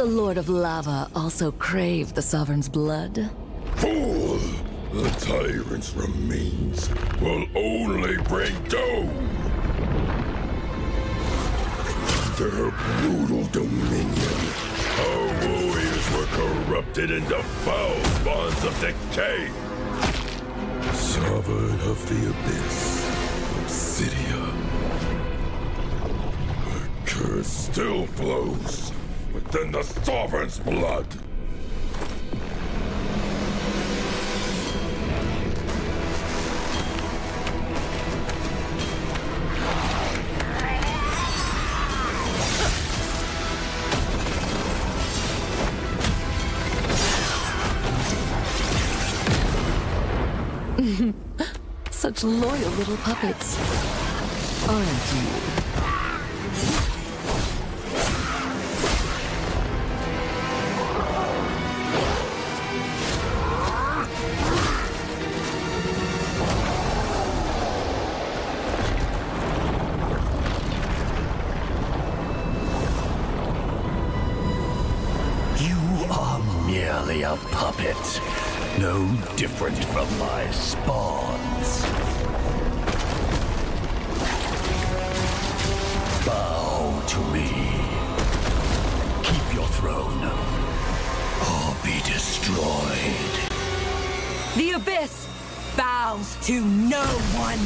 the Lord of Lava also crave the Sovereign's blood? Fool! The tyrant's remains will only bring doom! Their brutal dominion, our warriors were corrupted into foul bonds of decay! Sovereign of the Abyss, Obsidia. The curse still flows within the Sovereign's blood! Such loyal little puppets, aren't you? You are merely a puppet, no different from my spawns. Bow to me. Keep your throne, or be destroyed. The Abyss bows to no one.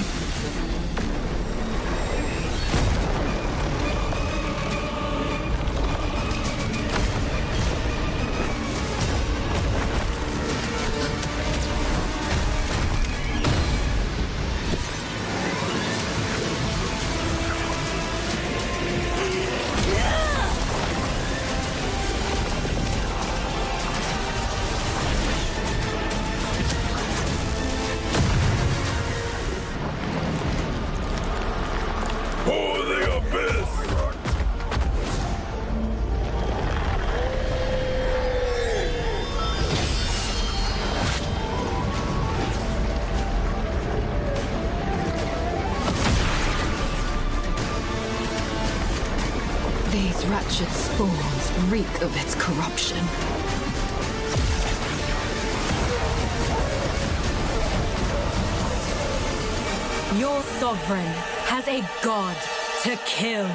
For the Abyss! These wretched spawns reek of its corruption. Your sovereign has a god to kill.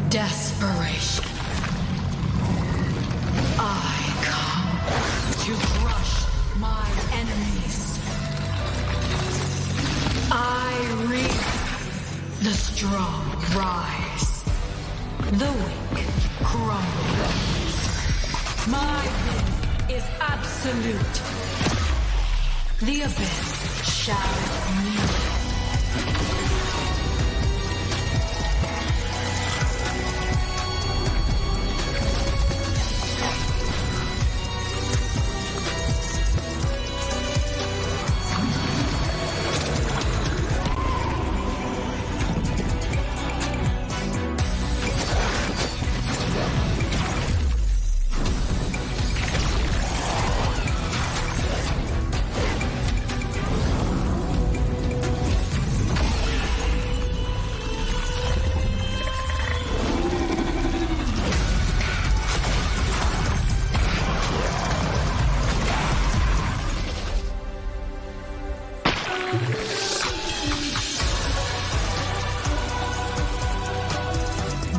Desperation. I come to crush my enemies. I reap. The strong rise. The weak crumble. My will is absolute. The abyss shall kneel.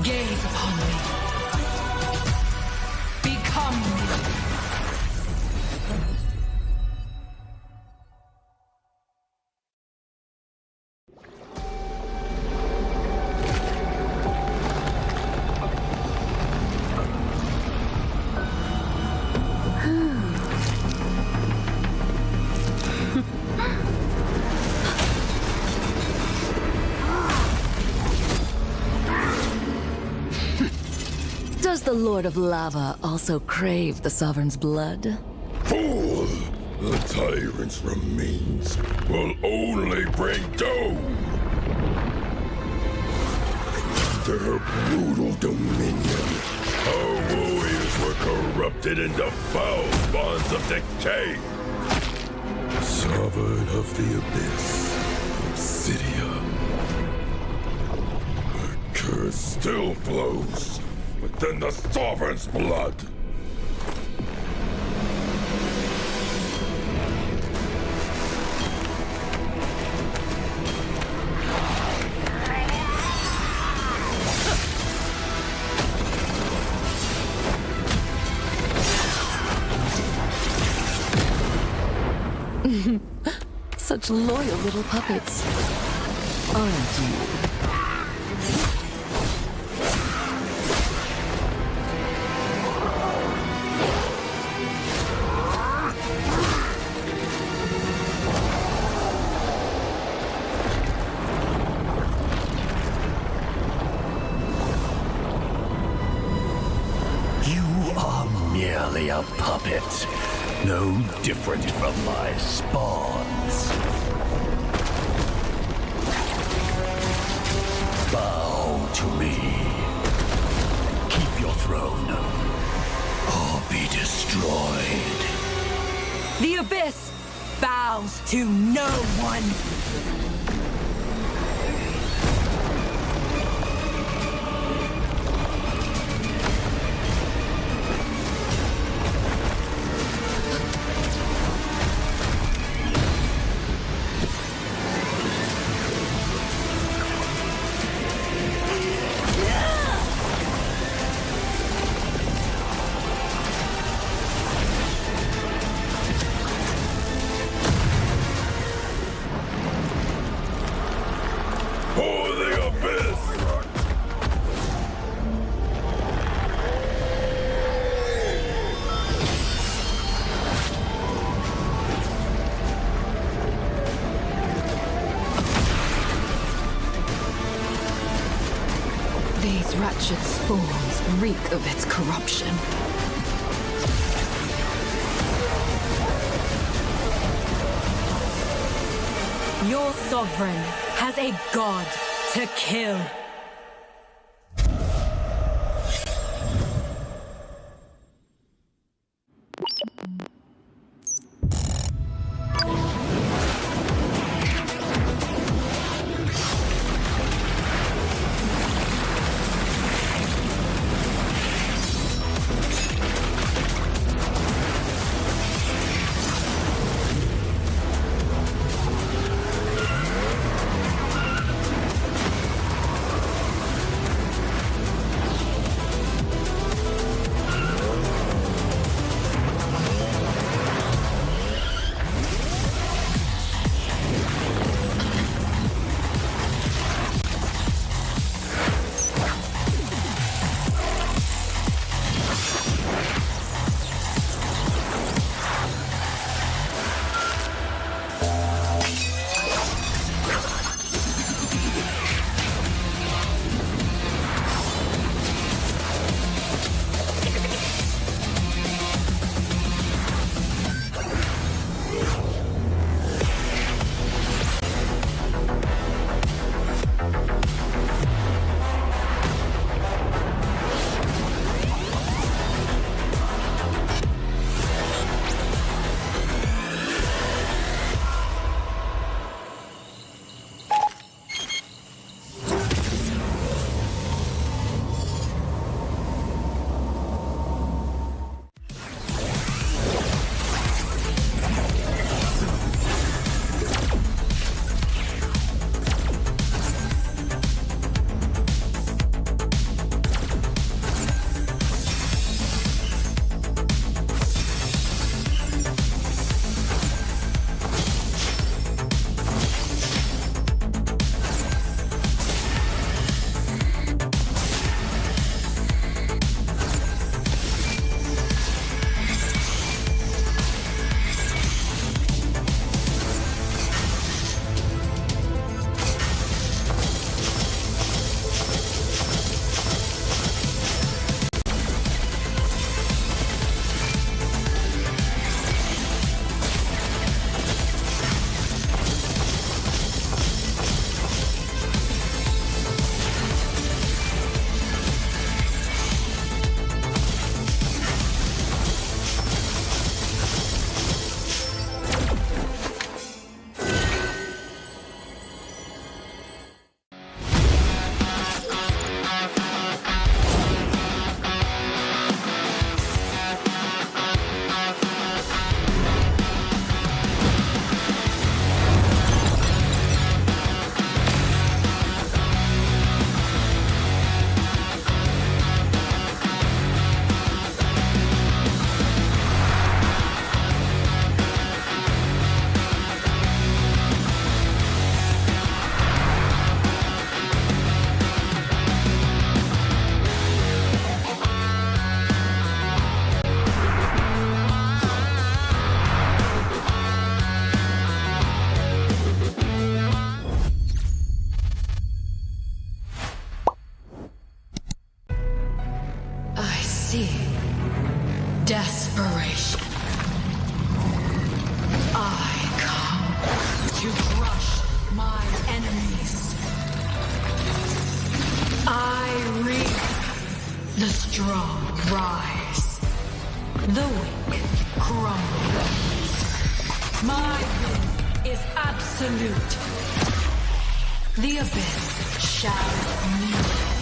Gaze upon me. Become me. Does the Lord of Lava also crave the Sovereign's blood? Fool! The tyrant's remains will only bring doom! Their brutal dominion, our warriors were corrupted into foul bonds of decay. Sovereign of the Abyss, Obsidia. The curse still flows within the Sovereign's blood. Such loyal little puppets, aren't you? Merely a puppet, no different from my spawns. Bow to me. Keep your throne, or be destroyed. The abyss bows to no one. For the Abyss! These wretched spawns reek of its corruption. Your sovereign has a god to kill. see desperation. I come to crush my enemies. I reap the strong rise, the weak crumble. My will is absolute. The abyss shall kneel.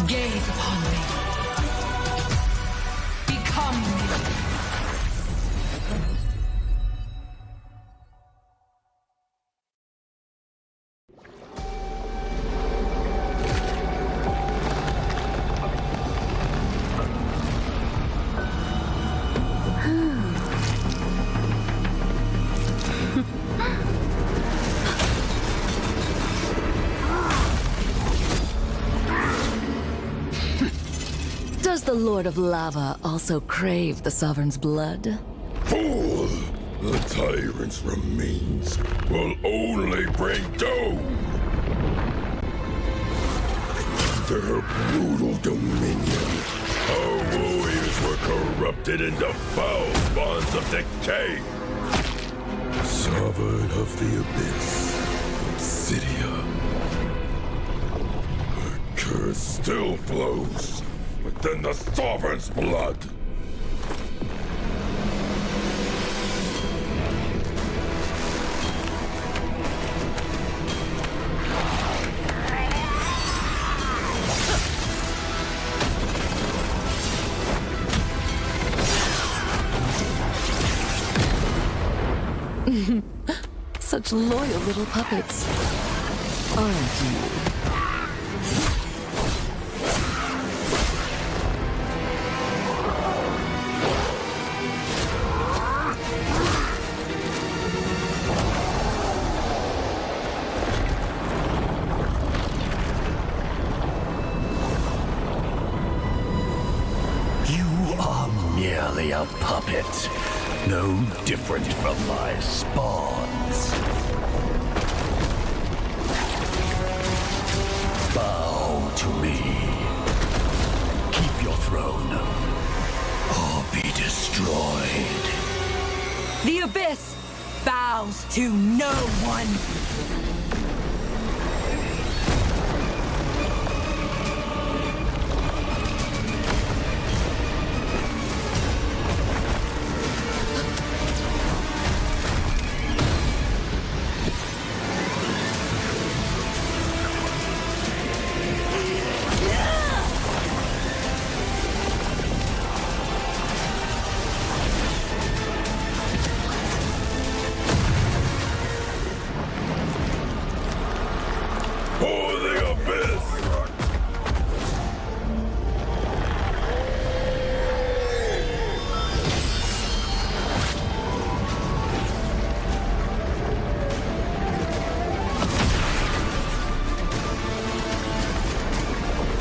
Gaze upon me. Become me. Does the Lord of Lava also crave the Sovereign's blood? Fool! The tyrant's remains will only bring doom! Their brutal dominion, our warriors were corrupted into foul bonds of decay. Sovereign of the Abyss, Obsidia. The curse still flows within the Sovereign's blood. Such loyal little puppets, aren't you? Merely a puppet, no different from my spawns. Bow to me. Keep your throne, or be destroyed. The abyss bows to no one.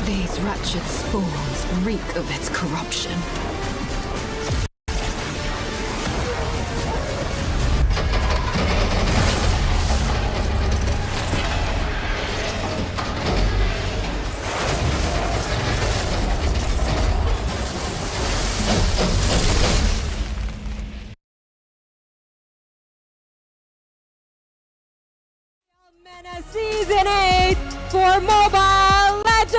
These wretched spawns reek of its corruption. MENA Season 8 for Mobile Legends!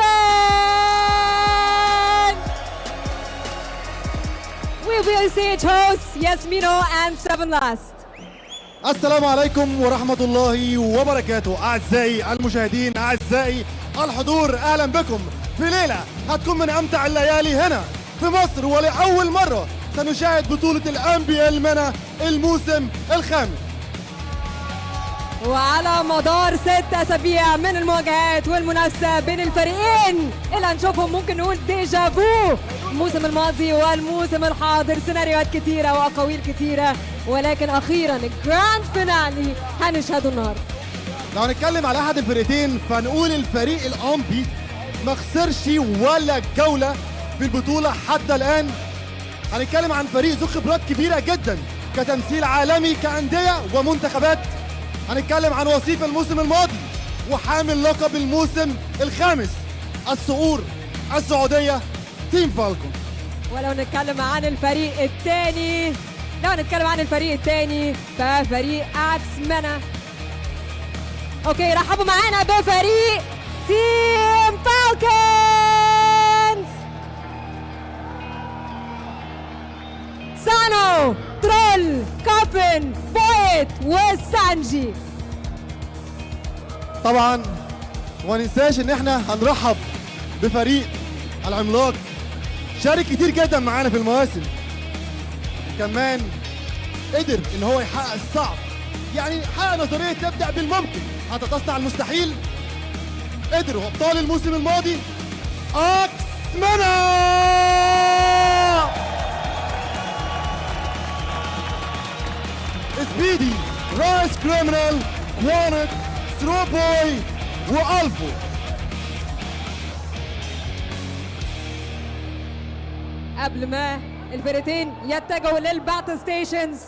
We will see it hosts Yasmino and Seven Last. السلام عليكم ورحمة الله وبركاته. أعزائي المشاهدين، أعزائي الحضور أهلا بكم في ليلة هتكون من أمتع الليالي هنا في مصر، ولأول مرة سنشاهد بطولة MPL MENA الموسم الخامس. وعلى مدار 6 أسابيع من المواجهات والمنافسة بين الفريقين اللي هنشوفهم ممكن نقول ديجا فو الموسم الماضي والموسم الحاضر، سيناريوهات كتيرة وأقاويل كتيرة، ولكن أخيرا الجراند فينالي هنشهده النهارده. لو هنتكلم على أحد الفريقين فنقول الفريق الأمبي ما خسرش ولا جولة في البطولة حتى الآن. هنتكلم عن فريق ذو خبرات كبيرة جدا كتمثيل عالمي كأندية ومنتخبات. هنتكلم عن وصيف الموسم الماضي وحامل لقب الموسم الخامس الصقور السعودية تيم فالكون. ولو نتكلم عن الفريق الثاني ففريق اكس منا. اوكي، رحبوا معانا بفريق تيم فالكونز. سانو، ترول، كابن، بويت وسانجي. طبعا وما ننساش ان احنا هنرحب بفريق العملاق شارك كتير جدا معانا في المواسم، كمان قدر ان هو يحقق الصعب، يعني حقق نظريه تبدا بالممكن حتى تصنع المستحيل. قدروا ابطال الموسم الماضي اكس منا. سبيدي، رايس كريمنال، كوانت، ثرو بوي والفو. قبل ما الفرقتين يتجهوا للباتل ستيشنز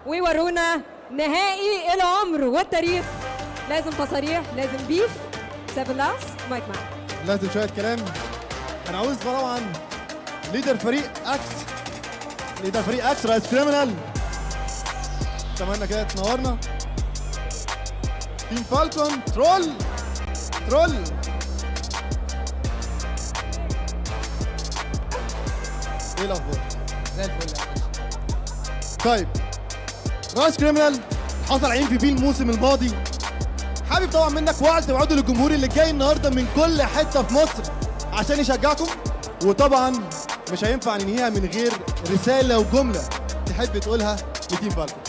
ويورونا نهائي العمر والتاريخ، لازم تصاريح، لازم بيف. 7 لاس مايك معاك. لازم شويه كلام. انا عاوز طبعا ليدر فريق اكس رايس كريمنال، اتمنى كده تنورنا. تيم فالكون، ترول ايه الاخبار؟ زي الفل. طيب، رايس كريمنال حصل عين في بيه الموسم الماضي. حابب طبعا منك وعد توعده للجمهور اللي جاي النهارده من كل حته في مصر عشان يشجعكم، وطبعا مش هينفع ننهيها من غير رساله وجمله تحب تقولها لتيم فالكون.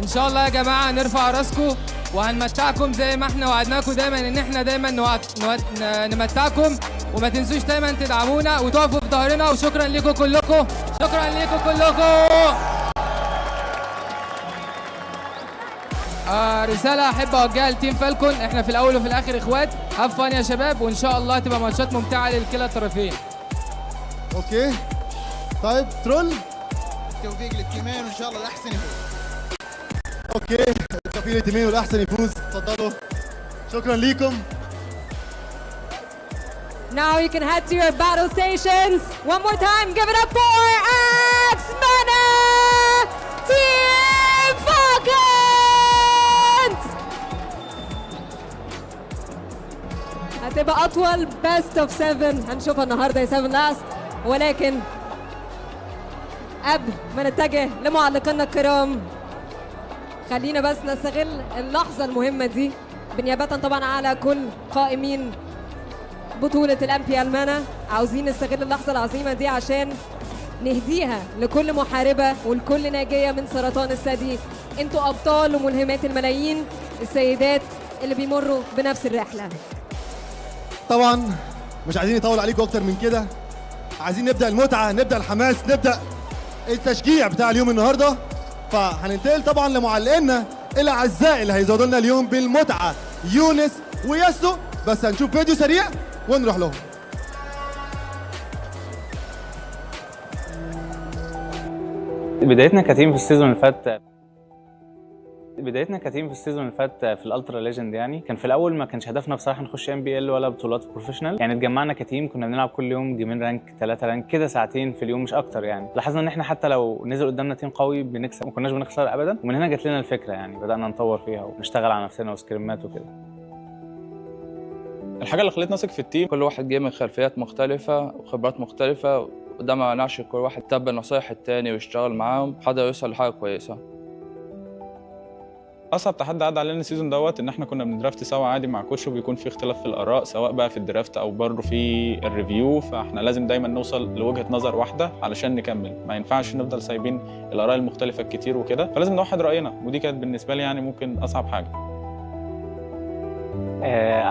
ان شاء الله يا جماعه نرفع راسكم وهنمتعكم زي ما احنا وعدناكم دايما ان احنا دايما نمتعكم، وما تنسوش دايما تدعمونا وتقفوا في ظهرنا. وشكرا لكم كلكم، رساله احب اوجهها لتيم فالكون، احنا في الاول وفي الاخر اخوات. هاف فان يا شباب، وان شاء الله تبقى ماتشات ممتعه لكلا الطرفين. اوكي طيب، ترول التوفيق للتيمين وان شاء الله الاحسن يفوز. اوكي، التوفيق للتيمين والاحسن يفوز. اتفضلوا، شكرا ليكم. Now you can head to your battle stations. One more time, give it up for X MENA Team Falcons. هتبقى أطول best of 7 هنشوفها النهارده يا 7 لاست، ولكن قبل ما نتجه لمعلقينا الكرام خلينا بس نستغل اللحظة المهمة دي بنيابة طبعا على كل قائمين بطولة MPL MENA. عاوزين نستغل اللحظة العظيمة دي عشان نهديها لكل محاربة ولكل ناجية من سرطان الثدي. انتوا أبطال وملهمات الملايين، السيدات اللي بيمروا بنفس الرحلة. طبعا مش عايزين نطول عليكم اكتر من كده، عايزين نبدا المتعه، نبدا الحماس، نبدا التشجيع بتاع اليوم النهارده. فهننتقل طبعا لمعلقينا الاعزاء اللي هيزودوا لنا اليوم بالمتعه، يونس وياسو. بس هنشوف فيديو سريع ونروح لهم. بدايتنا كتيم في السيزون اللي فات في الالترا ليجند. يعني كان في الاول ما كانش هدفنا بصراحه نخش MPL ولا بطولات بروفيشنال، يعني اتجمعنا كتيم كنا بنلعب كل يوم جيمين رانك 3 رانك كده ساعتين في اليوم مش اكتر. يعني لاحظنا ان احنا حتى لو نزل قدامنا تيم قوي بنكسب، ما كناش بنخسر ابدا. ومن هنا جت لنا الفكره، يعني بدانا نطور فيها ونشتغل على نفسنا وسكريمات وكده. الحاجه اللي خلتني اثق في التيم، كل واحد جاي من خلفيات مختلفه وخبرات مختلفه، وده ما منعش كل واحد يتبع نصايح التاني ويشتغل معاهم لحد يوصل لحاجه كويسه. اصعب تحدي عدى علينا السيزون دوت ان احنا كنا بندرافت سوا عادي مع كوتش، وبيكون في اختلاف في الاراء سواء بقى في الدرافت او برضه في الريفيو، فاحنا لازم دايما نوصل لوجهه نظر واحده علشان نكمل. ما ينفعش نفضل سايبين الاراء المختلفه الكتير وكده، فلازم نوحد راينا، ودي كانت بالنسبه لي يعني ممكن اصعب حاجه.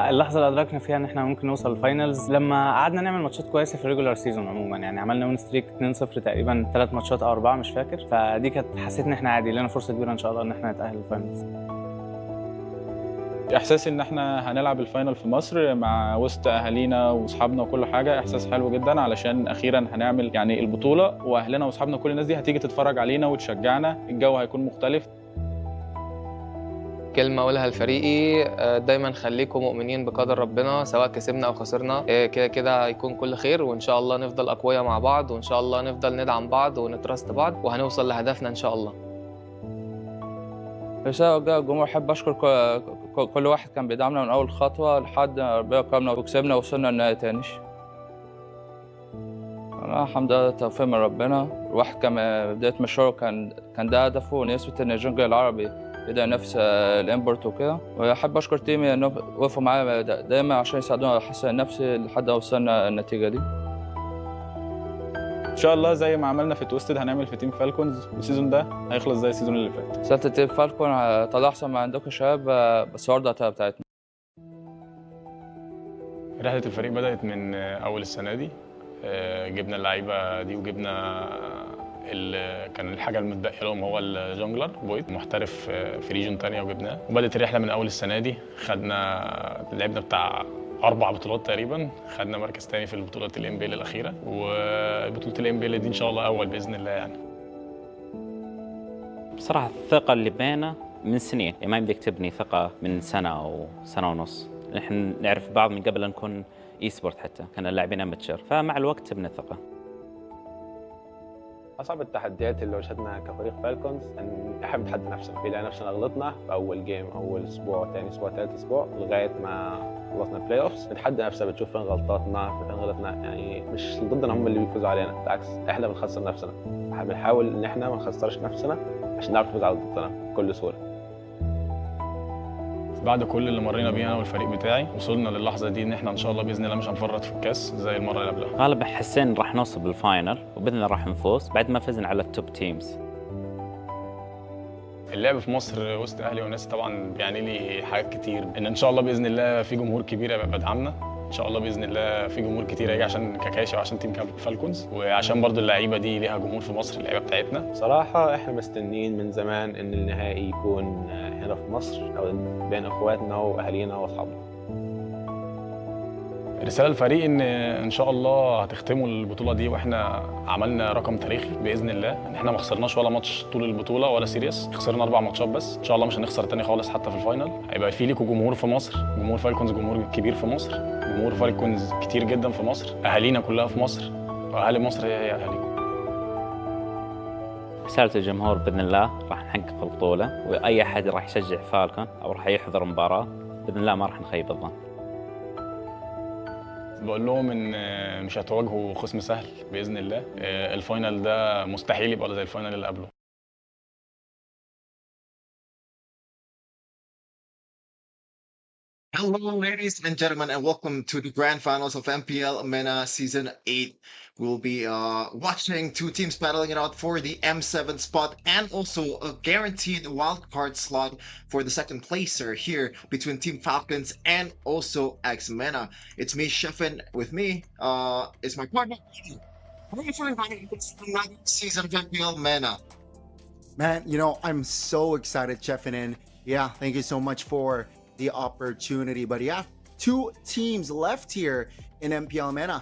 اللحظه اللي ادركنا فيها ان احنا ممكن نوصل الفاينلز لما قعدنا نعمل ماتشات كويسه في الريجولار سيزون عموما. يعني عملنا وين ستريك 2-0 تقريبا 3 ماتشات او 4 مش فاكر، فدي كانت حسيت ان احنا عادي لنا فرصه كبيره ان شاء الله ان احنا نتاهل الفاينلز. احساس ان احنا هنلعب الفاينل في مصر مع وسط اهالينا واصحابنا وكل حاجه احساس حلو جدا، علشان اخيرا هنعمل يعني البطوله، واهلنا واصحابنا كل الناس دي هتيجي تتفرج علينا وتشجعنا، الجو هيكون مختلف. كلمة أقولها لفريقي دايما خليكم مؤمنين بقدر ربنا، سواء كسبنا أو خسرنا كده كده هيكون كل خير، وإن شاء الله نفضل أقوياء مع بعض، وإن شاء الله نفضل ندعم بعض ونترست بعض، وهنوصل لهدفنا إن شاء الله. رسالة الجمهور، أحب أشكر كل واحد كان بيدعمنا من أول خطوة لحد ربنا كرمنا وكسبنا ووصلنا النهائي تاني. الحمد لله توفيق من ربنا. الواحد كان بداية مشواره كان ده هدفه، إنه يثبت إن الجونجل العربي يقدر ينافس الإمبورت وكده. وأحب أشكر تيمي إنه وقفوا معايا دايما عشان يساعدونا على أحسن نفسي لحد ما وصلنا النتيجة دي. ان شاء الله زي ما عملنا في تويستد هنعمل في تيم فالكونز، والسيزون ده هيخلص زي السيزون اللي فات. رسالة تيم فالكون طلع احسن ما عندكم شباب، بس برضه بتاعتنا. رحلة الفريق بدأت من أول السنة دي. جبنا اللعيبة دي وجبنا كان الحاجة المتبقية لهم هو الجونجلر بويد محترف في ريجن تانية وجبناه. وبدأت الرحلة من أول السنة دي، لعبنا بتاع 4 بطولات تقريبا، خدنا مركز تاني في البطولات الMPL الأخيرة، وبطولة الMPL دي إن شاء الله أول بإذن الله. يعني بصراحة الثقة اللي بينا من سنين، يعني ما يمديك تبني ثقة من سنة أو سنة ونص. نحن نعرف بعض من قبل أن نكون إي سبورت، حتى كنا لاعبين أماتشر، فمع الوقت تبني ثقة. أصعب التحديات اللي واجهتنا كفريق فالكونز إن إحنا بنتحدى نفسنا، بنلاقي نفسنا غلطنا في أول جيم، أول أسبوع، ثاني أسبوع، ثالث أسبوع، لغاية ما خلصنا البلاي أوفس. بنتحدى نفسنا، بنشوف فين غلطاتنا، فين غلطنا. يعني مش ضدنا هم اللي بيفوزوا علينا، بالعكس إحنا بنخسر نفسنا. بنحاول إن إحنا ما نخسرش نفسنا عشان نعرف نفوز على ضدنا بكل سهولة. بعد كل اللي مرينا بيه انا والفريق بتاعي، وصلنا للحظه دي ان احنا ان شاء الله باذن الله مش هنفرط في الكاس زي المره اللي قبلها. غالبا حسين راح نوصل بالفاينل، وباذن الله راح نفوز بعد ما فزنا على التوب تيمز. اللعب في مصر وسط اهلي وناس طبعا بيعني لي حاجات كتير، ان شاء الله باذن الله في جمهور كبير هيبقى بدعمنا. ان شاء الله باذن الله في جمهور كتير هيجي عشان كاكاشي وعشان تيم فالكونز، وعشان برضو اللعيبه دي ليها جمهور في مصر، اللعيبه بتاعتنا. صراحه احنا مستنيين من زمان ان النهائي يكون هنا في مصر، او بين اخواتنا واهالينا واصحابنا. رساله الفريق ان شاء الله هتختموا البطوله دي واحنا عملنا رقم تاريخي باذن الله، ان احنا ما خسرناش ولا ماتش طول البطوله ولا سيريس، خسرنا 4 ماتشات بس. ان شاء الله مش هنخسر تاني خالص حتى في الفاينل. هيبقى في ليكوا جمهور في مصر، جمهور فالكونز جمهور كبير في مصر، جمهور فالكونز كتير جدا في مصر، اهالينا كلها في مصر، واهالي مصر هي اهاليكم. رسالة الجمهور بإذن الله راح نحقق البطولة، وأي أحد راح يشجع فالكون أو راح يحضر مباراة بإذن الله ما راح نخيب الظن. بقول لهم ان مش هتواجهوا خصم سهل باذن الله. الفاينل ده مستحيل يبقى زي الفاينل اللي قبله. Hello, ladies and gentlemen, and welcome to the grand finals of MPL MENA Season 8. We'll be watching 2 teams battling it out for the M7 spot and also a guaranteed wildcard slot for the second placer here between Team Falcons and also X MENA. It's me, Sheffin. With me is my partner. Thank you for inviting me to another season of MPL MENA. Man, you know, I'm so excited, Sheffin, and yeah, thank you so much for the opportunity. But yeah, 2 teams left here in MPL MENA,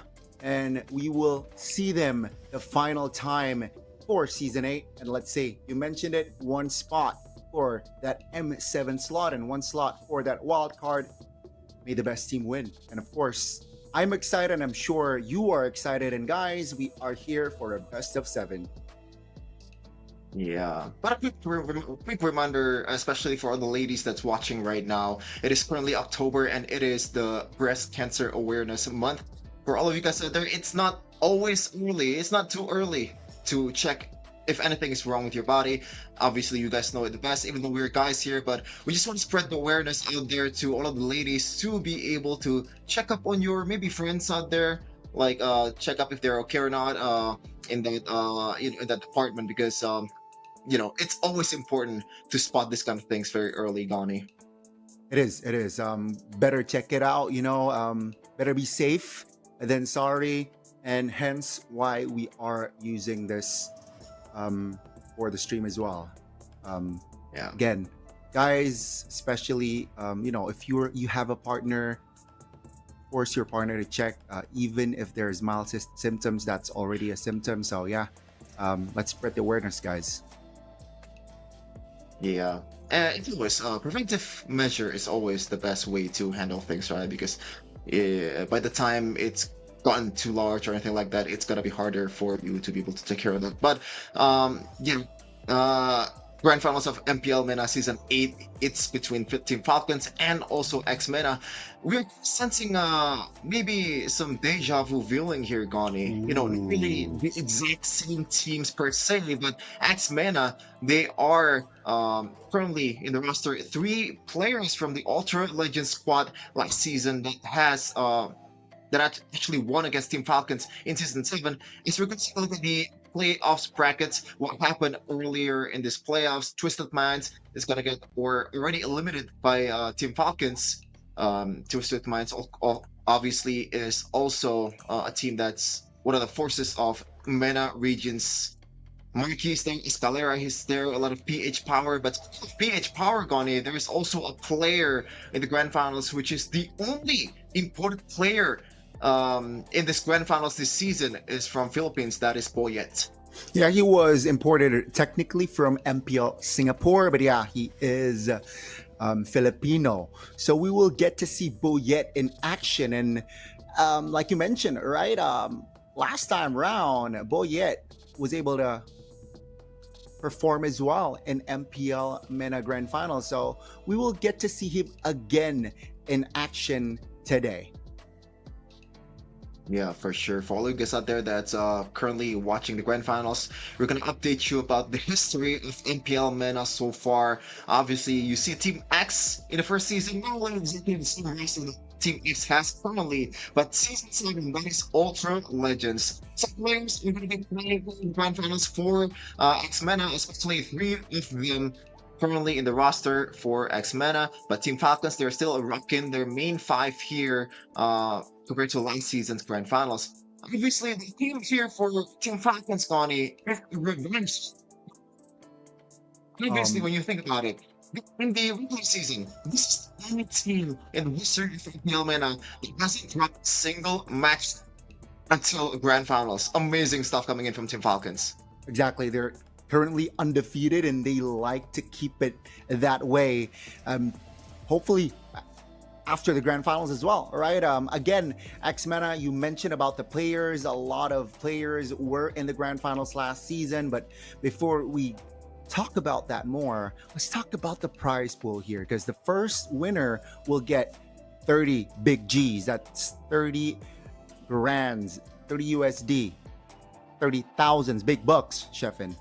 and we will see them the final time for season 8. And let's see, you mentioned it, 1 spot for that M7 slot and 1 slot for that wild card. May the best team win. And of course, I'm excited, and I'm sure you are excited. And guys, we are here for a best of 7. Yeah, but a quick reminder, especially for all the ladies that's watching right now, it is currently October and it is the Breast Cancer Awareness Month. For all of you guys out there, it's not always early, it's not too early to check if anything is wrong with your body, obviously you guys know it the best, even though we're guys here, but we just want to spread the awareness out there to all of the ladies to be able to check up on your maybe friends out there, like check up if they're okay or not in that in that department, because it's always important to spot this kind of things very early, Gani. It is. Better check it out, better be safe than sorry. And hence why we are using this for the stream as well. Yeah. Again, guys, especially, if you have a partner, force your partner to check, even if there's mild symptoms, that's already a symptom. So yeah, let's spread the awareness, guys. Yeah. It's always preventive measure is always the best way to handle things, right? Because by the time it's gotten too large or anything like that, it's gonna be harder for you to be able to take care of that. But Grand Finals of MPL MENA Season 8, it's between Team Falcons and also MENA. We're sensing maybe some deja vu feeling here, Gani. Not really the exact same teams per se, but MENA, they are currently in the roster 3 players from the Ultra Legends squad last season that actually won against Team Falcons in Season 7. Is we're going to look at the playoffs brackets, what happened earlier in this playoffs. Twisted Minds is going to get already eliminated by Team Falcons. Twisted Minds obviously is also a team that's one of the forces of MENA regions. Marquis there, Escalera is there, a lot of PH Power, but PH Power, Gani, there is also a player in the Grand Finals, which is the only imported player in this Grand Finals this season, is from Philippines, that is Boyet. Yeah, he was imported technically from MPL Singapore, but yeah, he is Filipino. So we will get to see Boyet in action. And like you mentioned, right, last time round, Boyet was able to perform as well in MPL MENA Grand Final. So we will get to see him again in action today. Yeah, for sure. For all you guys out there that's currently watching the Grand Finals, we're going to update you about the history of MPL MENA so far. Obviously, you see Team X in the first season, not exactly the same reason Team X has currently, but Season 7, that is Ultra Legends. Some players are going to be playing in the Grand Finals for MENA, especially 3 of them currently in the roster for MENA, but Team Falcons, they're still rocking their main 5 here compared to last season's Grand Finals. Obviously, the team here for Team Falcons, Gani, is revenge. Obviously, when you think about it, in the regular season, this is the only team in the history of MPL MENA that hasn't dropped a single match until Grand Finals. Amazing stuff coming in from Team Falcons. Exactly. They're currently undefeated and they like to keep it that way. Hopefully after the Grand Finals as well, right? Again, MENA, you mentioned about the players. A lot of players were in the Grand Finals last season, but before we talk about that more, let's talk about the prize pool here, because the first winner will get 30 big G's. That's 30 grands, 30 USD, 30,000 big bucks, Chefin.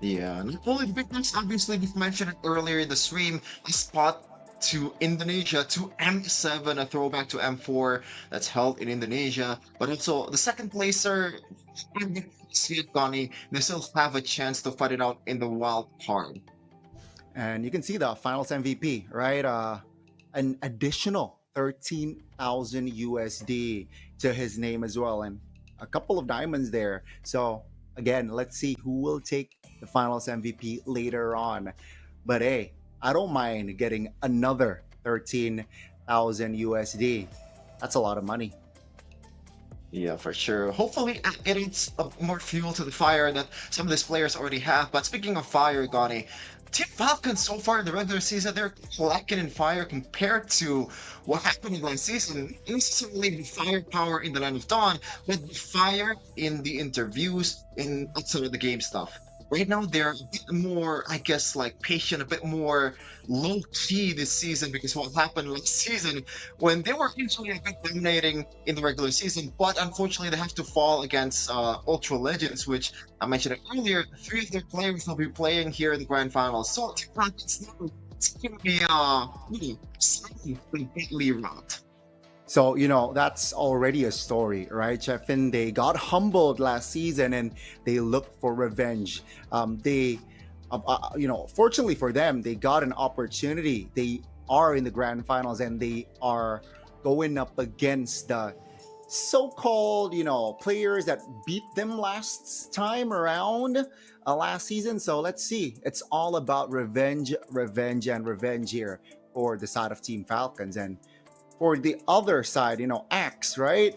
Yeah, not only the big bucks, obviously we've mentioned it earlier in the stream, a spot to Indonesia, to M7, a throwback to M4 that's held in Indonesia, but also the second placer, Gani, they still have a chance to fight it out in the wild card. And you can see the finals MVP, right? An additional 13,000 USD to his name as well, and a couple of diamonds there. So again, let's see who will take the finals MVP later on. But hey, I don't mind getting another 13,000 USD. That's a lot of money. Yeah, for sure. Hopefully it adds more fuel to the fire that some of these players already have. But speaking of fire, Gani, Team Falcons so far in the regular season, they're lacking in fire compared to what happened in last season. Not necessarily the firepower in the Land of Dawn, but the fire in the interviews, in outside of the game stuff. right now they're a bit more, I guess, like patient, a bit more low key this season because what happened last season when they were usually a bit dominating in the regular season, but unfortunately they have to fall against Ultra Legends, which I mentioned it earlier. 3 of their players will be playing here in the grand finals, so it's gonna be completely rocked. So, that's already a story, right, Chefin? They got humbled last season and they looked for revenge. Fortunately for them, they got an opportunity. They are in the grand finals and they are going up against the so-called, players that beat them last time around last season. So let's see. It's all about revenge, revenge, and revenge here for the side of Team Falcons. And for the other side, Axe, right?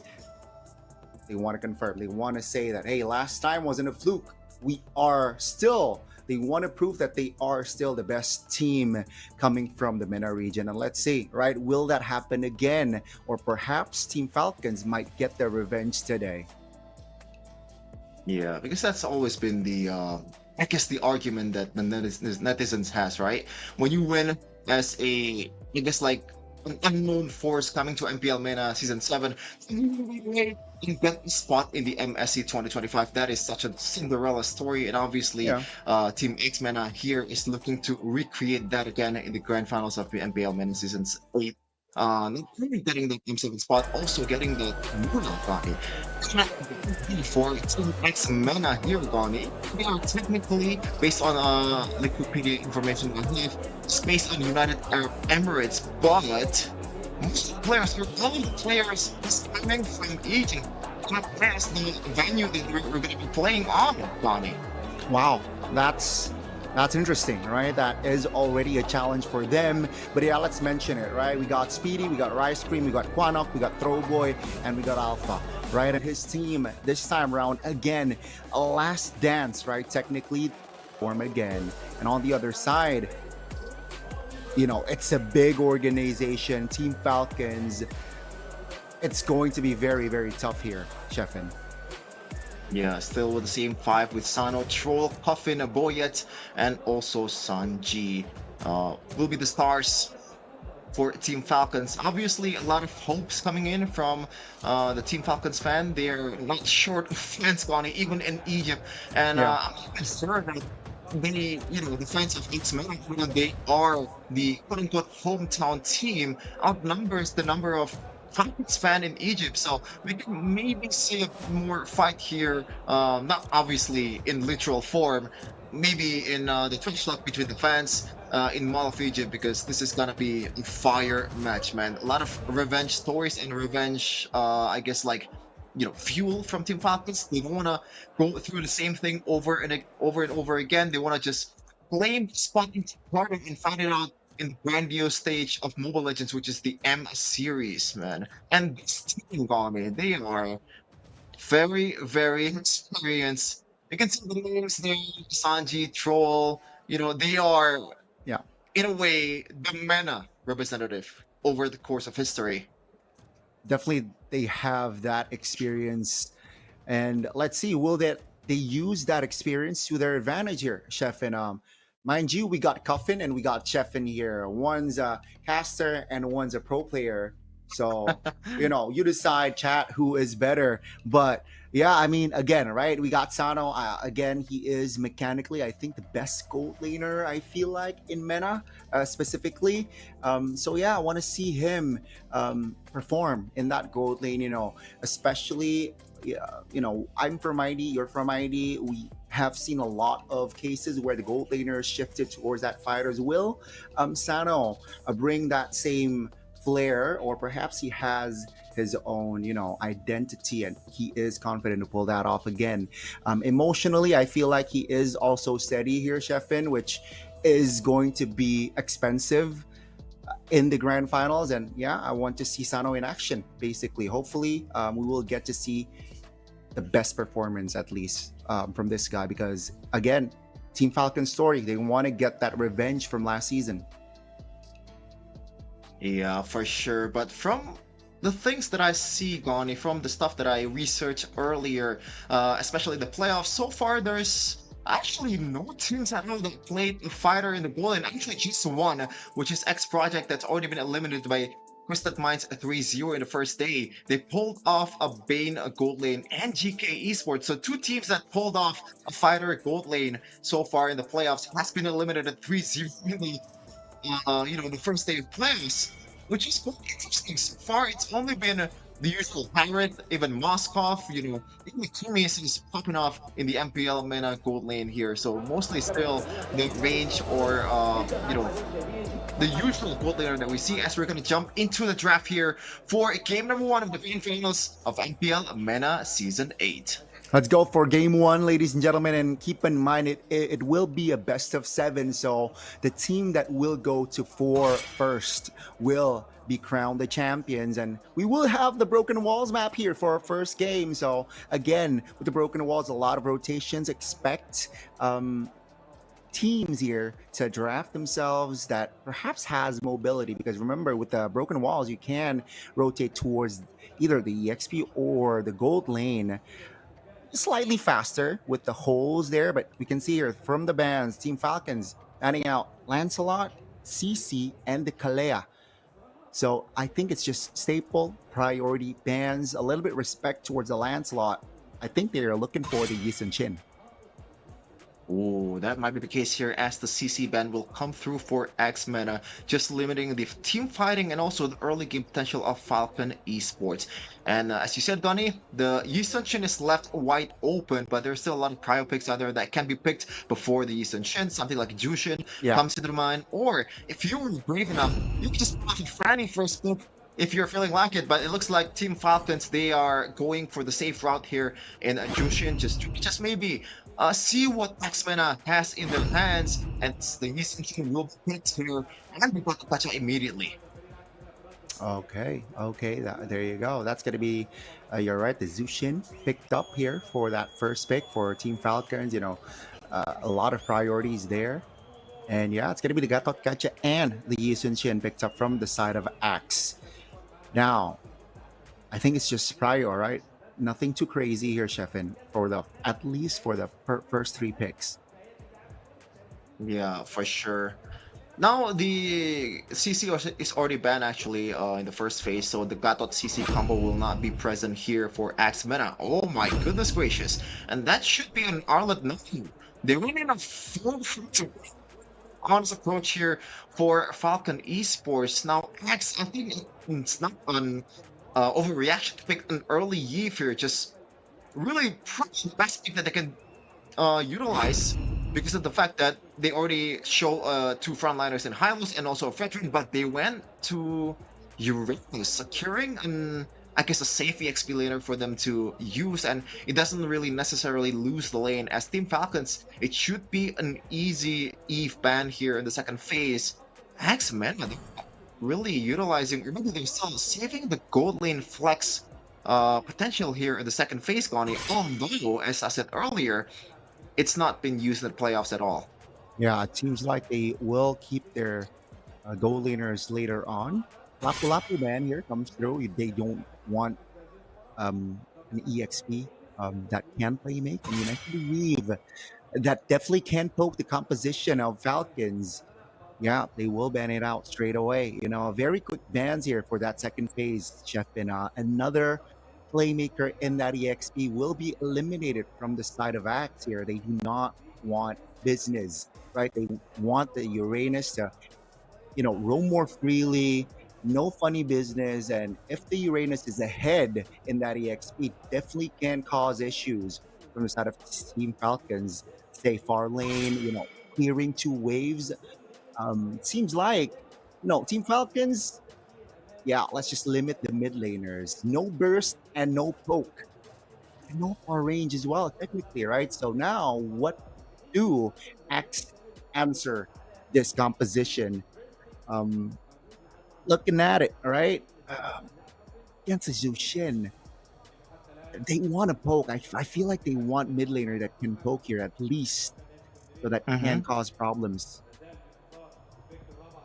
They want to confirm. They want to say that, hey, last time wasn't a fluke. They want to prove that they are still the best team coming from the MENA region. And let's see, right? Will that happen again? Or perhaps Team Falcons might get their revenge today. Yeah, because that's always been the, I guess, the argument that the netizens has, right? When you win as I guess, like, an unknown force coming to MPL MENA Season 7, and get the spot in the MSC 2025. That is such a Cinderella story, and obviously Team X MENA here is looking to recreate that again in the grand finals of the MPL MENA Season 8. Not only getting the M7 spot, also getting the Muna Gani. For Team X MENA here, Gani, they are technically, based on Wikipedia information I have, it's based on United Arab Emirates, but most of the players, or all the players, is coming from Egypt. That's the venue that we're going to be playing on, Gani. Wow, that's interesting, right? That is already a challenge for them. But yeah, let's mention it, right? We got Speedy, we got Rice Cream, we got Quanok, we got Throwboy, and we got Alpha, right? And his team this time around, again, a last dance, right? Technically, form again. And on the other side, it's a big organization, Team Falcons. It's going to be very, very tough here, Chefin. Yeah, still with the same 5 with Sano, Troll, Coffin, Boyet, and also Sanji will be the stars for Team Falcons. Obviously, a lot of hopes coming in from the Team Falcons fan. They're not short of fans, Gani, even in Egypt. And I'm sure that the fans of X MENA, they are the quote-unquote hometown team, outnumbers the number of Falcons fan in Egypt, so we can maybe see a more fight here, not obviously in literal form, maybe in the trash talk between the fans in Mall of Egypt, because this is gonna be a fire match, man. A lot of revenge stories and revenge, I guess, like, fuel from Team Falcons. They don't want to go through the same thing over and over again. They want to just claim the spot in Harden and find it out in the grandiose stage of Mobile Legends, which is the M series, man. And this team, Gami, they are very, very experienced. You can see the names there, Sanji, Troll, they are, in a way, the MENA representative over the course of history. Definitely, they have that experience. And let's see, will they use that experience to their advantage here, Chef? And mind you, we got Coffin and we got Chef in here. One's a caster and one's a pro player. So, you decide, chat, who is better. But yeah, I mean, again, right? We got Sano. Again, he is mechanically, I think, the best gold laner, I feel like, in MENA specifically. So yeah, I want to see him perform in that gold lane, especially, I'm from ID, you're from ID. We have seen a lot of cases where the gold laner shifted towards that fighter's will. Sano bring that same flair, or perhaps he has his own identity, and he is confident to pull that off again. Emotionally, I feel like he is also steady here, Chefin, which is going to be expensive in the grand finals. And yeah, I want to see Sano in action, basically. Hopefully we will get to see the best performance, at least from this guy, because again, Team Falcons story, they want to get that revenge from last season. Yeah, for sure. But from the things that I see, Gani, from the stuff that I researched earlier, especially the playoffs, so far there's Actually, no teams at all that played a fighter in the goal, and actually just one, which is X Project, that's already been eliminated by Crystal Minds 3-0 in the first day. They pulled off a Bane gold lane and GK Esports. So two teams that pulled off a fighter gold lane so far in the playoffs has been eliminated 3-0 in the the first day of playoffs, which is quite interesting. So far, it's only been the usual Pirate, even Moskov, even Kumis is popping off in the MPL MENA gold lane here. So mostly still the range or, the usual gold laner that we see as we're going to jump into the draft here for game number 1 of the grand finals of MPL MENA Season 8. Let's go for game 1, ladies and gentlemen, and keep in mind it will be a best of 7. So the team that will go to 4 first will be crowned the champions, and we will have the Broken Walls map here for our first game. So again, with the Broken Walls, a lot of rotations. Expect teams here to draft themselves that perhaps has mobility, because remember, with the Broken Walls, you can rotate towards either the EXP or the gold lane slightly faster with the holes there. But we can see here from the bans, Team Falcons banning out Lancelot, CC, and the Kalea. So I think it's just staple priority bans, a little bit respect towards the Lancelot. I think they are looking for the Yisun Chin. Oh, that might be the case here, as the CC ban will come through for X MENA, just limiting the team fighting and also the early game potential of Falcon Esports. And as you said, Donnie, the Yisun Shin is left wide open, but there's still a lot of prio picks out there that can be picked before the Yisun Shin. Something like Jushin comes to the mind, or if you were brave enough, you could just put Franny first pick if you're feeling like it. But it looks like Team Falcons, they are going for the safe route here in Jushin, just maybe see what X MENA has in their hands, and the Yisun Shin will hit here and be got to catch immediately. Okay, there you go. That's going to be, you're right, the Zushin picked up here for that first pick for Team Falcons. A lot of priorities there. And yeah, it's going to be the Gatot Kacha and the Yisun Shin picked up from the side of Axe. Now, I think it's just prior, right? Nothing too crazy here, Sheffin, at least for the first 3 picks. Yeah, for sure. Now, the CC is already banned actually in the first phase, so the Gatot CC combo will not be present here for X MENA. Oh my goodness gracious. And that should be an Arlet nothing. They went in a full honest approach here for Falcon Esports. Now, X, I think it's not an overreaction to pick an early Eve here. Just really probably the best pick that they can utilize, because of the fact that they already show 2 frontliners in Hylos and also Fredrin, but they went to Uranus, securing I guess a safe EXP laner for them to use, and it doesn't really necessarily lose the lane. As Team Falcons, it should be an easy Eve ban here in the second phase. X MENA really utilizing, remember they're still saving the gold lane flex potential here in the second phase, Connie, although, as I said earlier, it's not been used in the playoffs at all. Yeah, it seems like they will keep their gold laners later on. Lapu Lapu man here comes through. They don't want an EXP that can play make. I mean, I believe that definitely can poke the composition of Falcons. Yeah, they will ban it out straight away. Very quick bans here for that second phase, Chef. And another playmaker in that EXP will be eliminated from the side of Axe here. They do not want business, right? They want the Uranus to, roam more freely, no funny business. And if the Uranus is ahead in that EXP, definitely can cause issues from the side of Team Falcons. Stay far lane, clearing 2 waves. Seems like, Team Falcons, yeah, let's just limit the mid laners. No burst and no poke. And no far range as well, technically, right? So now, what do X answer this composition? Looking at it, all right? Against the Zushin, they want to poke. I feel like they want mid laner that can poke here at least, so that can cause problems.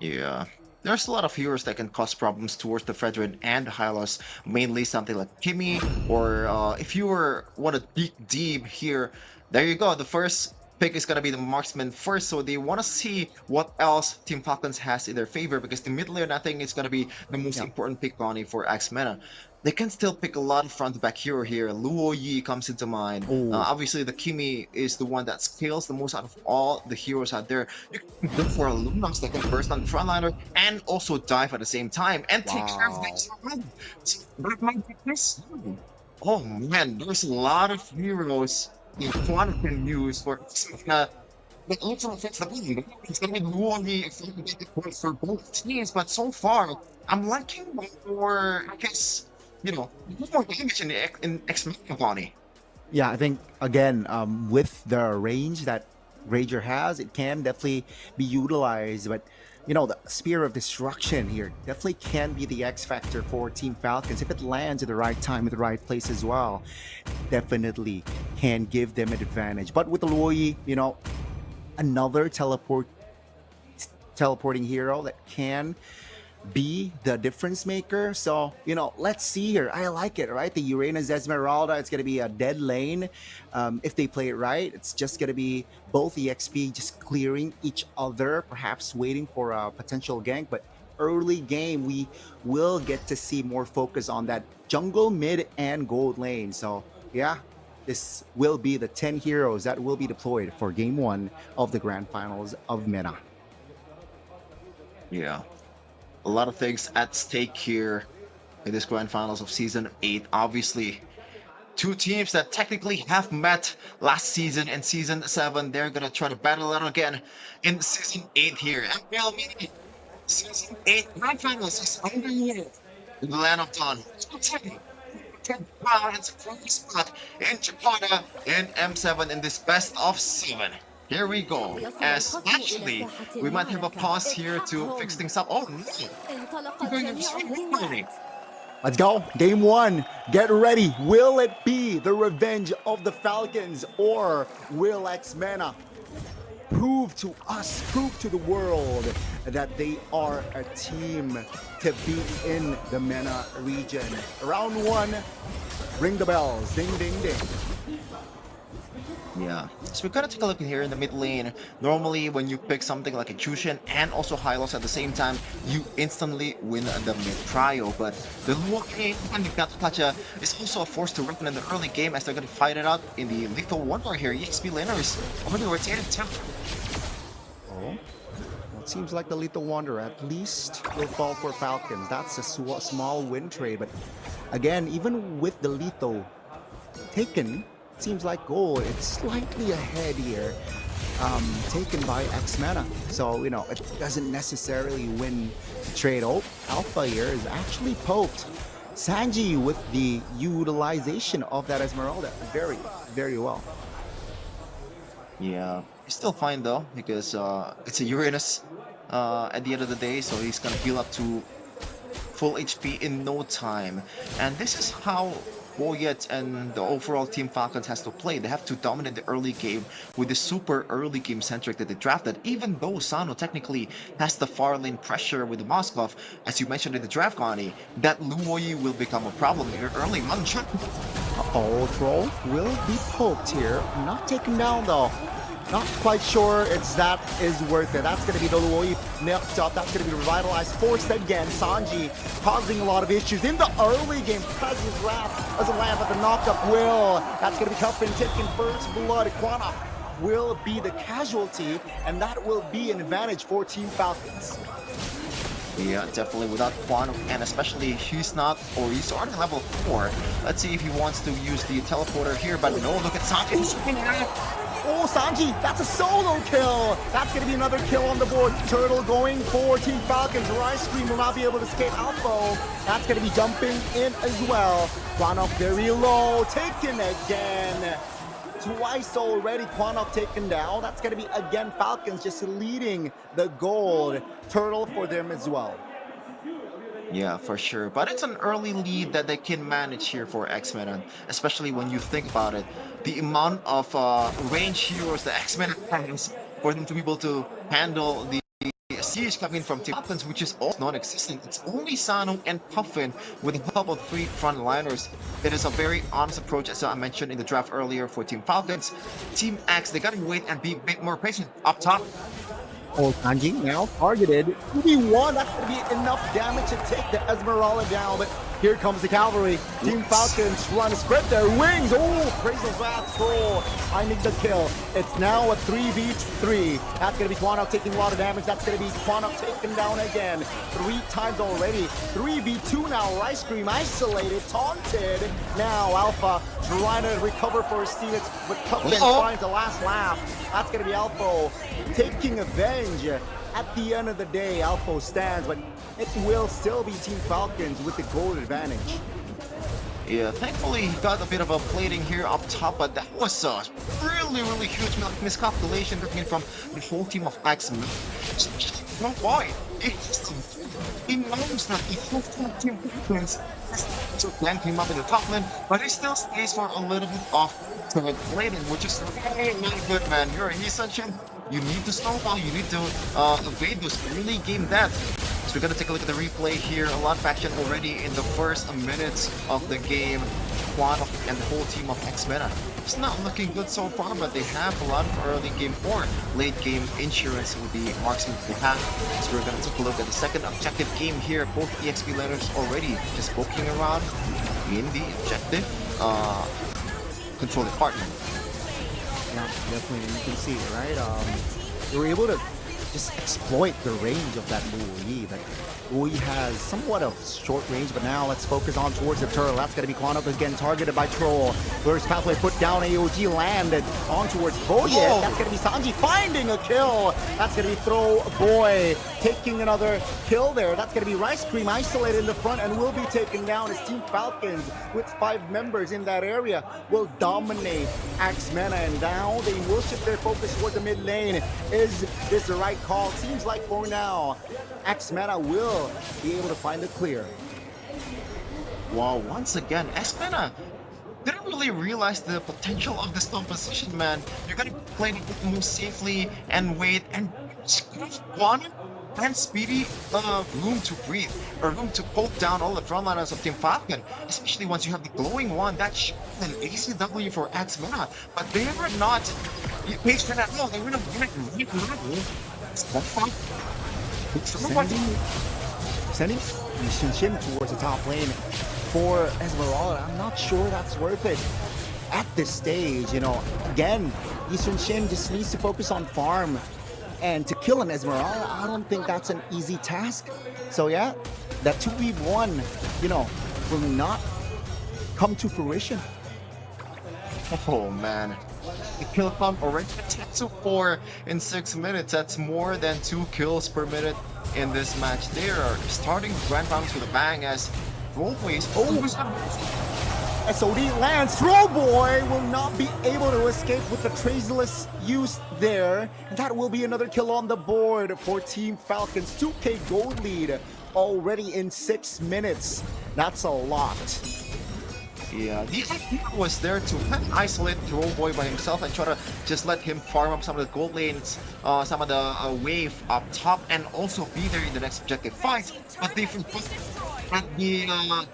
Yeah, there's a lot of heroes that can cause problems towards the Fredrin and Hylos, mainly something like Kimmy, or if you want to dig deep here, there you go. The first pick is going to be the marksman first, so they want to see what else Team Falcons has in their favor, because the mid lane I think is going to be the most important pick, Bonnie, for X-MENA. They can still pick a lot of front-to-back hero here. Luo Yi comes into mind. Obviously, the Kimi is the one that scales the most out of all the heroes out there. You can go for a Lunox that can burst on the frontliner and also dive at the same time and take care of things. That might be this. Oh man, there's a lot of heroes that Quantum can use for X-MENA. But also affects the game. It's gonna be Luo Yi for both teams, but so far, I'm liking more, I guess, you know, more damage in X-MENA, Bonnie. Yeah, I think again, with the range that Rager has, it can definitely be utilized. But you know, the Spear of Destruction here definitely can be the X factor for Team Falcons if it lands at the right time, at the right place as well. Definitely can give them an advantage. But with the Luo Yi, you know, another teleporting hero that can be the difference maker. So, you know, let's see here. I like it, right? The Uranus Esmeralda, it's going to be a dead lane. If they play it right, it's just going to be both EXP just clearing each other, perhaps waiting for a potential gank. But early game, we will get to see more focus on that jungle, mid, and gold lane. So, yeah, this will be the 10 heroes that will be deployed for Game 1 of the Grand Finals of MENA. Yeah. A lot of things at stake here in this Grand Finals of Season 8. Obviously, two teams that technically have met last season in Season 7. They're going to try to battle it out again in Season 8 here. MPL MENA Season 8 Grand Finals is underway in the Land of Dawn. 10 rounds from the spot in Jakarta in M7 in this best of 7. Here we go. As actually, we might have a pause here to fix things up. Oh no! Let's go. Game 1. Get ready. Will it be the revenge of the Falcons, or will X-MENA prove to us, prove to the world that they are a team to beat in the MENA region? Round 1. Ring the bells. Ding, ding, ding. Yeah, so we're gonna take a look here in the mid lane. Normally, when you pick something like a Jushin and also Hylos at the same time, you instantly win the mid trio. But the Luo game and Gatapacha is also a force to reckon in the early game, as they're gonna fight it out in the Lethal Wonder here. EXP laners already rotated temp. Oh, it seems like the Lethal Wonder at least will fall for Falcons. That's a small win trade, but again, even with the Lethal taken, seems like gold, it's slightly ahead here, taken by X-MENA. So, you know, it doesn't necessarily win trade. Oh, Alpha here is actually poked. Sanji with the utilization of that Esmeralda very, very well. Yeah, he's still fine though, because it's a Uranus at the end of the day, so he's gonna heal up to full HP in no time. And this is how Boyet and the overall Team Falcons has to play. They have to dominate the early game with the super early game centric that they drafted. Even though Sano technically has the far lane pressure with the Moskov, as you mentioned in the draft, Connie, that Luo Yi will become a problem here early. Uh-oh, Troll will be poked here. Not taken down though. Not quite sure that is worth it. That's going to be the Luo Yi knocked up. That's going to be revitalized. Forced again. Sanji causing a lot of issues in the early game. Presence Wrath doesn't land, but the knock-up will. That's going to be Cuffin taking first blood. Quana will be the casualty, and that will be an advantage for Team Falcons. Yeah, definitely without Quantum, and especially he's already level 4. Let's see if he wants to use the teleporter here, but no, look at Sanji. Oh, Sanji, that's a solo kill. That's going to be another kill on the board. Turtle going for Team Falcons. Rice Cream will not be able to escape Alpha. That's going to be jumping in as well. Quanok very low, taken again. Twice already, Quanok taken down. That's going to be, again, Falcons just leading the gold. Turtle for them as well. Yeah, for sure. But it's an early lead that they can manage here for X-MENA, especially when you think about it. The amount of range heroes that X-MENA has for them to be able to handle the siege coming from Team Falcons, which is also non-existent. It's only Sano and Puffin with the help of 3 frontliners. It is a very honest approach, as I mentioned in the draft earlier for Team Falcons. Team X, they gotta wait and be a bit more patient. Up top, Sanji now targeted. 2v1, that's going to be enough damage to take the Esmeralda down, but here comes the cavalry. Team Falcons trying to spread their wings. Oh, praise the bad troll. Finding the kill. It's now a 3v3. That's going to be Quanok taking a lot of damage. That's going to be Quanok taken down again 3 times already. 3v2 now. Rice Cream isolated, taunted. Now Alpha trying to recover for his teammates, but Puffin finds the last laugh. That's going to be Alpha taking revenge. At the end of the day, Alpha stands, but it will still be Team Falcons with the goal advantage. Yeah, thankfully he got a bit of a plating here up top, but that was a really huge miscalculation coming from the whole team of X-Men. Not why. He knows that the whole team Falcons to plan him up in the top lane, but he still stays for a little bit off third plating, which is really not good, man. You're a Sunshine. You need to snowball, you need to evade those early game deaths. So we're gonna take a look at the replay here. A lot of action already in the first minutes of the game. Quanok and the whole team of X-MENA. It's not looking good so far, but they have a lot of early game or late game insurance with the marksman they have. So we're gonna take a look at the second objective game here. Both EXP laners already just poking around in the objective control department. Yeah, definitely. You can see it, right? They were able to just exploit the range of that Louis. That Louis has somewhat of short range, but now let's focus on towards the turtle. That's going to be Quanok again, targeted by Troll. First pathway put down, AOG landed on towards Boye. That's going to be Sanji finding a kill. That's going to be Throw Boy taking another kill there. That's going to be Rice Cream isolated in the front and will be taken down as Team Falcons with 5 members in that area will dominate X-MENA, and now they will shift their focus toward the mid lane. Is this the right call? Seems like for now, X-MENA will be able to find the clear. Wow, once again, X-MENA didn't really realize the potential of this composition, man. You're gonna play it more safely and wait and give Quanok and Speedy room to breathe, or room to poke down all the frontliners of Team Falcon, especially once you have the glowing one. That's an ACW for X-MENA, but they were not patient at all. They were not sending Shin towards the top lane for Esmeralda. I'm not sure that's worth it at this stage. You know, again, Shin just needs to focus on farm, and to kill an Esmeralda, I don't think that's an easy task. So yeah, that 2v1, you know, will not come to fruition. Oh man, the kill count already at 4 in 6 minutes. That's more than 2 kills per minute in this match. They are starting Grand Finals with a bang as Rollways. SOD lands. Throwboy will not be able to escape with the traceless use there. And that will be another kill on the board for Team Falcons. 2k gold lead already in 6 minutes. That's a lot. Yeah, the idea was there to kind of isolate Throwboy by himself and try to just let him farm up some of the gold lanes, some of the wave up top, and also be there in the next objective fight. But they forgot that the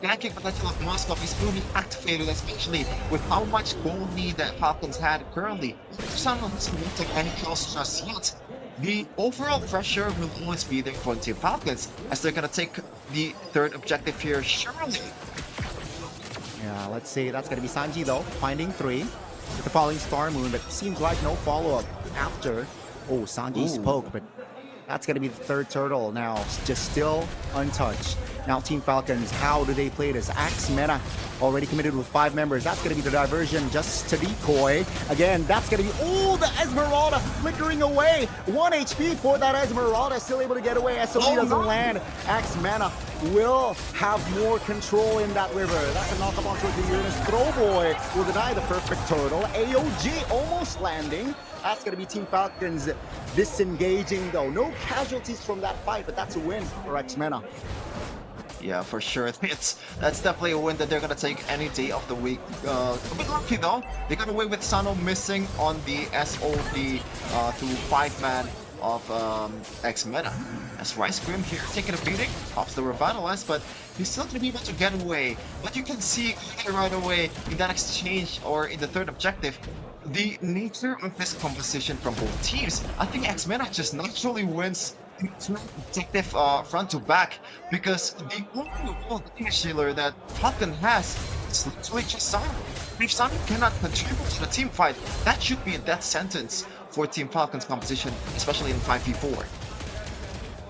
ganking potential of Moscow is really activated, especially with how much gold lead that Falcons had currently. Some of them won't take any kills just yet. The overall pressure will always be there for Team Falcons, as they're gonna take the third objective here, surely. Yeah, let's see. That's going to be Sanji, though, finding 3 with the falling Star Moon, but seems like no follow-up after. Oh, Sanji spoke, but that's going to be the third turtle now, just still untouched. Now, Team Falcons, how do they play this? X-MENA already committed with 5 members. That's going to be the diversion just to decoy. Again, that's going to be, oh, the Esmeralda flickering away. 1 HP for that Esmeralda, still able to get away. SOD doesn't land. X-MENA will have more control in that river. That's a knock-up onto the Uranus. Throwboy will deny the perfect turtle. AOG almost landing. That's going to be Team Falcons disengaging, though. No casualties from that fight, but that's a win for X-MENA. Yeah, for sure. That's definitely a win that they're gonna take any day of the week. A bit lucky though. They got away with Sano missing on the SOD to 5-man of X-MENA. As Rice Grim here taking a beating, pops the Revitalize, but he's still going to be able to get away. But you can see right away in that exchange or in the third objective, the nature of this composition from both teams. I think X-MENA just naturally wins objective front to back, because the only real healer that Falcon has is literally just Simon. If Simon cannot contribute to the team fight, that should be a death sentence for Team Falcon's composition, especially in 5v4.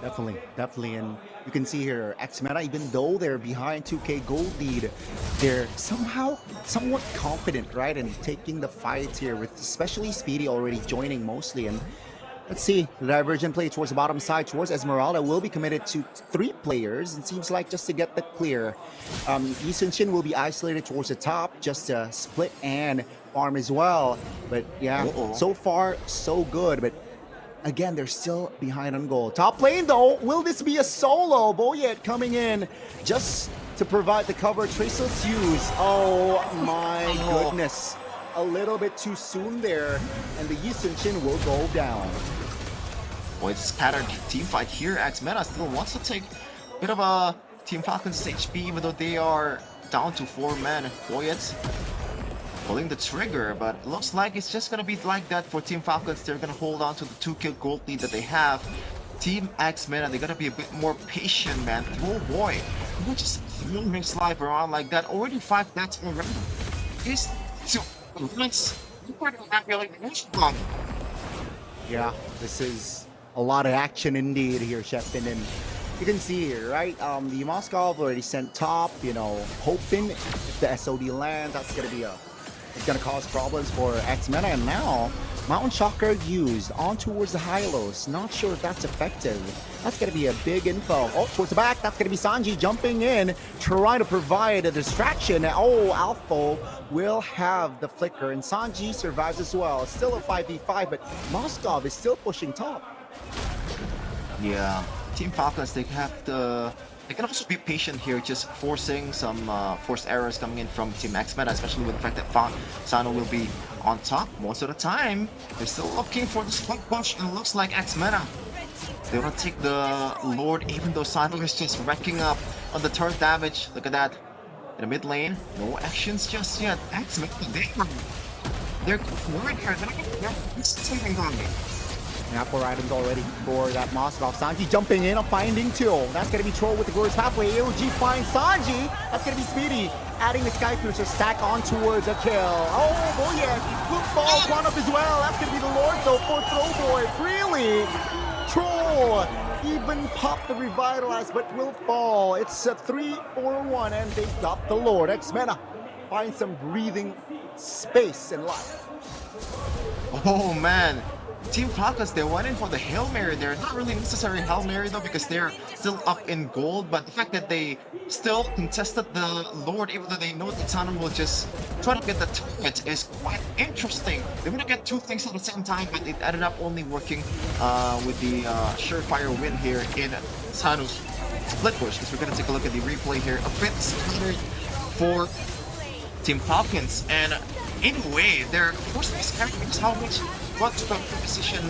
Definitely, and you can see here, X-MENA, even though they're behind 2K gold lead, they're somewhat confident, right, in taking the fight here, with especially Speedy already joining mostly. And let's see, the divergent play towards the bottom side, towards Esmeralda, will be committed to 3 players, it seems like, just to get the clear. Yi Sun-shin will be isolated towards the top, just to split and farm as well. But yeah, so far, so good. But again, they're still behind on goal. Top lane, though, will this be a solo? Boyet coming in just to provide the cover. Traceless use. Oh my goodness. A little bit too soon there, and the Yi Sun-shin will go down. Boy, it's scattered team fight here. X-MENA still wants to take a bit of a Team Falcon's HP, even though they are down to 4 men. Boyet pulling the trigger, but it looks like it's just gonna be like that for Team Falcons. They're gonna hold on to the 2-kill gold lead that they have. Team X-MENA, they're gonna be a bit more patient, man. Oh boy, you just throw his life around like that. Already 5 deaths already. He's to yeah, this is a lot of action indeed here, Chefin, and you can see here, right? The Moscow already sent top, you know, hoping if the SOD lands, that's gonna be it's gonna cause problems for X-MENA. And now Mountain Shocker used on towards the Hylos. Not sure if that's effective. That's gonna be a big info. Oh, towards the back, that's gonna be Sanji jumping in, trying to provide a distraction. Oh, Alpha will have the flicker, and Sanji survives as well. It's still a 5v5, but Moskov is still pushing top. Yeah, Team Falcons, they can also be patient here, just forcing some forced errors coming in from Team X-MENA, especially with the fact that Sano will be on top most of the time. They're still looking for the spike push, and it looks like X-MENA, they want to take the Lord, even though Sano is just wrecking up on the turret damage. Look at that. In the mid lane, no actions just yet. X-MENA, they're worried here. They're saving on me. Yeah, 4 items already for that Moskov. Sanji jumping in, finding 2. That's going to be Troll with the Glorious Pathway. AOG finds Sanji. That's going to be Speedy. Adding the Sky Piercer stack on towards a kill. Oh, boy, yeah. Good ball, one up as well. That's going to be the Lord, though, for Throwboy. Really? Troll even popped the Revitalize, but will fall. It's a 3-4-1, and they got the Lord. X-MENA find some breathing space in life. Oh, man. Team Falcons, they went in for the Hail Mary there. Not really necessary Hail Mary though, because they're still up in gold, but the fact that they still contested the Lord, even though they know that Sano will just try to get the turret, is quite interesting. They want to get 2 things at the same time, but it ended up only working with the surefire win here in Sano's split push, because we're going to take a look at the replay here. A bit scattered for Team Falcons, and in a way, they're forcing this character because how much front to position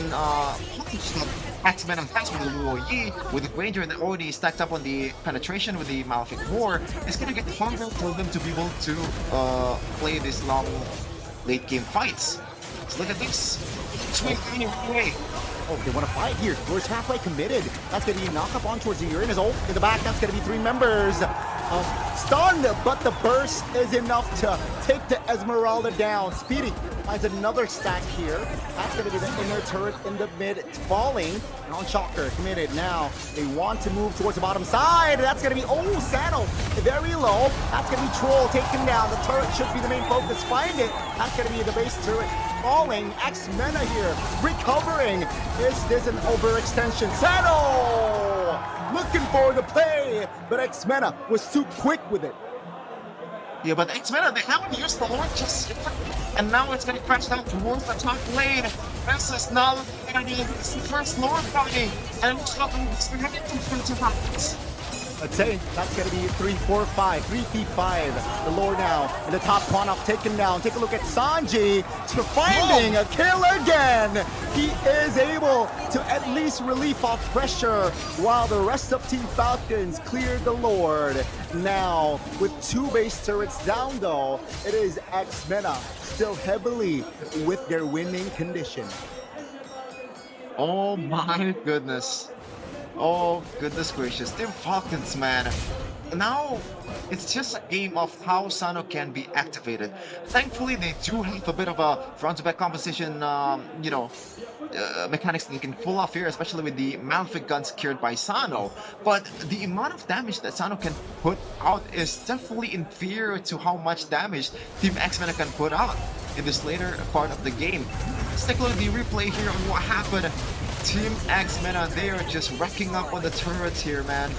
X-MENA has with the Yi, with the Granger that already stacked up on the penetration with the Malefic War. It's gonna get harder for them to be able to play this long late game fights. Let's look at this. Swing anyway. Oh, they want to fight here. Glorious Pathway committed. That's going to be a knock up on towards the Uranus ult. In the back, that's going to be 3 members. Stunned, but the burst is enough to take the Esmeralda down. Speedy finds another stack here. That's going to be the inner turret in the mid. It's falling. Non Shocker committed. Now they want to move towards the bottom side. That's going to be, oh, Sano, very low. That's going to be Troll taken down. The turret should be the main focus. Find it. That's going to be the base turret. Falling. X-MENA here recovering. Is this an overextension? Sano looking for the play, but X-MENA was too quick with it. Yeah, but X-MENA, they haven't used the Lord just yet, and now it's gonna crash down towards the top lane. This is now gonna be the first Lord fighting, and it's not going to be Let's say that's going to be 3-4-5, 3P5. The lore now in the top corner taken down. Take a look at Sanji finding a kill again. He is able to at least relieve off pressure while the rest of Team Falcons cleared the Lord. Now with 2 base turrets down though, it is X-MENA still heavily with their winning condition. Oh my goodness. Oh goodness gracious. Team Falcons, man. Now it's just a game of how Sano can be activated. Thankfully, they do have a bit of a front-to-back composition, mechanics they can pull off here, especially with the Malefic gun secured by Sano. But the amount of damage that Sano can put out is definitely inferior to how much damage Team X-MENA can put out in this later part of the game. Let's take a look at the replay here on what happened. Team X-MENA, they are just wrecking up on the turrets here, man.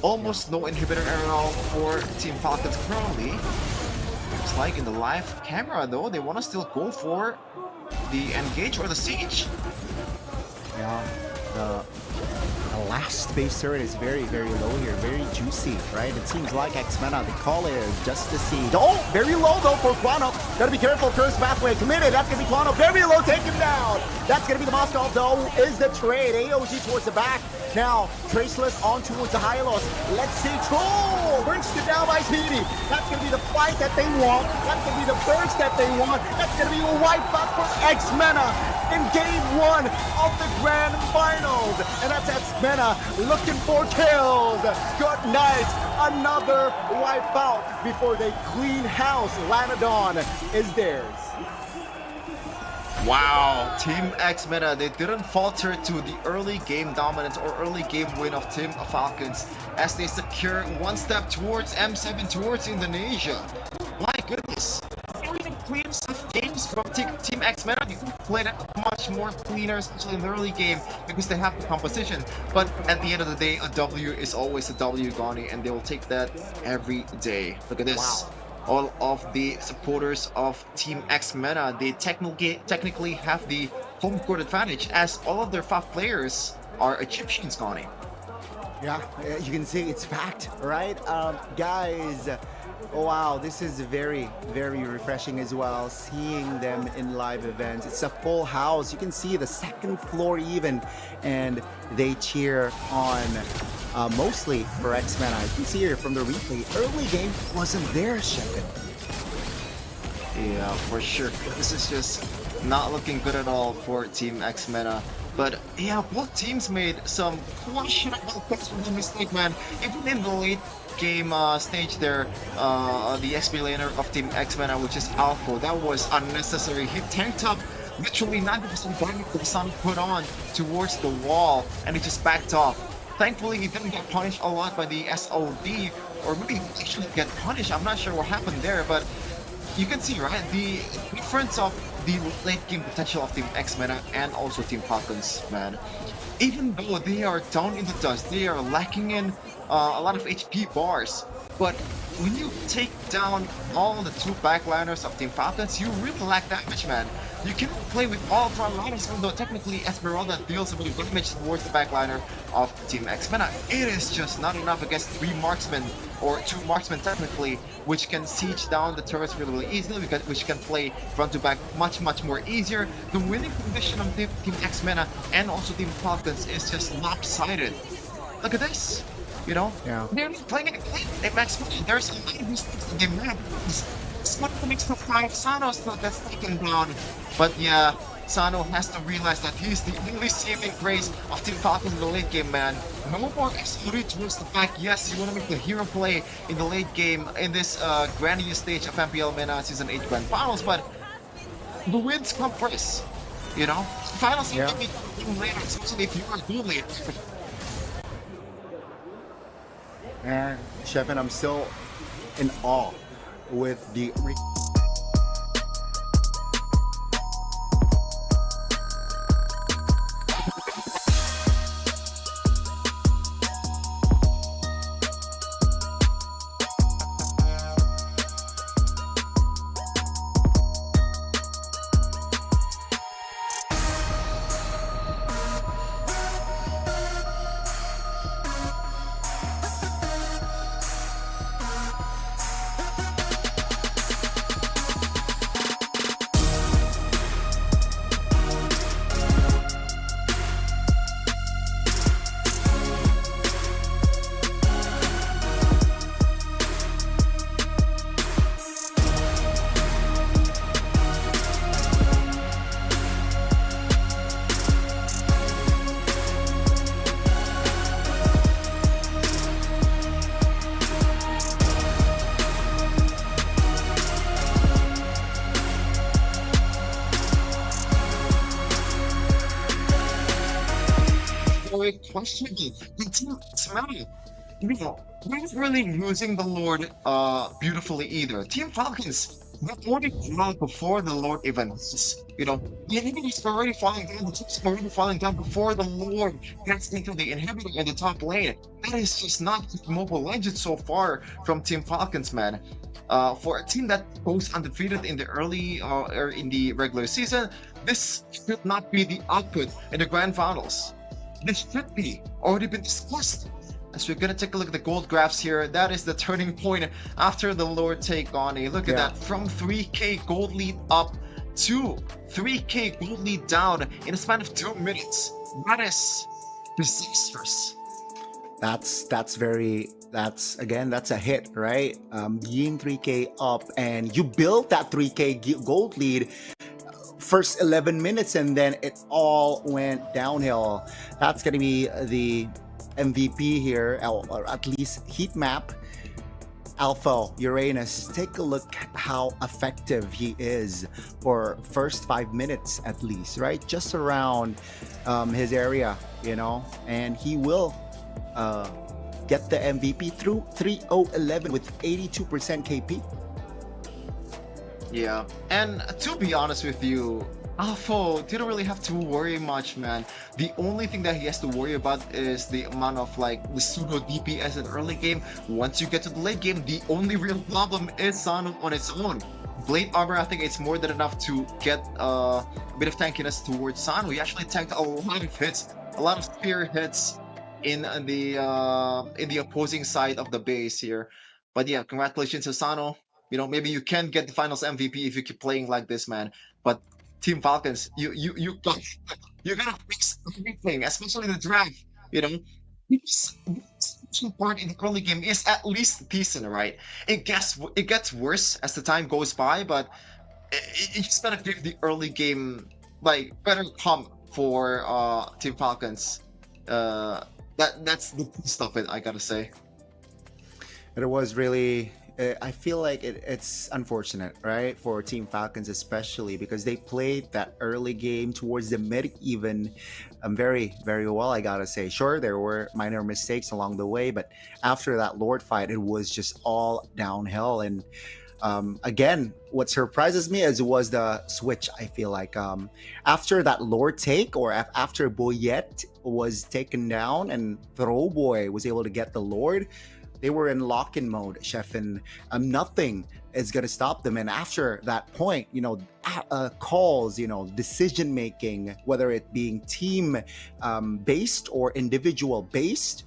Almost no inhibitor at all for Team Falcons currently. Looks like in the live camera though, they want to still go for the engage or the siege. Yeah, the last base turret is very, very low here, very juicy, right? It seems like X-MENA, the call is just to see. Oh, very low though for Quano. Gotta be careful, Curse Pathway committed. That's gonna be Quano, very low, take him down. That's gonna be the Moscow though, is the trade. AOG towards the back. Now, Traceless on towards the Hylos. Let's see, Troll brings it down by Speedy. That's gonna be the fight that they want. That's gonna be the burst that they want. That's gonna be a wipeout for X-MENA in game 1 of the Grand Finals. And that's X-MENA looking for kills. Good night. Another wipeout before they clean house. Lanadon is theirs. Wow, Team X-MENA, they didn't falter to the early game dominance or early game win of Team Falcons as they secure one step towards M7, towards Indonesia. My goodness, really clean stuff games from Team X-MENA. They played it much more cleaner, especially in the early game, because they have the composition. But at the end of the day, a W is always a W, Gani, and they will take that every day. Look at this. Wow. All of the supporters of Team X-MENA, they technically have the home court advantage as all of their 5 players are Egyptians, Connie. Yeah, you can see it's packed, right? Guys, wow, this is very, very refreshing as well, seeing them in live events. It's a full house. You can see the second floor even, and they cheer on mostly for X-MENA. You can see here from the replay, early game wasn't there, Shepin. Yeah, for sure. This is just not looking good at all for Team X-MENA. But yeah, both teams made some questionable mistake, man. Even in the late game stage there, the XP laner of Team X-MENA, which is Alpha, that was unnecessary. He tanked up literally 90% damage that the Sun put on towards the wall, and he just backed off. Thankfully, he didn't get punished a lot by the SOD, or maybe he actually get punished. I'm not sure what happened there, but you can see, right, the difference of the late game potential of Team X-MENA and also Team Falcons, man. Even though they are down in the dust, they are lacking in a lot of HP bars, but when you take down all the 2 backliners of Team Falcons, you really lack damage, man. You cannot play with all frontliners, although technically Esmeralda deals a bit of damage towards the backliner of Team X-MENA. It is just not enough against 3 marksmen, or 2 marksmen technically, which can siege down the turrets really, really easily, which can play front to back much, much more easier. The winning condition of Team X-MENA and also Team Falcons is just lopsided. Look at this. You know, they're not playing it at max speed. There's a lot of mistakes that they made. It's not the mix of 5 Sano's that's taken down. But yeah, Sano has to realize that he's the only saving grace of Team Falcons in the late game, man. No more SOD towards the back. Yes, you want to make the hero play in the late game in this grand new stage of MPL MENA Season 8 Grand Finals, but the wins come first. You know, finals you can be later, especially if you are too late. And Shepin, I'm still in awe with the questionable. The team Smell, you know, not really using the Lord beautifully either. Team Falcons, they're already drowned before the Lord even hits. You know, the inhibitor is already falling down, the chips are already falling down before the Lord gets into the inhibitor in the top lane. That is just not Mobile Legends so far from Team Falcons, man. For a team that goes undefeated in the early or in the regular season, this should not be the output in the grand finals. This should be already been discussed. As we're gonna take a look at the gold graphs here, that is the turning point after the Lord take on a look at that, from 3k gold lead up to 3k gold lead down in a span of 2 minutes. That is disastrous. That's a hit, right? Being 3k up, and you built that 3k gold lead first 11 minutes, and then it all went downhill. That's gonna be the MVP here, or at least heat map. Alpha Uranus, take a look how effective he is for first 5 minutes at least, right? Just around his area, you know, and he will get the MVP through 3-0-11 with 82% KP. Yeah, and to be honest with you, Alpha didn't really have to worry much, man. The only thing that he has to worry about is the amount of like the pseudo DPS in early game. Once you get to the late game, the only real problem is Sano on its own. Blade armor, I think it's more than enough to get a bit of tankiness towards Sano. He actually tanked a lot of hits, a lot of spear hits in the opposing side of the base here. But yeah, congratulations to Sano. You know, maybe you can get the finals MVP if you keep playing like this, man. But Team Falcons, you gotta fix everything, especially the draft. You know, this part in the early game is at least decent, right? It gets worse as the time goes by, but it's gonna give the early game like better comp for Team Falcons. That's the stuff I gotta say. It was really, I feel like it's unfortunate, right, for Team Falcons especially, because they played that early game towards the mid even very, very well, I gotta say. Sure, there were minor mistakes along the way, but after that Lord fight, it was just all downhill. And again, what surprises me was the switch. I feel like after that Lord take, or after Boyette was taken down and Throwboy was able to get the Lord, they were in lock-in mode, Chef, and nothing is going to stop them. And after that point, you know, calls, you know, decision making, whether it being team based or individual based,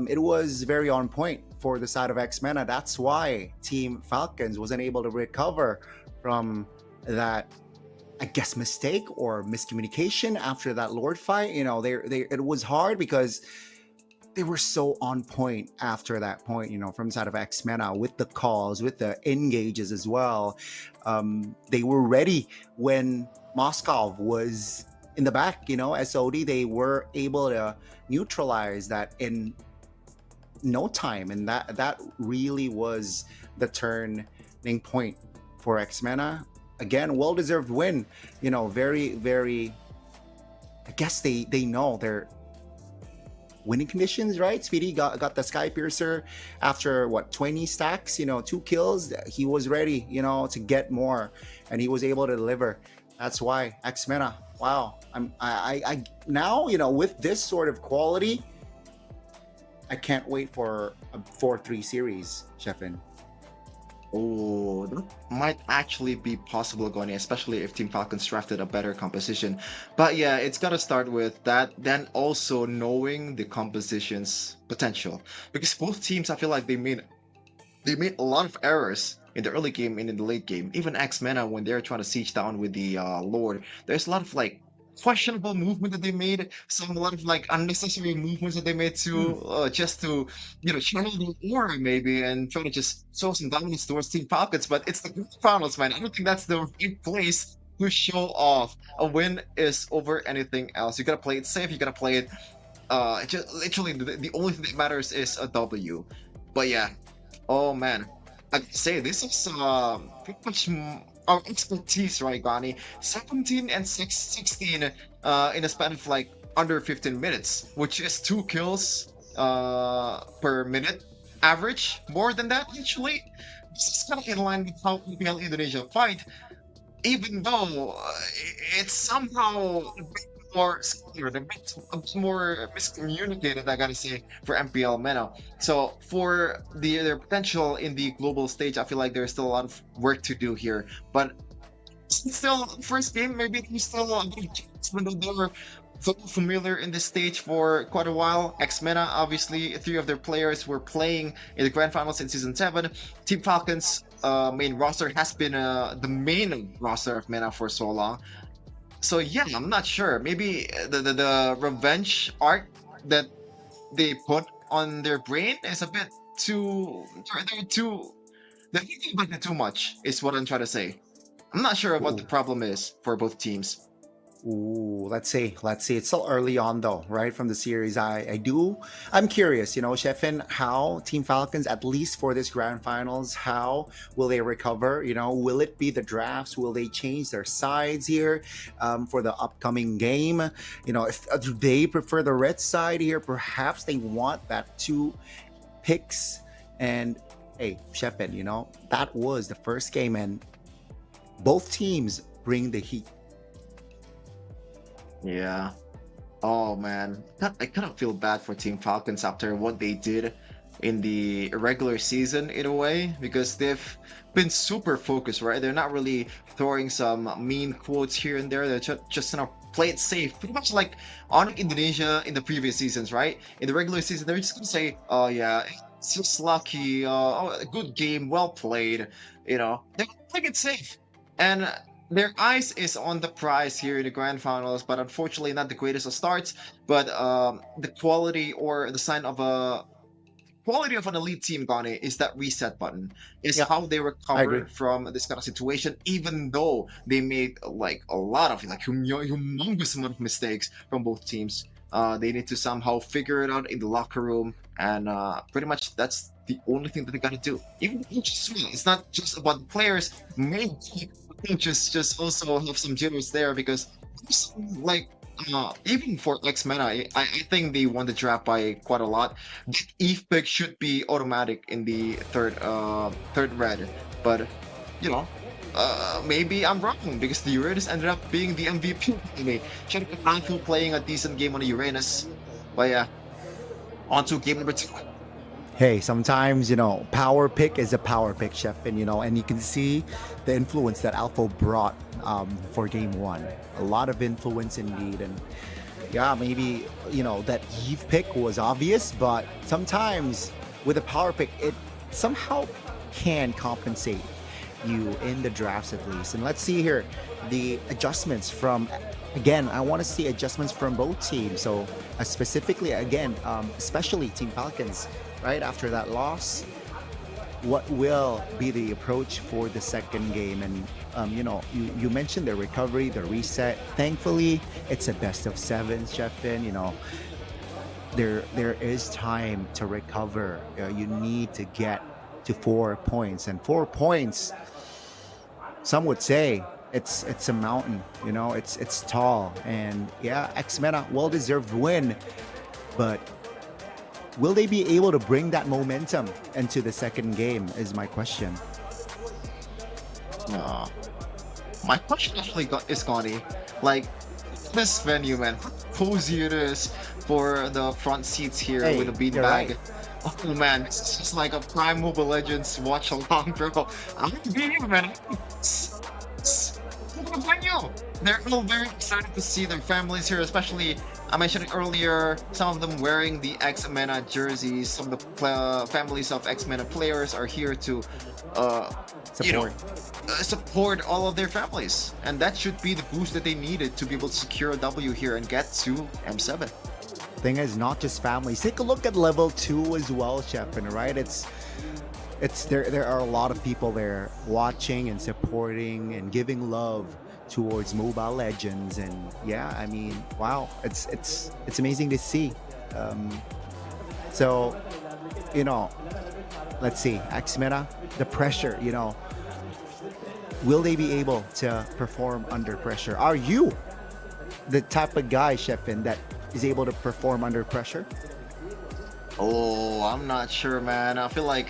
it was very on point for the side of X-MENA. That's why Team Falcons wasn't able to recover from that, I guess, mistake or miscommunication after that Lord fight. You know, it was hard because they were so on point after that point, you know, from the side of X-MENA, with the calls, with the engages as well. They were ready when Moscow was in the back, you know, SOD. They were able to neutralize that in no time, and that really was the turning point for X-MENA. Again, well-deserved win, you know, very, very, I guess they know their winning conditions, right? Speedy got the Sky Piercer after what, 20 stacks, you know, 2 kills. He was ready, you know, to get more, and he was able to deliver. That's why X-MENA, wow. I now, you know, with this sort of quality, I can't wait for a 4-3 series, Chefin. Oh, that might actually be possible, Goni, especially if Team Falcons drafted a better composition. But yeah, it's got to start with that, then also knowing the composition's potential. Because both teams, I feel like they made a lot of errors in the early game and in the late game. Even X-MENA, when they're trying to siege down with the Lord, there's a lot of like questionable movement that they made, a lot of like unnecessary movements that they made to just to, you know, channel the aura maybe and try to just show some dominance towards Team Falcons. But it's the grand finals, man. I don't think that's the right place to show off. A win is over anything else. You gotta play it safe. You gotta play it just literally the only thing that matters is a W. But yeah, oh man, I'd say this is pretty much our expertise, right, Gani? 17 and 16 in a span of like under 15 minutes, which is 2 kills per minute average. More than that, actually. This is kind of in line with how MPL Indonesia fight, even though it's somehow a bit more scattered, a bit more miscommunicated, I gotta say, for MPL MENA. So for their potential in the global stage, I feel like there's still a lot of work to do here. But still, first game, maybe there's still a big chance, even though they were so familiar in this stage for quite a while. MENA, obviously, 3 of their players were playing in the grand finals in season 7. Team Falcons main roster has been the main roster of MENA for so long. So yeah, I'm not sure. Maybe the revenge arc that they put on their brain is a bit too. They're thinking about it too much. Is what I'm trying to say. I'm not sure what the problem is for both teams. Ooh, let's see. It's still early on though, right? From the series, I'm curious, Chefin, how Team Falcons, at least for this grand finals, how will they recover? Will it be the drafts? Will they change their sides here for the upcoming game? If do they prefer the red side here? Perhaps they want that 2 picks. And hey, Chefin, that was the first game, and both teams bring the heat. Yeah. Oh man, I kind of feel bad for Team Falcons after what they did in the regular season in a way, because they've been super focused, right? They're not really throwing some mean quotes here and there. They're just play it safe, pretty much like on Indonesia in the previous seasons, right? In the regular season, they're just gonna say, "Oh yeah, it's just lucky. Oh, good game, well played." They're playing it safe, and their eyes is on the prize here in the grand finals, but unfortunately not the greatest of starts. But the quality or the sign of a quality of an elite team, Gane, is that reset button. Is how they recover from this kind of situation, even though they made like a lot of humongous amount of mistakes from both teams. They need to somehow figure it out in the locker room, and pretty much that's the only thing that they gotta do. Even the coaches, it's not just about the players. Maybe just also have some jitters there, because like even for MENA, I think they won the draft by quite a lot. The Eve pick should be automatic in the third red, but maybe I'm wrong, because the Uranus ended up being the MVP. Should have been playing a decent game on the Uranus. But yeah, on to game number 2. Hey, sometimes, power pick is a power pick, Chef, and you can see the influence that Alpha brought for game 1. A lot of influence indeed. And yeah, maybe, that Eve pick was obvious, but sometimes with a power pick, it somehow can compensate you in the drafts at least. And let's see here, the adjustments from, again, I want to see adjustments from both teams. So specifically, again, especially Team Falcons, right after that loss, what will be the approach for the second game? And you mentioned the recovery, the reset. Thankfully, it's a best of 7, Chefin. There is time to recover. You need to get to 4 points, and 4 points, some would say it's a mountain. It's tall. And yeah, MENA, well-deserved win, but will they be able to bring that momentum into the second game is my question. My question actually is, Connie, like, this venue, man, how cozy it is for the front seats here with a beanbag. Right. Oh man, it's just like a Prime Mobile Legends watch along, bro. I'm here, man. They're all very excited to see their families here, especially I mentioned earlier, some of them wearing the MENA jerseys. Some of the families of MENA players are here to support all of their families, and that should be the boost that they needed to be able to secure a W here and get to M7. Thing is, not just families. Take a look at level 2 as well, Chefin, right? It's there are a lot of people there watching and supporting and giving love towards Mobile Legends. And yeah, I mean, wow, it's amazing to see. So let's see, MENA, the pressure, will they be able to perform under pressure? Are you the type of guy, Chefin, that is able to perform under pressure? Oh, I'm not sure, man. I feel like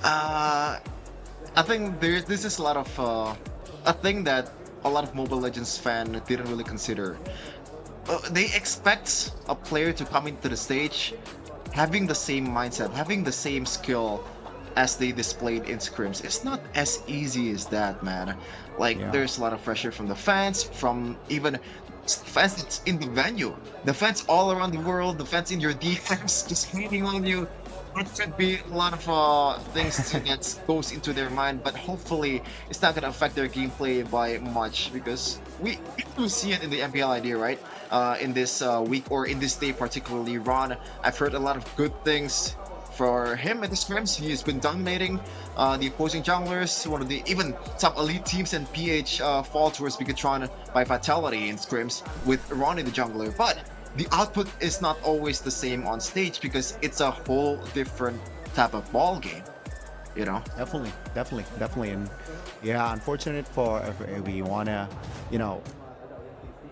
I think this is a lot of a thing that a lot of Mobile Legends fan didn't really consider. They expect a player to come into the stage having the same mindset, having the same skill as they displayed in scrims. It's not as easy as that, man. Like, there's a lot of pressure from the fans, from even fans that's in the venue, the fans all around the world, the fans in your DMs just hating on you. It could be a lot of things that goes into their mind, but hopefully it's not gonna affect their gameplay by much, because we do see it in the MPL idea, right? In this week, or in this day particularly, Ron, I've heard a lot of good things for him at the scrims. He has been dominating the opposing junglers, one of the even top elite teams, and PH fall towards Bigatron by fatality in scrims with Ron in the jungler. But the output is not always the same on stage, because it's a whole different type of ball game, you know? Definitely. And yeah, unfortunate for if we want to, you know,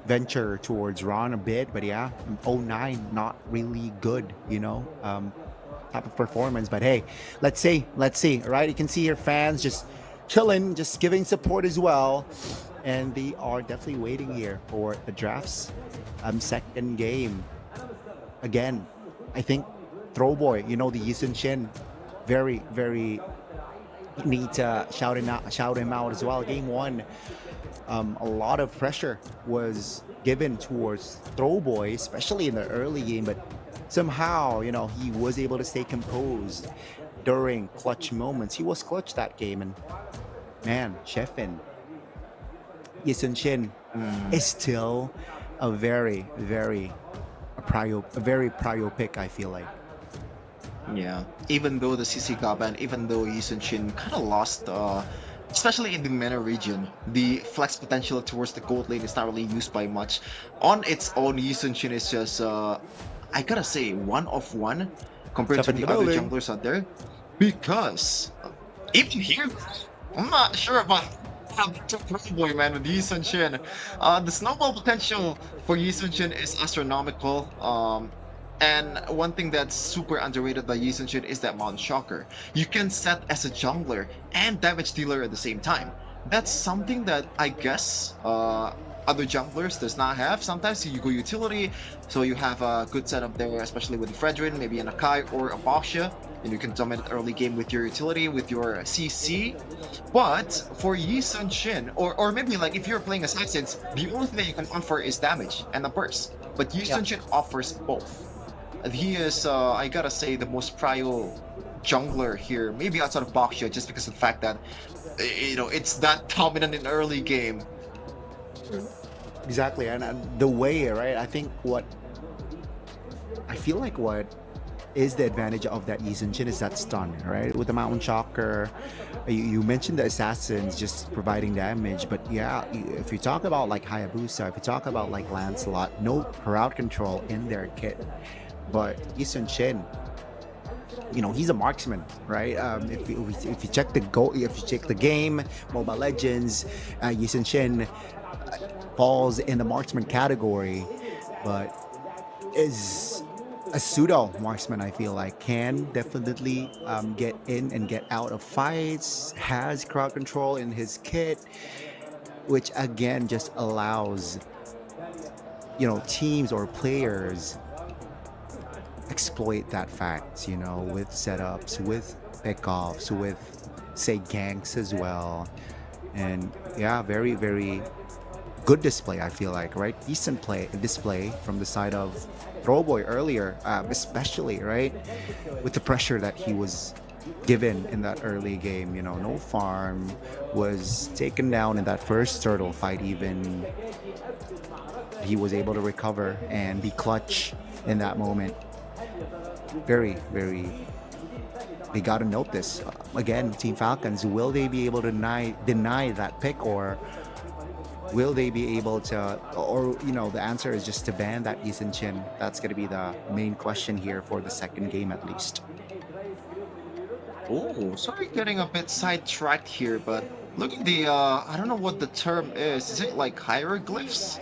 venture towards Ron a bit, but yeah, 09 not really good, you know, type of performance. But hey, let's see, right? You can see your fans just chilling, just giving support as well, and they are definitely waiting here for the draft's second game. Again, I think Throwboy, you know, the Yisun Shin, very need to shout him out as well. Game one, a lot of pressure was given towards Throwboy, especially in the early game, but somehow, you know, he was able to stay composed during clutch moments. He was clutch that game, and man, Chefin, Yisun Shin is still a very prio pick, I feel like. Yeah, even though the CC got banned, even though Yisun Shin kind of lost, especially in the MENA region, the flex potential towards the gold lane is not really used by much. On its own, Yisun Shin is just, I gotta say, one of one compared to the other junglers out there. Because, even here, I'm not sure about Boy, man, with Yisun Shin. The snowball potential for Yisun Shin is astronomical. And one thing that's super underrated by Yisun Shin is that Mount Shocker. You can set as a jungler and damage dealer at the same time. That's something that I guess other junglers does not have. Sometimes you go utility, so you have a good setup there, especially with Fredrin, maybe an Akai or a Boxia, and you can dominate early game with your utility, with your CC. But for Yisun Shin, or maybe like if you're playing Assassins, the only thing that you can offer is damage and a burst. But Yisun Shin offers both. He is, I gotta say, the most prio jungler here, maybe outside of Boxia, just because of the fact that, you know, it's that dominant in early game. Exactly, and the way, right? I think what is the advantage of that Yisun Shin is that stun, right? With the Mountain Shocker, you mentioned the Assassins just providing damage, but yeah, if you talk about like Hayabusa, if you talk about like Lancelot, no crowd control in their kit. But Yisun Shin, you know, he's a marksman, right? If you check the game, Mobile Legends, Yisun Shin falls in the marksman category, but is a pseudo marksman. I feel like can definitely get in and get out of fights, has crowd control in his kit, which again just allows, you know, teams or players exploit that fact, you know, with setups, with pickoffs, with say ganks as well. And yeah, very good display, I feel like, right? Decent display from the side of Throwboy earlier, especially, right, with the pressure that he was given in that early game. You know, no farm, was taken down in that first turtle fight. Even he was able to recover and be clutch in that moment. Very they gotta note this. Again, Team Falcons, will they be able to deny that pick, or will they be able to, or you know, the answer is just to ban that Yisun Shin? That's gonna be the main question here for the second game at least. Oh, sorry, getting a bit sidetracked here, but look at the I don't know what the term is. Is it like hieroglyphs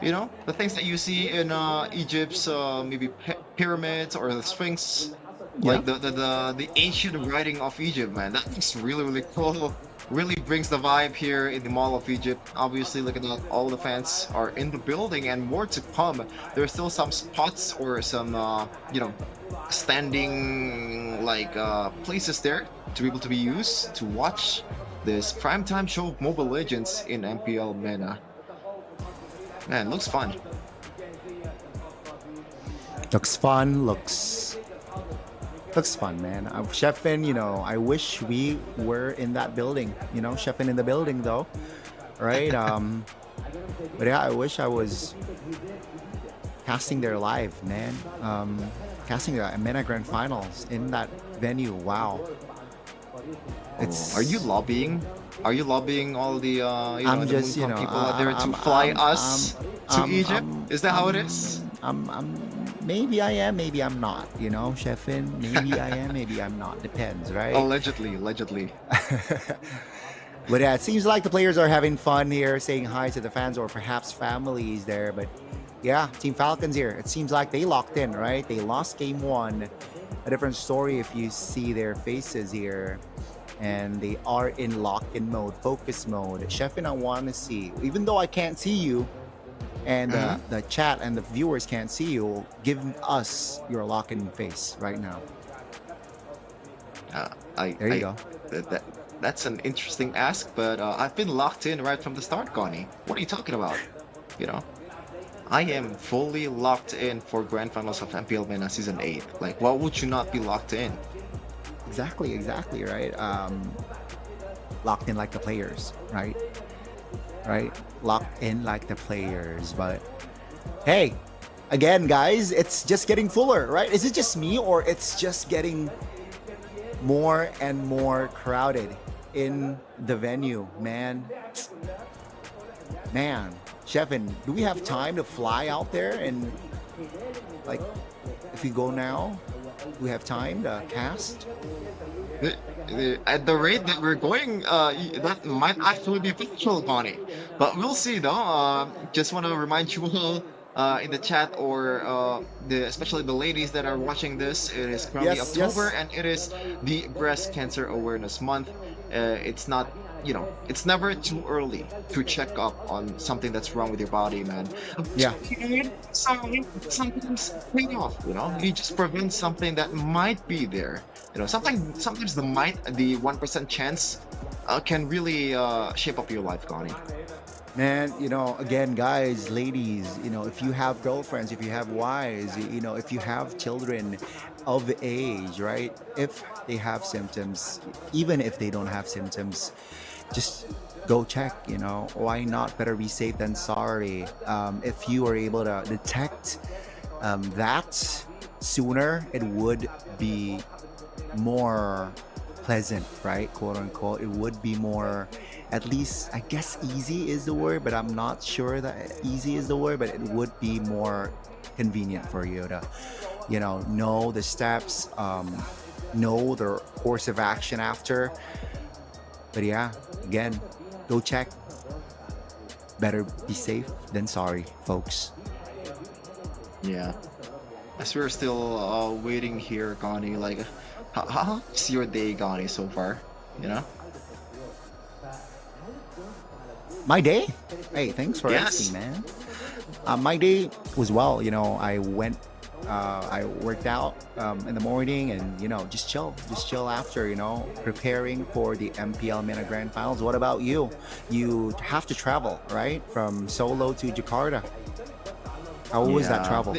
you know, the things that you see in Egypt's maybe pyramids or the Sphinx, like the ancient writing of Egypt, man. That looks really really cool. Really brings the vibe here in the Mall of Egypt. Obviously, look at that, all the fans are in the building and more to come. There are still some spots or some you know, standing like places there to be able to be used to watch this primetime show of Mobile Legends in MPL MENA. Man, looks fun. Looks fun. Looks fun, man. Chefin, you know, I wish we were in that building. You know, Chefin in the building though, right? But yeah, I wish I was casting there live, man. Casting the MENA Grand Finals in that venue. Wow. Are you lobbying? Are you lobbying all the you know, the just, you Moonpop know, people out there to fly us to Egypt? Is that how it is? Maybe I am, maybe I'm not. You know, Chefin. Maybe I am, maybe I'm not. Depends, right? Allegedly, allegedly. But yeah, it seems like the players are having fun here, saying hi to the fans or perhaps families there. But yeah, Team Falcons here. It seems like they locked in, right? They lost game 1. A different story if you see their faces here. And they are in lock-in mode, focus mode. Chefin, I want to see, even though I can't see you, and the chat and the viewers can't see you, give us your lock-in face right now. There you go. That's an interesting ask, but I've been locked in right from the start, Connie. What are you talking about? You know, I am fully locked in for Grand Finals of MPL MENA Season 8. Like, why would you not be locked in? Exactly, right? Locked in like the players, right? Locked in like the players. But hey, again, guys, it's just getting fuller, right? Is it just me, or it's just getting more and more crowded in the venue, man? Chefin, do we have time to fly out there? And like, if we go now, do we have time to cast? At the rate that we're going, that might actually be virtual, Connie. But we'll see, though. Just want to remind you all in the chat, or especially the ladies that are watching this, it is currently October, and it is the Breast Cancer Awareness Month. It's not, you know, it's never too early to check up on something that's wrong with your body, man. Yeah. Sometimes pay off, you know. You just prevent something that might be there. You know, sometimes the 1% chance can really shape up your life, Connie. Man, you know, again, guys, ladies, you know, if you have girlfriends, if you have wives, you know, if you have children of age, right? If they have symptoms, even if they don't have symptoms, just go check, you know. Why not? Better be safe than sorry. If you are able to detect that sooner, it would be more pleasant, right? Quote unquote. It would be more, at least, I guess easy is the word, but I'm not sure that easy is the word, but it would be more convenient for you to, you know the steps, know the course of action after. But yeah, again, go check. Better be safe than sorry, folks. Yeah. As we're still waiting here, Connie, like, how's your day, Connie, so far? You know? My day? Hey, thanks for asking, man. My day was well. You know, I worked out in the morning, and you know, just chill after, you know, preparing for the MPL MENA Grand Finals. What about you? You have to travel, right, from Solo to Jakarta. How was that travel?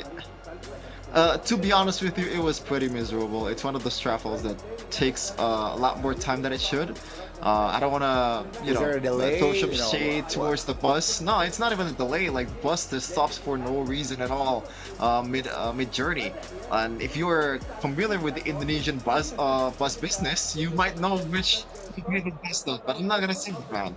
To be honest with you, it was pretty miserable. It's one of those travels that takes a lot more time than it should. I don't want to, you know, throw some shade towards the bus. No, it's not even a delay. Like, bus that stops for no reason at all mid journey. And if you're familiar with the Indonesian bus business, you might know which bus stop. But I'm not gonna say it, man.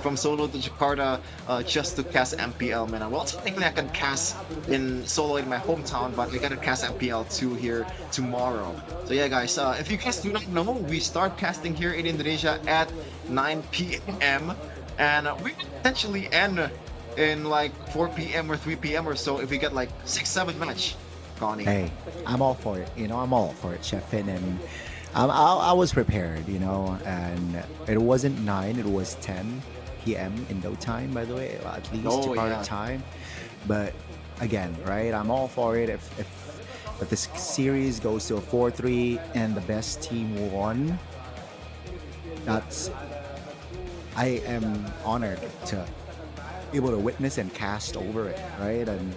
From Solo to Jakarta just to cast MPL MENA. Well, technically I can cast in Solo in my hometown, but I gotta cast MPL 2 here tomorrow. So yeah, guys, if you guys do not know, we start casting here in Indonesia at 9 p.m. and we could potentially end in like 4 p.m. or 3 p.m. or so if we get like 6-7 match. Connie. Hey, I'm all for it. I'm all for it, Chef Finn, and I was prepared. And it wasn't 9; it was 10 p.m. Indo time, by the way, at least Jakarta time. But again, right? I'm all for it. If this series goes to a 4-3 and the best team won, I am honored to be able to witness and cast over it, right? And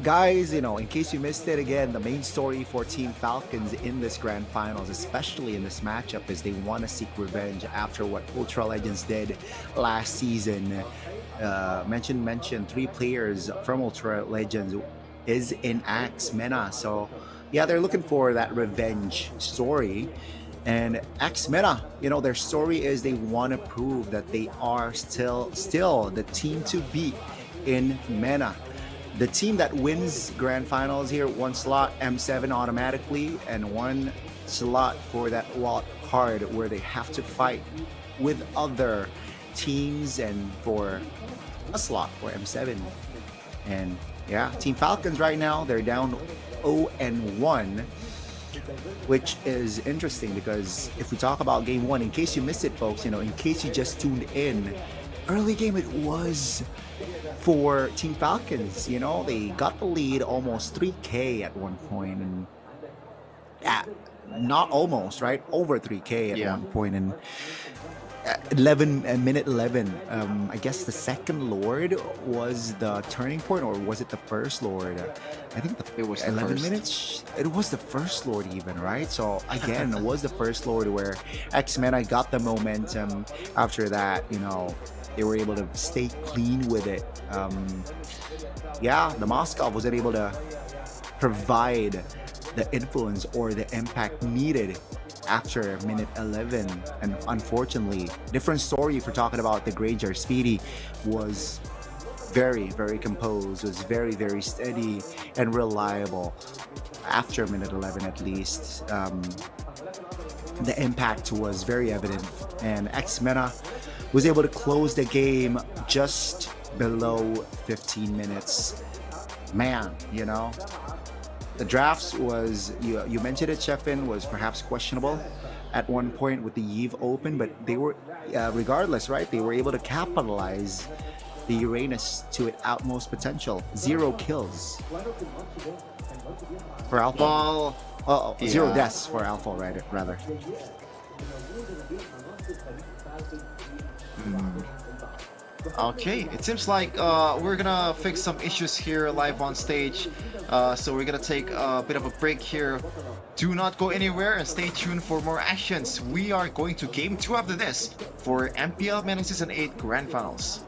guys, in case you missed it, again, the main story for Team Falcons in this grand finals, especially in this matchup, is they want to seek revenge after what Ultra Legends did last season. Mention 3 players from Ultra Legends is in MENA. So yeah, they're looking for that revenge story. And MENA, their story is they want to prove that they are still the team to beat in MENA. The team that wins grand finals here, 1 slot M7 automatically, and 1 slot for that wild card where they have to fight with other teams, and for a slot for M7. And yeah, Team Falcons right now, they're down 0-1, which is interesting because if we talk about game 1, in case you missed it, folks, in case you just tuned in, early game it was for Team Falcons. They got the lead almost 3K at one point, and not almost, right? Over 3K at one point, and minute 11, I guess the second Lord was the turning point, or was it the first Lord? I think it was 11 minutes. It was the first Lord even, right? So again, it was the first Lord where MENA got the momentum. After that, they were able to stay clean with it. The Moscow wasn't able to provide the influence or the impact needed after minute 11, and unfortunately, different story if we're talking about the Granger. Speedy was very, very composed, was very, very steady and reliable after minute 11 at least. The impact was very evident, and MENA was able to close the game just below 15 minutes. Man, the drafts was, you mentioned it, Chefin, was perhaps questionable at one point with the Eve Open, but they were, regardless, right? They were able to capitalize the Uranus to its utmost potential. 0 kills for Alpha. 0 deaths for Alpha, rather. Okay, it seems like we're gonna fix some issues here live on stage. So we're gonna take a bit of a break here. Do not go anywhere and stay tuned for more actions. We are going to game 2 after this for MPL MENA Season 8 Grand Finals.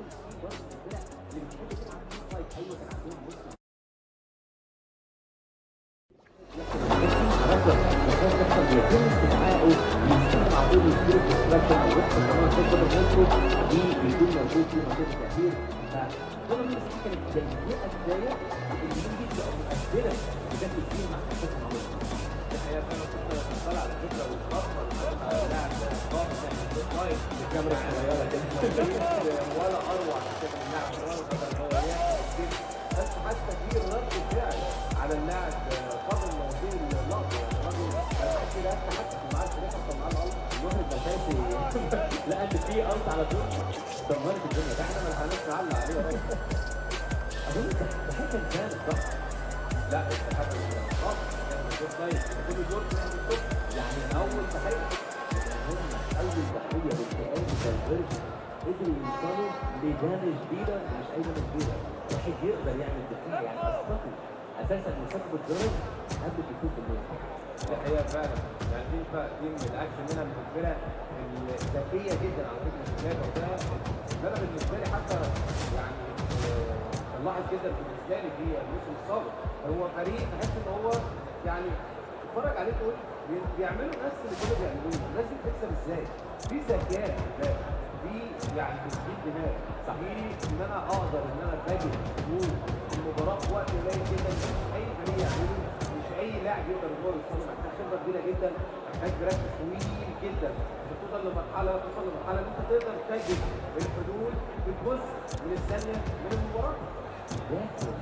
لاعب يقدر ان هو يوصل له، محتاج خبره كبيره جدا، محتاج براكتس طويل جدا عشان توصل لمرحله ان انت تقدر تجد الحلول في الجزء من الثانيه من المباراه. لكن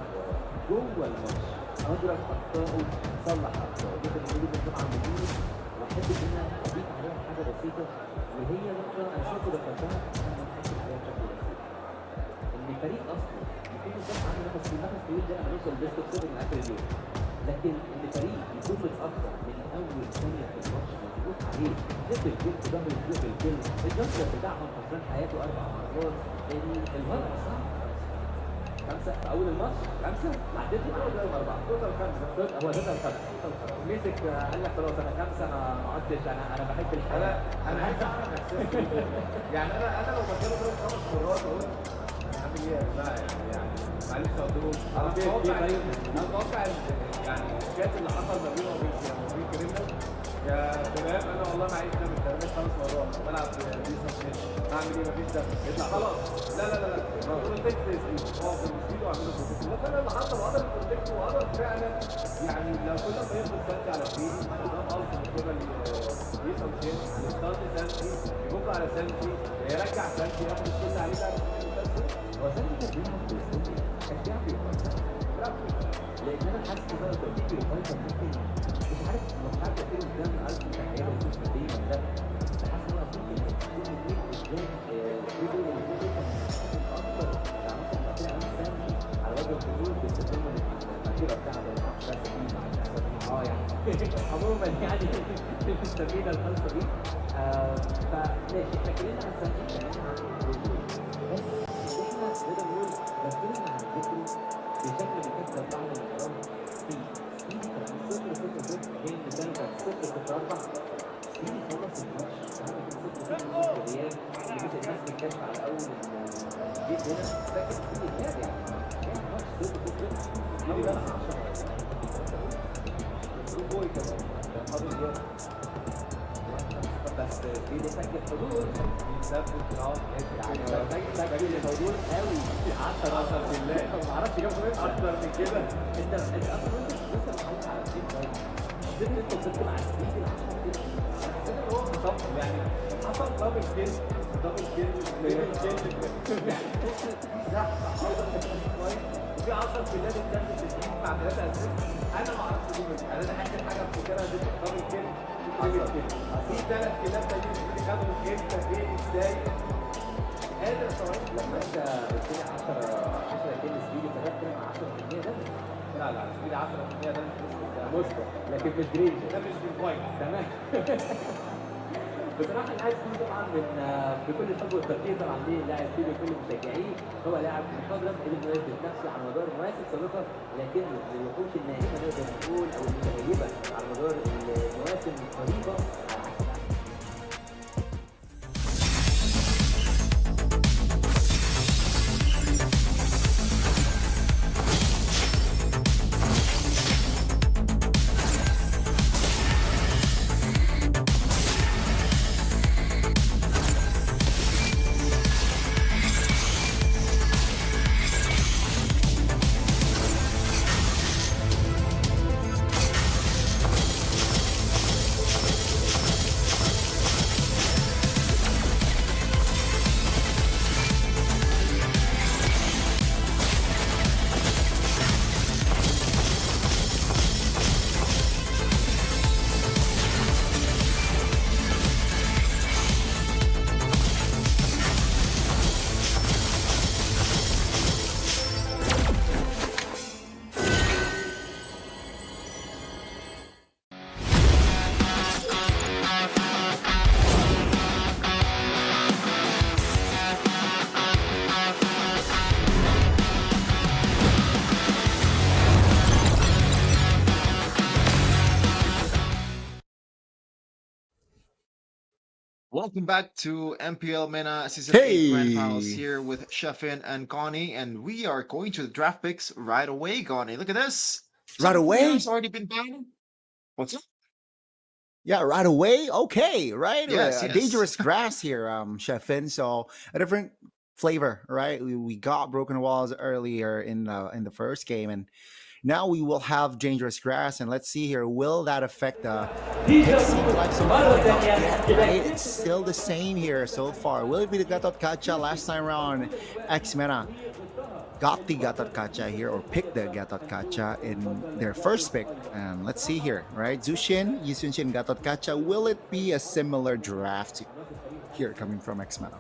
جوه الماتش ادرك اخطائه، صلح اخطائه، جدا المدير طبعا مدير، واحب ان انا اضيف عليها حاجه بسيطه، وهي نقطه انا شايفه ذكرتها انا بحب عليها بشكل بسيط. ان الفريق اصلا يكون قدام عنده نفس طويل ده لما نوصل بيست اوف 7 من اخر اليوم، لكن ان فريق يكون متاخر من اول ثانيه في الماتش مضغوط عليه، نزل الجيم في ظهر الجيم بالكل، الجمهور بتاعهم خسران حياته 4 مرات، الوضع صعب. 5 في اول الماتش، 5 عديت من اول 4 توتال 5 هو توتال 5 مسك قال لك خلاص انا 5 انا ما عدتش، انا بحب الحياه، انا عايز اعرف احساسي يعني انا لو بجيبه ضرب 5 مرات اقول عامل ايه يا جماعه يعني معلش اقول انا متوقع يعني الشات اللي حصل ما بينه وبين كريمنال يا شباب، انا والله ما عايز ده من 5 مرات بلعب بيس اعمل ايه مفيش ده يطلع خلاص لا بروتكت سبيد هو سبيد واعمله بروتكت، لكن اللي حصل وقدر البروتكت وقدر فعلا يعني لو كل ما ياخد سنتي على سبيد قدام ارض الكوره يسال شيء يستارت سنتي يبص على سنتي يرجع سنتي ياخد الكل عليه بقى هو سنتي كان بيلعب بيستني كان بيلعب لان انا حاسس ان انا توفيقي الفايتر ممكن مش عارف لو حد كده قدام عارف التحقيق الدايما ده، بس حاسس ان انا ممكن يكون الاثنين قدام كده اكتر يعني مثلا مقطع سنتي على وجه الحضور باستخدام الماكينه بتاعته يعني عموما يعني التمرينه الخاصه دي فماشي احنا اتكلمنا عن سنتي اتكلمنا عن الحضور، بس احنا نقدر نقول ركزنا على الفكره بشكل بيكسر بعض المباراه سيدي كان 0-0 بين مثلا كان 0-4 سيدي خلص الماتش بعد 0-0 الريال اللي الناس بتكشف على اول الجيم هنا، لكن سيدي كان يعني كان ماتش 0-0 سيدي بس 10 جول كمان كان فاضل جول بس سيدي سجل حضور بيثبت يعني سجل حضور قوي 10 بالله ما اعرفش جابوا ايه اكتر من كده. انت اصلا لسه محافظ على التيم كويس، قدرت انت تفضل مع التيم ال 10 كده، حسيت ان هو مطبق يعني حصل دبل كيل يعني زحمه حصل كويس وفي 10 كيلات اتكلمت في التيم مع 3 اسيست، انا ما اعرفش دي انا اخر حاجه افتكرها دي دبل كيل في 3 كيلات تانيين خدوا امتى فين ازاي قادر استوعب لما انت قلت لي 10 كيلو سبيدي فده كده مع 10% ده لا سبيدي 10% ده مشكله لكن مش جريج ده مش في البوينت تمام. بصراحه انا عايز اقول طبعا من بكل الحب والتقدير طبعا ليه اللاعب فيه بكل مشجعيه، هو لاعب مخضرم اللي بيثبت نفسه على مدار مواسم سابقه، لكن الوحوش الناهمه نقدر نقول او المتغيبه على مدار المواسم القريبه Welcome back to MPL MENA Season 8 Grand Finals here with Shefin and Connie, and we are going to the draft picks right away, Connie. Look at this. Right away? Players already been banned. What's up? Yeah, right away. Okay, right. Yes, yes. Dangerous grass here, Chefin. So a different flavor, right? We got broken walls earlier in the first game, and Now we will have dangerous grass, and let's see here. Will that affect the pick? Seems like so far not yet, right? It's still the same here so far. Will it be the Gatot Kacha last time around? X-MENA got the Gatot Kacha here, or picked the Gatot Kacha in their first pick. Let's see here, right? Zushin, Yisunshin, Gatot Kacha. Will it be a similar draft here coming from X-MENA?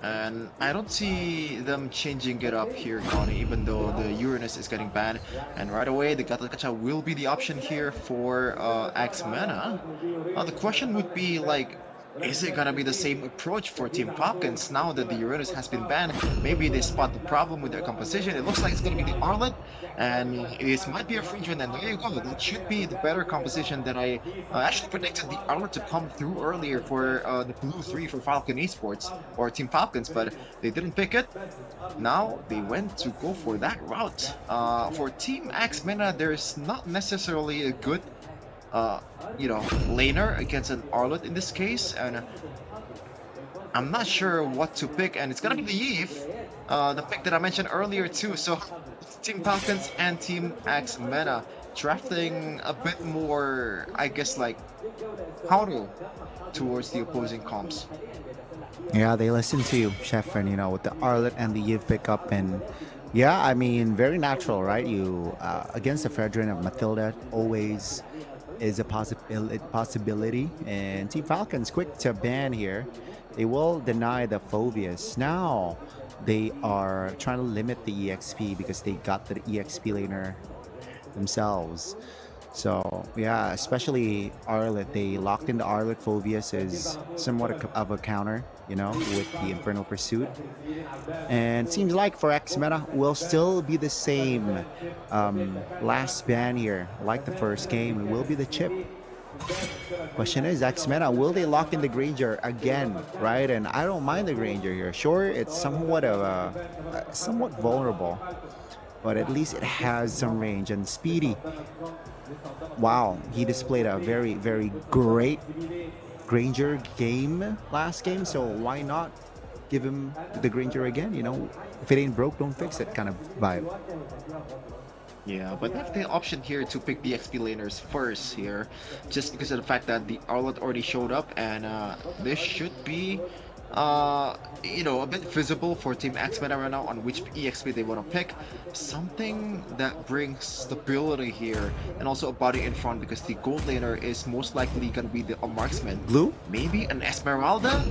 And I don't see them changing it up here, Connie, even though the Uranus is getting banned. And right away, the Gatot Kacha will be the option here for X-MENA. The question would be, like, is it gonna be the same approach for Team Falcons now that the Uranus has been banned? Maybe they spot the problem with their composition. It looks like it's gonna be the Arlet, and this might be a free trend, and there you go. That should be the better composition that I actually predicted the Arlet to come through earlier for the Blue 3 for Falcon Esports, or Team Falcons, but they didn't pick it. Now they went to go for that route. For Team X-MENA, there's not necessarily a good laner against an Arlet in this case, and I'm not sure what to pick, and it's gonna be the Eve, the pick that I mentioned earlier too. So Team Falcons and Team X-MENA drafting a bit more, I guess, like counter towards the opposing comps. Yeah, they listen to you, Chef, and with the Arlet and the Yiv pickup, and yeah, I mean, very natural, right? You against the Fredrin of Matilda always is a possibility, and Team Falcons quick to ban here. They will deny the Phobius. Now they are trying to limit the EXP because they got the EXP laner themselves. So yeah, especially Arlet, they locked in the Arlet. Phobius is somewhat of a counter, with the Infernal Pursuit. And it seems like for X-MENA will still be the same last ban here, like the first game. It will be the chip. Question is, X-MENA, will they lock in the Granger again, right? And I don't mind the Granger here. Sure, it's somewhat vulnerable, but at least it has some range. And Speedy, wow, he displayed a very, very great Granger game last game, so why not give him the Granger again? If it ain't broke, don't fix it kind of vibe. Yeah, but they have the option here to pick the XP laners first here, just because of the fact that the Arlet already showed up, and this should be a bit visible for Team X-MENA right now on which EXP they want to pick. Something that brings stability here, and also a body in front, because the gold laner is most likely going to be a marksman. Blue? Maybe an Esmeralda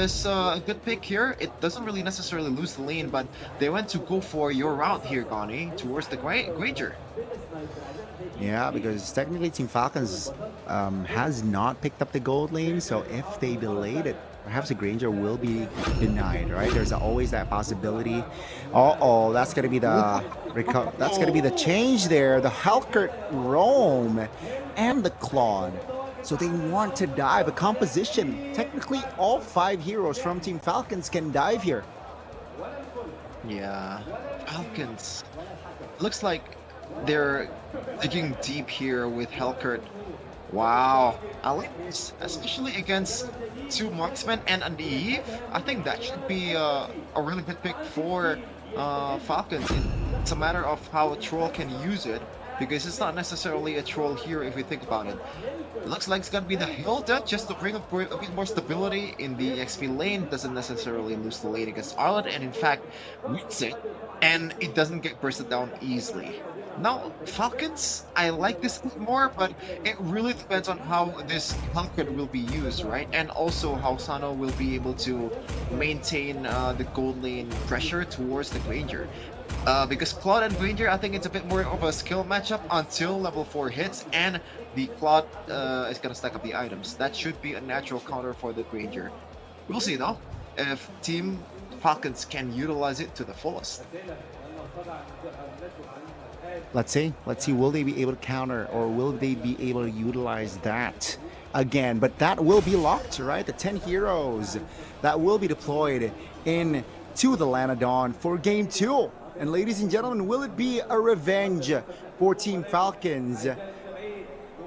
is a good pick here. It doesn't really necessarily lose the lane, but they went to go for your route here, Gani, towards the Granger. Yeah, because technically Team Falcons has not picked up the gold lane, so if they delayed it, perhaps the Granger will be denied, right? There's always that possibility. That's gonna be the change there. The Halkert Roam and the Claude. So they want to dive a composition. Technically, all 5 heroes from Team Falcons can dive here. Yeah, Falcons. Looks like they're digging deep here with Halkert. Wow, I like this, especially against 2 marksmen and an Eve. I think that should be a really good pick for Falcons. It's a matter of how a troll can use it, because it's not necessarily a troll here if we think about it. It looks like it's gonna be the Hilda just to bring a bit more stability in the XP lane. Doesn't necessarily lose the lane against Arlet, and in fact wins it, and it doesn't get bursted down easily. Now, Falcons, I like this more, but it really depends on how this Halkert will be used, right? And also how Sano will be able to maintain the gold lane pressure towards the Granger. Because Claude and Granger, I think it's a bit more of a skill matchup until level 4 hits, and the Claude is gonna stack up the items. That should be a natural counter for the Granger. We'll see though, if Team Falcons can utilize it to the fullest. Let's see, will they be able to counter, or will they be able to utilize that again? But that will be locked, right? The 10 heroes that will be deployed into the Lanadon for game 2. And ladies and gentlemen, will it be a revenge for Team Falcons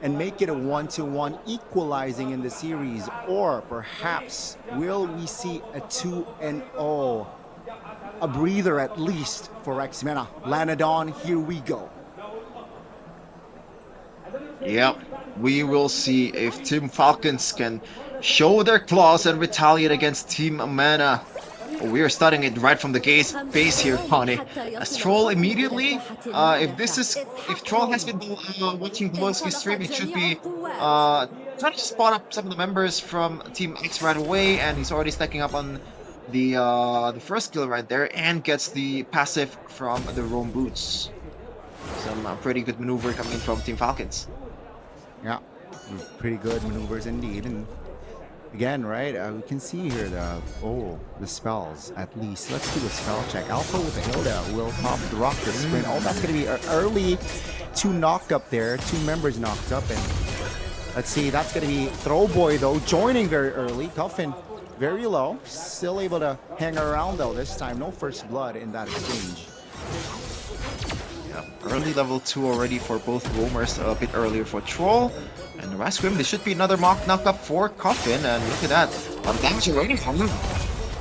and make it a 1-1 equalizing in the series? Or perhaps will we see a 2-0 a breather at least for X-MENA. Lanadon, here we go. Yep, we will see if Team Falcons can show their claws and retaliate against Team MENA. We are starting it right from the base here, Connie. As Troll immediately, if Troll has been watching Blowski's stream, it should be trying to spot up some of the members from Team X right away, and he's already stacking up on the first kill right there, and gets the passive from the Roam Boots. Some pretty good maneuver coming in from Team Falcons. Yeah, pretty good maneuvers indeed. And again, right, we can see here the spells at least. Let's do a spell check. Alpha with the Hilda will pop the rocket sprint. Oh, that's going to be early 2 knocked up there. 2 members knocked up. And let's see, that's going to be Throwboy though, joining very early. Coffin very low. Still able to hang around though this time. No first blood in that exchange. Early level 2 already for both roamers, a bit earlier for Troll. And the rest of him, there should be another mock knockup for Coffin, and look at that. Damage already from him.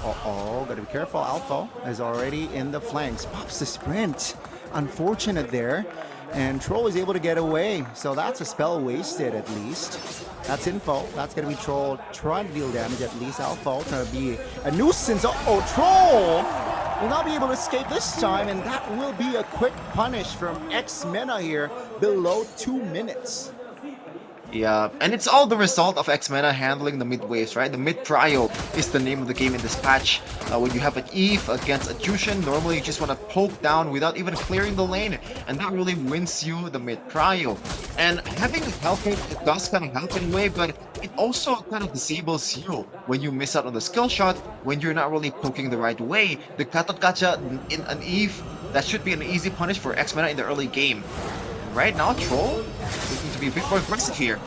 Uh-oh, gotta be careful. Alpha is already in the flanks. Pops the sprint. Unfortunate there. And Troll is able to get away. So that's a spell wasted at least. That's info. That's gonna be Troll trying to deal damage at least. Alpha trying to be a nuisance. Uh-oh, Troll will not be able to escape this time, and that will be a quick punish from X-MENA here below 2 minutes. Yeah, and it's all the result of X-MENA handling the mid waves, right? The mid prio is the name of the game in this patch. When you have an Eve against a Jushin, normally you just want to poke down without even clearing the lane, and that really wins you the mid prio. And having a health hit, it does kind of help in a way, but it also kind of disables you when you miss out on the skill shot, when you're not really poking the right way. The Katot Gacha in an Eve, that should be an easy punish for X-MENA in the early game. Right now, Troll looking to be a bit more aggressive here.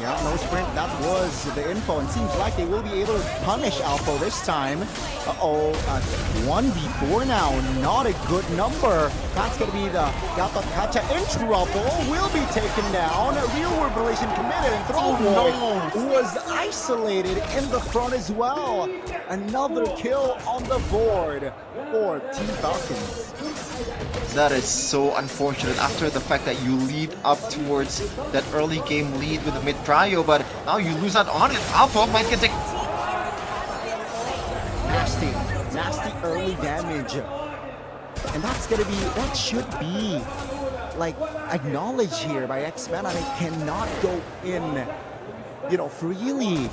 Yeah, no sprint. That was the info, and seems like they will be able to punish Alpha this time. Uh-oh, 1v4 now. Not a good number. That's going to be the Katot Gacha in trouble. Will be taken down. Real world relation committed, and Throwboy was isolated in the front as well. Another kill on the board for Team Falcons. That is so unfortunate after the fact that you lead up towards that early game lead with the mid prio, but now you lose out on it. Alpha might get taken. Nasty early damage. And that should be like acknowledged here by X-MENA. They cannot go in, freely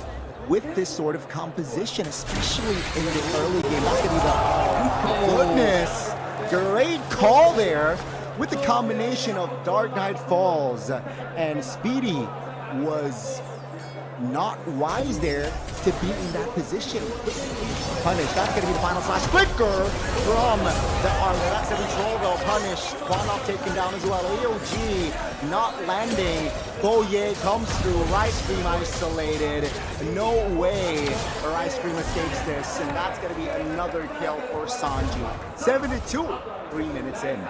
with this sort of composition, especially in the early game. That's gonna be goodness. Great call there with the combination of Dark Knight Falls, and Speedy was not wise there to be in that position. Punish, that's going to be the final slash. Flicker from the armor. That's going to be Troll though. Punish. Kwanok taken down as well. AOG not landing. Boye comes through. Rice Cream isolated. No way Rice Cream escapes this. And that's going to be another kill for Sanji. 7-2, 3 minutes in.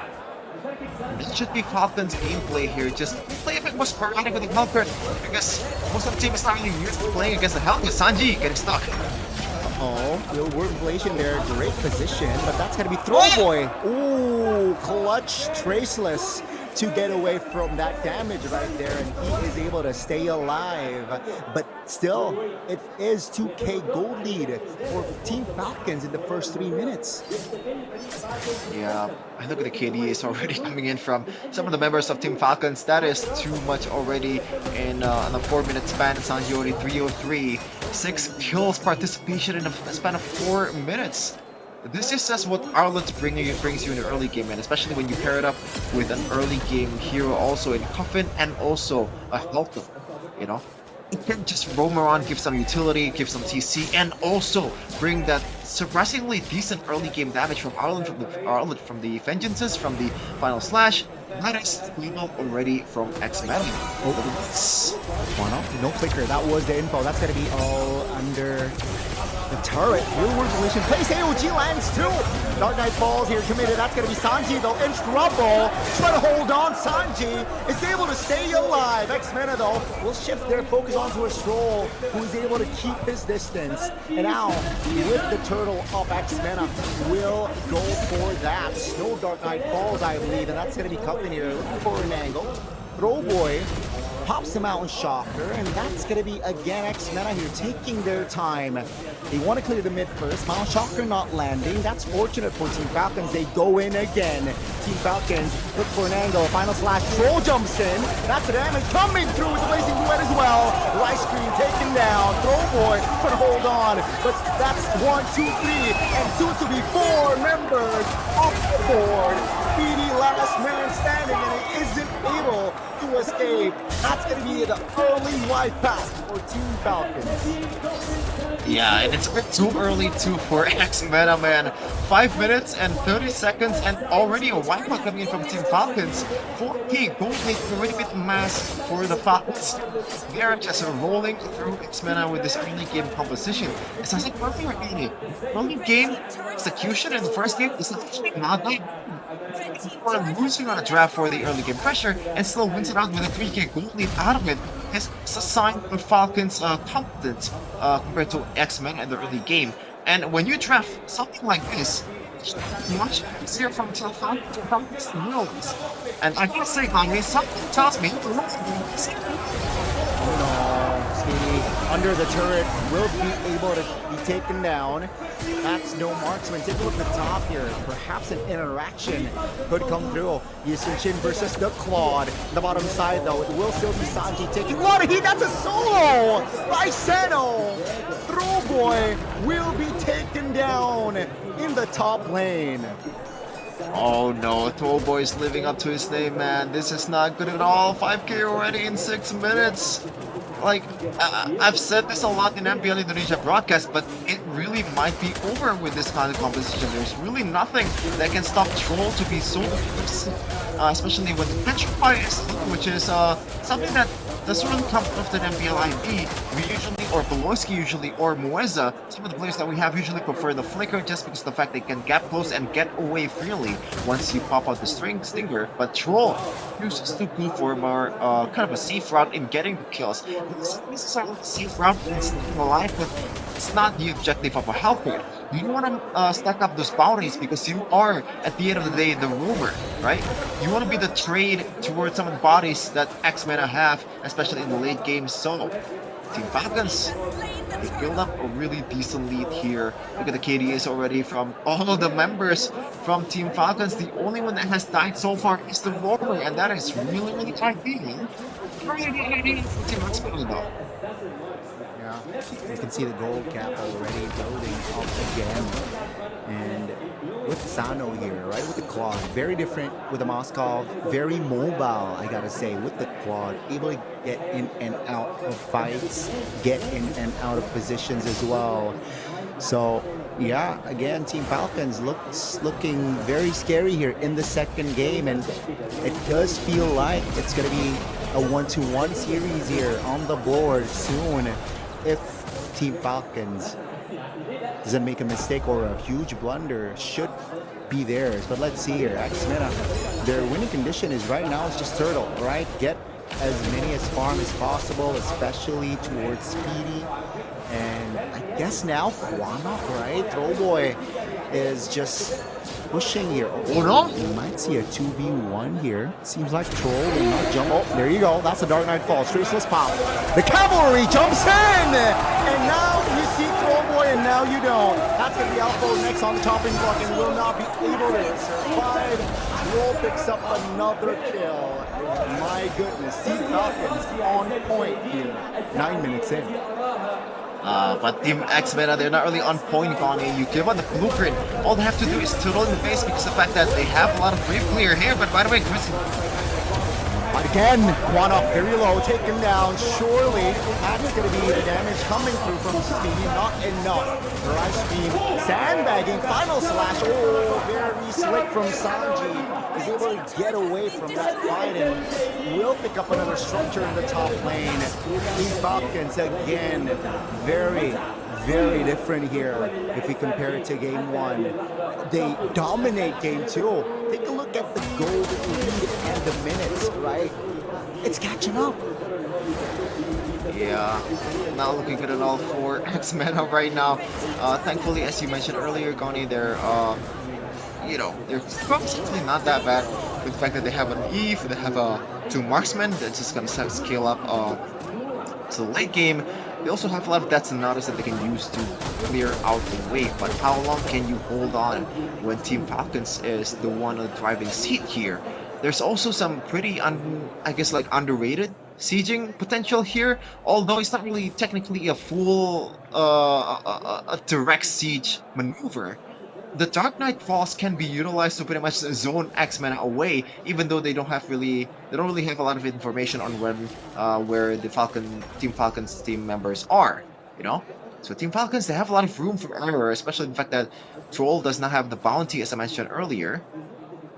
This should be Falcons gameplay here. Just play a bit more sporadic with the Helper, because most of the team is not really used to playing against the Helper. Sanji getting stuck. Real word inflation there. Great position, but that's going to be Throwboy. Ooh, clutch Traceless to get away from that damage right there, and he is able to stay alive. But still, it is 2K gold lead for Team Falcons in the first 3 minutes. Yeah, I look at the KDAs already coming in from some of the members of Team Falcons. That is too much already in a 4-minute span. Sanji already 303. 6 kills participation in a span of 4 minutes. This is just what Arlott brings you in the early game, and especially when you pair it up with an early game hero also in Coffin and also a Hulk. It can just roam around, give some utility, give some TC, and also bring that surprisingly decent early game damage from Arlott from the Vengeances, from the Final Slash. That is already from X-MENA. No flicker. That was the info. That's going to be all under the turret. Real world relation plays. AOG lands too. Dark Knight Falls here committed. That's going to be Sanji though in trouble. Trying to hold on. Sanji is able to stay alive. 5. X-MENA, though, will shift their focus onto a Stroll, who's able to keep his distance. And now, with the turtle up, X-MENA will go for that. No Dark Knight Falls, I believe, and that's going to be coming here. Looking for an angle. Throwboy pops the Mountain Shocker, and that's going to be, again, X-MENA here taking their time. They want to clear the mid first. Mountain Shocker not landing. That's fortunate for Team Falcons. They go in again. Team Falcons look for an angle. Final slash. Troll jumps in. That's the damage coming through with the Blazing Duet as well. Rice Cream taken down. Throwboy could hold on, but that's 1, 2, 3, and soon to be 4 members off the board. PD last man standing, and he isn't able to escape. That's going to be the early wide pass for Team Falcons. Yeah, and it's a bit too early too for X-MENA, man. 5 minutes and 30 seconds and already a wipeout coming in from Team Falcons. 4K gold lead already bit mass for the Falcons. They're just rolling through X-MENA with this early game composition. It's like early game execution in the first game is actually not like losing on a draft for the early game pressure and still wins it out with a 3K gold lead out of it. It's a sign of Falcons' competence compared to X-Men in the early game. And when you draft something like this, it's much easier from Falcons to realize. And I gotta say, something tells me under the turret will be able to be taken down. That's no marksman. Take a look at the top here. Perhaps an interaction could come through. Yushin Shin versus the Claude. The bottom side, though, it will still be Sanji taking a lot of heat. That's a solo by Seno. Throwboy will be taken down in the top lane. Oh no, Throwboy's living up to his name, man. This is not good at all. 5K already in 6 minutes. Like, I've said this a lot in MPL Indonesia broadcast, but it really might be over with this kind of composition. There's really nothing that can stop Troll to be so aggressive, especially when the Petrify is low, which is something that doesn't really come often in MPL IB. We usually, or Beloski usually, or Moeza, some of the players that we have usually prefer the Flicker just because of the fact they can gap close and get away freely once you pop out the Stinger. But Troll uses to go for more kind of a safe route in getting the kills. This is a safe route in staying alive, but it's not the objective of a Hellcode. You want to stack up those bounties because you are, at the end of the day, the rover, right? You want to be the trade towards some of the bodies that X-MENA have, especially in the late game. So, Team Falcons, they build up a really decent lead here. Look at the KDAs already from all of the members from Team Falcons. The only one that has died so far is the rover, and that is really, really ideal. Very ideal for Team X-MENA though. Yeah, you can see the gold cap already building up again. And with Sano here, right, with the Claude, very different with the Moskov, very mobile, I gotta say, with the Claude, able to get in and out of fights, get in and out of positions as well. So, yeah, again, Team Falcons looking very scary here in the second game, and it does feel like it's gonna be a 1-1 series here on the board soon if Team Falcons doesn't make a mistake or a huge blunder. Should be theirs, but let's see here. X-MENA, their winning condition is right now it's just turtle, right? Get as many as farm as possible, especially towards Speedy. And I guess now Kwana, right? Throwboy is just pushing here. Oh no! You might see a 2v1 here. Seems like Troll will not jump. Oh, there you go. That's a Dark Knight Fall. Traceless pop. The cavalry jumps in! And now you see Throwboy and now you don't. That's going to be Alpha next on the chopping block and will not be able to survive. Troll picks up another kill. My goodness. Team Falcons on point here. 9 minutes in. But Team X-MENA, they're not really on point, Bonnie. You give on the blueprint. All they have to do is turtle in the face because of the fact that they have a lot of brave clear here. But by the way, Grizzly. But again, Kwana very low, taken down. Surely that's going to be the damage coming through from Speedy. Not enough. Rice Beam sandbagging. Final slash. Oh, very slick from Sanji. He's able to get away from that fight and will pick up another structure in the top lane. Team Falcons again, very different here if we compare it to game 1. They dominate game 2. Take a look at the gold lead and the minutes, right? it's catching up. Yeah, not looking good at all for X-MENA right now. Thankfully, as you mentioned earlier, Goni, they're they're probably not that bad. With the fact that they have an Eve, they have two marksmen that's just gonna scale up to the late game. They also have a lot of detonatas that they can use to clear out the wave. But how long can you hold on when Team Falcons is the one on the driving seat here? There's also some pretty, underrated sieging potential here. Although it's not really technically a full, a direct siege maneuver. The Dark Knight Falls can be utilized to pretty much zone X-Men away, even though they don't really have a lot of information on where the Team Falcons team members are. So Team Falcons, they have a lot of room for error, especially the fact that Troll does not have the bounty, as I mentioned earlier.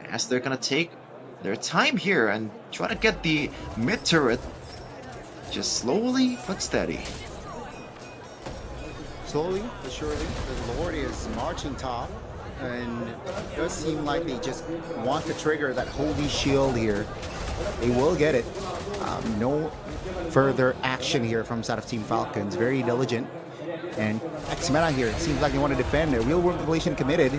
As they're gonna take their time here and try to get the mid turret, just slowly but steady. Slowly but surely, the Lord is marching top, and it does seem like they just want to trigger that holy shield here. They will get it. No further action here from side of Team Falcons. Very diligent. And X-MENA here, it seems like they want to defend. A real world completion committed.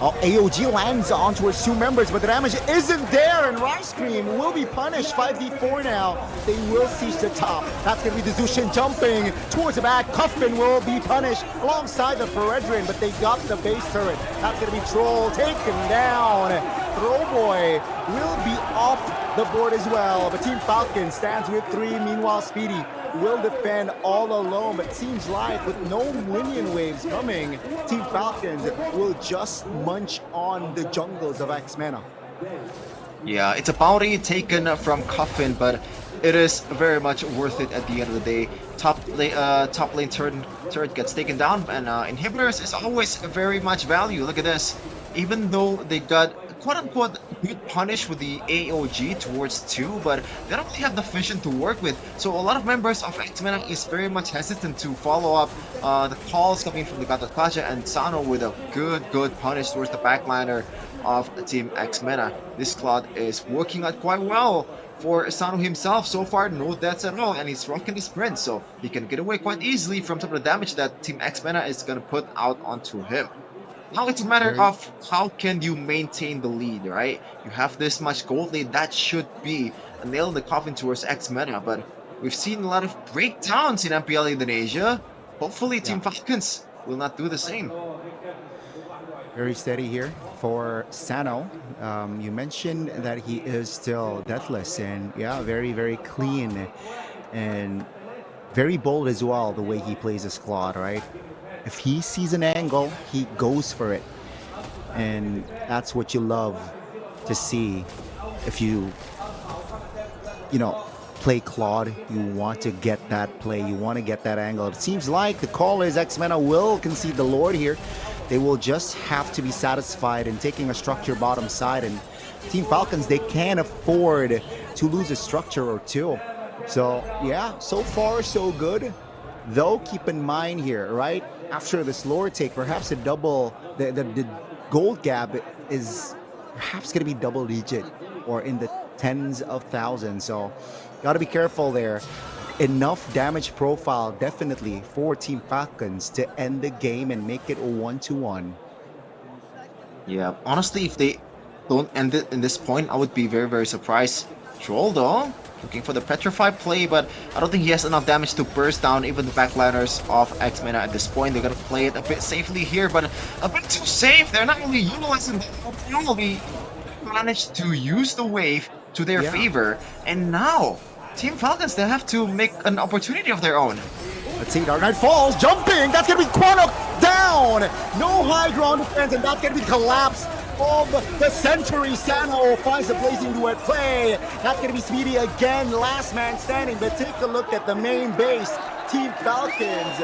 AOG lands on towards two members, but the damage isn't there, and Rice Cream will be punished. 5v4 now. They will siege the top. That's going to be the Zushin jumping towards the back. Cuffman will be punished alongside the Feredrin, but they got the base turret. That's going to be Troll taken down. Throwboy will be off the board as well, but Team Falcon stands with 3. Meanwhile, Speedy will defend all alone, but seems like with no minion waves coming, Team Falcons will just munch on the jungles of X-MENA. Yeah, it's a bounty taken from Coffin, but it is very much worth it at the end of the day. Top lane turret gets taken down, and inhibitors is always very much value. Look at this. Even though they got quote-unquote good punish with the AOG towards 2, but they don't really have the vision to work with. So a lot of members of X-MENA is very much hesitant to follow up the calls coming from the God of Klaja and Sano with a good punish towards the backliner of Team X-MENA. This Claude is working out quite well for Sano himself. So far, no deaths at all, and he's rocking the sprint, so he can get away quite easily from some of the damage that Team X-MENA is going to put out onto him. Now it's a matter of how can you maintain the lead, right? You have this much gold lead, that should be a nail in the coffin towards X-MENA, but we've seen a lot of breakdowns in MPL Indonesia. Hopefully Team Falcons will not do the same. Very steady here for Sano. You mentioned that he is still deathless, and yeah, very clean and very bold as well, the way he plays his Claude, right? If he sees an angle, he goes for it. And that's what you love to see. If you play Claude, you want to get that play, you want to get that angle. It seems like the call is X-MENA will concede the Lord here. They will just have to be satisfied in taking a structure bottom side. And Team Falcons, they can't afford to lose a structure or two. So yeah, so far so good. Though keep in mind here, right? After this lower take, perhaps the gold gap is perhaps going to be double digit or in the tens of thousands. So got to be careful there. Enough damage profile definitely for Team Falcons to end the game and make it a 1-1. Yeah, honestly, if they don't end it in this point, I would be very surprised. Troll though, looking for the Petrify play, but I don't think he has enough damage to burst down even the backliners of X-MENA at this point. They're gonna play it a bit safely here, but a bit too safe. They're not really utilizing the opportunity. Managed to use the wave to their favor, and now Team Falcons, they have to make an opportunity of their own. Let's see, Dark Knight Falls, jumping, that's gonna be Quanok down! No high ground defense, and that's gonna be collapse of the century. Sano finds a blazing duet play. That's gonna be Speedy again, last man standing, but take a look at the main base. Team Falcons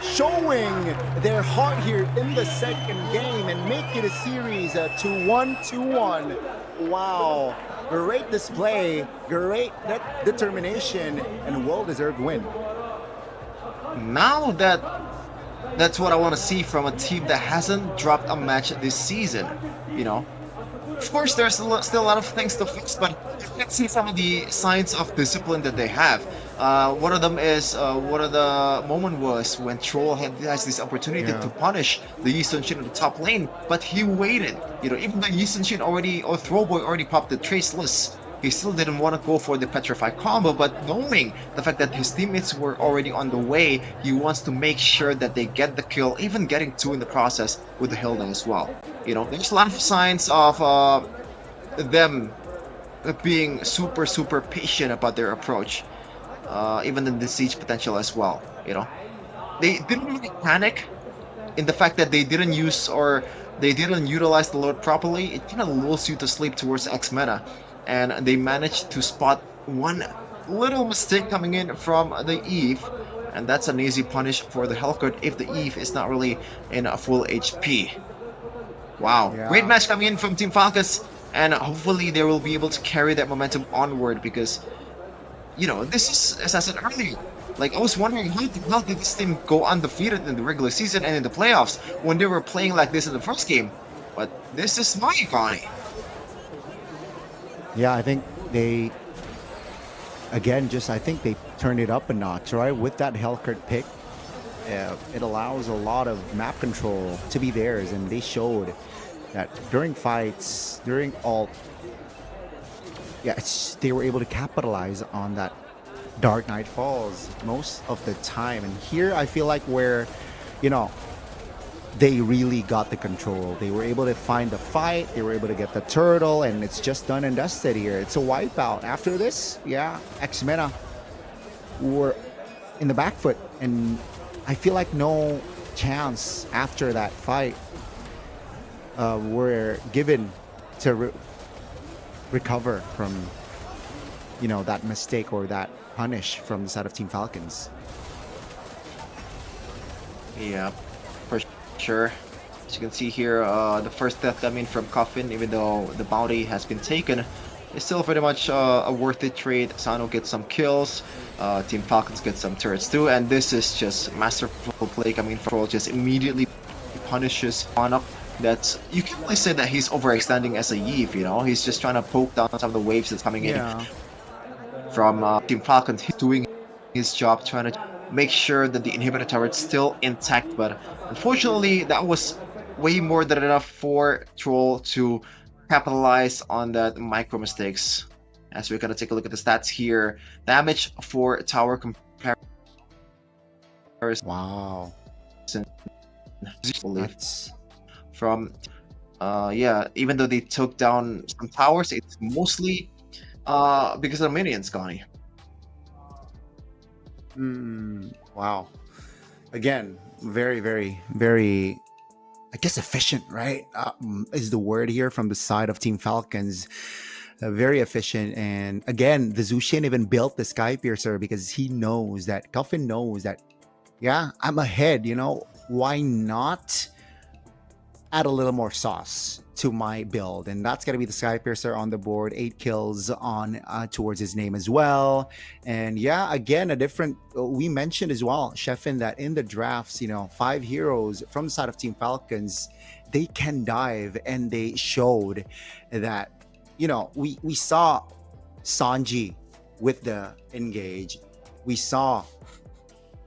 showing their heart here in the second game and make it a series to 1-1. Wow. Great display, great determination, and well-deserved win. Now that's what I want to see from a team that hasn't dropped a match this season. Of course, there's still a lot of things to fix, but you can see some of the signs of discipline that they have. One of them is one of the moment was when Troll has this opportunity Yeah. to punish the Yi Sun Shin in the top lane, but he waited. You know, even though Yi Sun Shin already or Throwboy already popped the Traceless, he still didn't want to go for the Petrify combo, but knowing the fact that his teammates were already on the way, he wants to make sure that they get the kill, even getting two in the process with the Hilda as well. You know, there's a lot of signs of them being super patient about their approach, even in the siege potential as well. You know, they didn't really panic in the fact that they didn't use or they didn't utilize the load properly. It kind of lulls you to sleep towards X meta, and they managed to spot one little mistake coming in from the Eve, and that's an easy punish for the Hellcurt if the Eve is not really in a full HP. Wow, great Yeah. match coming in from Team Falcons, and hopefully they will be able to carry that momentum onward because, you know, this is, as I said earlier, like I was wondering how did this team go undefeated in the regular season and in the playoffs when they were playing like this in the first game, but this is my guy. Yeah, I think they, again, I think they turned it up a notch, right? With that Hellcurt pick, it allows a lot of map control to be theirs, and they showed that during fights, during all, they were able to capitalize on that Dark Knight Falls most of the time. And here I feel like where, you know, they really got the control. They were able to find the fight, they were able to get the turtle, and it's just done and dusted here. It's a wipeout. After this, X Meta were in the back foot, and I feel like no chance after that fight were given to recover from, you know, that mistake or that punish from the side of Team Falcons. Yeah, for sure. As you can see here, the first death coming from Coffin, even though the bounty has been taken, is still pretty much a worth it trade. Sano gets some kills, Team Falcons get some turrets too, and this is just masterful play coming from Troll. Just immediately punishes Monarch. That's, you can't really say that he's overextending as a Yeve, you know, he's just trying to poke down some of the waves that's coming in from Team Falcons. He's doing his job, trying to make sure that the inhibitor turret's still intact, but unfortunately that was way more than enough for Troll to capitalize on that micro mistakes. As we're gonna take a look at the stats here, damage for tower comparison. Wow. That's from even though they took down some towers, it's mostly because of minions, Connie. Wow. Again, very, I guess efficient, right? Is the word here from the side of Team Falcons. Very efficient. And again, the Zushin even built the Skypiercer because he knows that, Coffin knows that, I'm ahead, you know, why not add a little more sauce to my build? And that's going to be the Skypiercer on the board, 8 kills on towards his name as well. And again, a different, we mentioned as well, Chefin, that in the drafts, you know, 5 heroes from the side of Team Falcons, they can dive, and they showed that, you know, we saw Sanji with the engage, we saw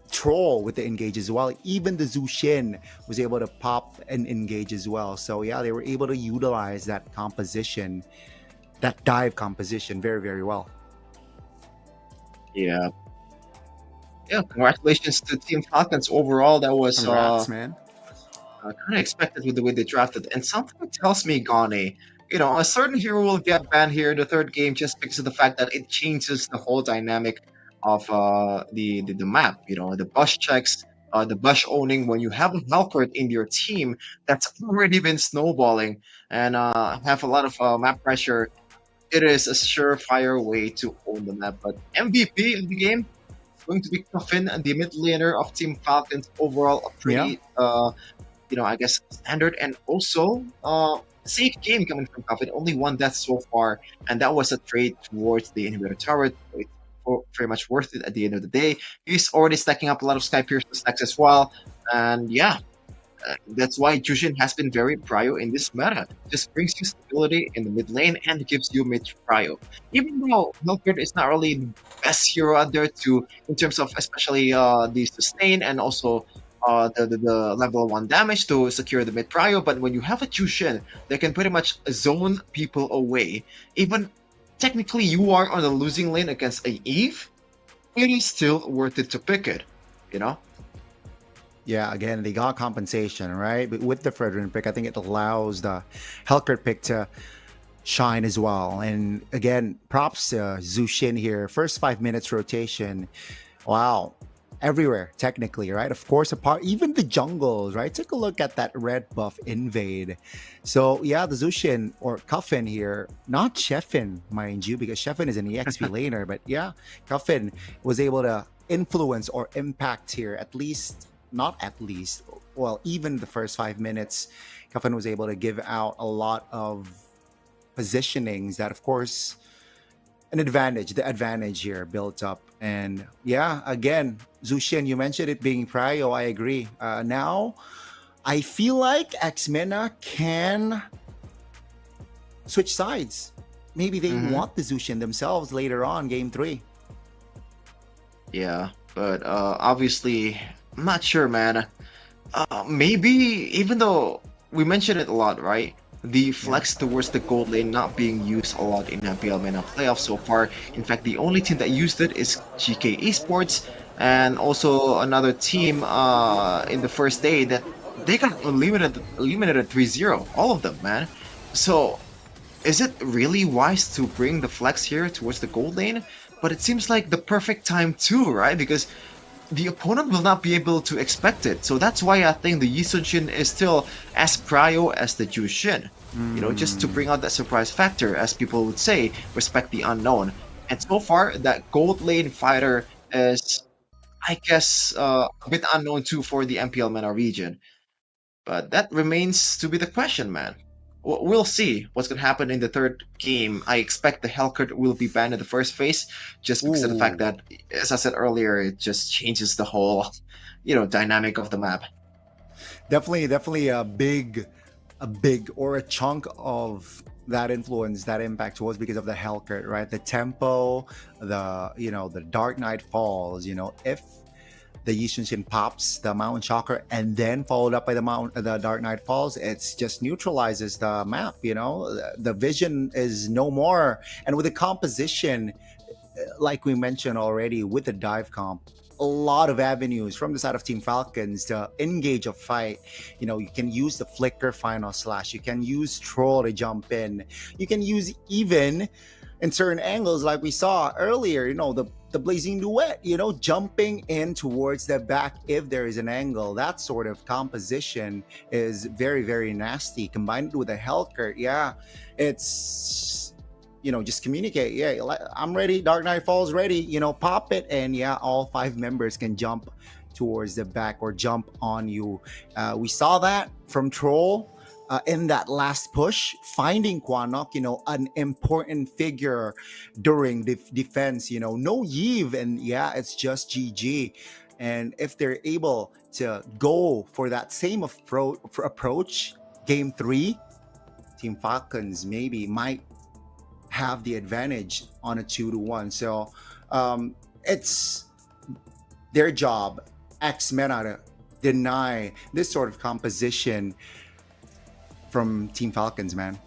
Troll with the engage as well. Even the Zushin was able to pop and engage as well. So they were able to utilize that composition, that dive composition very well. Yeah, congratulations to Team Falcons overall. That was Congrats, man. kind of expected with the way they drafted. And something tells me, Gane, you know, a certain hero will get banned here in the third game just because of the fact that it changes the whole dynamic of the map. You know, the bush checks, the bush owning. When you have a Hellcurt in your team, that's already been snowballing and have a lot of map pressure. It is a surefire way to own the map. But MVP of the game is going to be Coffin, the mid laner of Team Falcons. Overall, a pretty, you know, I guess standard and also safe game coming from Coffin. Only one death so far, and that was a trade towards the inhibitor turret. It's very much worth it at the end of the day. He's already stacking up a lot of Skypiercer stacks as well, and That's why Jushin has been very prio in this meta. Just brings you stability in the mid lane and gives you mid prio. Even though Milford is not really the best hero out there to in terms of especially the sustain and also the level 1 damage to secure the mid prio, but when you have a Jushin that can pretty much zone people away, even technically you are on the losing lane against a Eve, it is still worth it to pick it, you know? Yeah, again, they got compensation, right? But with the Fredrin pick, I think it allows the Helkert pick to shine as well. And again, props to Zushin here. First 5 minutes rotation. Wow. Everywhere, technically, right? Of course, apart even the jungles, right? Take a look at that red buff invade. So yeah, the Zushin or Cuffin here, not Sheffin, mind you, because Sheffin is an EXP laner, but yeah, Cuffin was able to influence or impact here, at least, not at least, well, even the first 5 minutes, Cuffin was able to give out a lot of positionings that, of course, the advantage here built up. And yeah, again, Zushin, you mentioned it being prio. I agree. Now, I feel like X-MENA can switch sides. Maybe they want the Zushin themselves later on, game 3. Yeah, but obviously, I'm not sure, man. Maybe, even though we mentioned it a lot, right? The flex towards the gold lane not being used a lot in MPL MENA playoffs so far. In fact, the only team that used it is GK Esports, and also another team in the first day that they got eliminated 3-0, all of them, man. So, is it really wise to bring the flex here towards the gold lane? But it seems like the perfect time too, right? Because the opponent will not be able to expect it. So that's why I think the Yi Sun-shin is still as prio as the Jushin. You know, just to bring out that surprise factor, as people would say, respect the unknown. And so far, that gold lane fighter is, I guess, a bit unknown too for the MPL MENA region. But that remains to be the question, man. We'll see what's going to happen in the third game. I expect the Hellcurt will be banned in the first phase, just because of the fact that, as I said earlier, it just changes the whole, dynamic of the map. Definitely a big or a chunk of that influence, that impact was because of the Hellcurt, right? The tempo, the Dark Knight Falls, if the Yi Sun-shin pops the Mountain Shocker and then followed up by the Dark Knight Falls, it's just neutralizes the map, the vision is no more. And with the composition, like we mentioned already, with the dive comp, a lot of avenues from the side of Team Falcons to engage a fight. You can use the Flicker Final Slash, you can use Troll to jump in, you can use even in certain angles like we saw earlier, the Blazing Duet, jumping in towards the back if there is an angle. That sort of composition is very, very nasty. Combined with a Hellcurt, yeah, it's, just communicate. Yeah, I'm ready. Dark Knight Falls ready. Pop it, and yeah, all 5 members can jump towards the back or jump on you. We saw that from Troll. In that last push, finding Kwanok, an important figure during the defense, no Yves, and yeah, it's just GG. And if they're able to go for that same approach, game 3, Team Falcons maybe might have the advantage on a 2-1. So it's their job, X-MENA, to deny this sort of composition from Team Falcons, man.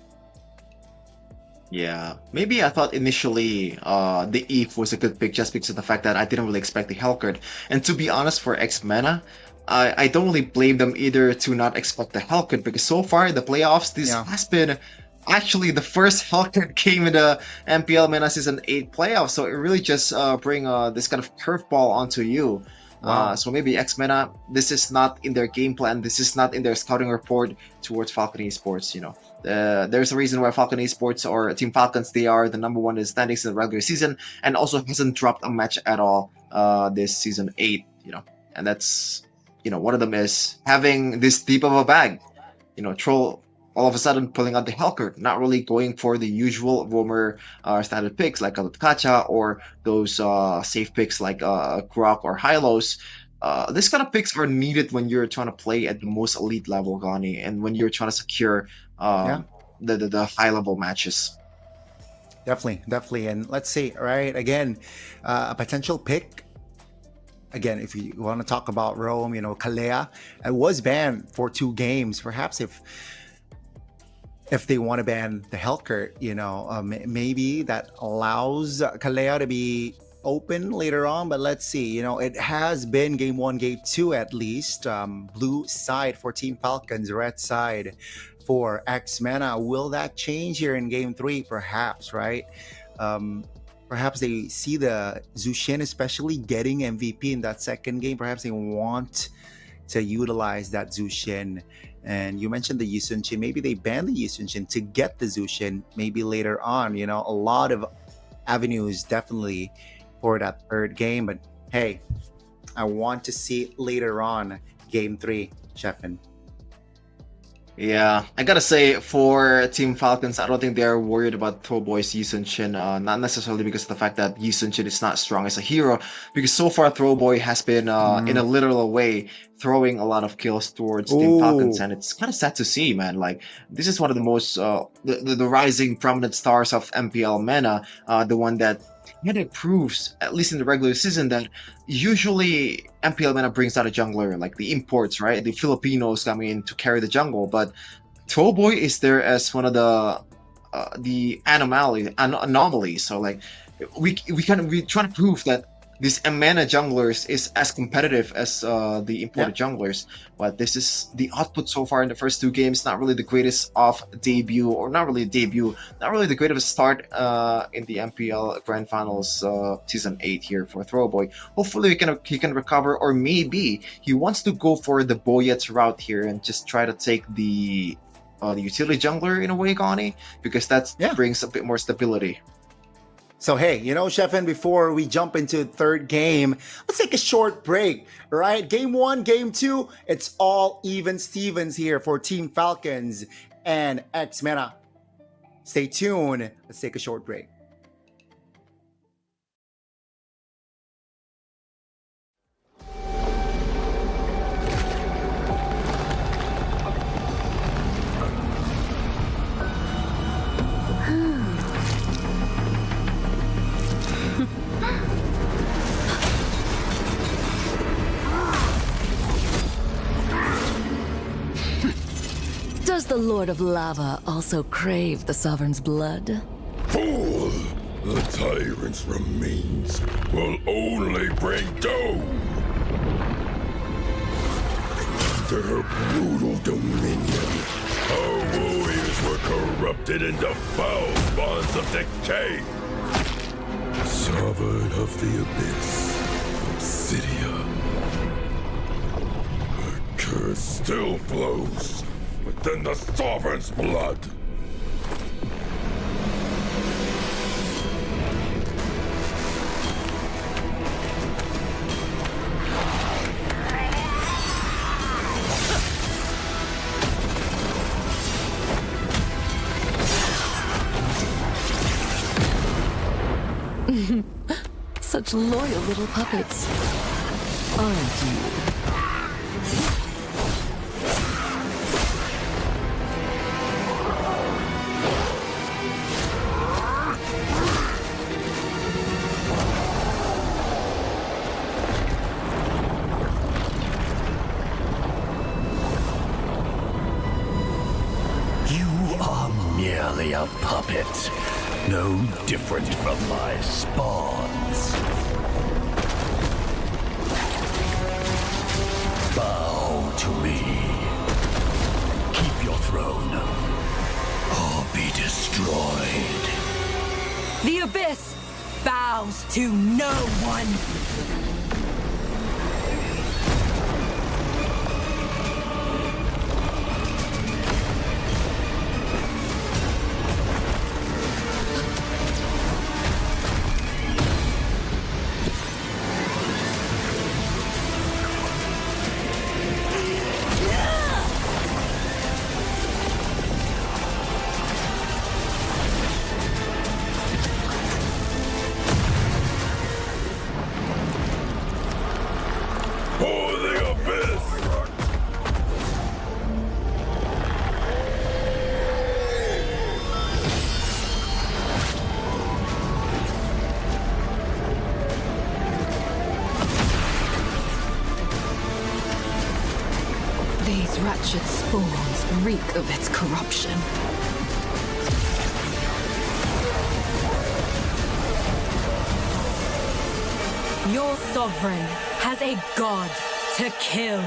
Yeah, maybe I thought initially the Eve was a good pick just because of the fact that I didn't really expect the Hellcurt. And to be honest, for X-MENA, I don't really blame them either to not expect the Hellcurt, because so far in the playoffs, this has been actually the first Hellcurt game in the MPL MENA Season 8 playoffs. So it really just bring this kind of curveball onto you. Wow. So maybe X-MENA, this is not in their game plan. This is not in their scouting report towards Falcon Esports. There's a reason why Falcon Esports or Team Falcons, they are the number 1 in standings in the regular season, and also hasn't dropped a match at all this season 8. And that's one of them is having this deep of a bag. Troll all of a sudden pulling out the Hellcurt, not really going for the usual roamer standard picks like Kacha or those safe picks like Grok or Hylos. This kind of picks are needed when you're trying to play at the most elite level, Gani, and when you're trying to secure the high level matches. Definitely. And let's see, right? Again, a potential pick. Again, if you want to talk about Rome, Kalea was banned for 2 games. Perhaps if they want to ban the Hellcurt, maybe that allows Kalea to be open later on. But let's see, it has been game 1, game 2 at least. Blue side for Team Falcons, red side for MPL MENA. Will that change here in game 3? Perhaps, right? Perhaps they see the Zushin especially getting MVP in that second game. Perhaps they want to utilize that Zushin. And you mentioned the Yusunshin. Maybe they ban the Yusunshin to get the Zushin maybe later on. A lot of avenues definitely for that third game. But hey, I want to see it later on, game 3, Sheffin. Yeah, I gotta say, for Team Falcons, I don't think they're worried about Throwboy's Yusunshin. Not necessarily because of the fact that Yusunshin is not strong as a hero, because so far Throwboy has been, in a literal way, throwing a lot of kills towards Team Falcons, and it's kind of sad to see, man. Like, this is one of the most, the rising prominent stars of MPL MENA, the one that it proves, at least in the regular season, that usually MPL MENA brings out a jungler, like the imports, right? The Filipinos coming in to carry the jungle, but Throwboy is there as one of the anomalies. So like we try to prove that this MENA junglers is as competitive as the imported junglers, but this is the output so far in the first 2 games. Not really the greatest of debut, or not really the greatest start in the MPL Grand Finals Season 8 here for Throwboy. Hopefully he can recover, or maybe he wants to go for the Boyet's route here and just try to take the utility jungler in a way, Gani, because that brings a bit more stability. So hey, Sheffin, before we jump into the third game, let's take a short break, right? Game 1, game 2, it's all even Stevens here for Team Falcons and MPL MENA. Stay tuned. Let's take a short break. Does the Lord of Lava also crave the Sovereign's blood? Fool! The tyrant's remains will only bring doom! Their brutal dominion, our warriors were corrupted into foul bonds of decay. Sovereign of the Abyss, Obsidia. The curse still flows within the Sovereign's blood. Such loyal little puppets, aren't you? Merely a puppet, no different from my spawns. Bow to me. Keep your throne, or be destroyed. The Abyss bows to no one. Its wretched spores reek of its corruption. Your sovereign has a god to kill.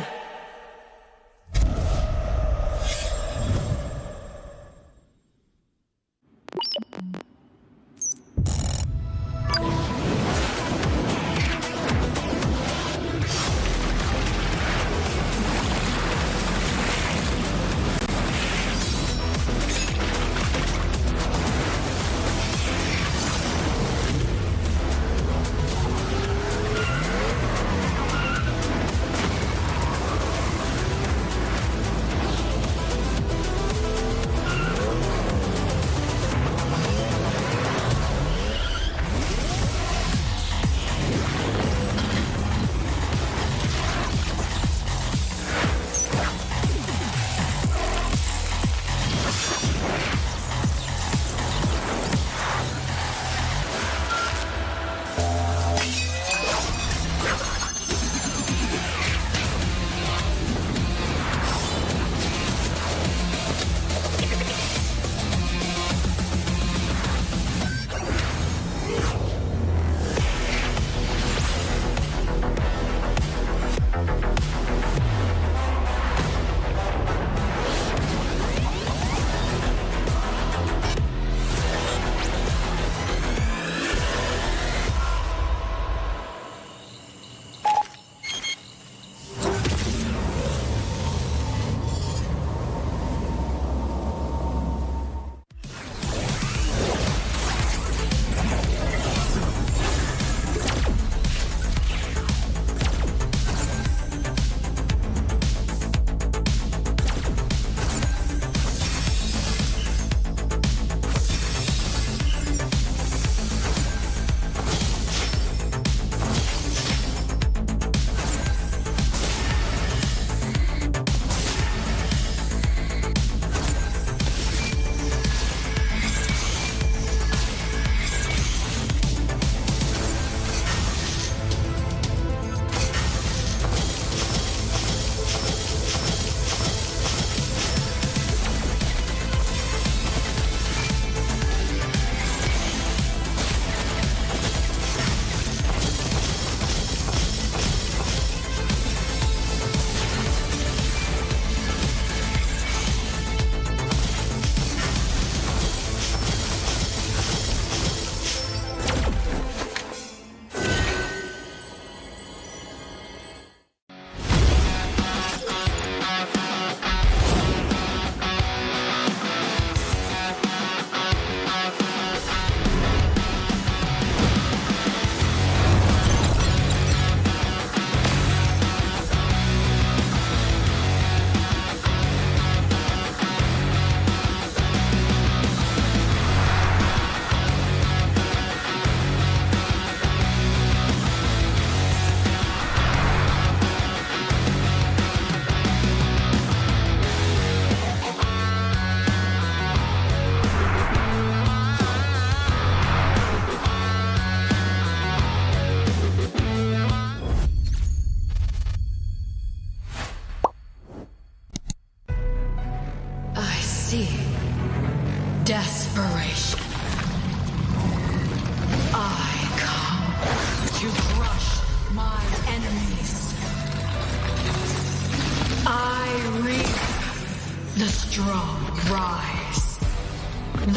see desperation. I come to crush my enemies. I reap. The strong rise.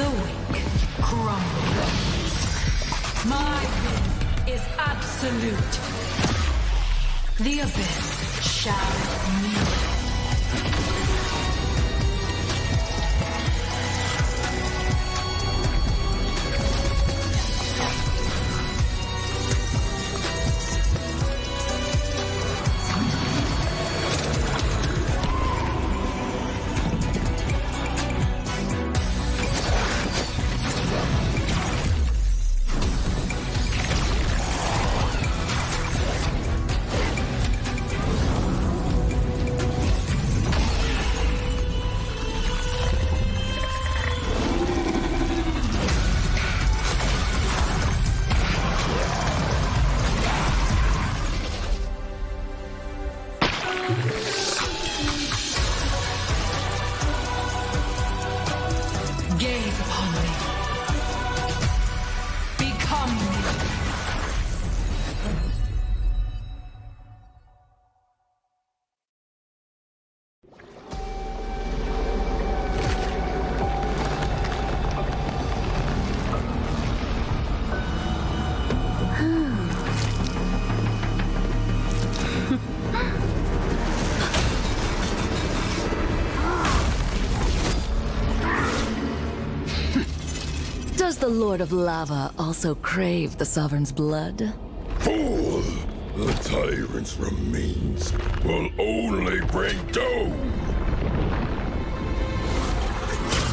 The weak crumble. My will is absolute. The abyss shall kneel. Lord of Lava also crave the Sovereign's blood? Fool! The tyrant's remains will only bring doom!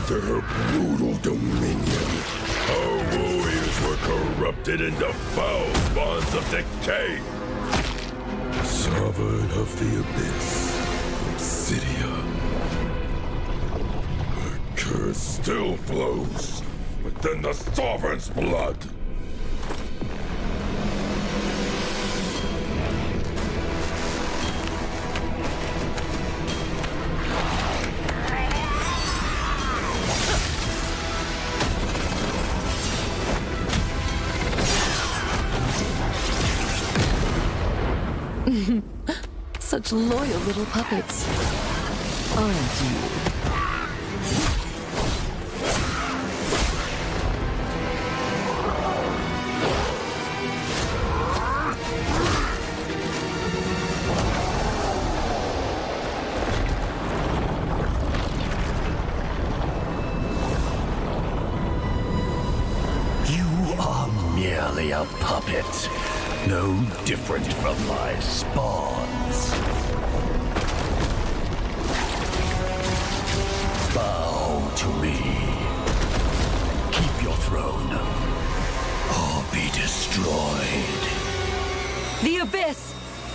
Their brutal dominion, our warriors were corrupted into foul bonds of decay. Sovereign of the Abyss, Obsidia. The curse still flows within the Sovereign's blood. Such loyal little puppets, aren't you? You are merely a puppet, no different from my spawns. Bow to me. Keep your throne, or be destroyed. The Abyss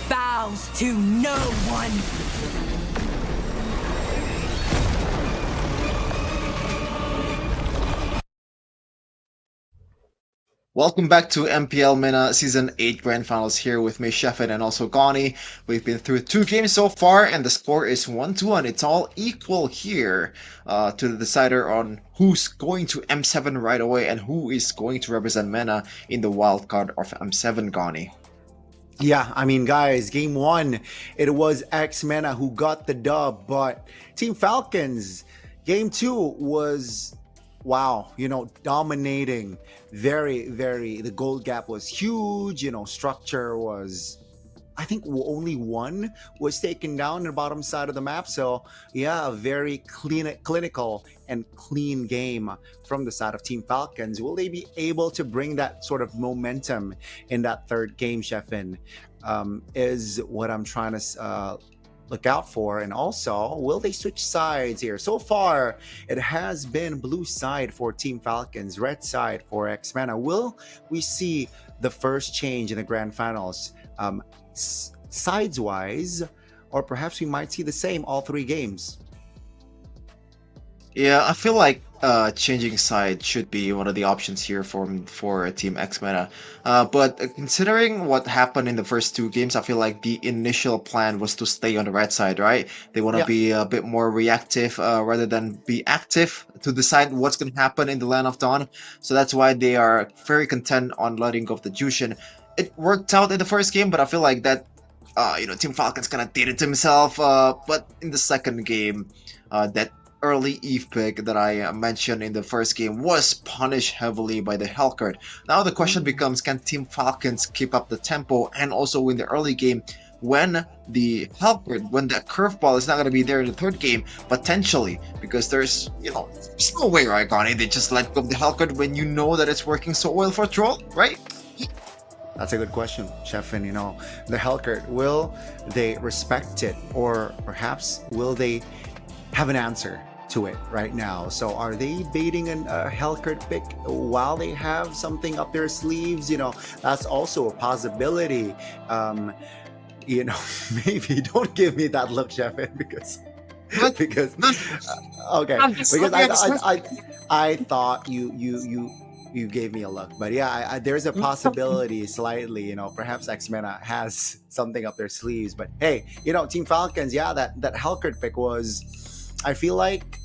bows to no one. Welcome back to MPL MENA Season 8 Grand Finals here with me, Shefin, and also Gani. We've been through 2 games so far, and the score is 1-1. It's all equal here to the decider on who's going to M7 right away and who is going to represent MENA in the wildcard of M7, Gani. Yeah, I mean, guys, game 1, it was MENA who got the dub, but Team Falcons, game 2 was... wow, dominating. Very, the gold gap was huge. Structure was, I think only one was taken down in the bottom side of the map. So yeah, a very clinical and clean game from the side of Team Falcons. Will they be able to bring that sort of momentum in that third game, Shefin? Is what I'm trying to look out for. And also, will they switch sides here? So far, it has been blue side for Team Falcons, red side for MENA. Will we see the first change in the grand finals sides-wise, or perhaps we might see the same all 3 games? Yeah, I feel like changing side should be one of the options here for Team MENA. But considering what happened in the first 2 games, I feel like the initial plan was to stay on the red side, right? They want to be a bit more reactive rather than be active to decide what's going to happen in the Land of Dawn. So that's why they are very content on letting go of the Jushin. It worked out in the first game, but I feel like that Team Falcons kind of did it to himself. But in the second game, that early Eve pick that I mentioned in the first game was punished heavily by the Hellcurt. Now the question becomes, can Team Falcons keep up the tempo and also in the early game when the Hellcurt, when that curveball is not going to be there in the third game, potentially, because there's no way, right, Gani? They just let go of the Hellcurt when you know that it's working so well for Troll, right? That's a good question, Shefin. The Hellcurt, will they respect it, or perhaps will they have an answer to it right now? So are they baiting a Hellcurt pick while they have something up their sleeves? That's also a possibility. Maybe don't give me that look, Shefin, because okay, because I thought you gave me a look, but yeah, there's a possibility slightly, perhaps MENA has something up their sleeves. But hey, Team Falcons, that Hellcurt pick was, I feel like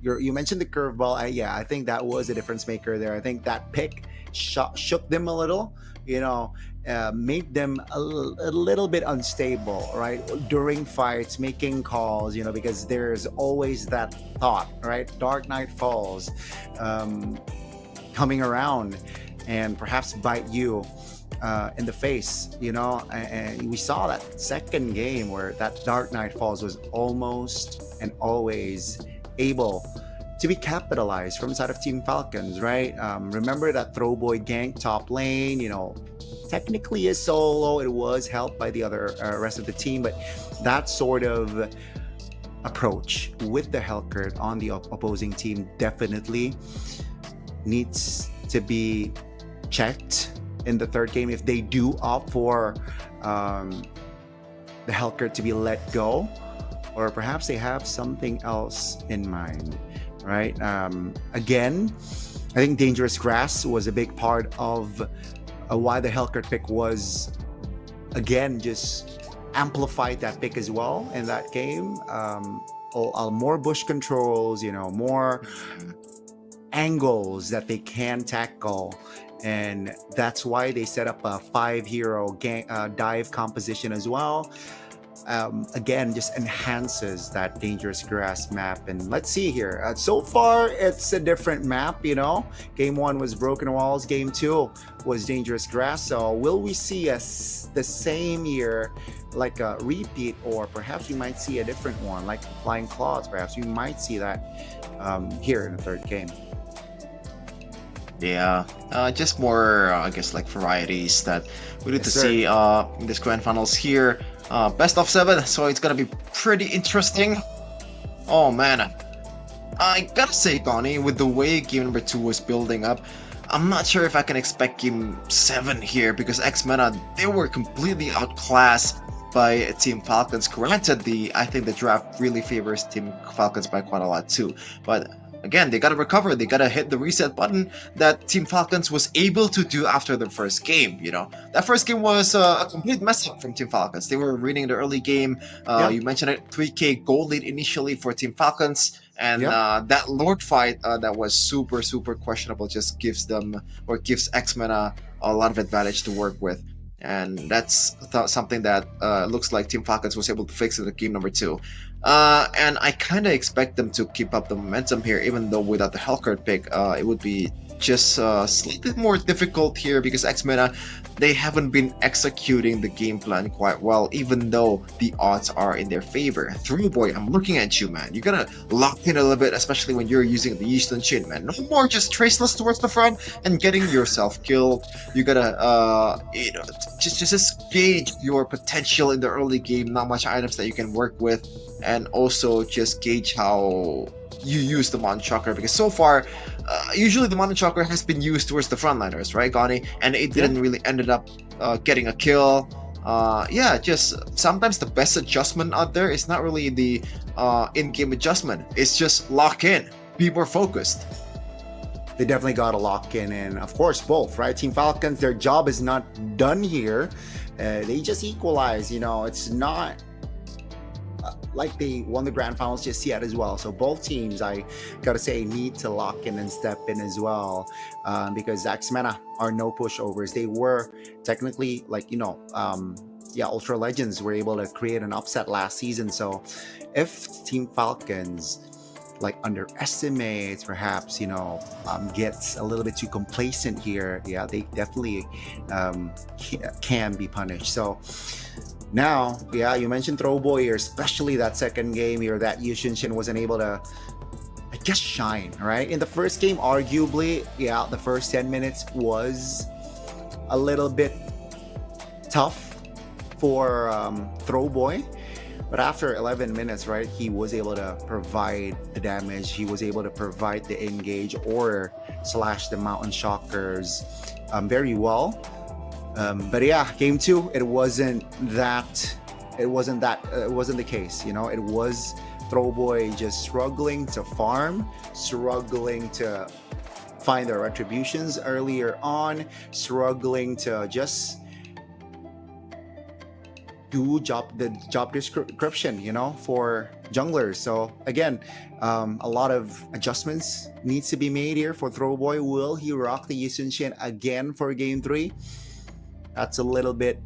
you mentioned the curveball. I think that was a difference maker there. I think that pick shook them a little, made them a little bit unstable, right? During fights, making calls, because there's always that thought, right? Dark Night Falls coming around and perhaps bite you in the face, and we saw that second game where that Dark Night Falls was almost and always able to be capitalized from the side of Team Falcons, right? Remember that Throwboy gank top lane, technically is solo. It was helped by the other rest of the team, but that sort of approach with the Hellcurt on the opposing team definitely needs to be checked in the third game if they do opt for the Hellcurt to be let go, or perhaps they have something else in mind, right? Again, I think Dangerous Grass was a big part of why the Hellcurt pick was, again, just amplified that pick as well in that game. More bush controls, more angles that they can tackle, and that's why they set up a 5-hero dive composition as well. Again, just enhances that Dangerous Grass map. And let's see here. So far, it's a different map, Game 1 was Broken Walls. Game 2 was Dangerous Grass. So will we see the same here, like a repeat, or perhaps we might see a different one, like Flying Claws? Perhaps we might see that here in the third game. Yeah, just more, I guess, like varieties that we need to see in this grand finals here. Best of 7, so it's gonna be pretty interesting. Oh man, I gotta say, Donnie, with the way game number 2 was building up, I'm not sure if I can expect game 7 here, because MENA, they were completely outclassed by Team Falcons. Granted, I think the draft really favors Team Falcons by quite a lot too, but again, they gotta recover. They gotta hit the reset button that Team Falcons was able to do after the first game. That first game was a complete mess up from Team Falcons. They were reading the early game. You mentioned it, 3K gold lead initially for Team Falcons, and that Lord fight that was super questionable just gives MENA a lot of advantage to work with. And that's something that looks like Team Falcons was able to fix in the game number 2. And I kind of expect them to keep up the momentum here, even though without the Hellcurt pick, it would be just slightly more difficult here, because MENA, they haven't been executing the game plan quite well, even though the odds are in their favor. Throwboy, I'm looking at you, man. You gotta lock in a little bit, especially when you're using the Eastern Chin, man. No more just traceless towards the front and getting yourself killed. You gotta, just gauge your potential in the early game. Not much items that you can work with, and also just gauge how you use the Mon Chakra, because so far, usually the Mon Chakra has been used towards the frontliners, right, Gani? And it didn't really ended up getting a kill. Just sometimes the best adjustment out there is not really the in-game adjustment. It's just lock in, be more focused. They definitely got to lock in, and of course both, right? Team Falcons, their job is not done here. They just equalize, it's not like they won the grand finals just yet as well. So both teams, I gotta say, need to lock in and step in as well, because MENA are no pushovers. They were technically Ultra Legends were able to create an upset last season. So if Team Falcons underestimates, perhaps gets a little bit too complacent here, they definitely can be punished. So now, you mentioned Throwboy here, especially that second game here that Yushin wasn't able to, I guess, shine, right? In the first game, arguably, the first 10 minutes was a little bit tough for Throwboy. But after 11 minutes, right, he was able to provide the damage. He was able to provide the engage or slash the Mountain Shockers very well. But game 2, it wasn't the case. It was Throwboy just struggling to farm, struggling to find their retributions earlier on, struggling to just do the job description, for junglers. So again, a lot of adjustments needs to be made here for Throwboy. Will he rock the Yushin Shin again for game 3? That's a little bit,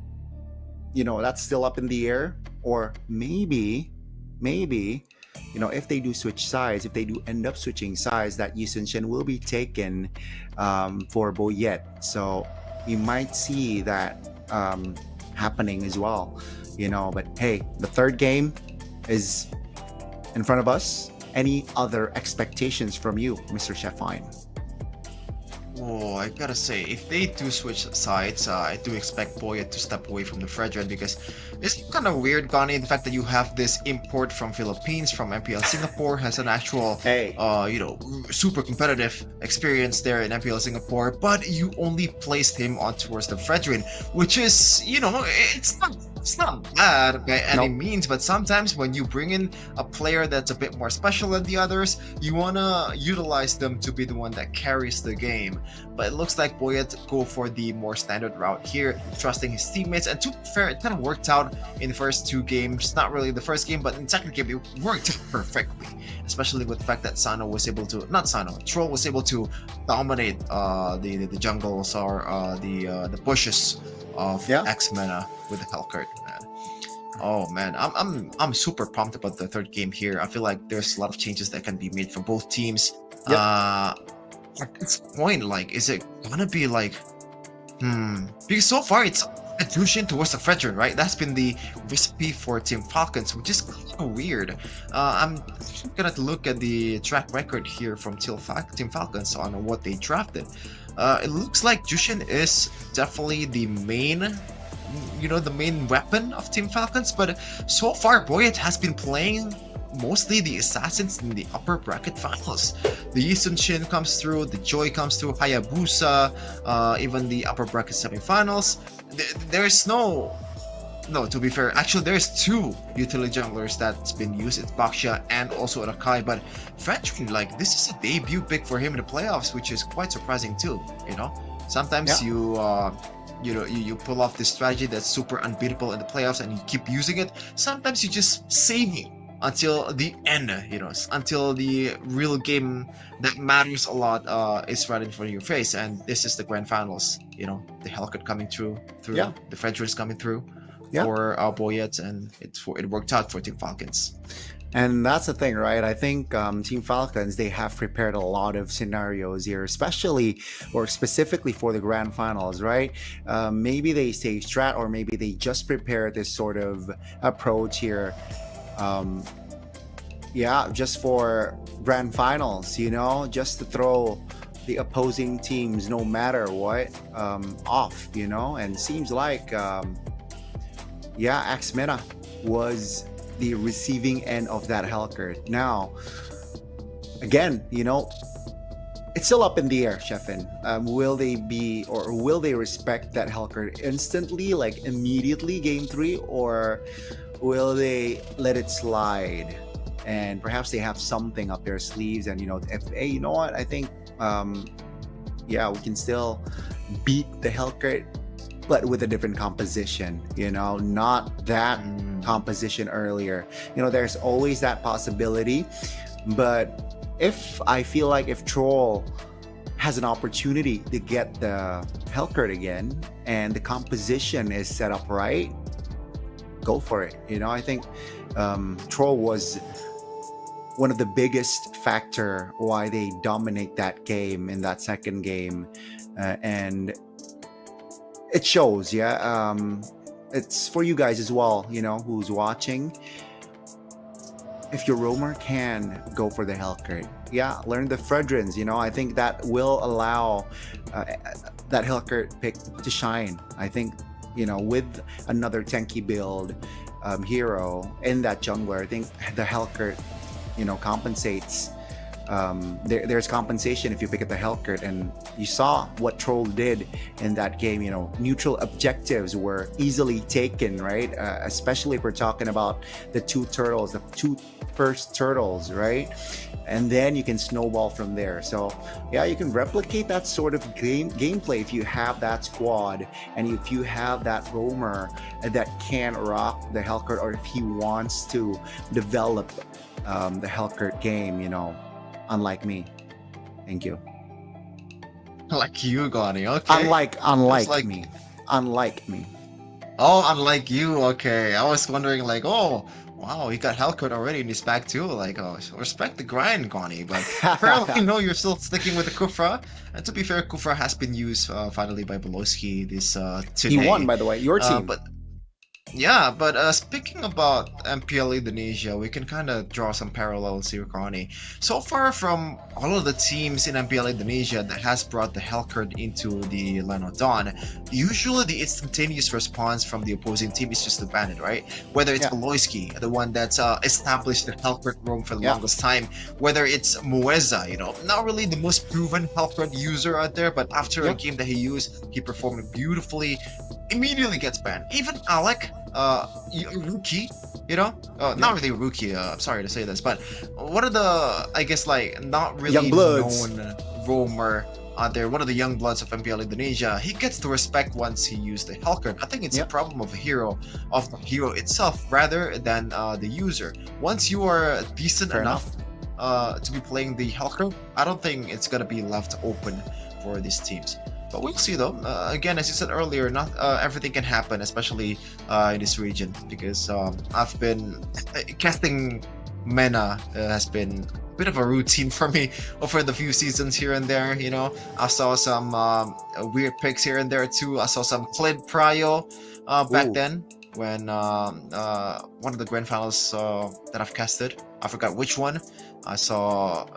that's still up in the air. Or maybe, if they do switch sides, if they do end up switching sides, that Yushin Shin will be taken for Boyet. So we might see that happening as well, But hey, the third game is in front of us. any other expectations from you, Mr. Sheffine? Oh, I gotta say, if they do switch sides, I do expect Boyet to step away from the Fredred because it's kind of weird, Gani, the fact that you have this import from Philippines, from MPL Singapore, has an actual, super competitive experience there in MPL Singapore, but you only placed him on towards the Fredred, which is, it's not bad by any means, but sometimes when you bring in a player that's a bit more special than the others, you wanna utilize them to be the one that carries the game. But it looks like Boyet go for the more standard route here, trusting his teammates. And to be fair, it kind of worked out in the first 2 games. Not really the first game, but in the second game, it worked out perfectly. Especially with the fact that Troll was able to dominate the jungles or the bushes of X-MENA with the Hellcurt, man. Oh man, I'm super pumped about the 3rd game here. I feel like there's a lot of changes that can be made for both teams. At this point, like, is it gonna be like, because so far it's a Jushin towards the Fredred, right? That's been the recipe for Team Falcons, which is kind of weird. I'm gonna look at the track record here from Team Falcons on what they drafted. It looks like Jushin is definitely the main weapon of Team Falcons, but so far Boyet has been playing mostly the assassins in the upper bracket finals. The Yisun Shin comes through, the Joy comes through, Hayabusa, even the upper bracket semifinals. There's to be fair, actually there's 2 utility junglers that's been used. It's Baksha and also Rakai, but Fredrin, like, this is a debut pick for him in the playoffs, which is quite surprising too, Sometimes you pull off this strategy that's super unbeatable in the playoffs and you keep using it. Sometimes you just save it until the end, until the real game that matters a lot is right in front of your face. And this is the grand finals, the Hellcurt coming through, the Fredreds coming through for Boyet, and it worked out for Team Falcons. And that's the thing, right? I think Team Falcons, they have prepared a lot of scenarios here, especially or specifically for the grand finals, right? Maybe they stay strat, or maybe they just prepare this sort of approach here. Just for grand finals, just to throw the opposing teams, no matter what, off, and seems like X-MENA was the receiving end of that Hellcurt. Now, again, it's still up in the air, Sheffin. Will they respect that Hellcurt instantly, like immediately, game 3, or will they let it slide? And perhaps they have something up their sleeves, and you know what? I think we can still beat the Hellcurt, but with a different composition, not that composition earlier. There's always that possibility. But if Troll has an opportunity to get the Hellcurt again and the composition is set up right, go for it. I think Troll was one of the biggest factor why they dominate that game in that second game, and it shows. It's for you guys as well, who's watching. If your roamer can go for the Hellcurt, learn the Fredrins. I think that will allow that Hellcurt pick to shine. I think with another tanky build hero in that jungler, I think the Hellcurt compensates. There's compensation if you pick up the Hellcurt, and you saw what Troll did in that game. Neutral objectives were easily taken, right? Especially if we're talking about the 2 first turtles, right? And then you can snowball from there. So you can replicate that sort of gameplay if you have that squad, and if you have that roamer that can rock the Hellcurt, or if he wants to develop the Hellcurt game, unlike me. Thank you. Like you, Gani. Okay. Unlike me. Unlike me. Oh, unlike you. Okay. I was wondering, like, oh, wow, he got Hellcurt already in his bag too. Like, oh, respect the grind, Gani. But apparently, no, you're still sticking with the Kufra. And to be fair, Kufra has been used finally by Beloski this today. He won, by the way. Your team. But Yeah, but speaking about MPL Indonesia, we can kind of draw some parallels here, Connie. So far, from all of the teams in MPL Indonesia that has brought the Hellcurt into the Lanodon, usually the instantaneous response from the opposing team is just abandoned, right? Whether it's Aloyski, the one that's established the Hellcurt roam for the longest time, whether it's Mueza, not really the most proven Hellcurt user out there, but after a game that he used, he performed beautifully, immediately gets banned. Even Alec, a rookie, not really a rookie, I'm sorry to say this, but one of the, I guess, like, not really Young bloods. known roamer out there, one of the young bloods of MPL Indonesia, he gets the respect once he used the Hellcurt. I think it's a problem of the hero itself rather than the user. Once you are decent enough to be playing the Hellcurt, I don't think it's gonna be left open for these teams. But we'll see though. Again, as you said earlier, not everything can happen, especially in this region, because I've been casting MENA has been a bit of a routine for me over the few seasons here and there. I saw some weird picks here and there too. I saw some Clint Pryo back then when one of the grand finals that I've casted. I forgot which one. I saw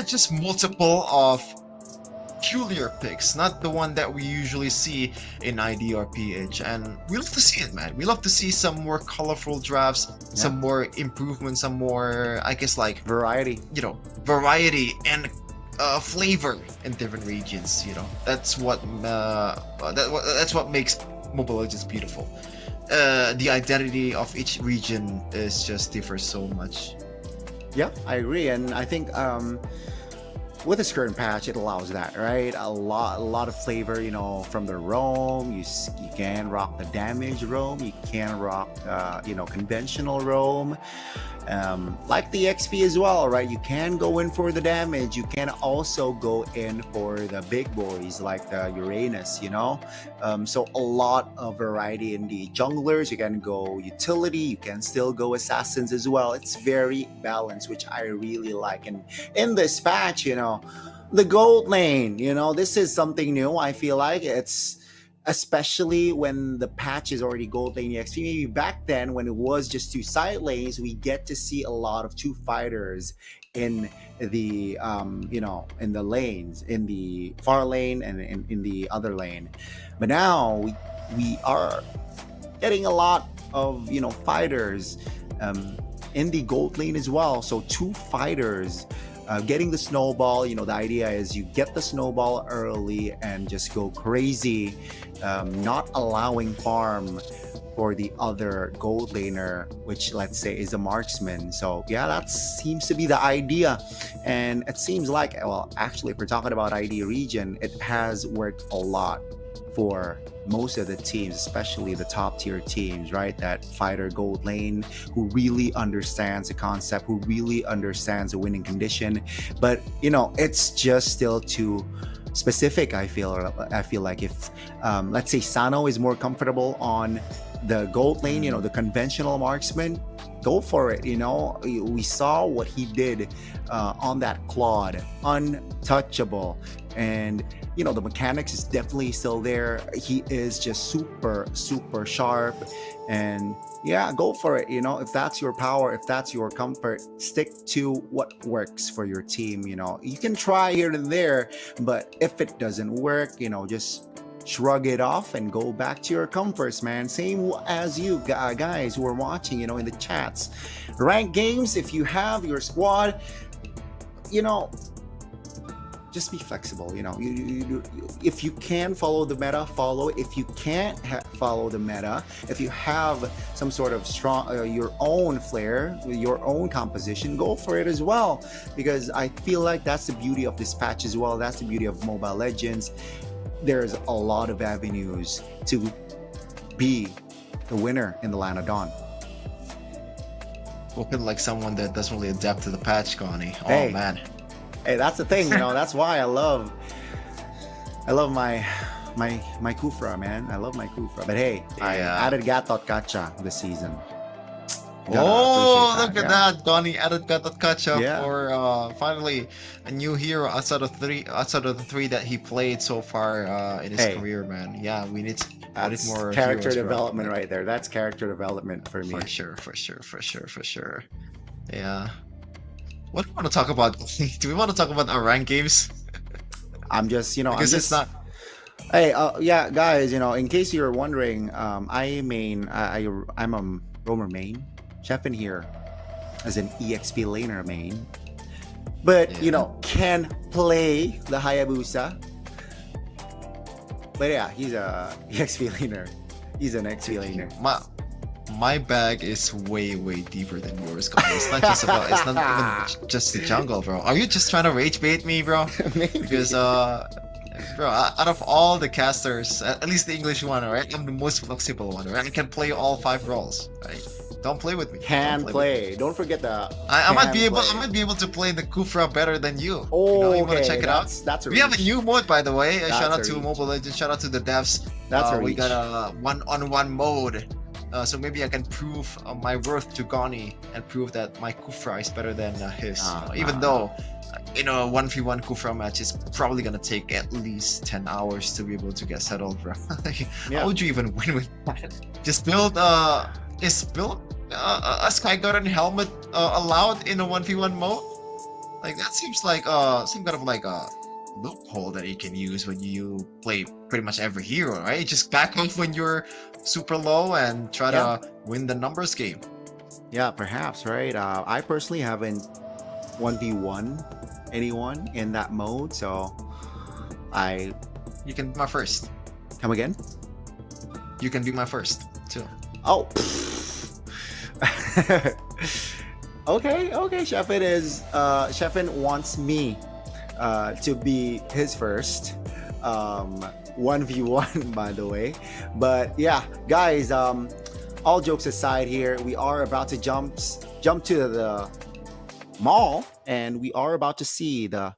just multiple of peculiar picks, not the one that we usually see in ID or PH, and we love to see it, man. We love to see some more colorful drafts, some more improvements, some more, I guess, like variety, variety and flavor in different regions. That's what that's what makes Mobile Legends beautiful. The identity of each region is just differs so much. Yeah, I agree, and I think with this current patch, it allows that, right? A lot of flavor, from the roam. You can rock the damage roam. You can rock, conventional roam. Like the XP as well, right? You can go in for the damage. You can also go in for the big boys like the Uranus, so a lot of variety in the junglers. You can go utility. You can still go assassins as well. It's very balanced, which I really like. And in this patch, the gold lane, this is something new. I feel like it's, especially when the patch is already gold lane XP. Maybe back then when it was just 2 side lanes, we get to see a lot of 2 fighters in the in the lanes, in the far lane and in the other lane. But now we are getting a lot of fighters in the gold lane as well. So 2 fighters getting the snowball. The idea is you get the snowball early and just go crazy, not allowing farm for the other gold laner, which let's say is a marksman. So yeah, that seems to be the idea. And it seems like, well, actually, if we're talking about ID region, it has worked a lot for most of the teams, especially the top tier teams, right? That fighter gold lane who really understands the concept, who really understands the winning condition. But it's just still too specific. I feel like if let's say Sano is more comfortable on the gold lane, the conventional marksman, go for it. We saw what he did on that Claude, untouchable. And the mechanics is definitely still there. He is just super sharp. And yeah, go for it. If that's your power, if that's your comfort, stick to what works for your team. You can try here and there, but if it doesn't work, just shrug it off and go back to your comforts, man. Same as you guys who are watching, in the chats. Ranked games, if you have your squad, just be flexible. If you can follow the meta, follow. If you can't follow the meta, if you have some sort of strong your own flair, your own composition, go for it as well, because I feel like that's the beauty of this patch as well. That's the beauty of Mobile Legends. There's a lot of avenues to be the winner in the Lanodon. Looking like someone that doesn't really adapt to the patch, Connie. Hey. Oh man. Hey, that's the thing, that's why I love my Kufra, man. I love my Kufra. But hey, I added Gatot Kacha this season. Oh, appreciate look at yeah. that. Donnie added got that catch up Yeah. for finally a new hero outside of the three that he played so far in his Hey. career, man. Yeah, we need That's more character heroes, bro. development Like, right there. That's character development for me. for sure, for sure, for sure, for sure. Yeah. What do we want to talk about? Do we want to talk about our rank games? I'm just, you know, Because I'm it's just. not. Hey, yeah, guys, you know, in case you're wondering, I'm a roamer main. Chef in here as an EXP laner main, but you know, can play the Hayabusa. But yeah, he's a EXP laner. He's an XP laner. My bag is way deeper than yours, guys. It's not just about. It's not even just the jungle, bro. Are you just trying to rage bait me, bro? Because bro, out of all the casters, at least the English one, right? I'm the most flexible one, right? I can play all 5 roles, right? Don't play with me. Can Don't play. Don't forget the. I might be able. I might be able to play the Kufra better than you. Oh, you know, you okay. wanna check it out? That's a We have a reach. new mode, by the way. That's Shout out a to reach. Mobile Legends. Shout out to the devs. That's a We reach. got a one-on-one mode. So maybe I can prove my worth to Gani and prove that my Kufra is better than his. Even though, you know, a 1v1 Kufra match is probably gonna take at least 10 hours to be able to get settled, bro. How would you even win with that? Just build a Sky Garden helmet allowed in a 1v1 mode? Like that seems like some kind of like a loophole that you can use when you play pretty much every hero, right? Just back off when you're super low and try to win the numbers game. Yeah, perhaps, right? I personally haven't 1v1 anyone in that mode, so You can be my first. Come again? You can be my first too. Oh. okay, Sheffin is Sheffin wants me to be his first 1v1 by the way. But yeah, guys, all jokes aside here, we are about to jump to the mall and we are about to see the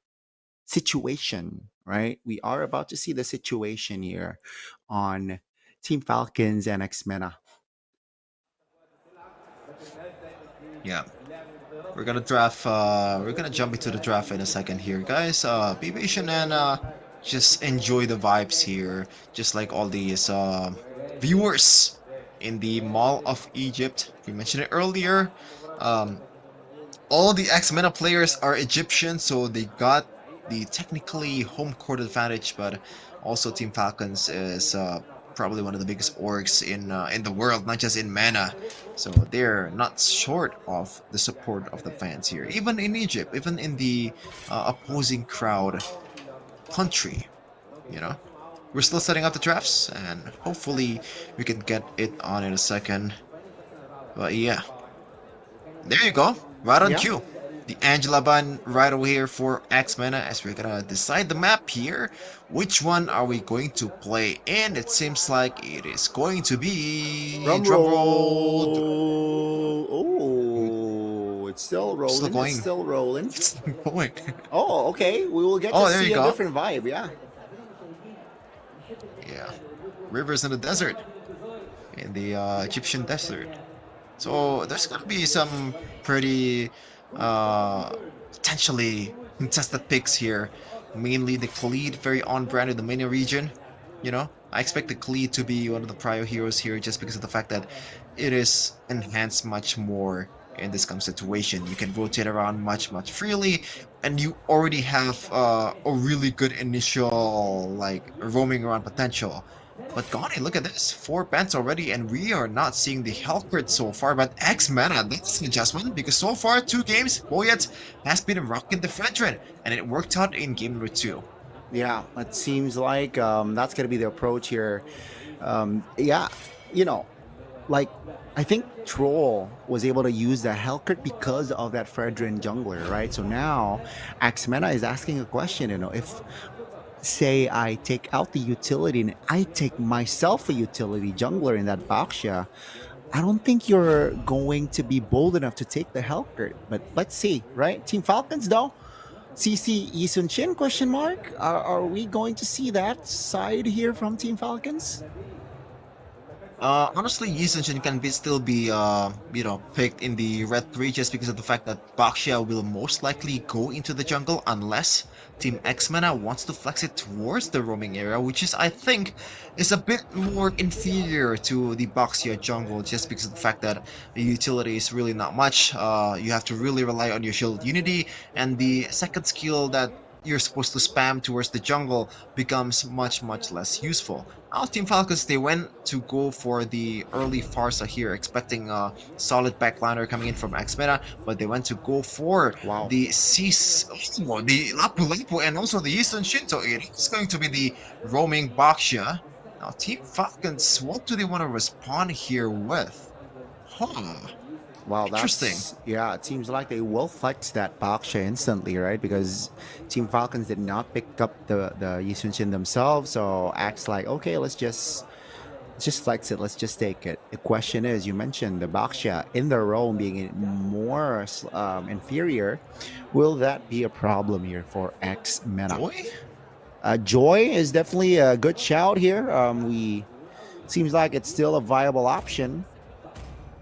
situation, right? We are about to see the situation here on Team Falcons and MENA. Yeah. We're gonna draft we're gonna jump into the draft in a second here, guys. Be patient and just enjoy the vibes here, just like all these viewers in the Mall of Egypt. We mentioned it earlier. All the MENA players are Egyptian, so they got the technically home court advantage, but also Team Falcons is probably one of the biggest orgs in the world, not just in MENA. So they're not short of the support of the fans here, even in Egypt, even in the opposing crowd country. You know, we're still setting up the drafts, and hopefully we can get it on in a second. But yeah, there you go, right on cue. The Angela button right over here for MENA as we're gonna decide the map here. Which one are we going to play in? It seems like it is going to be Drum roll. Oh, it's still rolling. Still going. It's still rolling. It's still going. Oh, okay. We will get Oh, to there see you a go. different vibe. Yeah. Yeah, rivers in the desert, in the Egyptian desert. So there's gonna be some pretty potentially contested picks here. Mainly the Khalid, very on brand in the MENA region. You know, I expect the Khalid to be one of the prior heroes here just because of the fact that it is enhanced much more in this kind of situation. You can rotate around much freely, and you already have a really good initial like roaming around potential. But Gani, look at this, 4 bans already, and we are not seeing the health crit so far. But MENA, that's an adjustment because so far 2 games, Boyet has been rocking the Fredrin, and it worked out in game number 2. Yeah, it seems like that's gonna be the approach here. Yeah, you know, like I think Troll was able to use the Hellcurt because of that Fredrin jungler, right? So now MENA is asking a question, you know, if say I take out the utility and I take myself a utility jungler in that Baxia, I don't think you're going to be bold enough to take the Hellcurt. But let's see, right? Team Falcons though, CC Yisun Chin question mark. Are we going to see that side here from Team Falcons? Honestly, Yi Sun-shin can still be, picked in the red 3 just because of the fact that Baxia will most likely go into the jungle unless Team X-Mena wants to flex it towards the roaming area, which is, I think, is a bit more inferior to the Baxia jungle just because of the fact that the utility is really not much. You have to really rely on your shield unity, and the second skill that you're supposed to spam towards the jungle becomes much less useful. Now, Team Falcons, they went to go for the early Farsa here, expecting a solid backliner coming in from X-Meta, but they went to go for the the Lapu Lapu, and also the Eastern Shinto. It's going to be the roaming Baxia. Now, Team Falcons, what do they want to respond here with? Huh. Wow, Interesting. yeah, it seems like they will flex that Baksha instantly, right? Because Team Falcons did not pick up the Yisunshin themselves, so acts like, okay, let's just flex it, let's just take it. The question is, you mentioned the Baksha in the roam being more inferior. Will that be a problem here for X-Mena? Joy is definitely a good shout here. Seems like it's still a viable option.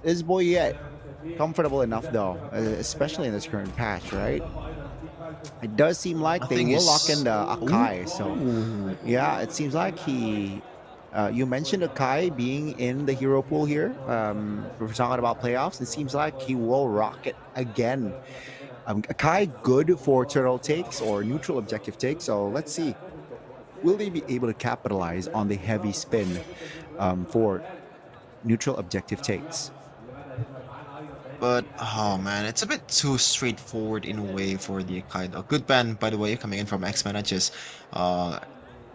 Is Boyet comfortable enough though, especially in this current patch, right? It does seem like they will lock in the Akai. So yeah, it seems like he you mentioned Akai being in the hero pool here. We're talking about playoffs. It seems like he will rock it again. Akai good for turtle takes or neutral objective takes. So let's see, will they be able to capitalize on the heavy spin for neutral objective takes? But oh man, it's a bit too straightforward in a way for the Kaido. Good ban, by the way, coming in from X-Men, just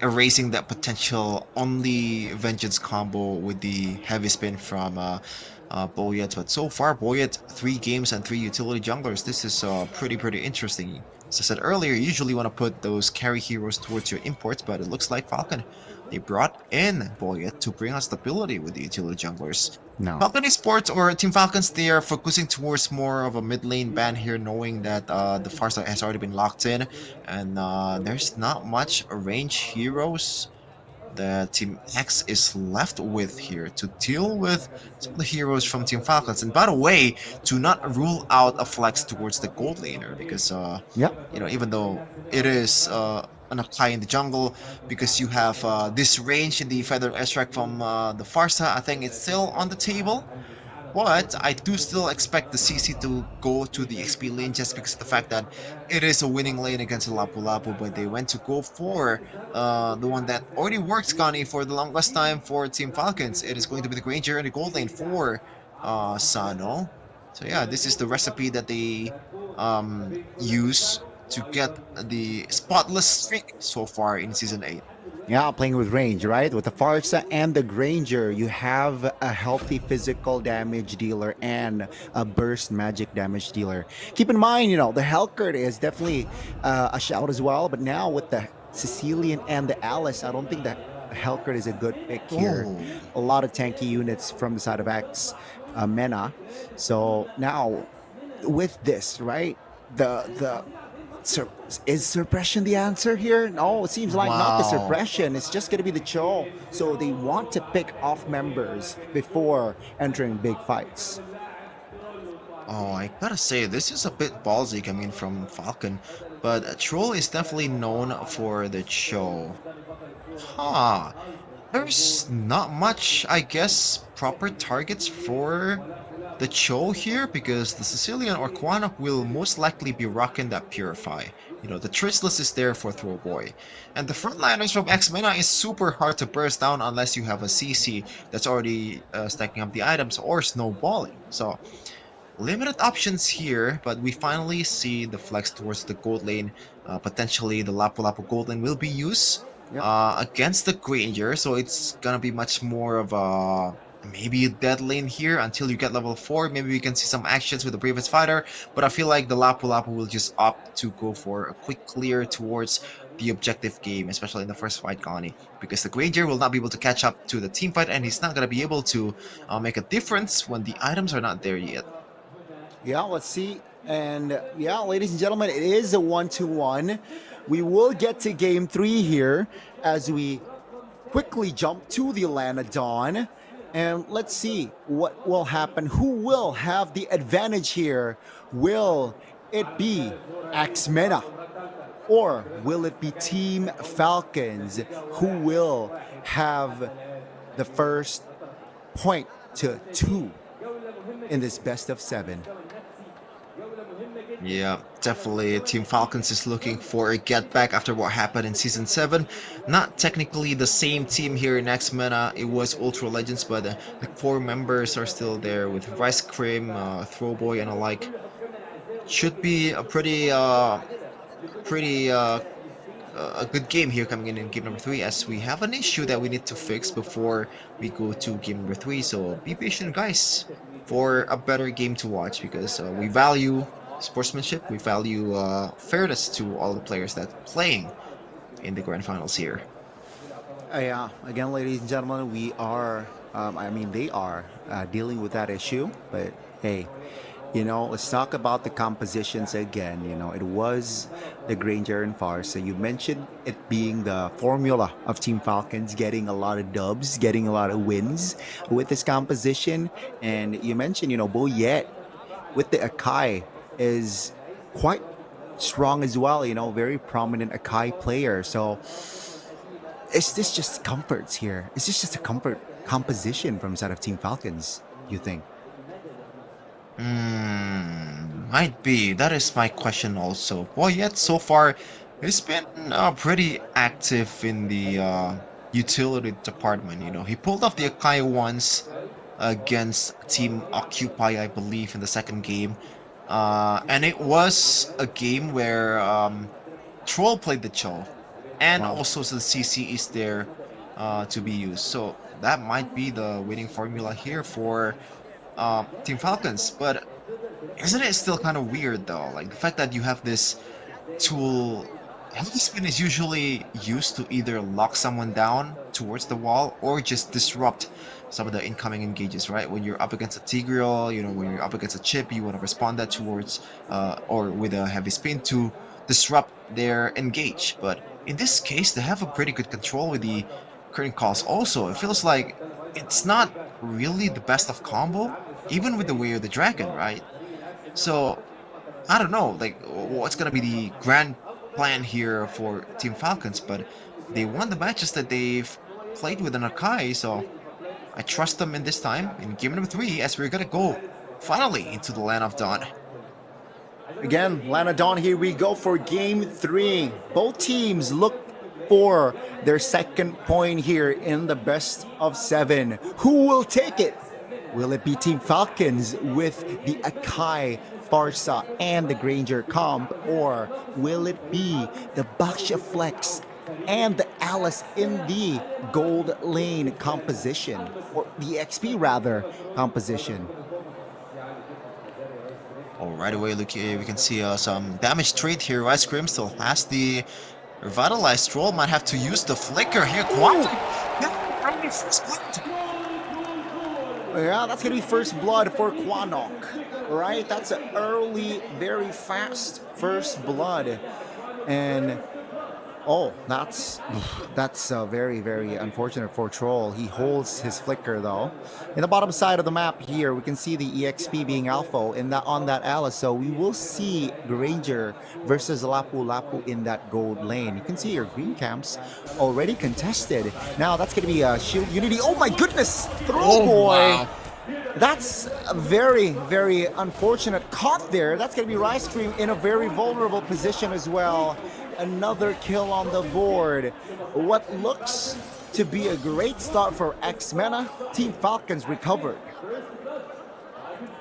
erasing that potential only vengeance combo with the heavy spin from Boyet. But so far, Boyet 3 games and 3 utility junglers. This is pretty interesting. As I said earlier, you usually want to put those carry heroes towards your imports, but it looks like Falcon, they brought in Boyet to bring us stability with the utility junglers. No. Falcon Esports or Team Falcons, they are focusing towards more of a mid lane ban here, knowing that the Farsa has already been locked in, and there's not much range heroes that Team X is left with here to deal with some of the heroes from Team Falcons. And by the way, to not rule out a flex towards the gold laner, because even though it is an apply in the jungle, because you have this range in the Feather Extract from the Farsa, I think it's still on the table. But I do still expect the CC to go to the XP lane just because of the fact that it is a winning lane against the Lapu Lapu, but they went to go for the one that already works, Connie, for the longest time for Team Falcons. It is going to be the Granger and the gold lane for Sano. So yeah, this is the recipe that they use to get the spotless streak so far in Season 8. Yeah, playing with range, right? With the Farsa and the Granger, you have a healthy physical damage dealer and a burst magic damage dealer. Keep in mind, the Helcurt is definitely a shout as well, but now with the Sicilian and the Alice, I don't think that Helcurt is a good pick here. A lot of tanky units from the side of X-Mena. So now, with this, right, is suppression the answer here? No, it seems like not the suppression. It's just going to be the Cho. So they want to pick off members before entering big fights. Oh, I gotta say, this is a bit ballsy coming from Falcon, but Troll is definitely known for the Cho. Huh. There's not much, I guess, proper targets for the Cho here, because the Sicilian or Quanok will most likely be rocking that Purify. The Tristless is there for Throwboy. And the frontliners from X-Mena is super hard to burst down unless you have a CC that's already stacking up the items or snowballing. So, limited options here, but we finally see the flex towards the gold lane. Potentially the Lapu Lapu gold lane will be used against the Granger, so it's gonna be much more of a maybe a dead lane here until you get level 4. Maybe we can see some actions with the Bravest Fighter, but I feel like the Lapu Lapu will just opt to go for a quick clear towards the objective game, especially in the first fight, Connie, because the Granger will not be able to catch up to the team fight, and he's not going to be able to make a difference when the items are not there yet. Yeah, let's see. And yeah, ladies and gentlemen, it is a 1-1. We will get to game 3 here as we quickly jump to the Lana Dawn. And let's see what will happen. Who will have the advantage here? Will it be MENA? Or will it be Team Falcons who will have the first point to 2 in this best of 7? Yeah, definitely. Team Falcons is looking for a get back after what happened in Season 7. Not technically the same team here in MENA. It was Ultra Legends, but the core members are still there with Rice Cream, Throwboy, and alike. Should be a pretty a good game here coming in game number 3, as we have an issue that we need to fix before we go to game number 3. So be patient, guys, for a better game to watch, because we value sportsmanship, we value fairness to all the players that are playing in the grand finals here. Yeah, again, ladies and gentlemen, we are, they are dealing with that issue, but hey, let's talk about the compositions again. It was the Granger and Farsa. You mentioned it being the formula of Team Falcons, getting a lot of dubs, getting a lot of wins with this composition. And you mentioned, Boyet with the Akai is quite strong as well, very prominent Akai player. So is this just comforts here? Is this just a comfort composition from side of Team Falcons, you think? Might be. That is my question also. Well, yet so far, he's been pretty active in the utility department. He pulled off the Akai once against Team Occupy, I believe, in the second game. And it was a game where Troll played the Cho, and also the CC is there to be used. So that might be the winning formula here for Team Falcons. But isn't it still kind of weird though? Like the fact that you have this tool, heavy spin is usually used to either lock someone down towards the wall or just disrupt some of the incoming engages, right? When you're up against a Tigreal, when you're up against a chip, you want to respond that towards or with a heavy spin to disrupt their engage. But in this case, they have a pretty good control with the current calls. Also, it feels like it's not really the best of combo, even with the Way of the Dragon, right? So I don't know, like what's gonna be the grand plan here for Team Falcons, but they won the matches that they've played with an Akai, so I trust them in this time in game number 3, as we're gonna go finally into the Land of Dawn. Again, Land of Dawn, here we go for game 3. Both teams look for their second point here in the best of 7. Who will take it? Will it be Team Falcons with the Akai, Farsa, and the Granger comp, or will it be the Baksha Flex and the Alice in the gold lane composition, or the XP rather composition? Oh, right away, look, we can see some damage trade here. Ice Cream still has the revitalized Troll, might have to use the flicker here. Yeah, that's gonna be first blood for Quanok, right? That's an early, very fast first blood, and oh, that's very, very unfortunate for Troll. He holds his flicker though. In the bottom side of the map here, we can see the EXP being alpha on that Alice. So we will see Granger versus Lapu Lapu in that gold lane. You can see your green camps already contested. Now that's gonna be a Shield Unity. Oh my goodness! Boy. That's a very, very unfortunate caught there. That's gonna be Rice Cream in a very vulnerable position as well. Another kill on the board. What looks to be a great start for MENA. Team Falcons recovered.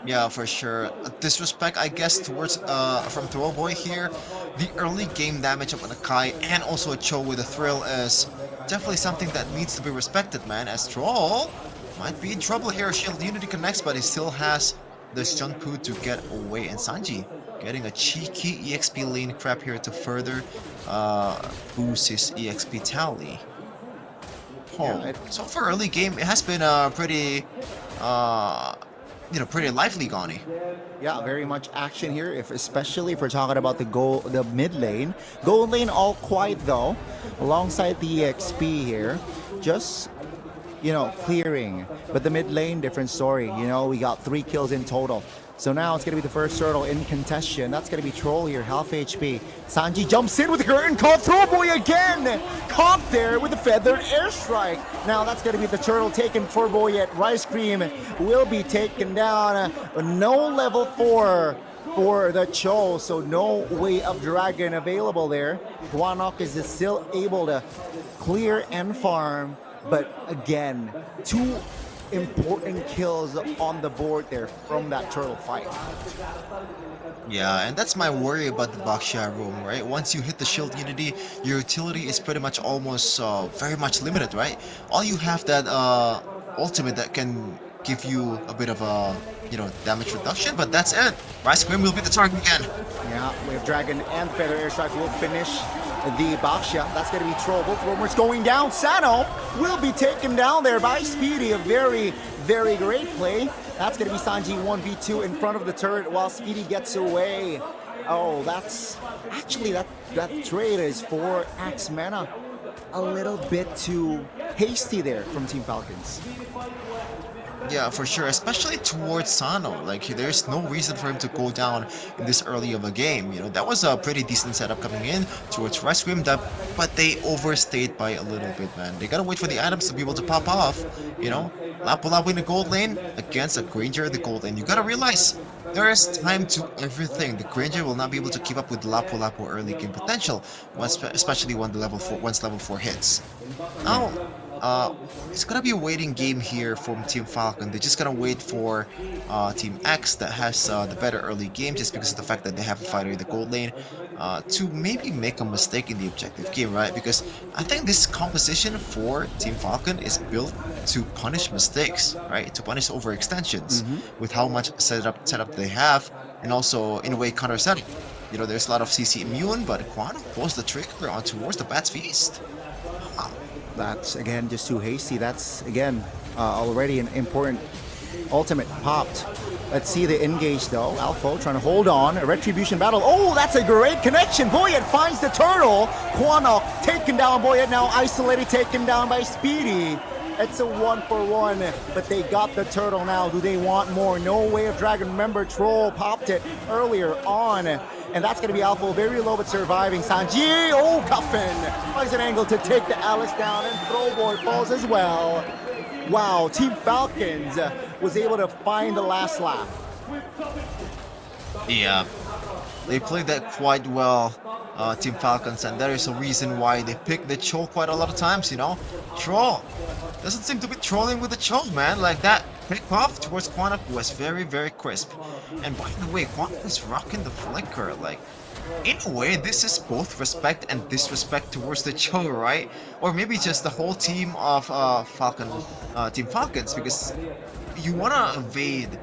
Yeah, for sure. Disrespect, I guess, towards from Throwboy here. The early game damage of an Akai and also a Cho with a Thrill is definitely something that needs to be respected, man. As Troll might be in trouble here. Shield Unity connects, but he still has the Shunpu to get away. And Sanji getting a cheeky EXP lane crap here to further boost his EXP tally. Oh, so for early game, it has been pretty, pretty lively, Gani. Yeah, very much action here. Especially if we're talking about the mid lane. Gold lane all quiet though, alongside the EXP here. Just clearing. But the mid lane, different story. We got 3 kills in total. So now it's going to be the first turtle in contention. That's going to be Troll here, half HP. Sanji jumps in with the curtain call. Throw boy again. Caught there with the feathered airstrike. Now that's going to be the turtle taken for Boyet. Rice Cream will be taken down. No level 4 for the Cho, so no way of dragon available there. Guanok is still able to clear and farm, but again, 2 important kills on the board there from that turtle fight. Yeah, and that's my worry about the Baksha room, right? Once you hit the shield unity, your utility is pretty much almost very much limited, right? All you have that ultimate that can give you a bit of a damage reduction, but that's it. Rice Cream will be the target again. Yeah, Wave Dragon and Feather Airstrike will finish the Baksha. That's going to be Troll. Both rumors going down. Sano will be taken down there by Speedy. A very, very great play. That's going to be Sanji 1v2 in front of the turret while Speedy gets away. Oh, that's actually that trade is for Axe Mana. A little bit too hasty there from Team Falcons. Yeah, for sure, especially towards Sano. Like, there's no reason for him to go down in this early of a game. That was a pretty decent setup coming in towards Rice Cream, but they overstayed by a little bit, man. They gotta wait for the items to be able to pop off. Lapu-Lapu in the gold lane against a Granger in the gold lane. You gotta realize there is time to everything. The Granger will not be able to keep up with Lapu-Lapu early game potential, especially once level 4 hits. Now, it's gonna be a waiting game here from Team Falcon. They're just gonna wait for Team X that has the better early game, just because of the fact that they have a fighter in the gold lane, to maybe make a mistake in the objective game, right? Because I think this composition for Team Falcon is built to punish mistakes, right? To punish overextensions with how much setup they have, and also in a way counter setup. There's a lot of CC immune, but Quantum pulls the trigger on towards the Bat's Feast. That's again just too hasty. That's again already an important ultimate popped. Let's see the engage though. Alpha trying to hold on. A retribution battle. Oh, that's a great connection. Boyet finds the turtle. Quanok taken down. Boyet now isolated, taken down by Speedy. It's a 1-for-1, but they got the turtle now. Do they want more? No way of dragon. Remember, Troll popped it earlier on. And that's going to be Alpha, very low but surviving. Sanji, Cuffin finds an angle to take the Alice down, and Throwboy falls as well. Wow, Team Falcons was able to find the last laugh. Yeah, they played that quite well, Team Falcons, and there is a reason why they picked the Cho quite a lot of times, Troll doesn't seem to be trolling with the Cho, man. Like, that pick off towards Quantum was very, very crisp. And by the way, Quantum is rocking the flicker. Like, in a way, this is both respect and disrespect towards the Cho, right? Or maybe just the whole team of Team Falcons, because you want to evade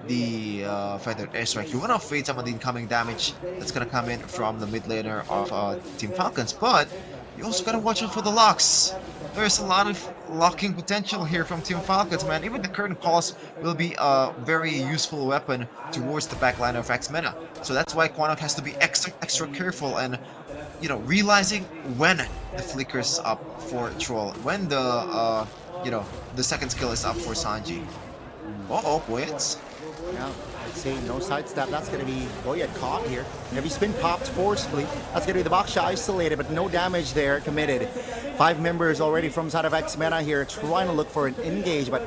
the feathered airstrike. You want to evade some of the incoming damage that's going to come in from the mid laner of Team Falcons, but you also got to watch out for the locks. There's a lot of locking potential here from Team Falcons, man. Even the curtain calls will be a very useful weapon towards the backline of Axe Mena. So that's why Quanok has to be extra careful and, realizing when the flicker's up for Troll, when the, the second skill is up for Sanji. Uh-oh, Boyets. Yeah, I'd say no sidestep. That's going to be Boyet caught here. Heavy spin popped forcefully. That's going to be the Baksha isolated, but no damage there committed. 5 members already from side of Axe Mena here trying to look for an engage, but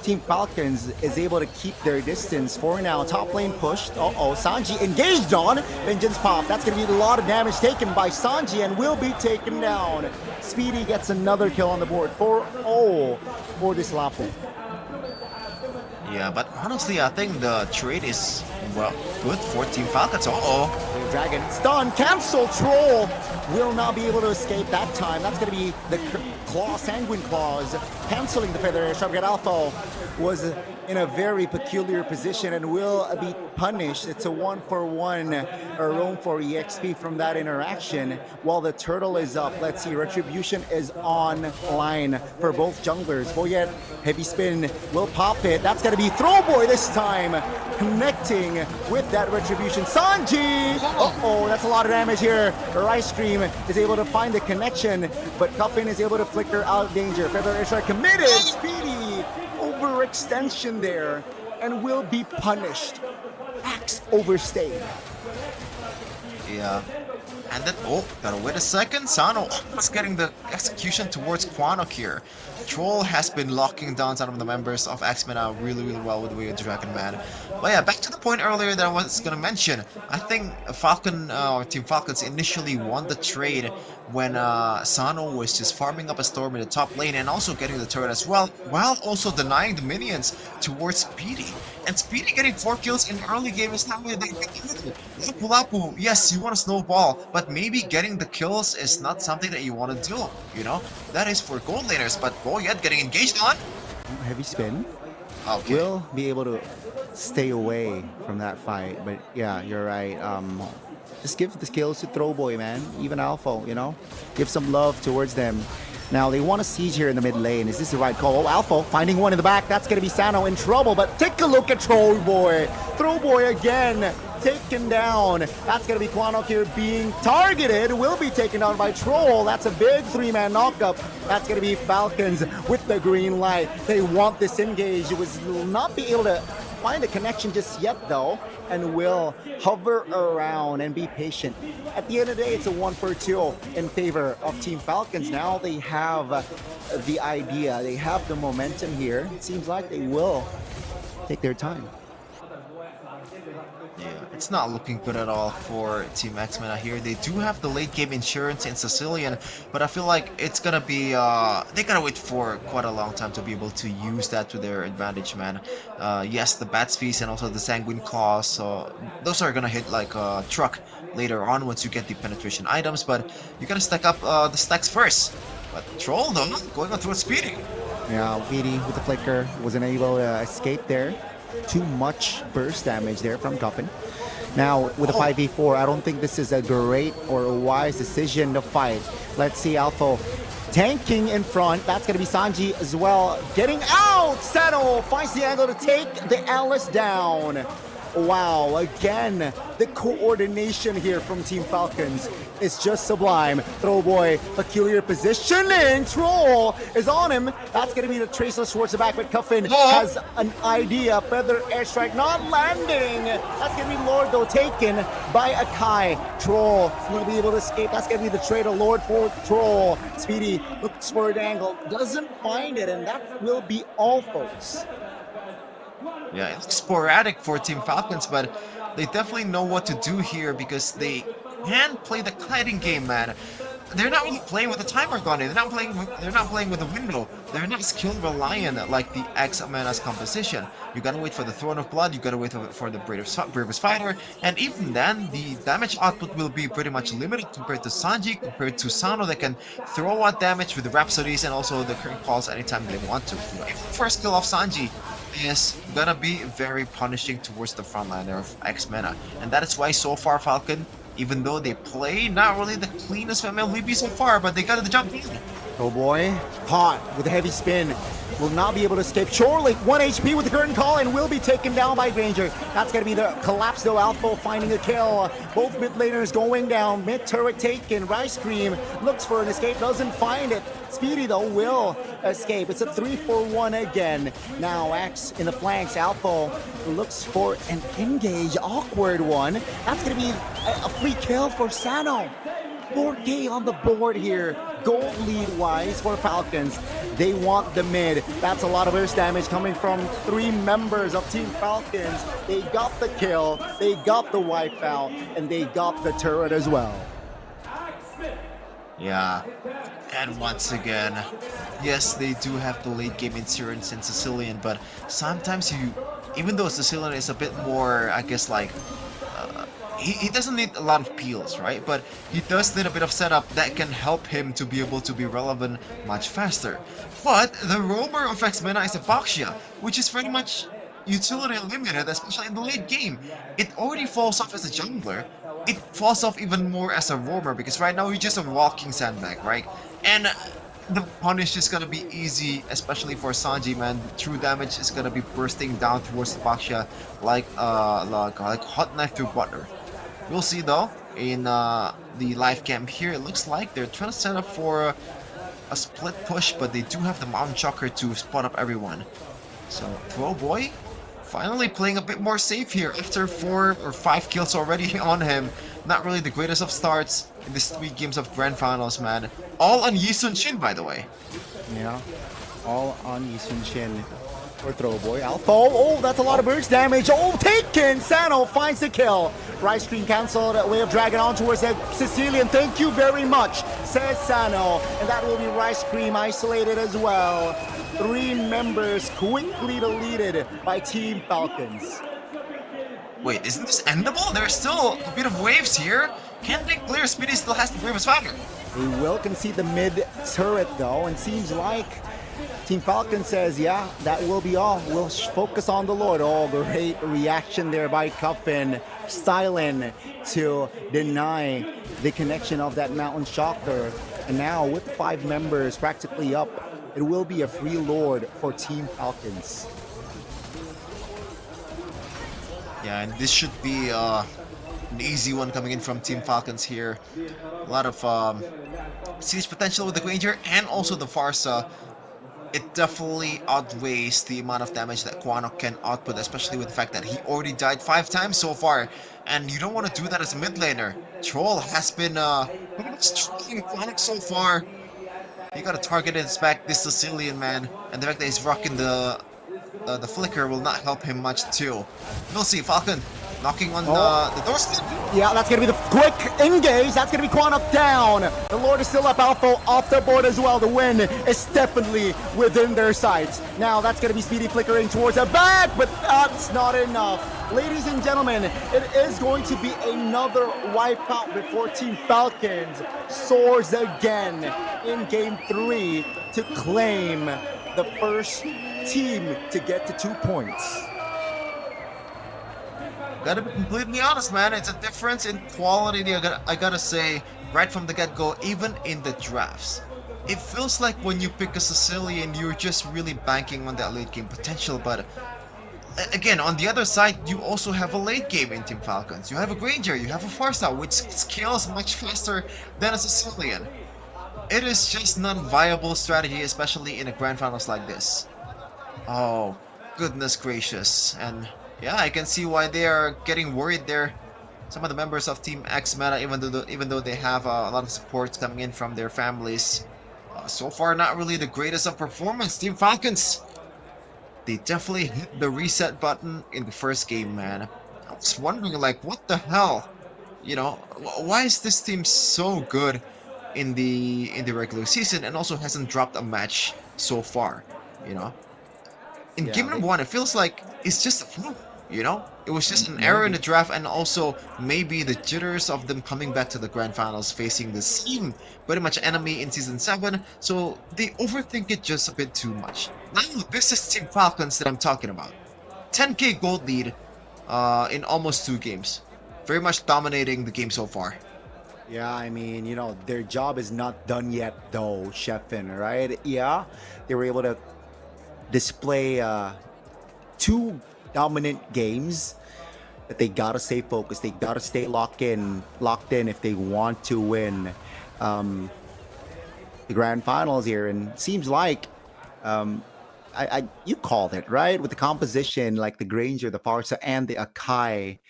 Team Falcons is able to keep their distance for now. Top lane pushed. Uh-oh, Sanji engaged on. Vengeance pop. That's going to be a lot of damage taken by Sanji and will be taken down. Speedy gets another kill on the board. 4-0 for this Lapu. Yeah, but honestly, I think the trade is, well, good for Team Falcons. Uh-oh. Dragon stun, cancel. Troll will not be able to escape that time. That's going to be the Sanguine Claws canceling the Feather Airstrike. Alpha was in a very peculiar position and will be punished. It's a 1-for-1 roam for EXP from that interaction while the turtle is up. Let's see, Retribution is online for both junglers. Boyet, heavy spin, will pop it. That's going to be Throwboy this time, connecting with that Retribution. Sanji! Uh-oh, that's a lot of damage here. Ice Cream is able to find the connection, but Cuffin is able to flicker out of danger. Feather Airstrike committed! Speedy! Overextension there, and will be punished. Axe overstayed. Yeah. And then, oh, gotta wait a second. Sano is getting the execution towards Quanok here. Troll has been locking down some of the members of X-MENA really well with the way of Dragon Man. But yeah, back to the point earlier that I was gonna mention. I think Team Falcons initially won the trade when Sano was just farming up a storm in the top lane and also getting the turret as well, while also denying the minions towards Speedy. And Speedy getting 4 kills in early game is not really Lapu, yes, you want to snowball, but maybe getting the kills is not something that you want to do, you know? That is for gold laners, but Boyet getting engaged on. Heavy spin. Okay. Will be able to stay away from that fight, but yeah, you're right. Just give the skills to Throwboy, man. Even Alpha, you know? Give some love towards them. Now, they want a siege here in the mid lane. Is this the right call? Oh, Alpha finding one in the back. That's going to be Sano in trouble, but take a look at Throwboy. Throwboy again, taken down. That's going to be Quanok here being targeted. Will be taken down by Troll. That's a big 3-man knockup. That's going to be Falcons with the green light. They want this engage. It will not be able to find a connection just yet, though, and will hover around and be patient. At the end of the day, it's a 1-for-2 in favor of Team Falcons. Now they have the idea, they have the momentum here. It seems like they will take their time. Yeah, it's not looking good at all for Team X-MENA here. They do have the late game insurance in Sicilian, but I feel like it's gonna be they gotta wait for quite a long time to be able to use that to their advantage, man. Yes, the Bat's Feast and also the Sanguine Claws, so those are gonna hit like a truck later on once you get the penetration items, but you gotta stack up the stacks first. But Troll though, going on through Speedy. Yeah, Speedy with the flicker wasn't able to escape there. Too much burst damage there from Coffin. Now, with a 5v4, I don't think this is a great or a wise decision to fight. Let's see Alpha tanking in front. That's going to be Sanji as well. Getting out! Sano finds the angle to take the Alice down. Wow, again, the coordination here from Team Falcons is just sublime. Throwboy, peculiar positioning. Troll is on him. That's going to be the Traceless towards the back, but Cuffin has an idea. Feather Airstrike not landing. That's going to be Lord, though, taken by Akai. Troll is going to be able to escape. That's going to be the trade of Lord for Troll. Speedy looks for an angle, doesn't find it, and that will be all, folks. Yeah, it's sporadic for Team Falcons, but they definitely know what to do here because they can play the kiting game, man. They're not really playing with the timer gun. They're not playing with the window. They're not skill reliant like the X-MENA's composition. You gotta wait for the Throne of Blood. You gotta wait for the bravest fighter, and even then, the damage output will be pretty much limited compared to Sanji, compared to Sano that can throw out damage with the Rhapsodies and also the current calls anytime they want to. First kill of Sanji is gonna be very punishing towards the frontliner of X-MENA, and that is why so far Falcon, even though they play not really the cleanest MLVP so far, but they got the jump in. Oh boy, caught with a heavy spin. Will not be able to escape. Chorley, 1 HP with the current call and will be taken down by Granger. That's going to be the collapse though. Alpha finding a kill. Both mid laners going down. Mid turret taken. Rice Cream looks for an escape, doesn't find it. Speedy though will escape. It's a 3-for-1 again. Now Axe in the flanks. Alpha looks for an engage. Awkward one. That's going to be a free kill for Sano. 4K on the board here. Gold lead-wise for Falcons. They want the mid. That's a lot of burst damage coming from 3 members of Team Falcons. They got the kill, they got the wipeout, and they got the turret as well. Yeah, and once again, yes, they do have the late game insurance in Sicilian, but sometimes even though Sicilian is a bit more, I guess, like, he doesn't need a lot of peels, right? But he does need a bit of setup that can help him to be able to be relevant much faster. But the roamer of X-Mena is a Baxia, which is very much utility limited, especially in the late game. It already falls off as a jungler. It falls off even more as a roamer because right now you're just a walking sandbag, right? And the punish is gonna be easy, especially for Sanji, man. True damage is gonna be bursting down towards the Baxia like hot knife through butter. We'll see though in the live camp here. It looks like they're trying to set up for a split push, but they do have the Mountain Chucker to spot up everyone. So Throwboy finally playing a bit more safe here after 4 or 5 kills already on him. Not really the greatest of starts in these 3 games of Grand Finals, man. All on Yisun Shin, by the way. Yeah, all on Yisun Shin or Throwboy. Alpha, oh, that's a lot of burst damage. Oh, taken! Sano finds the kill. Rice Cream cancelled. Way of Dragon on towards the Sicilian. Thank you very much, says Sano. And that will be Rice Cream isolated as well. 3 members quickly deleted by Team Falcons. Wait, isn't this endable? There's still a bit of waves here. Can't think clear. Speedy still has the bravest fire. We will concede the mid turret though, and seems like Team Falcon says, yeah, that will be all. We'll focus on the Lord. Oh, great reaction there by Cuffin. Stylen to deny the connection of that Mountain Shocker. And now with 5 members practically up, it will be a free Lord for Team Falcons. Yeah, and this should be an easy one coming in from Team Falcons here. A lot of siege potential with the Granger and also the Farsa. It definitely outweighs the amount of damage that Quanok can output, especially with the fact that he already died 5 times so far. And you don't want to do that as a mid laner. Troll has been struggling Quanok so far. You gotta target his back, this Sicilian man, and the fact that he's rocking the flicker will not help him much too. We'll see. Falcon knocking on the doorstep. Yeah, that's gonna be the quick engage. That's gonna be Quanok down. The Lord is still up. Alpha off the board as well. The win is definitely within their sights. Now that's gonna be Speedy flickering towards the back, but that's not enough. Ladies and gentlemen, it is going to be another wipeout before Team Falcons soars again in Game 3 to claim the first team to get to 2 points. Gotta be completely honest, man. It's a difference in quality. I gotta say, right from the get-go, even in the drafts. It feels like when you pick a Sicilian, you're just really banking on that late game potential, but again, on the other side, you also have a late game in Team Falcons. You have a Granger, you have a Farsa, which scales much faster than a Sicilian. It is just non-viable strategy, especially in a Grand Finals like this. Oh, goodness gracious. And yeah, I can see why they are getting worried there. Some of the members of Team X-Mena, even though they have a lot of support coming in from their families. So far, not really the greatest of performance. Team Falcons, they definitely hit the reset button in the first game, man. I was wondering, like, what the hell? You know, why is this team so good in the regular season and also hasn't dropped a match so far? You know, in game number 1, it feels like it's just a fluke. You know, it was just an error in the draft, and also maybe the jitters of them coming back to the Grand Finals facing the same pretty much enemy in Season 7, so they overthink it just a bit too much. Now, this is Team Falcons that I'm talking about. 10k gold lead in almost 2 games. Very much dominating the game so far. Yeah, I mean, you know, their job is not done yet though, Sheffin, right? Yeah, they were able to display 2 dominant games, but they gotta stay focused. They gotta stay locked in if they want to win the Grand Finals here. And seems like you called it right with the composition, like the Granger, the Farsa, and the Akai.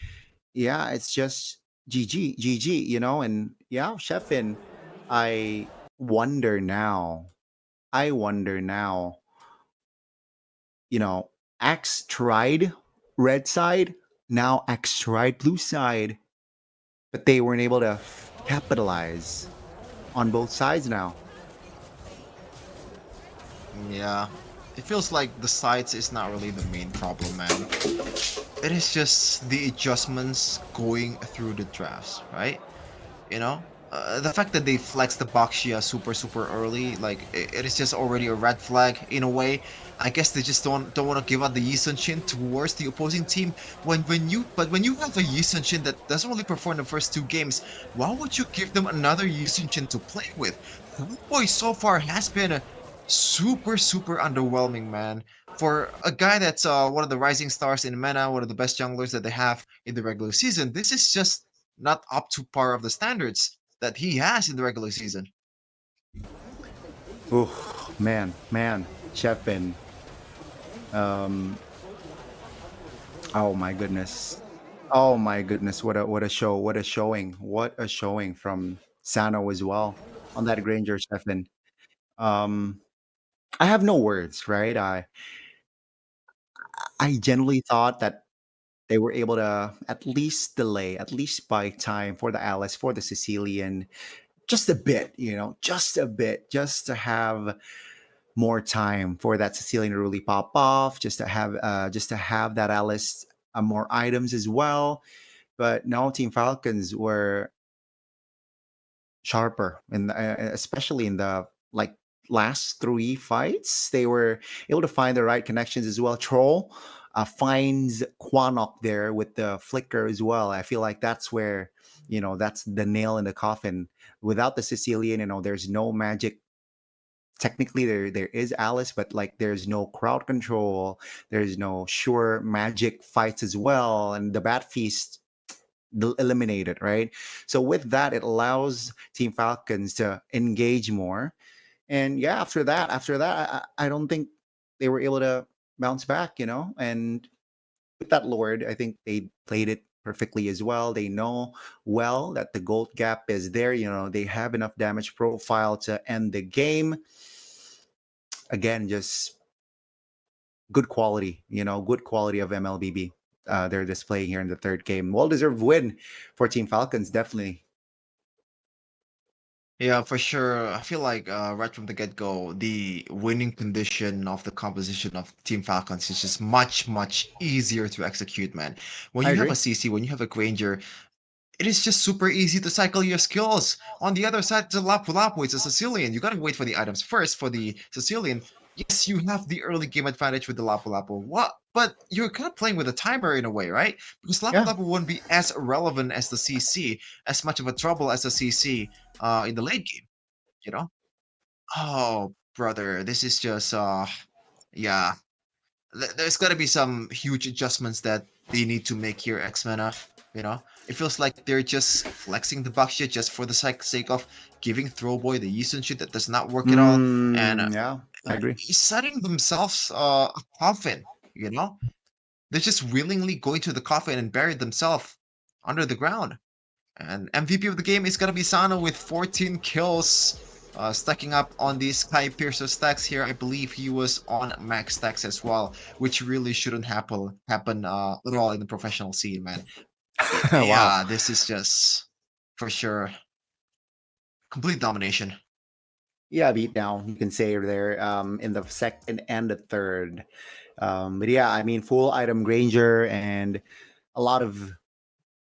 Yeah, it's just GG, you know. And yeah, Sheffin, I wonder now, you know, Axe tried red side, now Axe tried blue side, but they weren't able to capitalize on both sides now. Yeah, it feels like the sides is not really the main problem, man. It is just the adjustments going through the drafts, right? You know, the fact that they flex the Baxia super early, like it is just already a red flag in a way. I guess they just don't want to give out the Yi Sun-shin towards the opposing team. When you have a Yi Sun-shin that doesn't really perform the first 2 games, why would you give them another Yi Sun-shin to play with? Boy so far has been a super underwhelming, man. For a guy that's one of the rising stars in MENA, one of the best junglers that they have in the regular season, this is just not up to par of the standards that he has in the regular season. Oh man, Chefin. Oh my goodness. Oh my goodness. What a show. What a showing. What a showing from Sano as well on that Granger Chefin. I have no words, right? I genuinely thought that they were able to at least delay, at least buy time for the Alice, for the Sicilian, just a bit, just a bit, just to have more time for that Sicilian to really pop off, just to have that Alice more items as well. But no, Team Falcons were sharper, and especially in the last 3 fights, they were able to find the right connections as well. Troll finds Quanok there with the flicker as well. I feel like that's where, that's the nail in the coffin. Without the Sicilian, there's no magic. Technically, there is Alice, but there's no crowd control. There's no sure magic fights as well, and the Bat Feast eliminated, right? So with that, it allows Team Falcons to engage more. And yeah, after that, I don't think they were able to bounce back, And with that Lord, I think they played it perfectly as well. They know well that the gold gap is there. They have enough damage profile to end the game. Again, just good quality, good quality of MLBB. They're displaying here in the third game. Well-deserved win for Team Falcons, definitely. Yeah, for sure. I feel like right from the get-go, the winning condition of the composition of Team Falcons is just much easier to execute, man. When I you have agree. a CC, when you have a Granger, it is just super easy to cycle your skills. On the other side, the Lapu-Lapu, it's a Sicilian. You gotta wait for the items first for the Sicilian. Yes, you have the early game advantage with the Lapu-Lapu. What? But you're kind of playing with a timer in a way, right? Because Lapu-Lapu won't be as relevant as the CC, as much of a trouble as the CC in the late game. Oh, brother, this is just yeah. There's got to be some huge adjustments that they need to make here, X-MENA. It feels like they're just flexing the Baxia just for the sake of giving Throwboy the Yi Sun-shin that does not work at all, and Yeah, I agree. setting themselves a coffin. They're just willingly going to the coffin and bury themselves under the ground. And MVP of the game is gonna be Sano with 14 kills. Stacking up on these Sky Piercer stacks here. I believe he was on max stacks as well, which really shouldn't happen at all in the professional scene, man. Wow. Yeah, this is just for sure complete domination. Yeah, beat down, you can say there, in the second and the third. But yeah, I mean, full item Granger and a lot of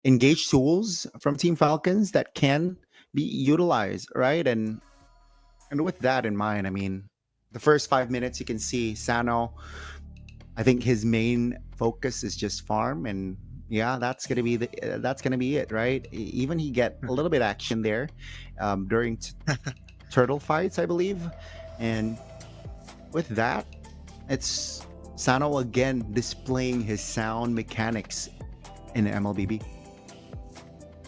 engaged tools from Team Falcons that can be utilized, right? And with that in mind, I mean, the first 5 minutes you can see Sano, I think his main focus is just farm, and yeah, that's gonna be it, right? Even he get a little bit action there during turtle fights, I believe, and with that, it's Sano again displaying his sound mechanics in MLBB.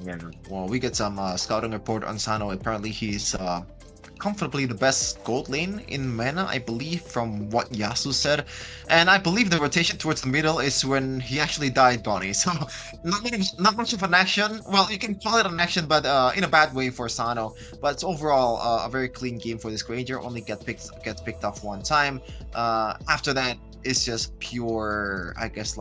Yeah. Well, we get some scouting report on Sano. Apparently, he's comfortably the best gold lane in MENA, I believe, from what Yasu said. And I believe the rotation towards the middle is when he actually died, Bonnie. So not much of an action. Well, you can call it an action, but in a bad way for Sano. But it's overall a very clean game for this Granger. Only gets picked off one time. After that, it's just pure, I guess,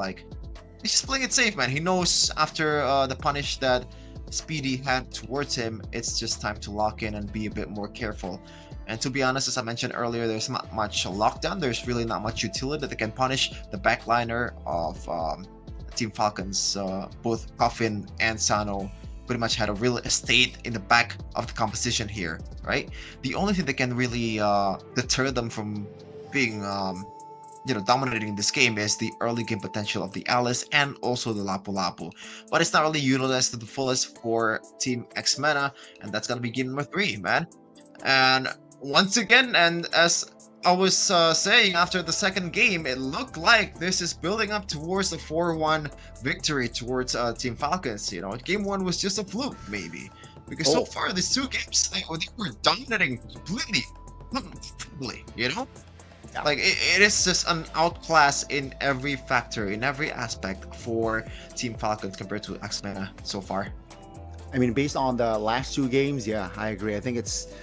he's just playing it safe, man. He knows after the punish that speedy head towards him, it's just time to lock in and be a bit more careful. And to be honest, as I mentioned earlier, there's not much lockdown. There's really not much utility that can punish the backliner of Team Falcons. Both Coffin and Sano pretty much had a real estate in the back of the composition here, right? The only thing that can really deter them from being dominating this game is the early game potential of the Alice and also the Lapu Lapu. But it's not really utilized to the fullest for Team X MENA, and that's gonna be game number 3, man. And once again, and as I was saying after the second game, it looked like this is building up towards a 4-1 victory towards Team Falcons. Game 1 was just a fluke, maybe. Because so far, these 2 games, they were dominating completely, Like, it is just an outclass in every factor, in every aspect for Team Falcons compared to X MENA so far. I mean, based on the last 2 games, yeah, I agree. I think it's,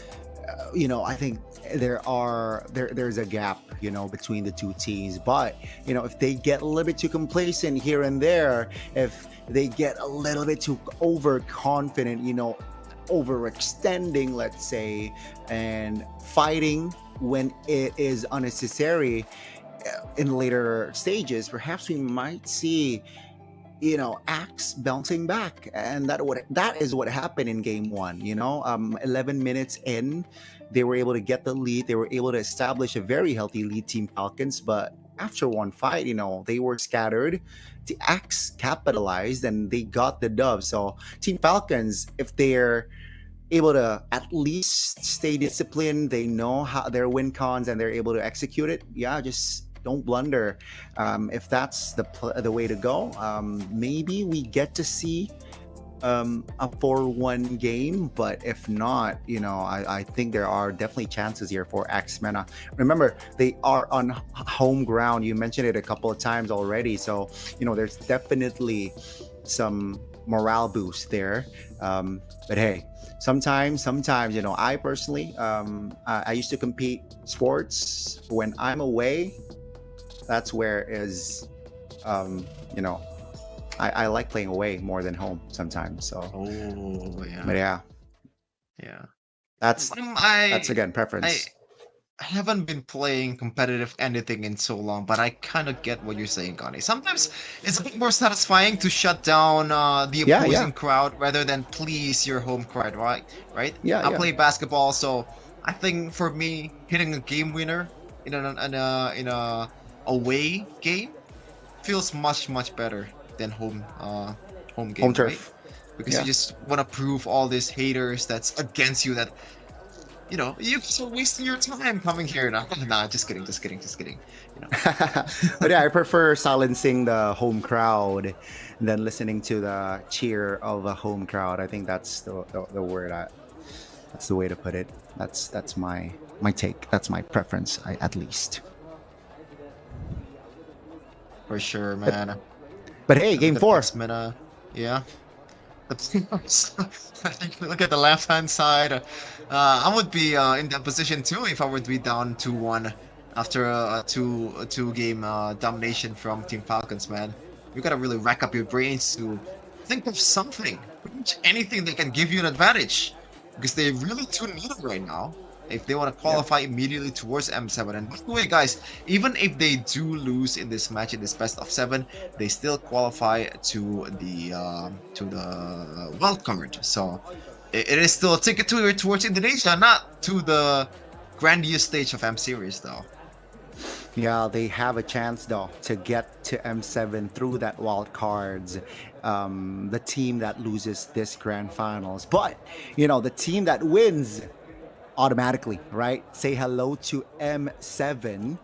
I think there's a gap, between the 2 teams. But, if they get a little bit too complacent here and there, if they get a little bit too overconfident, overextending, let's say, and fighting when it is unnecessary in later stages, perhaps we might see Axe bouncing back, and that is what happened in game 1. 11 minutes in, they were able to get the lead. They were able to establish a very healthy lead, Team Falcons, but after one fight, they were scattered. The Axe capitalized and they got the dub. So Team Falcons, if they're able to at least stay disciplined, they know how their win cons and they're able to execute it. Yeah, just don't blunder. If that's the way to go, maybe we get to see a 4-1 game. But if not, I think there are definitely chances here for X MENA. Remember, they are on home ground. You mentioned it a couple of times already, so there's definitely some morale boost there. But hey, sometimes, I personally, I used to compete sports. When I'm away, that's where is, I like playing away more than home sometimes. So, but yeah, that's again preference. I haven't been playing competitive anything in so long, but I kind of get what you're saying, Connie. Sometimes it's a bit more satisfying to shut down the opposing crowd rather than please your home crowd, right? I play basketball, so I think for me, hitting a game winner in a away game feels much better than home game, home turf, right? Because you just want to prove all these haters that's against you that you're wasting your time coming here. Nah, just kidding. But yeah, I prefer silencing the home crowd than listening to the cheer of a home crowd. I think that's the word. That's the way to put it. That's my take. That's my preference, at least. For sure, man. But hey, game 4. Yeah. I think look at the left-hand side. I would be in that position too if I were to be down 2-1 after a two game domination from Team Falcons, man. You gotta really rack up your brains to think of something, anything that can give you an advantage, because they really do need it right now if they want to qualify immediately towards M7. And by the way, guys, even if they do lose in this match, in this best of 7, they still qualify to the wild card. So it is still a ticket towards Indonesia, not to the grandiose stage of M Series, though. Yeah, they have a chance though to get to M7 through that wild cards. The team that loses this grand finals, but the team that wins automatically, right? Say hello to M7.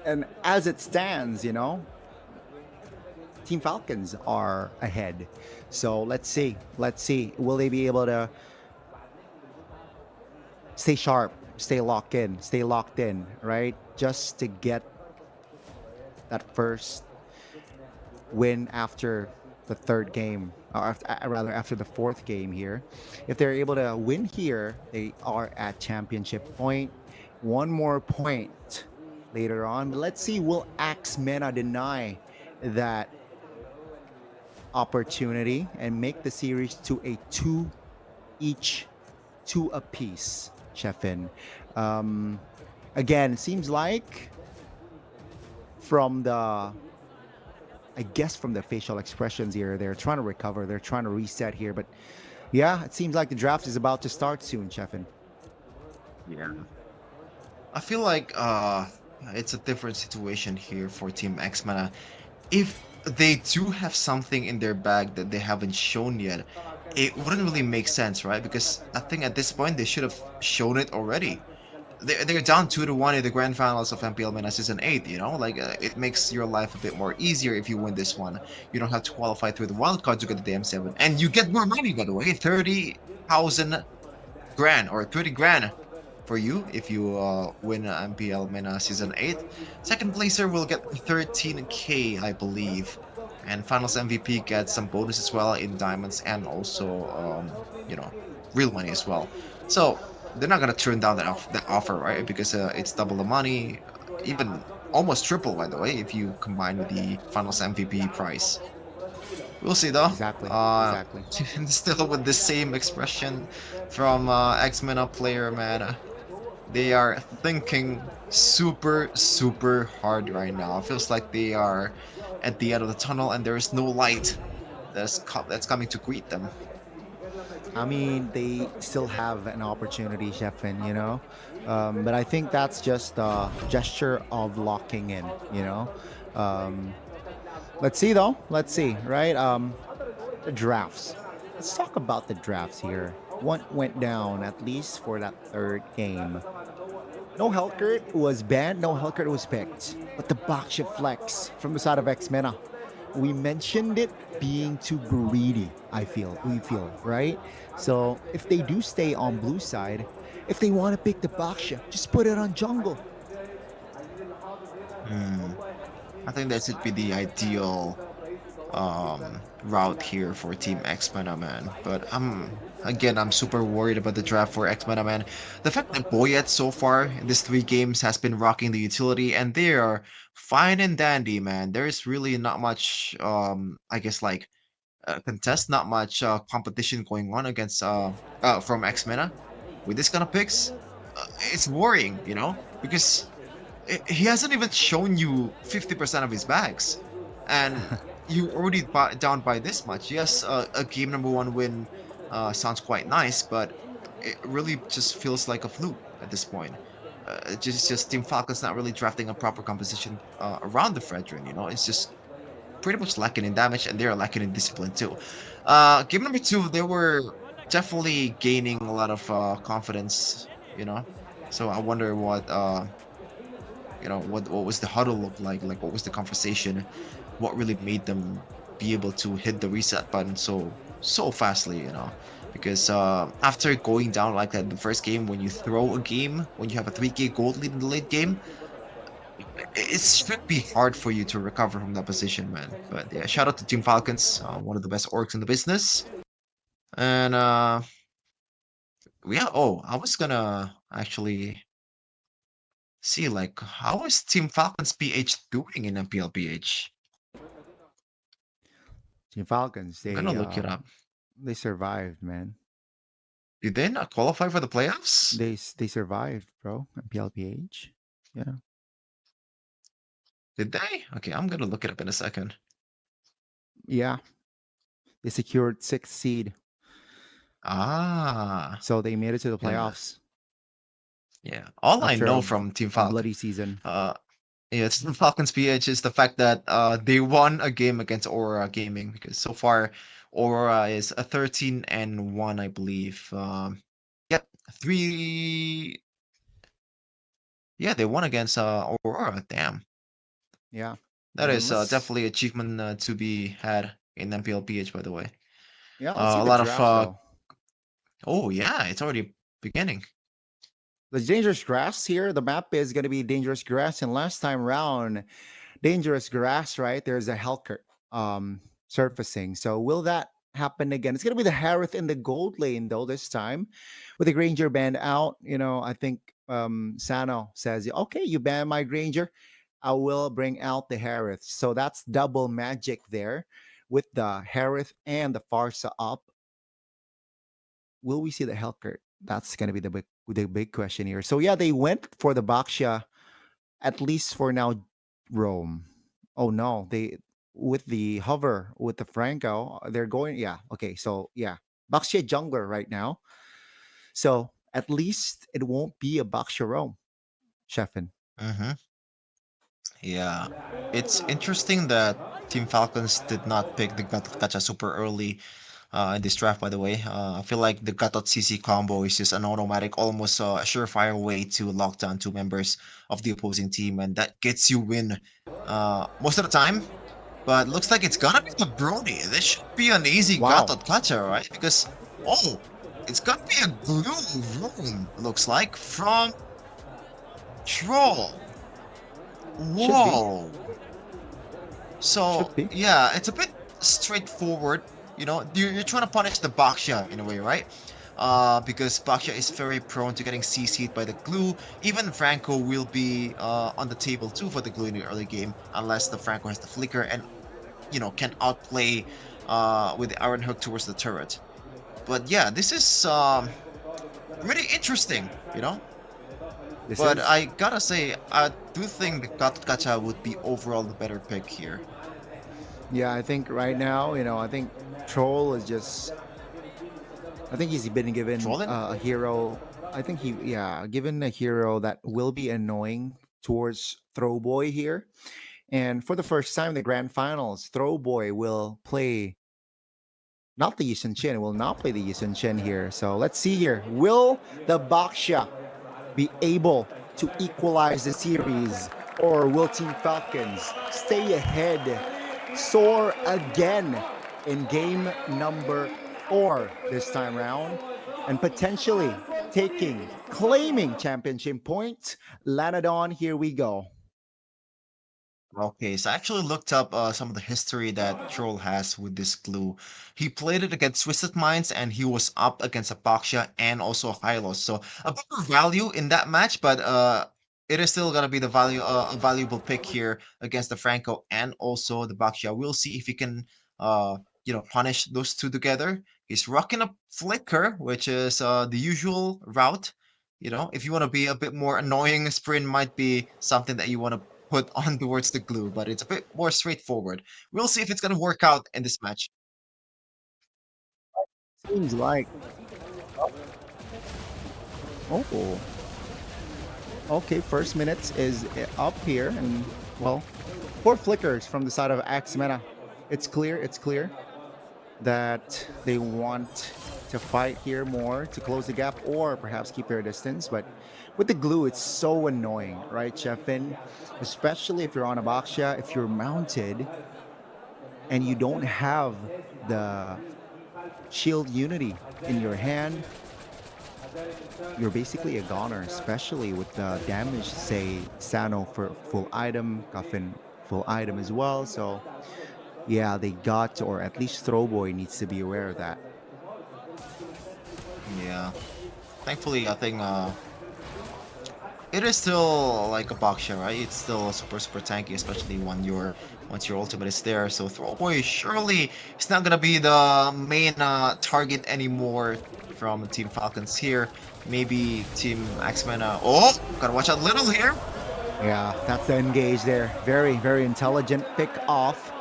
And as it stands, Team Falcons are ahead. So let's see. Will they be able to stay sharp, stay locked in, right? Just to get that first win after the third game, or after the fourth game here. If they're able to win here, they are at championship point. One more point later on. Let's see, will X MENA deny that opportunity and make the series to a two each, two apiece, Chefin. Again, it seems like from the, I guess from the facial expressions here, they're trying to recover, they're trying to reset here. But yeah, it seems like the draft is about to start soon, Chefin. Yeah. I feel like it's a different situation here for Team X-Men. If they do have something in their bag that they haven't shown yet, it wouldn't really make sense, right? Because I think at this point they should have shown it already. They're down 2-1 in the grand finals of MPL MENA Season 8, you know? Like, it makes your life a bit more easier if you win this one. You don't have to qualify through the wild card to get to the M7. And you get more money, by the way. 30,000 grand or 30 grand for you if you win MPL MENA Season 8. Second placer will get 13k, I believe. And finals MVP gets some bonus as well in diamonds and also, you know, real money as well. So they're not gonna turn down that offer, right? Because it's double the money, even almost triple, by the way, if you combine with the finals MVP price. We'll see though. Exactly. Still with the same expression from X-MENA player, man. They are thinking super, super hard right now. It feels like they are at the end of the tunnel and there is no light that's coming to greet them. I mean, they still have an opportunity, Sheffin, you know? But I think that's just a gesture of locking in, you know? Let's see, though. Let's see, right? The drafts. Let's talk about the drafts here. One went down, at least for that third game. No Hellkurt was banned, no Hellkurt was picked. But the Baksha flex from the side of X-MENA. We mentioned it being too greedy, we feel, right? So if they do stay on blue side, if they want to pick the Baksha, just put it on jungle. I think that should be the ideal route here for Team X-MENA, man. But again, I'm super worried about the draft for X-MENA, man. The fact that Boyet so far in these 3 games has been rocking the utility, and they are fine and dandy, man. There's really not much, I guess, like, contest, not much competition going on against from X-MENA. With this kind of picks, it's worrying, you know, because he hasn't even shown you 50% of his bags, and you already down by this much. Yes, a game number 1 win sounds quite nice, but it really just feels like a fluke at this point. Just Team Falcons not really drafting a proper composition around the Fredrin, you know. It's just pretty much lacking in damage, and they're lacking in discipline too. Game number 2, they were definitely gaining a lot of confidence, you know. So I wonder what you know, what was the huddle look like what was the conversation, what really made them be able to hit the reset button so fastly, you know. Because after going down like that in the first game, when you throw a game, when you have a 3k gold lead in the late game, it should be hard for you to recover from that position, man. But yeah, shout out to Team Falcons, one of the best orgs in the business. And yeah, I was gonna actually see, like, how is Team Falcons PH doing in MPL PH? Team Falcons, I'm gonna look it up. They survived, man. Did they not qualify for the playoffs? They survived, bro. MPLPH. Yeah. Did they? Okay, I'm gonna look it up in a second. Yeah. They secured 6th seed. Ah. So they made it to the playoffs. Yeah. All I know from Team Falcons bloody season. Yeah, Team Falcons PH is the fact that they won a game against Aurora Gaming, because so far Aurora is a 13-1, I believe. Yep, 3. Yeah, they won against Aurora. Damn. Yeah. That is definitely achievement to be had in MPL PH, by the way. Yeah, a lot of oh yeah, it's already beginning. The dangerous grass here, the map is going to be dangerous grass, and last time round, dangerous grass, right? There's a Hellkurt surfacing. So will that happen again? It's going to be the Harith in the gold lane, though, this time. With the Granger banned out, you know, I think Sano says, okay, you ban my Granger, I will bring out the Harith. So that's double magic there with the Harith and the Farsa up, will we see the Hellcurt? That's gonna be the big question here. So yeah, they went for the Baksha, at least for now, Rome. Oh no, they with the hover with the Franco, they're going. Yeah, okay. So yeah, Baksha jungler right now. So at least it won't be a Baksha Rome, Sheffin. Mm-hmm. Yeah, it's interesting that Team Falcons did not pick the Gacha super early in this draft, by the way. I feel like the Gatot CC combo is just an automatic, almost a surefire way to lock down two members of the opposing team, and that gets you win most of the time. But looks like it's gonna be the Brody. This should be an easy Gatot Gacha, right? Because, oh, it's gonna be a glue room, looks like, from Troll. Whoa. So yeah, it's a bit straightforward. You know, you're trying to punish the Baksha in a way, right? Because Baksha is very prone to getting CC'd by the glue. Even Franco will be on the table too for the glue in the early game, unless the Franco has the flicker and, you know, can outplay with the Iron Hook towards the turret. But yeah, this is really interesting, you know? But I gotta say, I do think the Gacha would be overall the better pick here. Yeah, I think right now, you know, I think Troll is just. I think he's been given a hero. I think given a hero that will be annoying towards Throwboy here. And for the first time in the grand finals, Throwboy will play not the Yisun Chen, will not play the Yisun Chen here. So let's see here. Will the Baksha be able to equalize the series, or will Team Falcons stay ahead, soar again in game number 4 this time round, and potentially claiming championship points? Lanadon, here we go. Okay, so I actually looked up some of the history that Troll has with this glue. He played it against Twisted Minds, and he was up against a Baksha and also a Hylos. So a better value in that match, but it is still gonna be the a valuable pick here against the Franco and also the Baksha. We'll see if he can you know, punish those two together. He's rocking a flicker, which is the usual route. You know, if you want to be a bit more annoying, sprint might be something that you want to put on towards the glue, but it's a bit more straightforward. We'll see if it's going to work out in this match. Seems like. Oh. Okay, first minutes is up here, and well, 4 flickers from the side of MPL. It's clear that they want to fight here more to close the gap, or perhaps keep their distance. But with the glue, it's so annoying, right, Chefin? Especially if you're on a Baksha, if you're mounted and you don't have the shield unity in your hand, you're basically a goner, especially with the damage, say, Sano for full item, Coffin full item as well. So yeah, they got to, or at least Throwboy needs to be aware of that. Yeah. Thankfully, I think it is still like a Baksha, right? It's still super tanky, especially when once your ultimate is there. So Throwboy surely it's not gonna be the main target anymore from Team Falcons here. Maybe Team MPL. Oh, gotta watch out little here. Yeah, that's the engage there. Very, very intelligent pick off.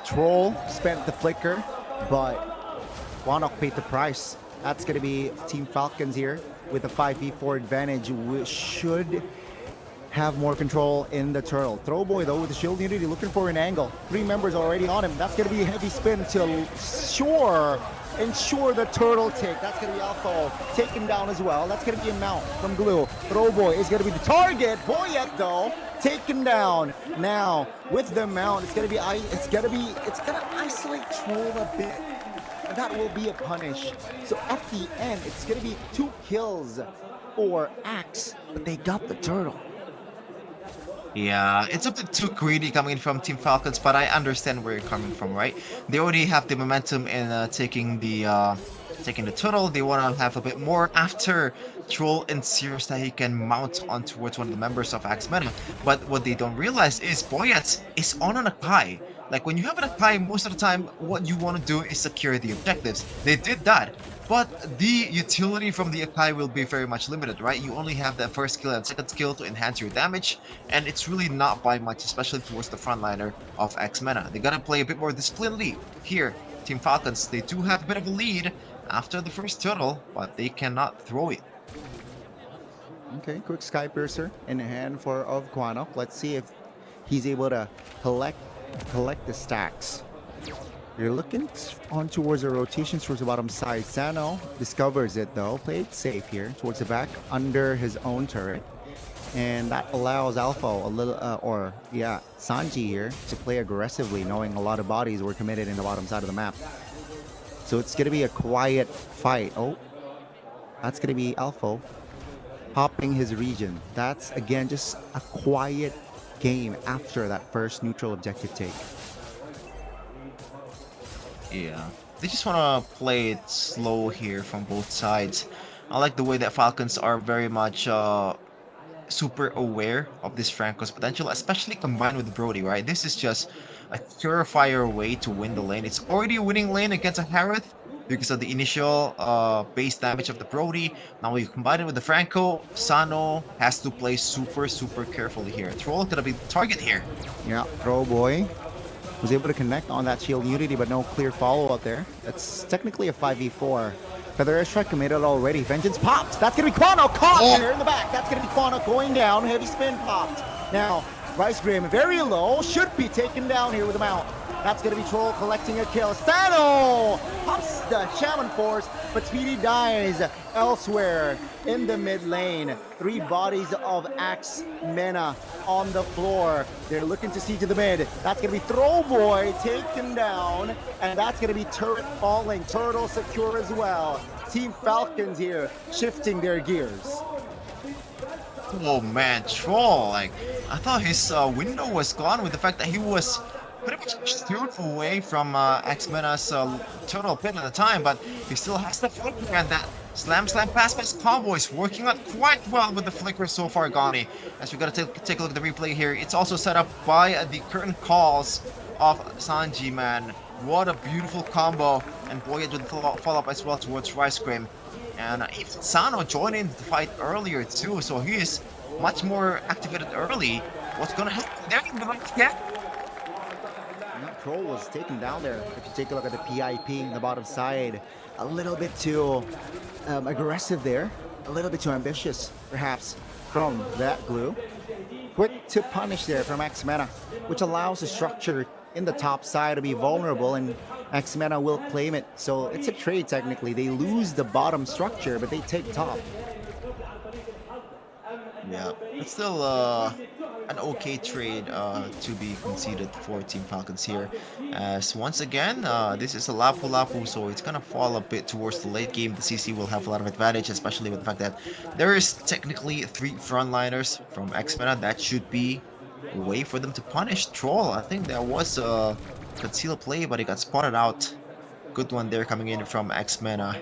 Troll spent the flicker, but Wanok paid the price. That's going to be Team Falcons here with a 5v4 advantage. We should have more control in the turtle. Throwboy, though, with the shield unity, looking for an angle. 3 members already on him. That's going to be a heavy spin to ensure the turtle take. That's going to be Alpha taken down as well. That's going to be a mount from Glue. Throwboy is going to be the target. Boyet, though, taken down. Now, with the mount, it's going to isolate Troll a bit. And that will be a punish. So at the end, it's going to be 2 kills for Axe, but they got the turtle. Yeah, it's a bit too greedy coming from Team Falcons, but I understand where you're coming from, right? They already have the momentum in taking the turtle. They want to have a bit more after Troll ensures that he can mount on towards one of the members of MPL MENA. But what they don't realize is Boyet is on an Akai. Like when you have an Akai, most of the time, what you want to do is secure the objectives. They did that, but the utility from the Akai will be very much limited, right? You only have that first skill and second skill to enhance your damage, and it's really not by much, especially towards the frontliner of X-MENA. They gotta play a bit more disciplinedly. Here, Team Falcons, they do have a bit of a lead after the first turtle, but they cannot throw it. Okay, quick Sky Piercer in hand of Quanok. Let's see if he's able to collect the stacks. You're looking on towards the rotations towards the bottom side. Sano discovers it though, played safe here towards the back under his own turret. And that allows Alpha a little, Sanji here to play aggressively, knowing a lot of bodies were committed in the bottom side of the map. So it's going to be a quiet fight. Oh, that's going to be Alpha popping his region. That's, again, just a quiet game after that first neutral objective take. Yeah, they just want to play it slow here from both sides. I like the way that Falcons are very much super aware of this Franco's potential, especially combined with Brody, right? This is just a surefire way to win the lane. It's already a winning lane against a Harith because of the initial base damage of the Brody. Now you combine it with the Franco, Sano has to play super carefully here. Troll gonna be the target here. Yeah, Throw Boy was able to connect on that shield unity, but no clear follow-up there. That's technically a 5v4. Feather Airstrike committed already. Vengeance popped. That's going to be Quano caught there in the back. That's going to be Quano going down. Heavy spin popped. Now, Rice Grim very low. Should be taken down here with a mount. That's going to be Troll collecting a kill. Sano pops the Shaman Force, but Speedy dies elsewhere in the mid lane. 3 bodies of X-MENA on the floor. They're looking to see to the mid. That's going to be Throw Boy taken down, and that's going to be Turret falling. Turtle secure as well. Team Falcons here shifting their gears. Oh man, Troll, like, I thought his window was gone with the fact that he was pretty much steered away from X-MENA's turtle pit at the time, but he still has the flicker, and that slam pass by combo is working out quite well with the flicker so far, Gani. As we gotta take a look at the replay here, it's also set up by the curtain calls of Sanji, man. What a beautiful combo, and Boyet would follow up as well towards Rice Cream. And even Sano joined in the fight earlier too, so he is much more activated early. What's gonna happen there? Troll was taken down there. If you take a look at the PIP in the bottom side, a little bit too aggressive there, a little bit too ambitious, perhaps, from that glue. Quick to punish there from X-MENA, which allows the structure in the top side to be vulnerable, and X-MENA will claim it. So it's a trade technically. They lose the bottom structure, but they take top. Yeah, it's still an okay trade to be conceded for Team Falcons here. As once again, this is a Lapu, so it's gonna fall a bit towards the late game. The CC will have a lot of advantage, especially with the fact that there is technically 3 frontliners from X-MENA. That should be a way for them to punish Troll. I think there was a concealed play, but it got spotted out. Good one there coming in from X-MENA.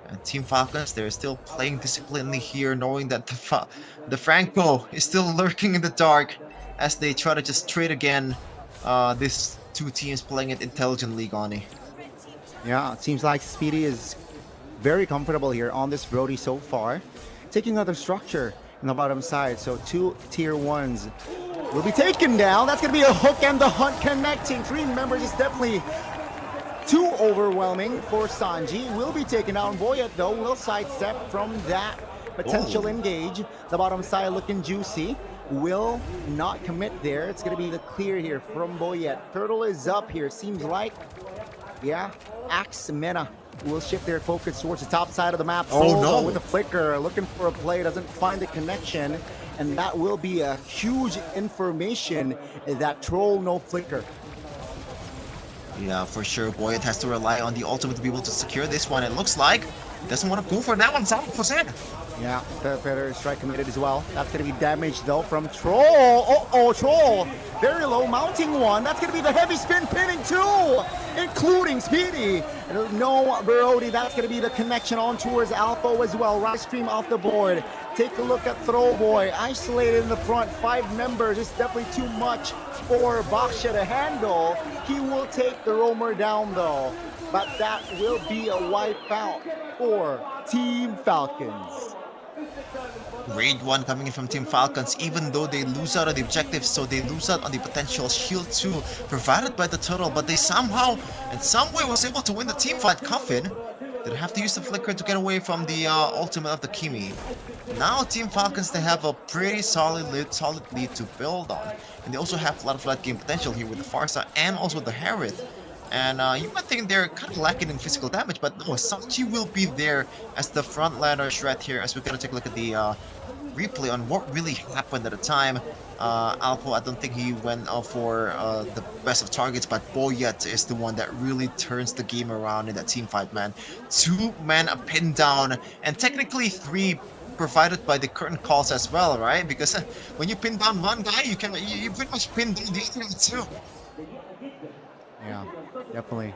And Team Falcons, they're still playing disciplinedly here, knowing that the Franco is still lurking in the dark as they try to just trade again. These 2 teams playing it intelligently, Gani. Yeah, it seems like Speedy is very comfortable here on this Brody so far. Taking another structure in the bottom side, so 2 tier 1s will be taken down. That's going to be a hook and the hunt connecting. 3 members is definitely too overwhelming for Sanji. Will be taken down. Boyet, though, will sidestep from that potential engage. The bottom side looking juicy. Will not commit there. It's going to be the clear here from Boyet. Turtle is up here. Seems like, yeah, X-MENA will shift their focus towards the top side of the map. Oh no! With a flicker, looking for a play, doesn't find the connection. And that will be a huge information that Troll no flicker. Yeah, for sure. Boyet has to rely on the ultimate to be able to secure this one. It looks like he doesn't want to go for that one, 7%. Yeah, Feather strike committed as well. That's going to be damage though from Troll. Oh, Troll. Very low, mounting one. That's going to be the heavy spin pinning two, including Speedy. No, Brody. That's going to be the connection on towards Alpha as well. Right stream off the board. Take a look at Throwboy. Isolated in the front. 5 members. It's definitely too much for Baksha to handle. He will take the roamer down though. But that will be a wipeout for Team Falcons. Raid 1 coming in from Team Falcons, even though they lose out on the objective, so they lose out on the potential shield 2 provided by the turtle, but they somehow, in some way, was able to win the team fight. Coffin did have to use the flicker to get away from the ultimate of the Kimi. Now Team Falcons, they have a pretty solid lead to build on, and they also have a lot of late game potential here with the Farsa and also the Harith. And you might think they're kind of lacking in physical damage, but no, Sanchi will be there as the frontliner threat here, as we're going to take a look at the replay on what really happened at the time. Alpo, I don't think he went for the best of targets, but Boyet is the one that really turns the game around in that team fight, man. 2 men a pin down, and technically 3 provided by the curtain calls as well, right? Because when you pin down one guy, you pretty much pin down the other too. Yeah, definitely.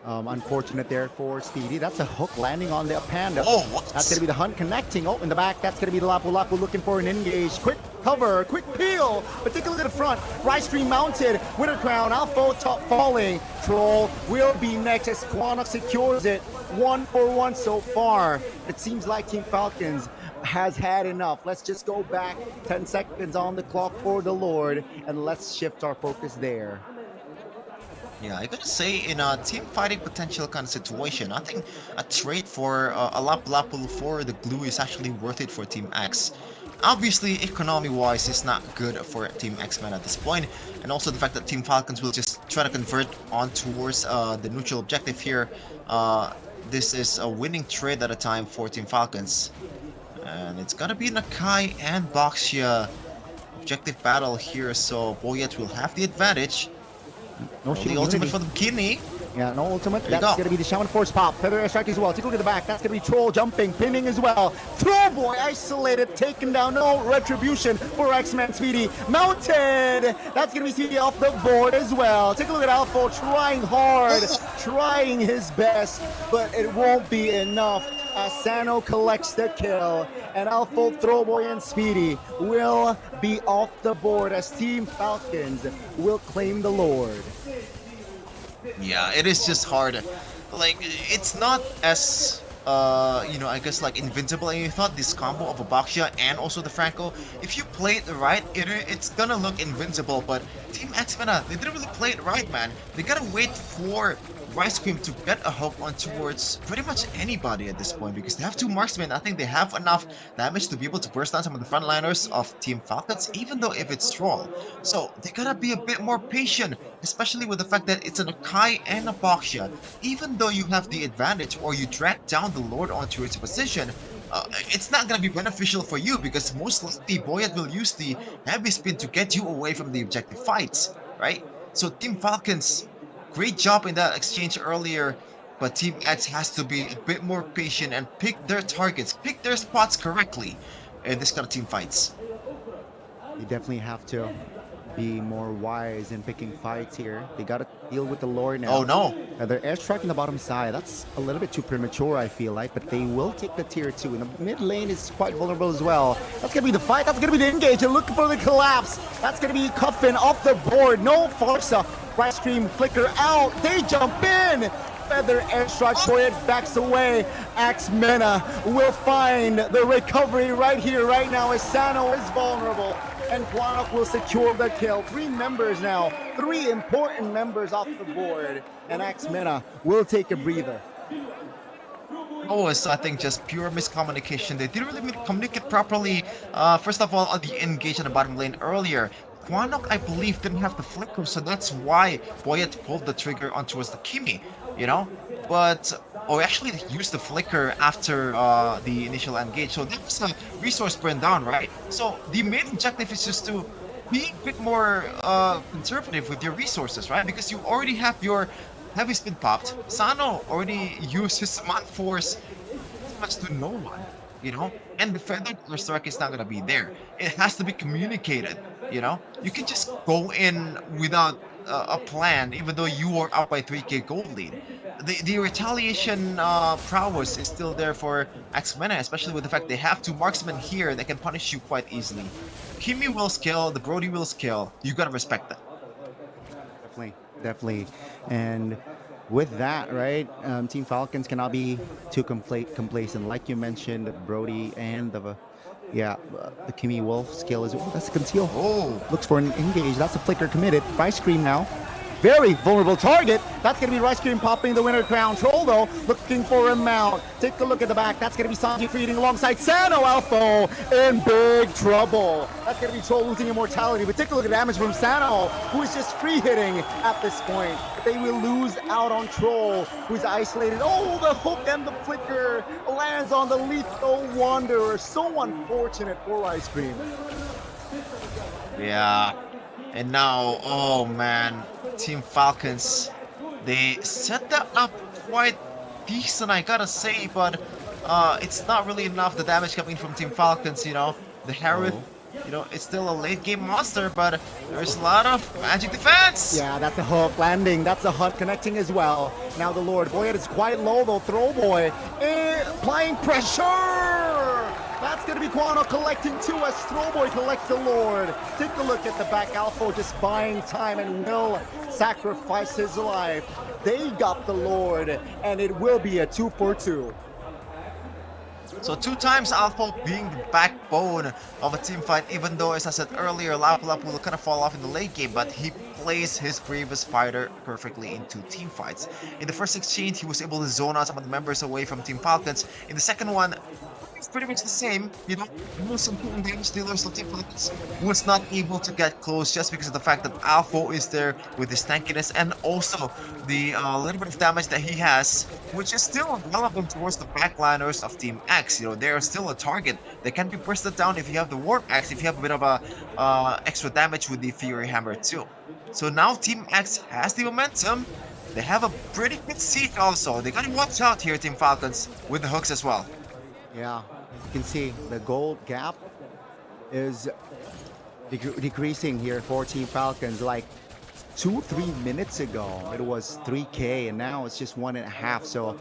Unfortunate there for Speedy. That's a hook landing on the Panda. Oh, what? That's going to be the Hunt connecting. Oh, in the back, that's going to be the Lapu Lapu looking for an engage. Quick cover, quick peel. But take a look at the front. Rice Stream mounted. Winter Crown, Alpha top falling. Troll will be next as Quanok secures it. 1 for 1 so far. It seems like Team Falcons has had enough. Let's just go back 10 seconds on the clock for the Lord, and let's shift our focus there. Yeah, I gotta say, in a team fighting potential kind of situation, I think a trade for a Lapu for the glue is actually worth it for Team X. Obviously, economy-wise, it's not good for Team X-Men at this point, and also the fact that Team Falcons will just try to convert on towards the neutral objective here. This is a winning trade at a time for Team Falcons. And it's gonna be Nakai and Baxia objective battle here, so Boyet will have the advantage. No the ultimate for the Bikini. Yeah, no ultimate. That's going to be the Shaman Force pop. Feather Airstrike as well. Take a look at the back. That's going to be Troll jumping, pinning as well. Throwboy isolated, taken down. No retribution for X-Man Speedy. Mounted. That's going to be Speedy off the board as well. Take a look at Alpha trying hard, trying his best, but it won't be enough. Asano collects the kill, and Alpha, Throwboy, and Speedy will be off the board as Team Falcons will claim the Lord. Yeah, it is just hard. Like, it's not as, you know, I guess like invincible. And you thought this combo of a Baxia and also the Franco, if you play it right, it's gonna look invincible. But Team X-MENA, they didn't really play it right, man. They gotta wait for Rice Cream to get a hook on towards pretty much anybody at this point, because they have 2 marksmen. I think they have enough damage to be able to burst down some of the frontliners of Team Falcons, even though if it's Troll. So they gotta be a bit more patient, especially with the fact that it's an Akai and a Baxia. Even though you have the advantage or you drag down the Lord onto its position, it's not gonna be beneficial for you, because most likely Boyet will use the heavy spin to get you away from the objective fights, right? So Team Falcons, great job in that exchange earlier, but Team X has to be a bit more patient and pick their targets, pick their spots correctly in this kind of team fights. You definitely have to be more wise in picking fights here. They got to deal with the lore now. Oh no! They're airstriking the bottom side. That's a little bit too premature, I feel like, but they will take the tier 2. And the mid lane is quite vulnerable as well. That's going to be the fight. That's going to be the engage. They're looking for the collapse. That's going to be Coffin off the board. No Farsa. Rice Stream flicker out. They jump in. Feather airstrike. Boyet backs away. X-MENA will find the recovery right here, right now, as Sano is vulnerable. And Quanok will secure the kill. 3 members now. 3 important members off the board. And X-MENA will take a breather. Oh, it's, I think, just pure miscommunication. They didn't really communicate properly. First of all, on the engage in the bottom lane earlier. Quanok, I believe, didn't have the flicker, so that's why Boyet pulled the trigger on towards the Kimi, you know? But, oh, actually used the flicker after the initial engage, so that was a resource burn down, right? So the main objective is just to be a bit more conservative with your resources, right? Because you already have your heavy spin popped. Sano already used his Command Force pretty much to no one. you know, and the feathered airstrike is not gonna be there. It has to be communicated, you know. You can just go in without a plan, even though you are up by 3k gold lead. The retaliation prowess is still there for X-MENA, especially with the fact they have two marksmen here that can punish you quite easily. Kimmy will skill, the Brody will skill. You gotta respect that. Definitely. And with that, right, Team Falcons cannot be too complacent. Like you mentioned, Brody and the Kimmy Wolf skill is that's a conceal. Oh, looks for an engage. That's a flicker committed. Ice Cream now. Very vulnerable target. That's going to be Rice Cream popping the winner crown. Troll, though, looking for a mount. Take a look at the back. That's going to be Sanji feeding alongside Sano Alpha in big trouble. That's going to be Troll losing immortality. But take a look at damage from Sano, who is just free hitting at this point. They will lose out on Troll, who's isolated. Oh, the hook and the flicker lands on the Lethal Wanderer. So unfortunate for Ice Cream. Yeah. And now, oh man, Team Falcons, they set that up quite decent, I gotta say, but it's not really enough. The damage coming from Team Falcons, you know, the Harith, you know, it's still a late game monster, but there's a lot of magic defense. Yeah, that's a hook landing. That's a HUD connecting as well. Now the Lord Boy is quite low though. Throw Boy applying pressure. That's going to be Quano collecting too as Throwboy collects the Lord. Take a look at the back. Alpha just buying time and will sacrifice his life. They got the Lord, and it will be a 2-for-2. So 2 times Alpha being the backbone of a team fight, even though, as I said earlier, Lapu will kind of fall off in the late game, but he plays his previous fighter perfectly in 2 team fights. In the first exchange, he was able to zone out some of the members away from Team Falcons. In the second one, it's pretty much the same, you know, most important damage dealers of Team Falcons was not able to get close just because of the fact that Alpha is there with his tankiness and also the little bit of damage that he has, which is still relevant towards the backliners of Team X. You know, they are still a target. They can be bursted down if you have the Warp Axe, if you have a bit of a extra damage with the Fury Hammer too. So now Team X has the momentum. They have a pretty good seat also. They gotta watch out here, Team Falcons, with the hooks as well. Yeah, you can see the gold gap is decreasing here for Team Falcons. Like 2-3 minutes ago, it was 3K, and now it's just 1.5. So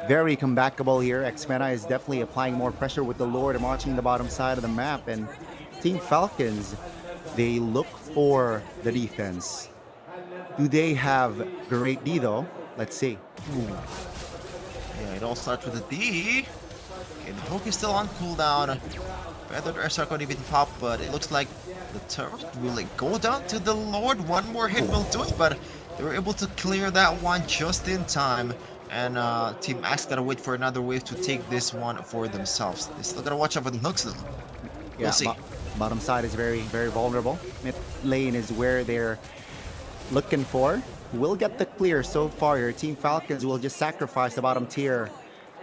very comebackable here. X-MENA is definitely applying more pressure with the Lord and watching the bottom side of the map. And Team Falcons, they look for the defense. Do they have great D though? Let's see. Yeah, it all starts with a D. And the hook is still on cooldown. Feathered Airstrike could even pop, but it looks like the turret will go down to the Lord. One more hit will do it, but they were able to clear that one just in time. And Team X gotta wait for another wave to take this one for themselves. They still gotta watch out for the hooks though. We'll see. Bottom side is very, very vulnerable. Mid lane is where they're looking for. Will get the clear so far here. Team Falcons will just sacrifice the bottom tier.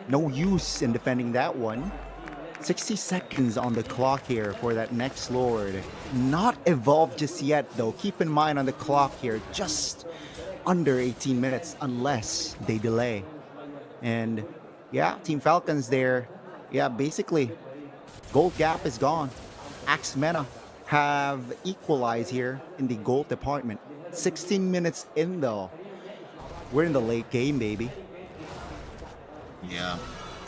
No use in defending that one. 60 seconds on the clock here for that next Lord. Not evolved just yet though. Keep in mind on the clock here, just under 18 minutes unless they delay. And yeah, Team Falcons there. Yeah, basically, gold gap is gone. X-MENA have equalized here in the gold department. 16 minutes in though. We're in the late game, baby. Yeah,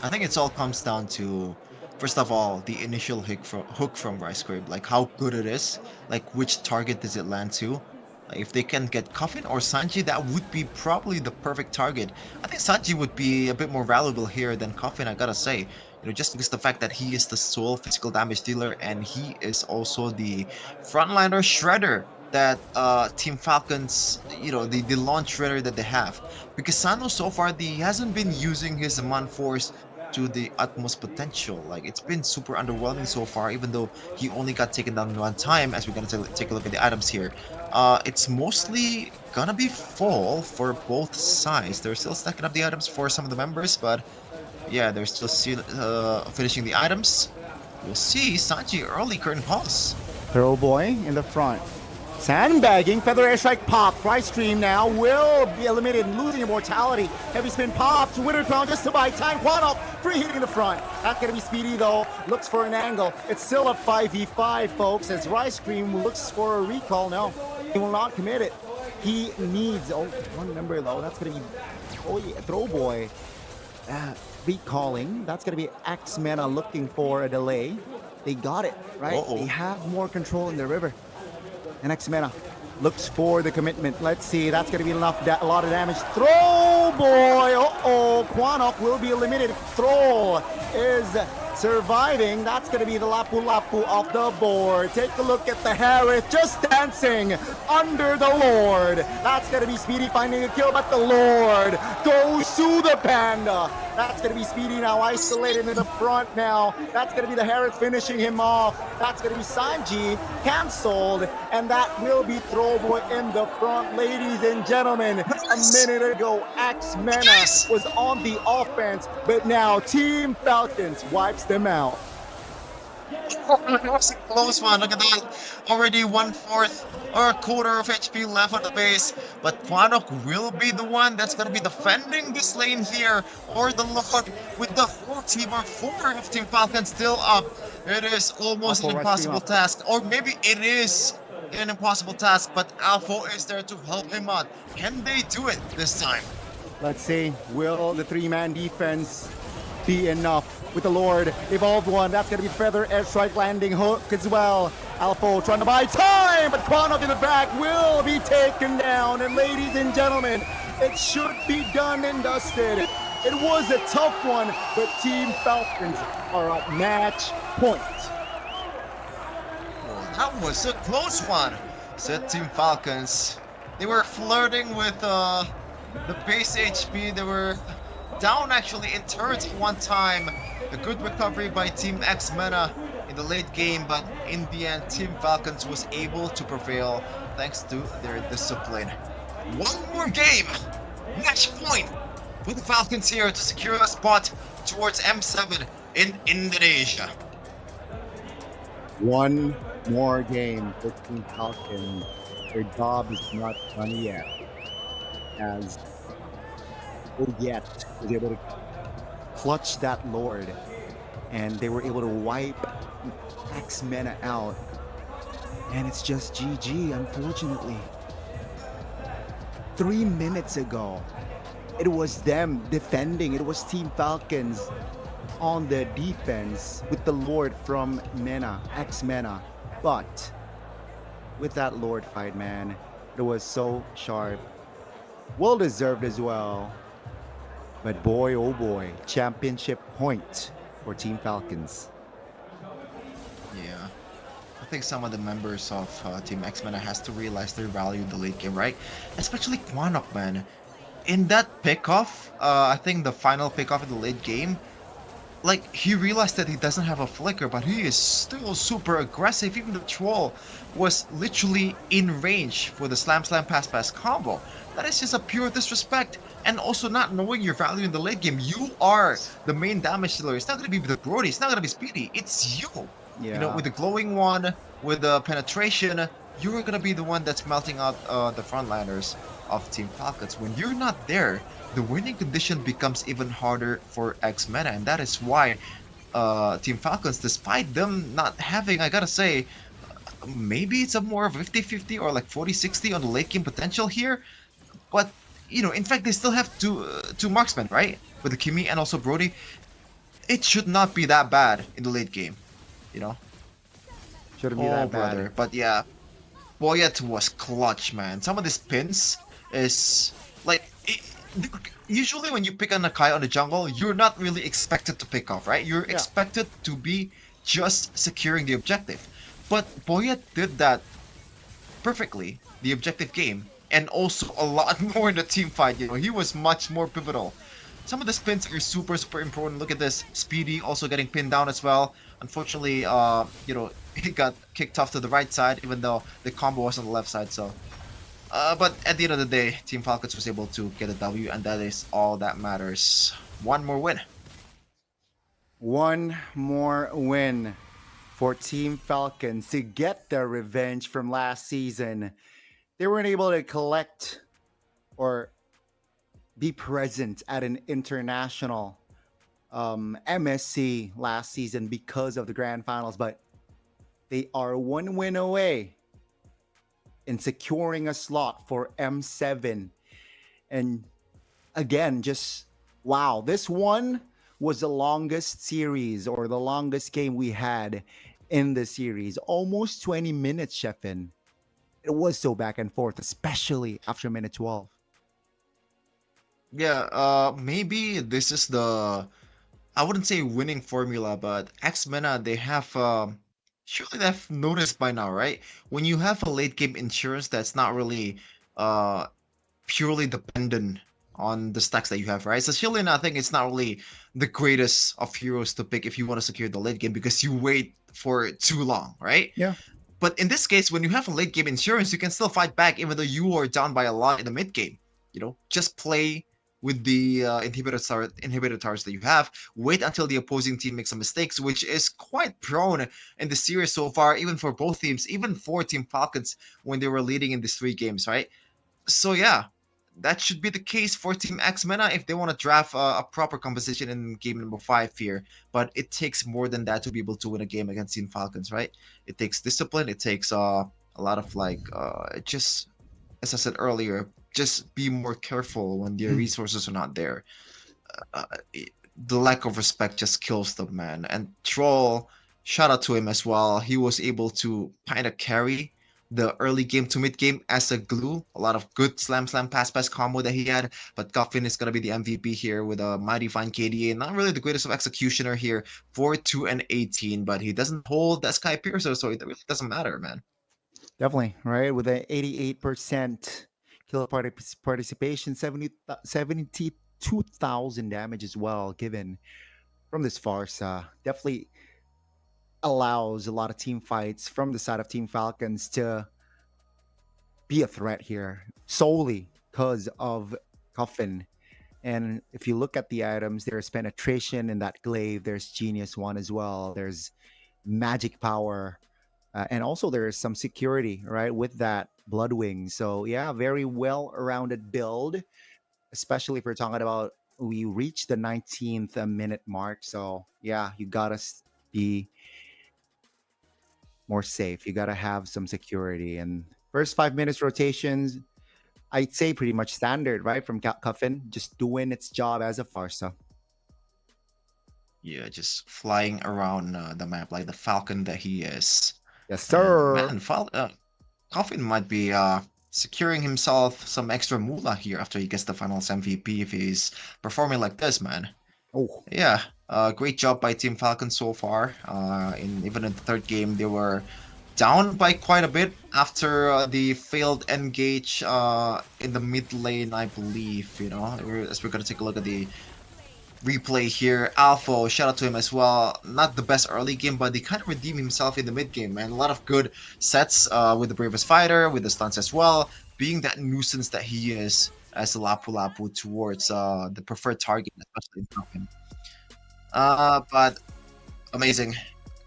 I think it all comes down to, first of all, the initial hook from Rice Cream, like how good it is, like which target does it land to. Like if they can get Coffin or Sanji, that would be probably the perfect target. I think Sanji would be a bit more valuable here than Coffin, I gotta say. You know, just because the fact that he is the sole physical damage dealer and he is also the frontliner shredder that Team Falcons, you know, the launch shredder that they have. Because Sano so far, he hasn't been using his man force to the utmost potential. Like it's been super underwhelming so far, even though he only got taken down one time. As we're gonna take a look at the items here, it's mostly gonna be full for both sides. They're still stacking up the items for some of the members, but yeah, they're still finishing the items. We'll see. Sanji early curtain pulse. Throw boy in the front. Sandbagging, feather airstrike pop. Price stream now will be eliminated, losing immortality. Heavy spin pops, winner crown just to buy time. Quanok, free hitting in the front. Not gonna be speedy though, looks for an angle. It's still a 5v5, folks, as Rice Cream looks for a recall. No, he will not commit it. He needs, one member though, that's gonna be, Throw Boy. Recalling, that's gonna be X-MENA looking for a delay. They got it, right? They have more control in the river. And X-MENA looks for the commitment. Let's see, that's gonna be enough, a lot of damage. Throw Boy, Quanok will be eliminated. Throw is surviving. That's gonna be the Lapu-Lapu off the board. Take a look at the Harris just dancing under the Lord. That's gonna be Speedy finding a kill, but the Lord goes to the Panda. That's gonna be Speedy now isolated in the front now. That's gonna be the Harris finishing him off. That's gonna be Sanji canceled, and that will be Throwboy in the front. Ladies and gentlemen, a minute ago, X-MENA was on the offense, but now Team Falcons wipes them out. That was a close one. Look at that. Already 1/4 or a quarter of HP left on the base. But Quanok will be the one that's going to be defending this lane here. Or the Lord with the whole team or 4 of Team Falcon still up. It is almost an impossible task. Or maybe it is an impossible task. But Alpha is there to help him out. Can they do it this time? Let's see. Will the 3-man defense be enough? With the Lord, evolved one, that's gonna be Feather airstrike landing hook as well. Alpha trying to buy time, but Quanok in the back will be taken down. And ladies and gentlemen, it should be done and dusted. It was a tough one, but Team Falcons are at match point. Well, that was a close one, said Team Falcons. They were flirting with the base HP. They were down actually in turrets one time. A good recovery by Team X-MENA in the late game, but in the end, Team Falcons was able to prevail thanks to their discipline. One more game! Match point for the Falcons here to secure a spot towards M7 in Indonesia. One more game for Team Falcons. Their job is not done yet, as Yet was able to clutch that Lord, and they were able to wipe X-MENA out, and it's just GG, unfortunately. 3 minutes ago, it was them defending. It was Team Falcons on the defense with the Lord from MENA, X-MENA. But with that Lord fight, man, it was so sharp. Well deserved as well. But boy, oh boy, championship point for Team Falcons. Yeah, I think some of the members of Team X-MENA has to realize their value in the late game, right? Especially Quanok, man. In that pickoff, I think the final pickoff in the late game, like, he realized that he doesn't have a flicker, but he is still super aggressive. Even the troll was literally in range for the slam pass combo. That is just a pure disrespect. And also not knowing your value in the late game. You are the main damage dealer. It's not going to be the Brody. It's not going to be Speedy. It's you. Yeah. You know, with the glowing one, with the penetration, you're going to be the one that's melting out the frontliners of Team Falcons. When you're not there, the winning condition becomes even harder for X-MENA. And that is why Team Falcons, despite them not having, I gotta say, maybe it's a more 50-50 or like 40-60 on the late game potential here. But, you know, in fact, they still have two marksmen, right? With the Kimi and also Brody. It should not be that bad in the late game, you know? Shouldn't be that bad. Brother. But yeah, Boyet was clutch, man. Some of these pins is like... usually when you pick on a Kai on the jungle, you're not really expected to pick off, right? You're expected to be just securing the objective. But Boyet did that perfectly, the objective game, and also a lot more in the team fight. You know, he was much more pivotal. Some of the spins are super important. Look at this. Speedy also getting pinned down as well. Unfortunately, you know, he got kicked off to the right side, even though the combo was on the left side, so... but at the end of the day, Team Falcons was able to get a W, and that is all that matters. One more win. One more win for Team Falcons to get their revenge from last season. They weren't able to collect or be present at an international MSC last season because of the grand finals, but they are one win away in securing a slot for M7. And again, just wow, this one was the longest series or the longest game we had in the series. Almost 20 minutes, Sheffin. It was so back and forth, especially after minute 12. Yeah, maybe this is the, I wouldn't say winning formula, but X-MENA, they have, surely they've noticed by now, right? When you have a late game insurance that's not really uh purely dependent on the stacks that you have, right? So Shilin, I think it's not really the greatest of heroes to pick if you want to secure the late game because you wait for too long, right? Yeah. But in this case, when you have a late game insurance, you can still fight back even though you are down by a lot in the mid game. You know, just play with the inhibitor towers that you have. Wait until the opposing team makes some mistakes, which is quite prone in the series so far, even for both teams, even for Team Falcons when they were leading in these 3 games, right? So yeah, that should be the case for Team X-MENA if they want to draft a proper composition in game number 5 here. But it takes more than that to be able to win a game against Team Falcons, right? It takes discipline. It takes a lot of just, as I said earlier, just be more careful when their resources are not there. The lack of respect just kills them, man. And Troll, shout out to him as well. He was able to kind of carry the early game to mid game as a glue. A lot of good slam pass combo that he had. But Coffin is gonna be the MVP here with a mighty fine KDA. Not really the greatest of executioner here, 4-2 and 18, but he doesn't hold that Sky Piercer, so it really doesn't matter, man. Definitely, right? With an 88% kill participation, 72,000 damage as well, given from this Farsa. Definitely allows a lot of team fights from the side of Team Falcons to be a threat here solely because of Coffin. And if you look at the items, there's penetration in that glaive, there's Genius one as well, there's magic power, and also there's some security, right, with that Bloodwing. So yeah, very well-rounded build, especially if we're talking about we reached the 19th minute mark. So yeah, you gotta be more safe. You got to have some security. And first 5 minutes rotations, I'd say pretty much standard, right? From Cuffin, just doing its job as a Farsa. Yeah, just flying around the map like the Falcon that he is. Yes, sir. Man, Coffin might be securing himself some extra moolah here after he gets the finals MVP if he's performing like this, man. Oh. Yeah, great job by Team Falcon so far. Even in the 3rd game, they were down by quite a bit after the failed engage in the mid lane, I believe. You know, as we're gonna take a look at the replay here. Alpha, shout out to him as well. Not the best early game, but he kind of redeemed himself in the mid game, man. A lot of good sets with the Bravest Fighter, with the stunts as well, being that nuisance that he is as a Lapu towards the preferred target, especially in Falcon. But amazing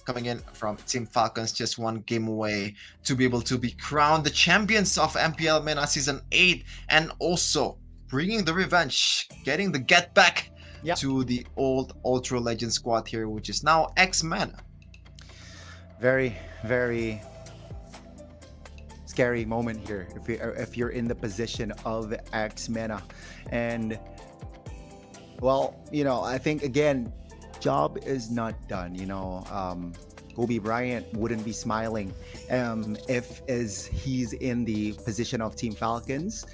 coming in from Team Falcons, just 1 game away to be able to be crowned the champions of MPL MENA Season 8 and also bringing the revenge, getting the get back to the old Ultra Legend squad here, which is now X-MENA. Very, very scary moment here if you're in the position of X-MENA. And well, you know, I think again, job is not done. You know, Kobe Bryant wouldn't be smiling if he's in the position of Team Falcons.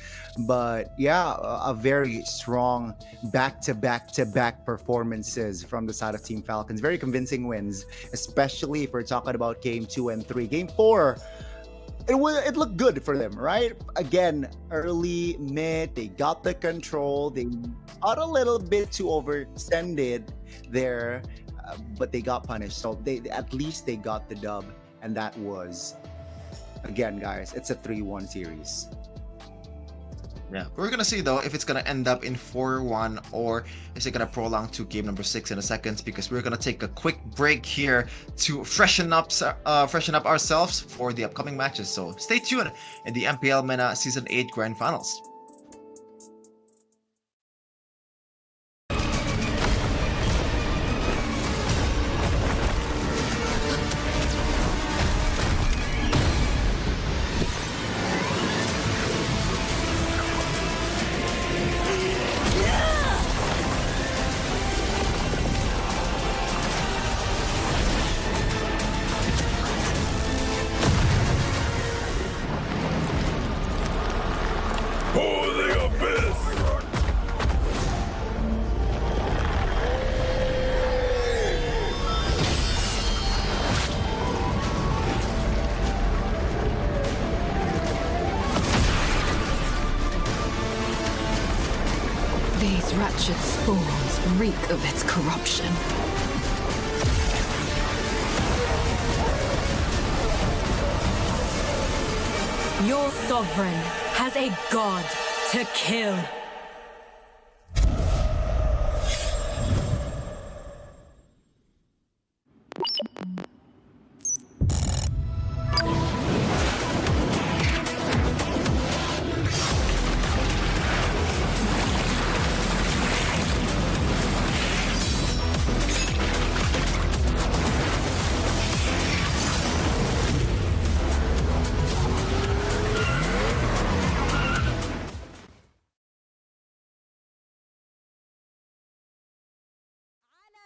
But yeah, a very strong back-to-back performances from the side of Team Falcons. Very convincing wins, especially if we're talking about game 2 and 3. Game 4, it looked good for them, right? Again, early, mid, they got the control. They got a little bit too overextended there, but they got punished. So at least they got the dub, and that was, again, guys, it's a 3-1 series. Yeah, we're gonna see though if it's gonna end up in 4-1 or is it gonna prolong to game number 6 in a second, because we're gonna take a quick break here to freshen up ourselves for the upcoming matches. So stay tuned in the MPL MENA Season 8 Grand Finals. These wretched spawns reek of its corruption. Your sovereign has a god to kill.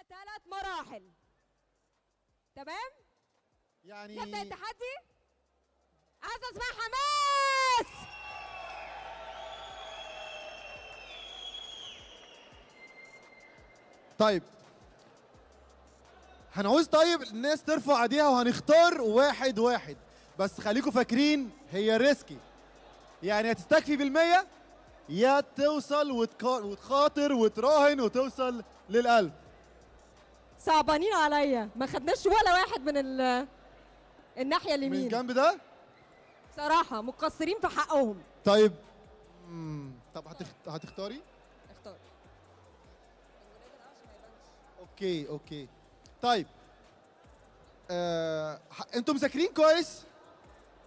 ثلاث مراحل. تمام؟ يعني يبدأ التحدي. عايز اسمع حماس. طيب هنعوز الناس ترفع ايديها وهنختار واحد واحد، بس خليكم فاكرين هي ريسكي، يعني هتستكفي بالمية يا توصل وتخاطر وتراهن وتوصل للقلب. صعبانين عليا، ما خدناش ولا واحد من الناحية اليمين. من الجنب ده؟ صراحة مقصرين في حقهم. طيب طب هتختاري؟ اختار. اوكي طيب انتوا مذاكرين كويس؟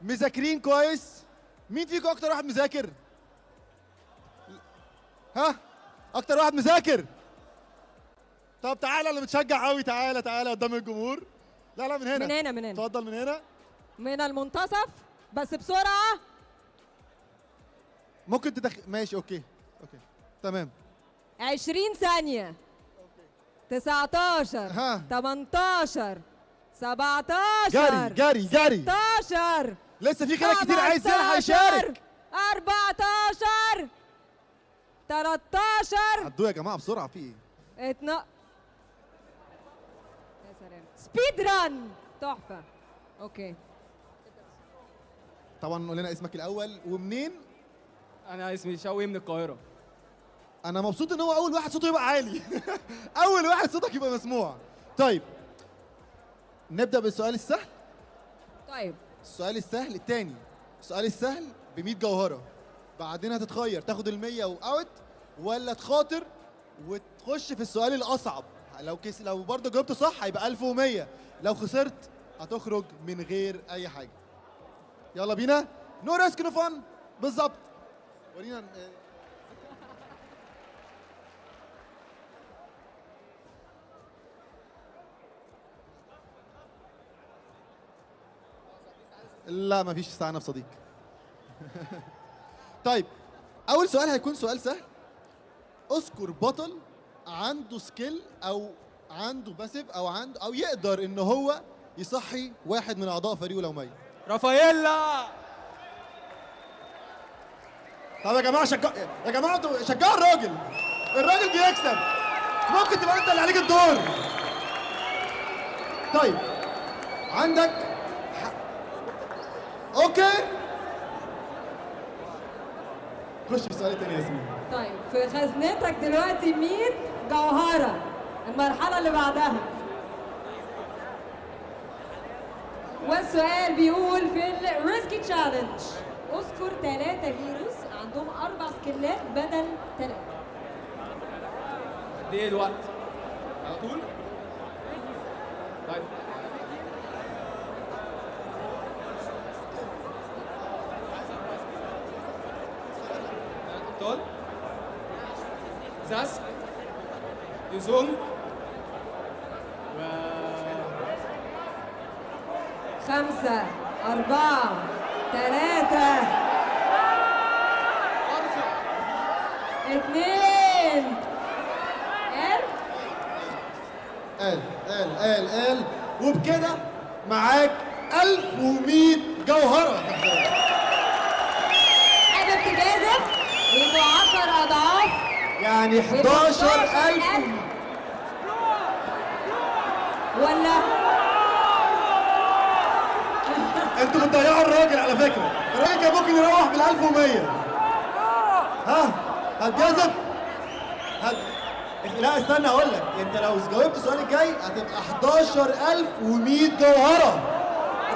مذاكرين كويس؟ مين فيكم اكتر واحد مذاكر؟ ها؟ اكتر واحد مذاكر؟ طب تعالى اللي متشجع قوي، تعالى قدام الجمهور. لا من هنا. من هنا. اتفضل من هنا. من المنتصف بس بسرعة. ممكن ماشي اوكي تمام. 20 ثانية. 19 18 17 جري 16 لسه في خلق كتير عايز يلحق يشارك. 14 13 عدوا يا جماعة بسرعة، في ايه؟ يا سلام. سبيد ران تحفة. اوكي طبعا قول لنا اسمك الأول ومنين؟ انا اسمي شوقي من القاهرة. أنا مبسوط إن هو أول واحد صوته يبقى عالي. أول واحد صوتك يبقى مسموع. طيب نبدأ بالسؤال السهل. طيب السؤال السهل التاني. السؤال السهل ب 100 جوهرة، بعدين هتتخير تاخد ال 100 وأوت ولا تخاطر وتخش في السؤال الأصعب. لو برضه جاوبت صح هيبقى 1100، لو خسرت هتخرج من غير أي حاجة. يلا بينا. نو ريسك نو فن. بالظبط. ورينا لا مفيش استعانة بصديق. طيب أول سؤال هيكون سؤال سهل. اذكر بطل عنده سكيل أو عنده باسيف أو يقدر إن هو يصحي واحد من أعضاء فريقه لو ميت. رافاييلا. طب يا جماعة شجعوا الراجل. الراجل بيكسب. ممكن تبقى أنت اللي عليك الدور. طيب عندك اوكي خش في السؤال الثاني يا ياسمين. طيب في خزنتك دلوقتي 100 جوهرة. المرحلة اللي بعدها والسؤال بيقول في الريسكي تشالنج اذكر 3 هيروز عندهم 4 سكيلات بدل 3. قد ايه الوقت؟ على طول؟ طيب ابطال زاسك يوزونج 5 4 3 2 قال وبكده معاك 1100 جوهرة. حابب تجازف يبقوا 10 أضعاف يعني 11,000 ولا انتوا بتضيعوا الراجل على فكرة، الراجل كان ممكن يروح بال 1100. ها هتجازف؟ لا استنى اقول لك، انت لو جاوبت السؤال الجاي هتبقى 11,100 جوهرة.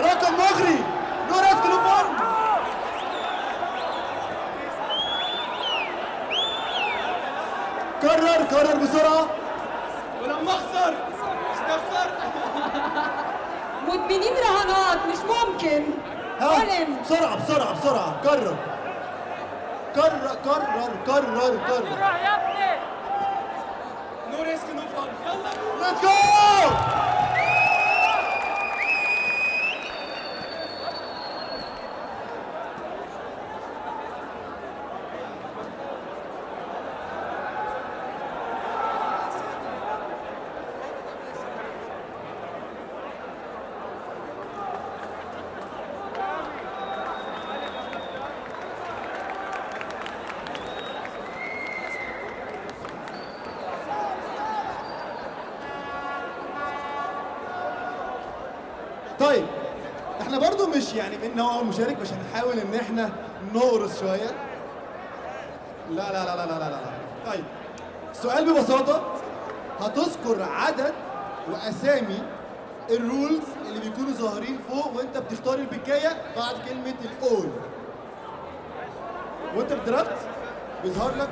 رقم مغري. نو ريسك نو فن. كرر بسرعة. ولما اخسر مش تخسر. مدمنين رهانات مش ممكن. ها بسرعة كرر. يا ابني. نو ريسك نو فن. يلا ليتس جو. طيب احنا برضو مش يعني من هو مشارك، مش هنحاول ان احنا نورس شويه. لا لا لا لا لا لا لا. طيب السؤال ببساطه هتذكر عدد واسامي الرولز اللي بيكونوا ظاهرين فوق وانت بتختار البكايه بعد كلمه الاول. وانت بتدرافت بيظهر لك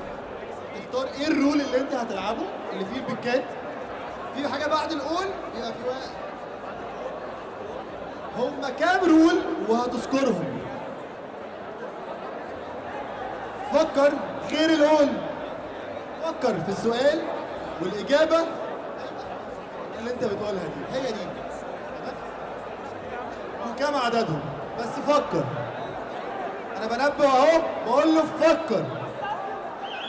تختار ايه الرول اللي انت هتلعبه اللي فيه البكات. في حاجه بعد الاول يبقى في واحد. هما كام رول وهتذكرهم؟ فكر غير الاول. فكر في السؤال والاجابه اللي انت بتقولها دي هي دي. وكم عددهم؟ بس فكر. انا بنبه اهو بقول له فكر.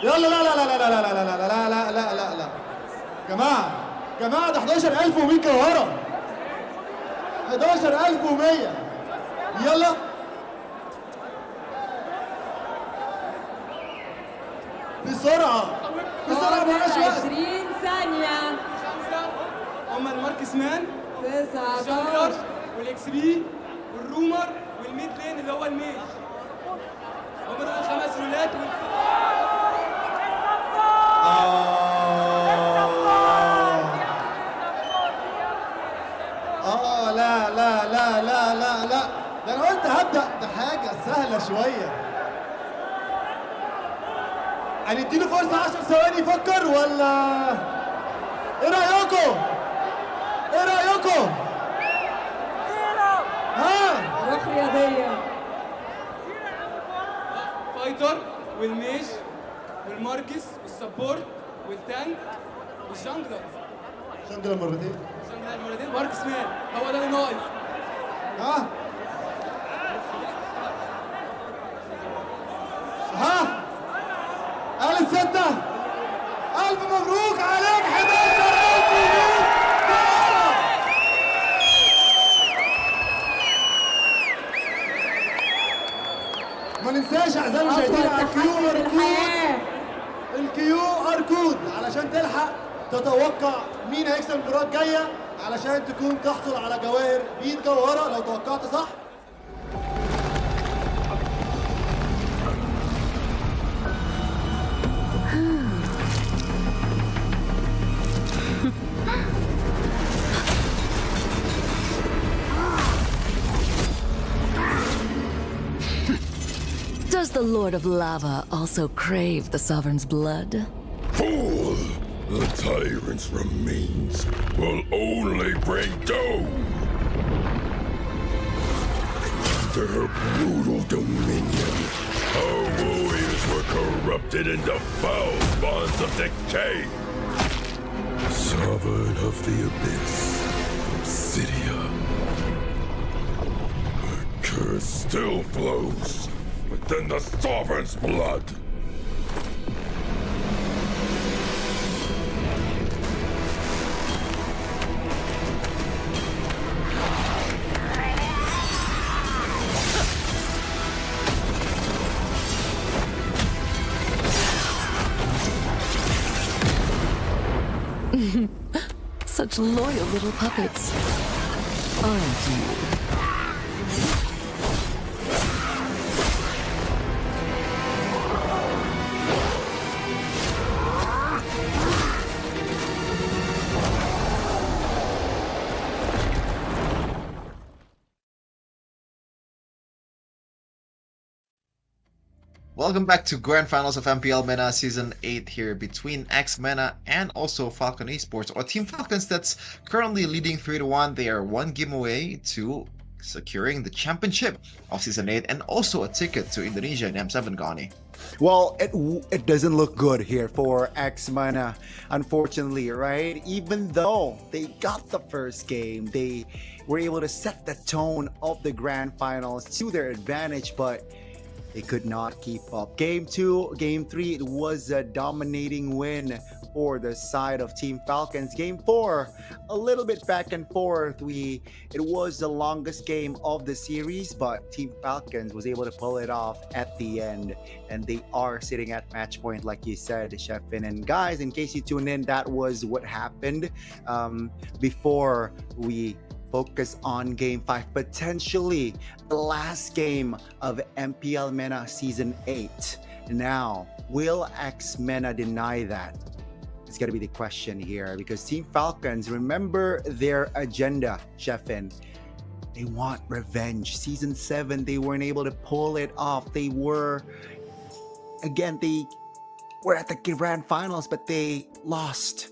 يلا لا لا لا لا لا لا لا لا لا لا لا لا لا جماعه ده 11,100 جوهره. 11,100. يلا بسرعة معلش وقت. 20 ثانية. 5 هم الماركس مان 19 والاكس بي والرومر والميد لين اللي هو الميج. هم دول 5 رولات لا لا لا لا لا لا، ده انا قلت هبدأ بحاجة سهلة شوية. هنديله فرصة 10 ثواني يفكر ولا ايه رأيكم؟ ها؟ روح رياضية. فايتر والميج والماركس والسبورت والتانك والجانجلر. جانجلر مرتين. ماركس مان هو ده اللي ناقص. قال الستة. ألف مبروك عليك. 11,000 مبروك. ما ننساش اعزائي المشاهدين على الكيو ار كود علشان تلحق تتوقع مين هيكسب المباراة الجاية علشان تكون تحصل على جواهر 100 جوهرة لو توقعت صح. Does Does the Lord of Lava also crave the Sovereign's blood? Fool! The tyrant's remains will only bring doom! Under her brutal dominion, our warriors were corrupted into foul bonds of decay. Sovereign of the Abyss, Obsidia. Her curse still flows within the Sovereign's blood. Such loyal little puppets, aren't you? Welcome back to Grand Finals of MPL MENA Season 8 here between X-MENA and also Falcon Esports, or Team Falcons that's currently leading 3-1. They are one game away to securing the championship of Season 8 and also a ticket to Indonesia in M7, Gani. Well, it doesn't look good here for X-MENA, unfortunately, right? Even though they got the first game, they were able to set the tone of the Grand Finals to their advantage, but they could not keep up. Game 2, Game 3, it was a dominating win for the side of Team Falcons. Game 4, a little bit back and forth. It was the longest game of the series, but Team Falcons was able to pull it off at the end, and they are sitting at match point, like you said, Sheffin. And guys, in case you tune in, that was what happened before we focus on Game 5, potentially the last game of MPL MENA Season 8. Now, will X-MENA deny that? It's going to be the question here, because Team Falcons, remember their agenda, Sheffin. They want revenge. Season 7, they weren't able to pull it off. They were at the Grand Finals, but they lost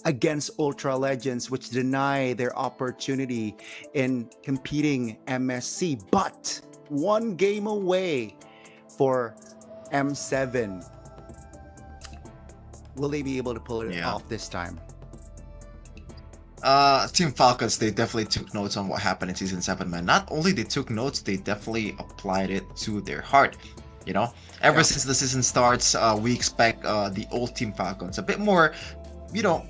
against Ultra Legends, which deny their opportunity in competing MSC, but one game away for M7. Will they be able to pull it off this time? Team Falcons, they definitely took notes on what happened in Season 7, man. Not only they took notes, they definitely applied it to their heart. You know, ever since the season starts, we expect the old Team Falcons a bit more,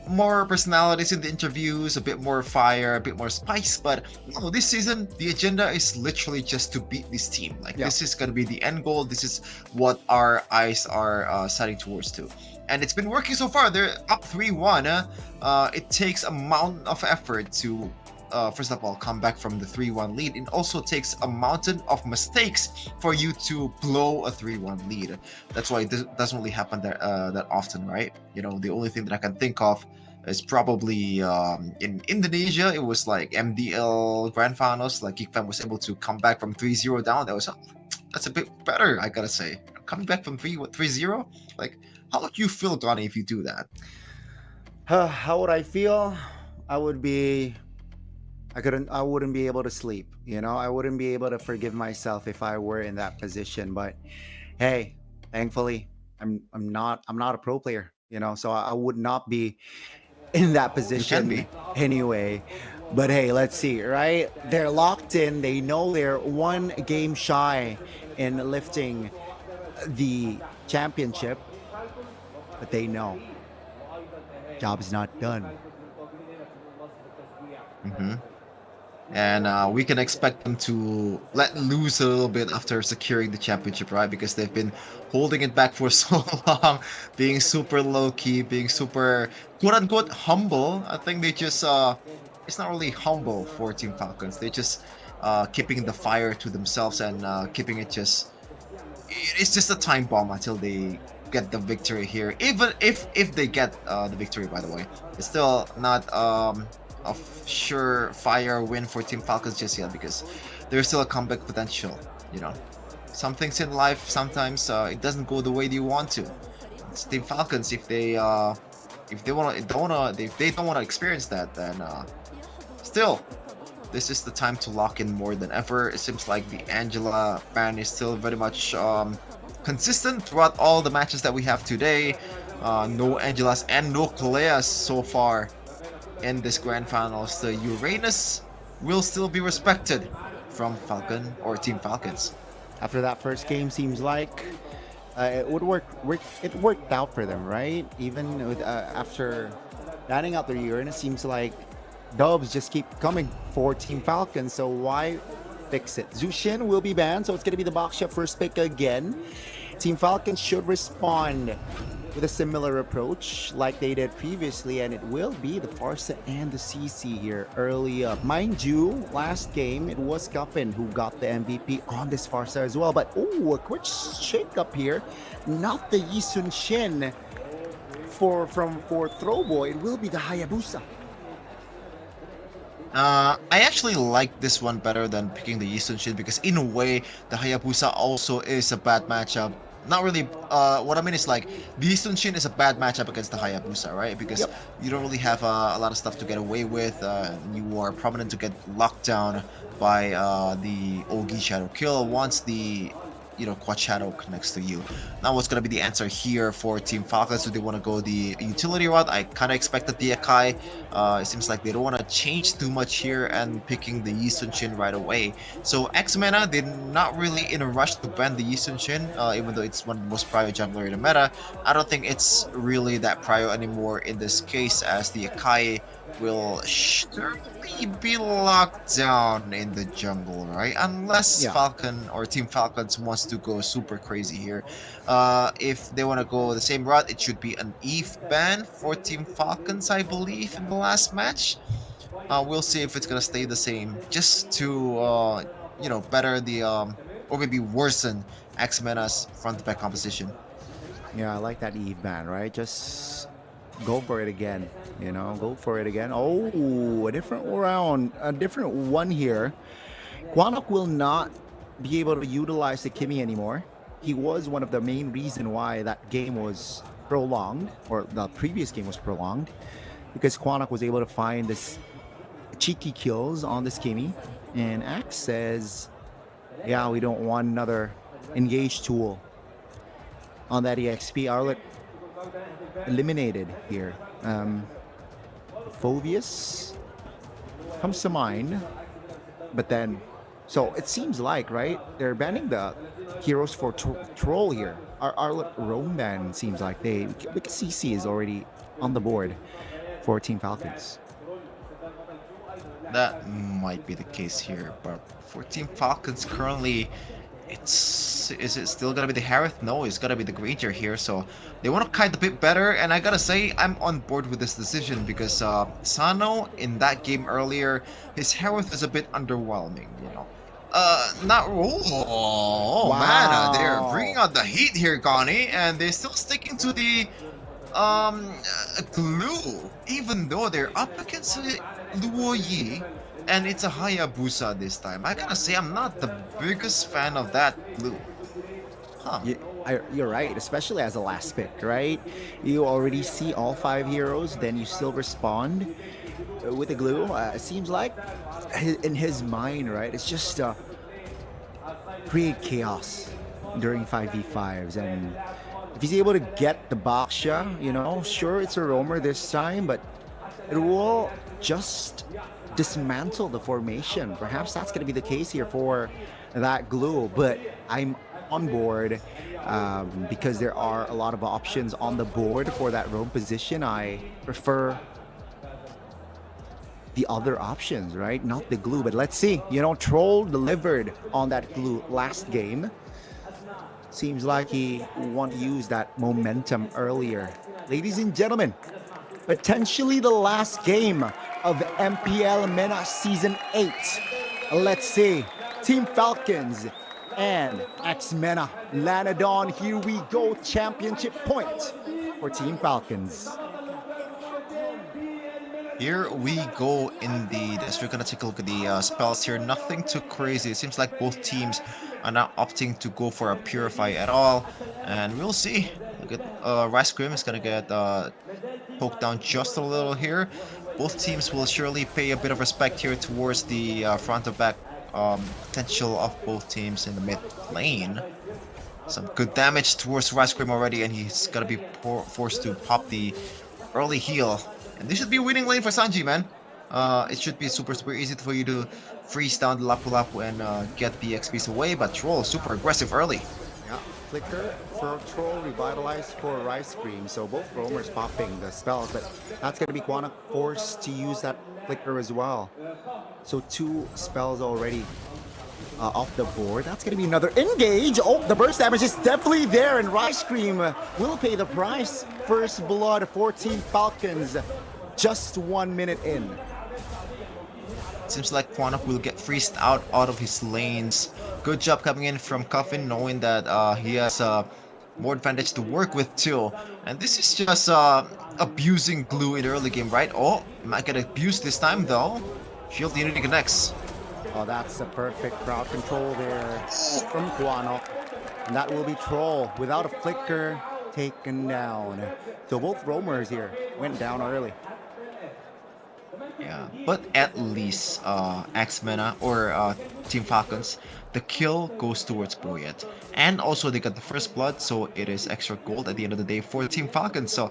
more personalities in the interviews, a bit more fire, a bit more spice. But no, this season, the agenda is literally just to beat this team. This is going to be the end goal. This is what our eyes are setting towards to. And it's been working so far. They're up 3-1. It takes a mountain of effort to, first of all, come back from the 3-1 lead. It also takes a mountain of mistakes for you to blow a 3-1 lead. That's why it doesn't really happen that often, right? The only thing that I can think of is probably in Indonesia. It was like MDL Grand Finals. Like Geekfam was able to come back from 3-0 down. That's a bit better, I gotta say. Coming back from 3-0, like, how would you feel, Donnie, if you do that? How would I feel? I wouldn't be able to sleep. I wouldn't be able to forgive myself if I were in that position. But hey, thankfully, I'm not a pro player. So I would not be in that position anyway. But hey, let's see, right? They're locked in. They know they're one game shy in lifting the championship, but they know job is not done. And we can expect them to let loose a little bit after securing the championship, right? Because they've been holding it back for so long, being super low-key, being super quote-unquote humble. I think they just it's not really humble for Team Falcons. They just keeping the fire to themselves and keeping it just, it's just a time bomb until they get the victory here. Even if they get the victory, by the way, it's still not a surefire win for Team Falcons just yet, because there's still a comeback potential, some things in life sometimes it doesn't go the way you want to. It's Team Falcons, if they don't wanna experience that, then still, this is the time to lock in more than ever. It seems like the Angela ban is still very much consistent throughout all the matches that we have today. No Angelas and no Kaleas so far in this grand finals. The Uranus will still be respected from Falcon or Team Falcons. After that first game, seems like it worked out for them, right? Even with after banning out their Uranus, seems like dubs just keep coming for Team Falcons. So why fix it? Zushin will be banned, so it's going to be the box shot first pick again. Team Falcons should respond with a similar approach like they did previously, and it will be the Farsa and the CC here early up. Mind you, last game it was Cuffin who got the MVP on this Farsa as well, but oh, a quick shake up here. Not the Yisun Shin for Throwboy, it will be the Hayabusa. I actually like this one better than picking the Yisun Shin, because in a way the Hayabusa also is a bad matchup. Not really, what I mean is like, the Yisun Shin is a bad matchup against the Hayabusa, right? Because you don't really have a lot of stuff to get away with. You are prominent to get locked down by the Ogi Shadow Kill once the Quad Shadow connects to you. Now what's going to be the answer here for Team Falcons? Do they want to go the utility route? I kind of expected the Akai. It seems like they don't want to change too much here and picking the Yisun Shin right away. So X-Mena, they're not really in a rush to ban the Yisun Shin, even though it's one of the most prio jungler in the meta. I don't think it's really that prio anymore in this case, as the Akai will surely be locked down in the jungle, right? Unless Falcon or Team Falcons wants to go super crazy here. If they want to go the same route, it should be an Eve ban for Team Falcons, I believe, in the last match. We'll see if it's gonna stay the same, just to better the or maybe worsen X-Mena's front to back composition. Yeah, I like that Eve ban, right? Just go for it again, go for it again. Oh, a different round, a different one here. Quanok will not be able to utilize the Kimmy anymore. He was one of the main reason why that game was prolonged, or the previous game was prolonged, because Quanok was able to find this cheeky kills on this Kimmy, and Axe says, yeah, we don't want another engage tool on that EXP. Arlet eliminated here. Phobius comes to mind, but then, so it seems like, right, they're banning the heroes for troll here. Our roam ban seems like because CC is already on the board for Team Falcons. That might be the case here, but for Team Falcons currently, is it still gonna be the Harith? No, it's gonna be the Granger here, so they want to kite a bit better, and I gotta say I'm on board with this decision, because Sano in that game earlier, his Harith is a bit underwhelming, not wow. Man, they're bringing out the heat here, Connie, and they're still sticking to the glue, even though they're up against Luo Yi. And it's a Hayabusa this time. I gotta say, I'm not the biggest fan of that blue. Huh. You're right, especially as a last pick, right? You already see all 5 heroes, then you still respond with the glue. It seems like in his mind, right? It's just create chaos during 5v5s. And if he's able to get the Baksha, sure, it's a roamer this time, but it will just dismantle the formation. Perhaps that's going to be the case here for that glue, but I'm on board because there are a lot of options on the board for that roam position. I prefer the other options, right? Not the glue, but let's see. Troll delivered on that glue last game. Seems like he wanted to use that momentum earlier. Ladies and gentlemen, potentially the last game of MPL MENA Season 8. Let's see. Team Falcons and X-Mena. Lanadon, here we go. Championship point for Team Falcons. Here we go indeed. As we're gonna take a look at the spells here, nothing too crazy. It seems like both teams are not opting to go for a Purify at all. And we'll see. Look at Rice Cream is gonna get poked down just a little here. Both teams will surely pay a bit of respect here towards the front or back potential of both teams in the mid lane. Some good damage towards Rice Cream already, and he's gonna be forced to pop the early heal. And this should be a winning lane for Sanji, man. It should be super easy for you to freeze down the Lapu Lapu and get the XPs away, but Troll super aggressive early. Yeah, Flicker for Troll, revitalized for Rice Cream. So both roamers popping the spells, but that's gonna be Quanok forced to use that Flicker as well. So 2 spells already off the board. That's going to be another engage. Oh, the burst damage is definitely there, and Rice Cream will pay the price. First blood for Team Falcons, just 1 minute in. Seems like Quanok will get freezed out of his lanes. Good job coming in from Coffin, knowing that he has more advantage to work with too. And this is just abusing glue in the early game, right? Oh, might get abused this time though. Shield Unity connects. Oh, that's a perfect crowd control there from Quanok. And that will be Troll without a flicker taken down. So both roamers here went down early. Yeah, but at least MENA or Team Falcons, the kill goes towards Boyet. And also they got the first blood, so it is extra gold at the end of the day for Team Falcons. So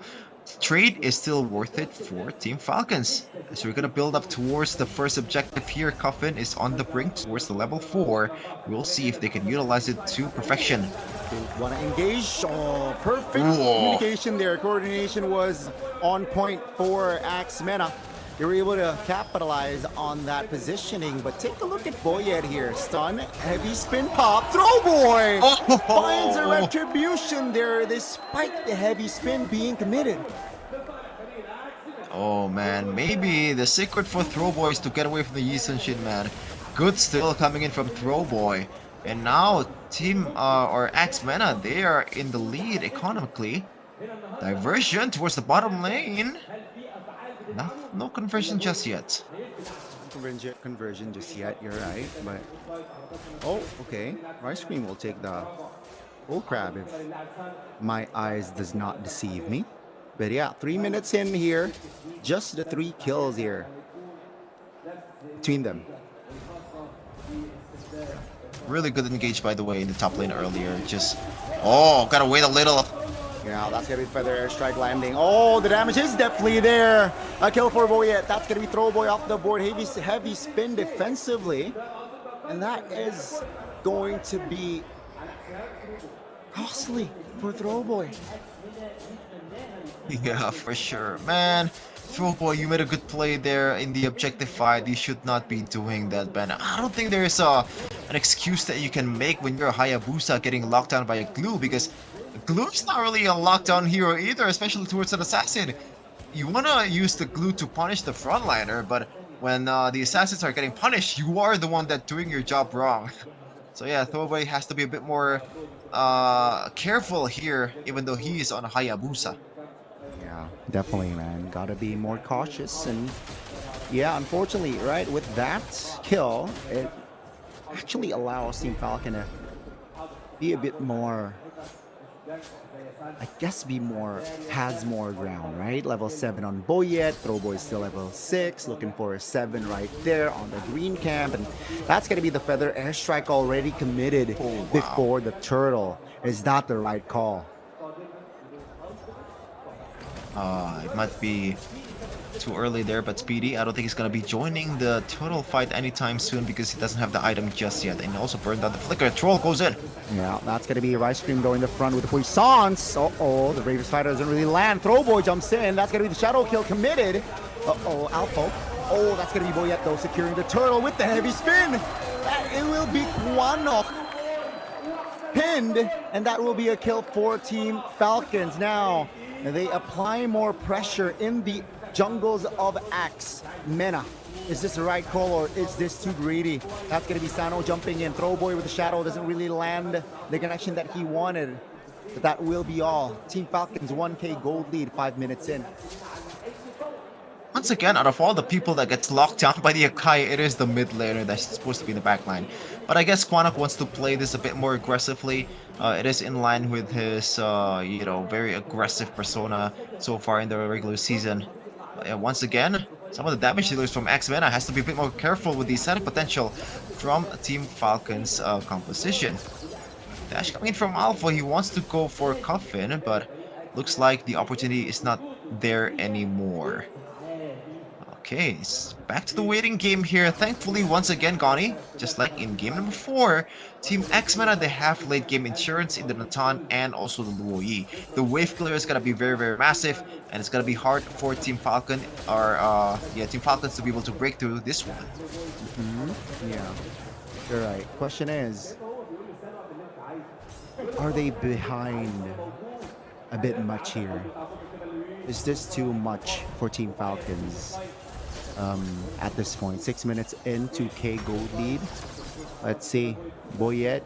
trade is still worth it for Team Falcons. So we're gonna build up towards the first objective here. Coffin is on the brink towards the level 4. We'll see if they can utilize it to perfection. They want to engage. Oh, perfect communication there. Coordination was on point for MENA. They were able to capitalize on that positioning, but take a look at Boyet here. Stun, heavy spin pop, throw boy! Finds a retribution there despite the heavy spin being committed. Oh man, maybe the secret for Throwboy is to get away from the Yi Sun Shin, man. Good still coming in from Throwboy. And now Team or MENA, they are in the lead economically. Diversion towards the bottom lane. No conversion just yet. Conversion just yet, you're right, but oh, okay. Rice Cream will take the full crab if my eyes does not deceive me. But yeah, 3 minutes in here, just the 3 kills here between them. Really good engage, by the way, in the top lane earlier. Just gotta wait a little. Yeah, that's gonna be Feather Airstrike landing. Oh, the damage is definitely there. A kill for Boyet. That's gonna be Throwboy off the board. Heavy spin defensively. And that is going to be costly for Throwboy. Yeah, for sure. Man, Throwboy, you made a good play there in the objective fight. You should not be doing that, man. I don't think there's an excuse that you can make when you're a Hayabusa getting locked down by a glue, because glue's not really a lockdown hero either, especially towards an assassin. You wanna use the glue to punish the frontliner, but when the assassins are getting punished, you are the one that's doing your job wrong. So yeah, Throwboy has to be a bit more careful here, even though he is on a Hayabusa. Yeah, definitely, man. Gotta be more cautious. And yeah, unfortunately, right, with that kill, it actually allows Team Falcon to be a bit more, I guess, has more ground, right? Level 7 on Boyet, Throwboy is still level 6, looking for a 7 right there on the green camp, and that's gonna be the Feather Airstrike already committed before the turtle. Is that the right call? It might be too early there, but Speedy, I don't think he's gonna be joining the turtle fight anytime soon because he doesn't have the item just yet, and he also burned out the flicker. Troll goes in. Yeah, that's gonna be Rice Cream going the front with the puissance. The Bravest Fighter doesn't really land. Throwboy jumps in. That's gonna be the shadow kill committed. Alpha. Oh, that's gonna be Boyet though, securing the turtle with the heavy spin. It will be Quanok pinned, and that will be a kill for Team Falcons. Now they apply more pressure in the jungles of MENA. Is this the right call, or is this too greedy? That's going to be Sano jumping in. Throwboy with the shadow doesn't really land the connection that he wanted. But that will be all. Team Falcons 1K gold lead 5 minutes in. once again, out of all the people that gets locked down by the Akai, it is the mid laner that's supposed to be in the back line. But I guess Quanok wants to play this a bit more aggressively. It is in line with his, you know, very aggressive persona so far in the regular season. Once again, some of the damage dealers from X-MENA has to be a bit more careful with the setup potential from Team Falcons composition. Dash coming in from Alpha, he wants to go for Coffin, but looks like the opportunity is not there anymore. Okay, it's back to the waiting game here. Thankfully, once again, Gani, just like in game number 4, Team X-MENA, they have late game insurance in the Natan and also the Luo Yi. The wave killer is gonna be very, very massive, and it's gonna be hard for Team Falcon or Team Falcons to be able to break through this one. Yeah, you're right. Question is, are they behind a bit much here? Is this too much for Team Falcons at this point? 6 minutes into K gold lead. Let's see. Boyet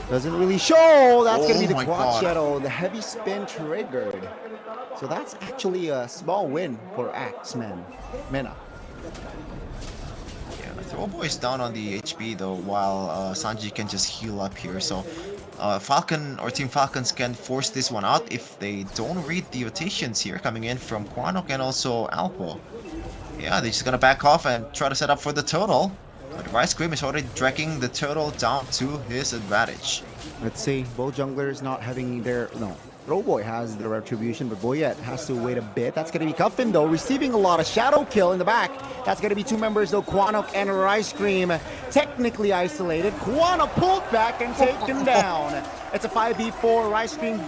doesn't really show. That's going to be the quad shadow. The heavy spin triggered. So that's actually a small win for MENA. Yeah, Throwboy is down on the HP though, while Sanji can just heal up here. So Falcon or Team Falcons can force this one out if they don't read the rotations here coming in from Quanok and also Alpo. Yeah, they're just gonna back off and try to set up for the turtle. But Rice Cream is already dragging the turtle down to his advantage. Let's see, both junglers not having their... No, Throwboy has the retribution, but Boyet has to wait a bit. That's going to be Cuffin, though, receiving a lot of shadow kill in the back. That's going to be 2 members, though, Quanok and Rice Cream. Technically isolated. Quanok pulled back and taken down. It's a 5v4. Rice Cream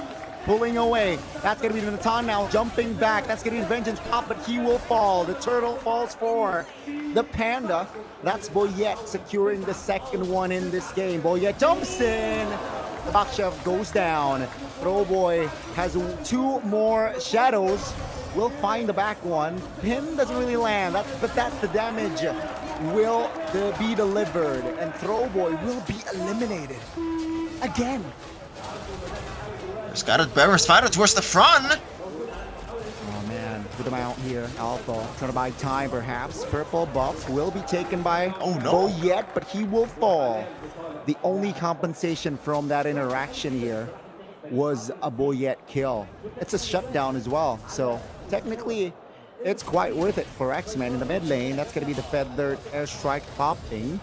pulling away. That's going to be the Natan now, jumping back. That's going to be Vengeance Pop, but he will fall. The turtle falls for the Panda. That's Boyet securing the second one in this game. Boyet jumps in. The back chef goes down. Throwboy has 2 more shadows. Will find the back one. Pin doesn't really land, but that's the damage will be delivered, and Throwboy will be eliminated again. There's got a Bearer's Fighter towards the front. Oh man, good amount here. Alpha trying to buy time, perhaps. Purple buff will be taken by Boyet, but he will fall. The only compensation from that interaction here was a Boyet kill. It's a shutdown as well, so technically it's quite worth it for X-Men in the mid lane. That's going to be the feathered airstrike popping.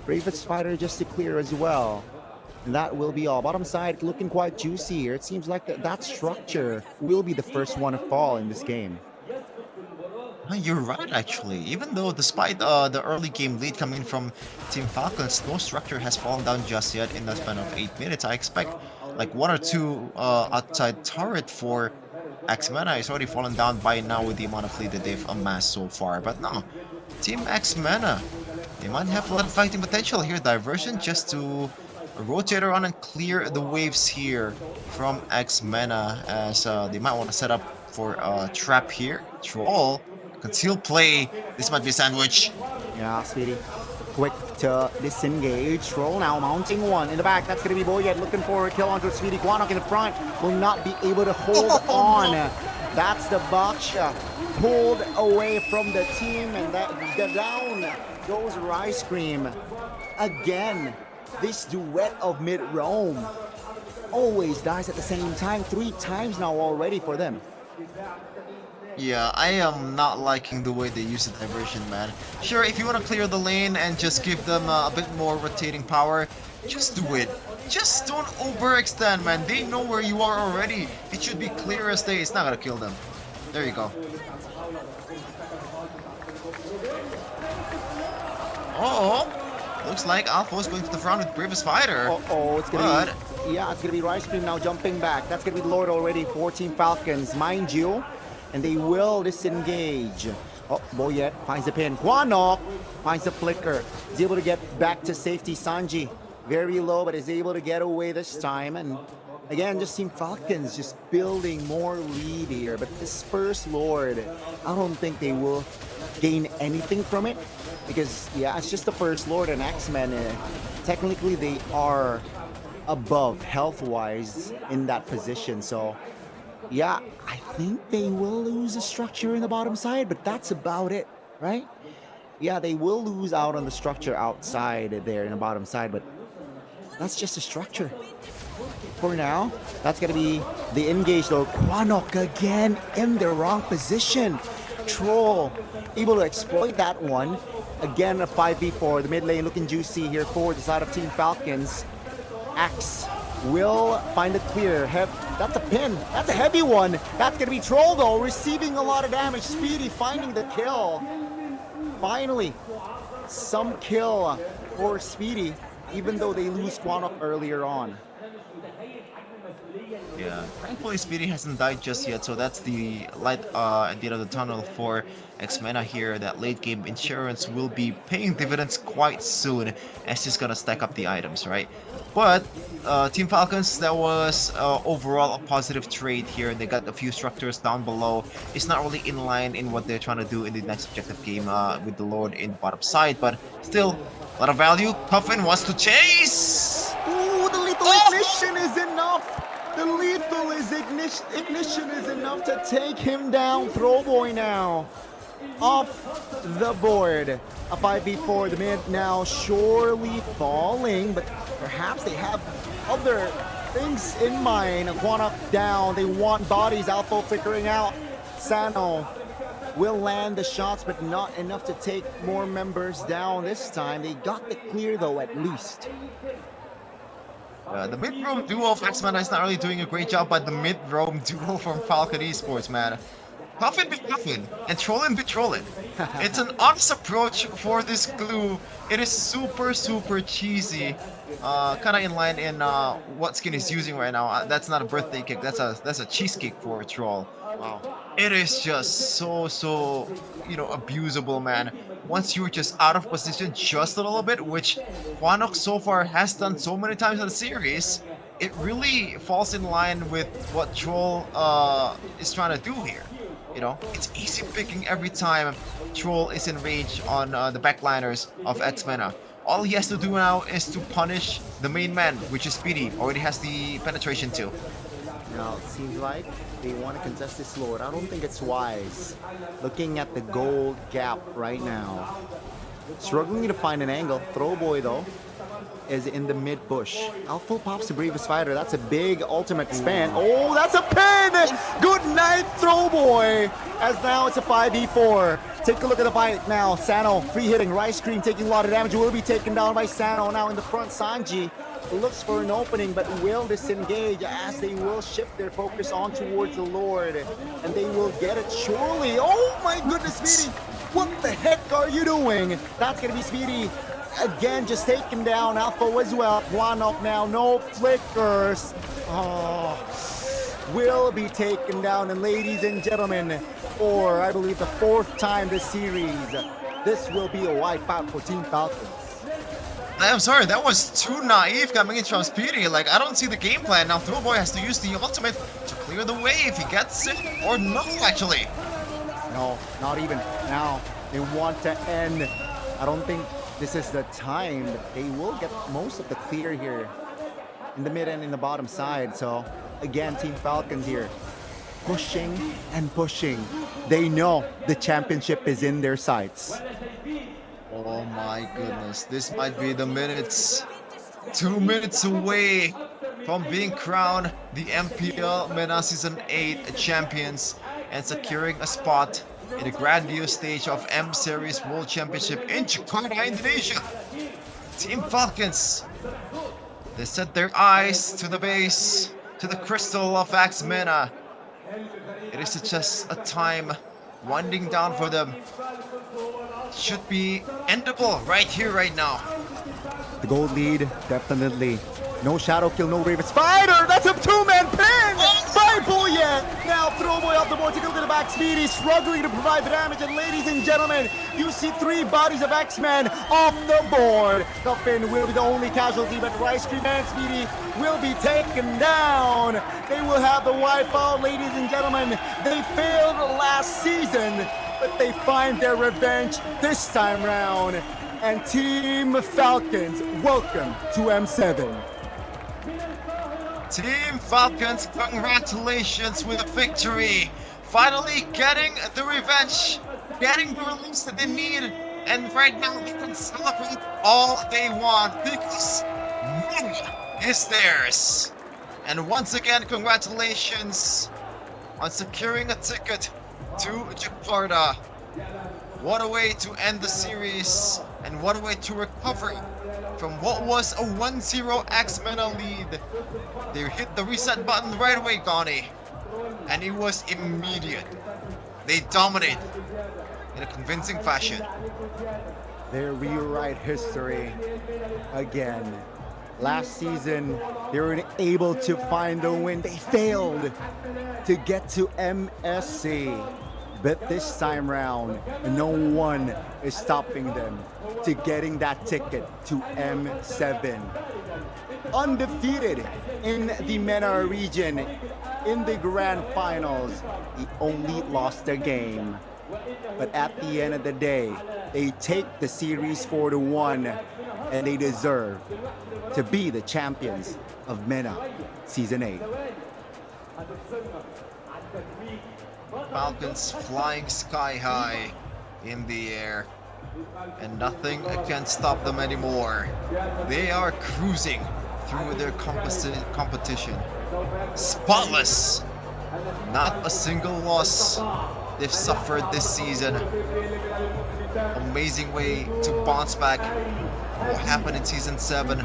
Bravest Fighter just to clear as well. And that will be all. Bottom side looking quite juicy here. It seems like that structure will be the first one to fall in this game. You're right, actually. Even though despite the early game lead coming from Team Falcons, no structure has fallen down just yet in the span of 8 minutes. I expect like 1 or 2 outside turret for X-MENA is already fallen down by now with the amount of lead that they've amassed so far. But no, Team X-MENA, they might have a lot of fighting potential here. Diversion just to rotate around and clear the waves here from X-MENA, as they might want to set up for a trap here. Troll, conceal play. This might be a sandwich. Yeah, Speedy. Quick to disengage. Troll now mounting one in the back. That's going to be Boyet looking for a kill onto Speedy. Quanok in the front will not be able to hold on. No. That's the Baksha pulled away from the team, and that down goes Rice Cream. Again, this duet of mid-roam always dies at the same time. 3 times now already for them. Yeah, I am not liking the way they use the diversion, man. Sure, if you want to clear the lane and just give them a bit more rotating power, just do it. Just don't overextend, man. They know where you are already. It should be clear as day. It's not gonna kill them. There you go. Looks like Alpha is going to the front with Bravest Fighter. It's gonna be... Yeah, it's gonna be Rice Cream now jumping back. That's gonna be Lord already for Team Falcons, mind you. And they will disengage. Boyet finds the pin. Quanok finds the flicker. He's able to get back to safety. Sanji, very low, but is able to get away this time. And again, just Team Falcons just building more lead here. But this first Lord, I don't think they will gain anything from it. Because, yeah, it's just the first Lord and X-Men. Technically, they are above health-wise in that position. So Yeah, I think they will lose the structure in the bottom side, but that's about it, right? Yeah, they will lose out on the structure outside there in the bottom side, but that's just a structure. For now, that's going to be the engage though. Kwanok again in the wrong position. Troll able to exploit that one. Again, a 5v4. The mid lane looking juicy here for the side of Team Falcons. Axe will find it clear. That's a pin. That's a heavy one. That's going to be Troll though, receiving a lot of damage. Speedy finding the kill. Finally, some kill for Speedy, even though they lose Kwanok earlier on. Yeah, thankfully Speedy hasn't died just yet, so that's the light at the end of the tunnel for MPL MENA here. That late game insurance will be paying dividends quite soon as he's gonna stack up the items, right? But Team Falcons, that was overall a positive trade here. They got a few structures down below. It's not really in line in what they're trying to do in the next objective game with the Lord in the bottom side, but still a lot of value. Puffin wants to chase! Ooh, the lethal ignition is enough! The lethal ignition is enough to take him down. Throwboy now off the board. A 5v4. The mid now surely falling, but perhaps they have other things in mind. Kwanok down. They want bodies. Alpha figuring out. Sano will land the shots, but not enough to take more members down this time. They got the clear though, at least. The mid-roam duo of MPL MENA is not really doing a great job, but the mid-roam duo from Falcon Esports, man. Puffin be puffin, and Trollin be trollin. It's an honest approach for this glue. It is super, super cheesy. Kind of in line in what skin he's using right now. That's not a birthday cake, that's a cheesecake for a troll. Wow. It is just so, you know, abusable, man. Once you're just out of position just a little bit, which Kwanok so far has done so many times in the series, it really falls in line with what Troll is trying to do here. You know, it's easy picking every time Troll is in range on the backliners of MPL MENA. All he has to do now is to punish the main man, which is Speedy. Already has the penetration too. Now, it seems like they want to contest this Lord. I don't think it's wise. Looking at the gold gap right now. Struggling to find an angle. Throwboy, though, is in the mid bush. Alpha pops the bravest fighter. That's a big ultimate span. Oh, that's a pin! Good night, Throwboy! As now it's a 5v4. Take a look at the fight now. Sano free hitting. Rice Cream taking a lot of damage. Will be taken down by Sano. Now in the front, Sanji looks for an opening, but will disengage as they will shift their focus on towards the Lord. And they will get it surely. Oh my goodness, Speedy! What the heck are you doing? That's gonna be Speedy. Again, just taken down. Alpha as well. Kwanok now, no flickers. Oh, will be taken down. And ladies and gentlemen, for I believe the fourth time this series, this will be a wipeout for Team Falcons. I'm sorry, that was too naive coming in from Speedy. Like, I don't see the game plan. Now Throwboy has to use the ultimate to clear the way if he gets it. Or no, actually. No, not even. Now, they want to end. I don't think this is the time, but they will get most of the clear here in the mid and in the bottom side. So again, Team Falcons here pushing and pushing. They know the championship is in their sights. Oh my goodness, this might be the minutes. 2 minutes away from being crowned the MPL MENA Season 8 champions and securing a spot in the grandiose stage of M Series World Championship in Jakarta, Indonesia. Team Falcons, they set their eyes to the base, to the crystal of MPL MENA. It is just a time winding down for them. Should be endable right here, right now. The gold lead, definitely. No shadow kill, no Ravens Spider. That's a two-man pin by Bullion. Now Throwboy off the board. Take a look at the back. Speedy struggling to provide the damage. And ladies and gentlemen, you see 3 bodies of X-Men off the board. Coffin will be the only casualty, but Rice Cream and Speedy will be taken down. They will have the wipeout, ladies and gentlemen. They failed last season, but they find their revenge this time round. And Team Falcons, welcome to M7. Team Falcons, congratulations with a victory. Finally getting the revenge, getting the release that they need, and right now they can celebrate all they want because MENA is theirs. And once again, congratulations on securing a ticket to Jakarta. What a way to end the series, and what a way to recover from what was a 1-0 ex-MENA lead. They hit the reset button right away, Gani, and it was immediate. They dominated in a convincing fashion. They rewrite history again. Last season, they were able to find a win. They failed to get to MSC. But this time round, no one is stopping them to getting that ticket to M7. Undefeated in the MENA region in the grand finals, he only lost a game. But at the end of the day, they take the series 4-1, and they deserve to be the champions of MENA Season 8. Falcons flying sky high in the air, and nothing can stop them anymore. They are cruising through their competition, spotless. Not a single loss they've suffered this season. Amazing way to bounce back from what happened in Season 7.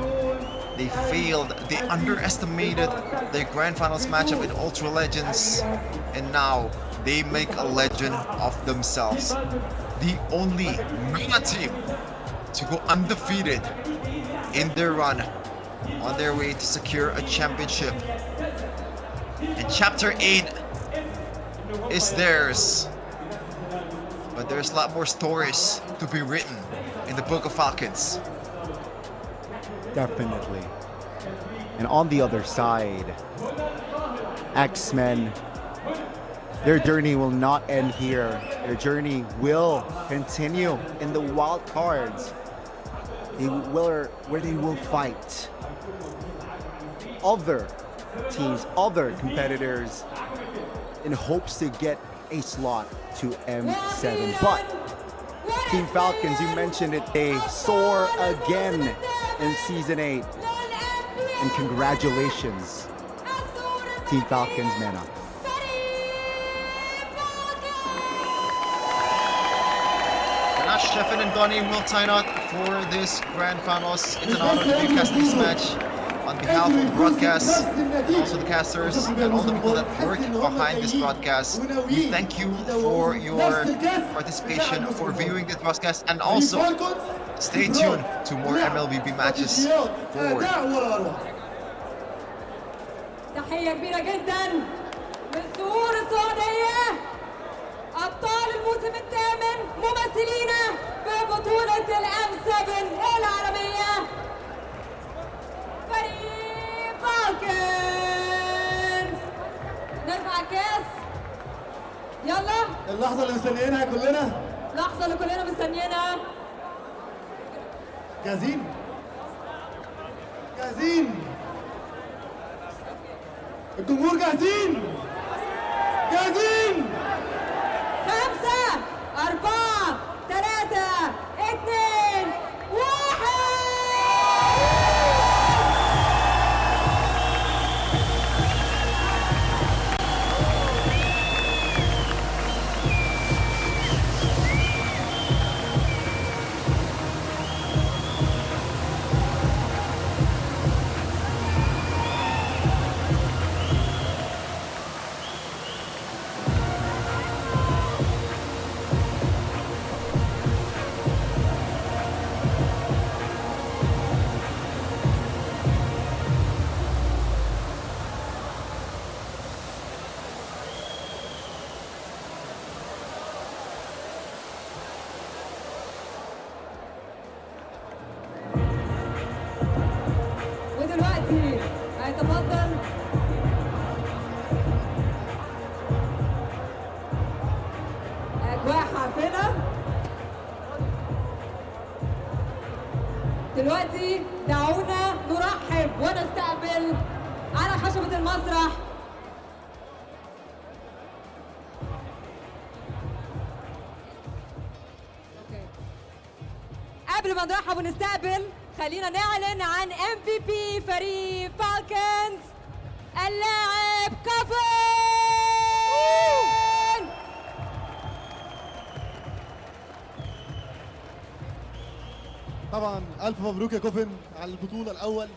They failed, they underestimated their grand finals matchup in Ultra Legends, and now they make a legend of themselves. The only MENA team to go undefeated in their run on their way to secure a championship. And Chapter 8 is theirs. But there's a lot more stories to be written in the Book of Falcons. Definitely. And on the other side, X-Men, their journey will not end here. Their journey will continue in the wild cards. Where they will fight other teams, other competitors, in hopes to get a slot to M7. But Team Falcons, you mentioned it, they soar again in Season 8. And congratulations, Team Falcons MENA. Stefan and Donnie will sign out for this grand finals. It's an honor to cast this match on behalf of the broadcast, also the casters, and all the people that work behind this broadcast. We thank you for your participation, for viewing this broadcast, and also stay tuned to more MLBB matches forward. تحية كبيرة جدا من ظهور السعودية أبطال الموسم الثامن ممثلين ببطولة الام 7 العالمية فريق فالكنز. نرفع الكاس يلا، اللحظة اللي مستنيينها كلنا، اللحظة اللي كلنا مستنيينها. جاهزين؟ جاهزين؟ الجمهور جاهزين؟ جاهزين؟ 5 4 3 2 1. ودلوقتي هيتفضل أجواء حافلة. دلوقتي دعونا نرحب ونستقبل على خشبة المسرح. قبل ما نرحب ونستقبل خلينا نعلن عن MVP فريق فالكنز اللاعب كوفن. طبعا الف مبروك يا كوفن على البطوله الاول،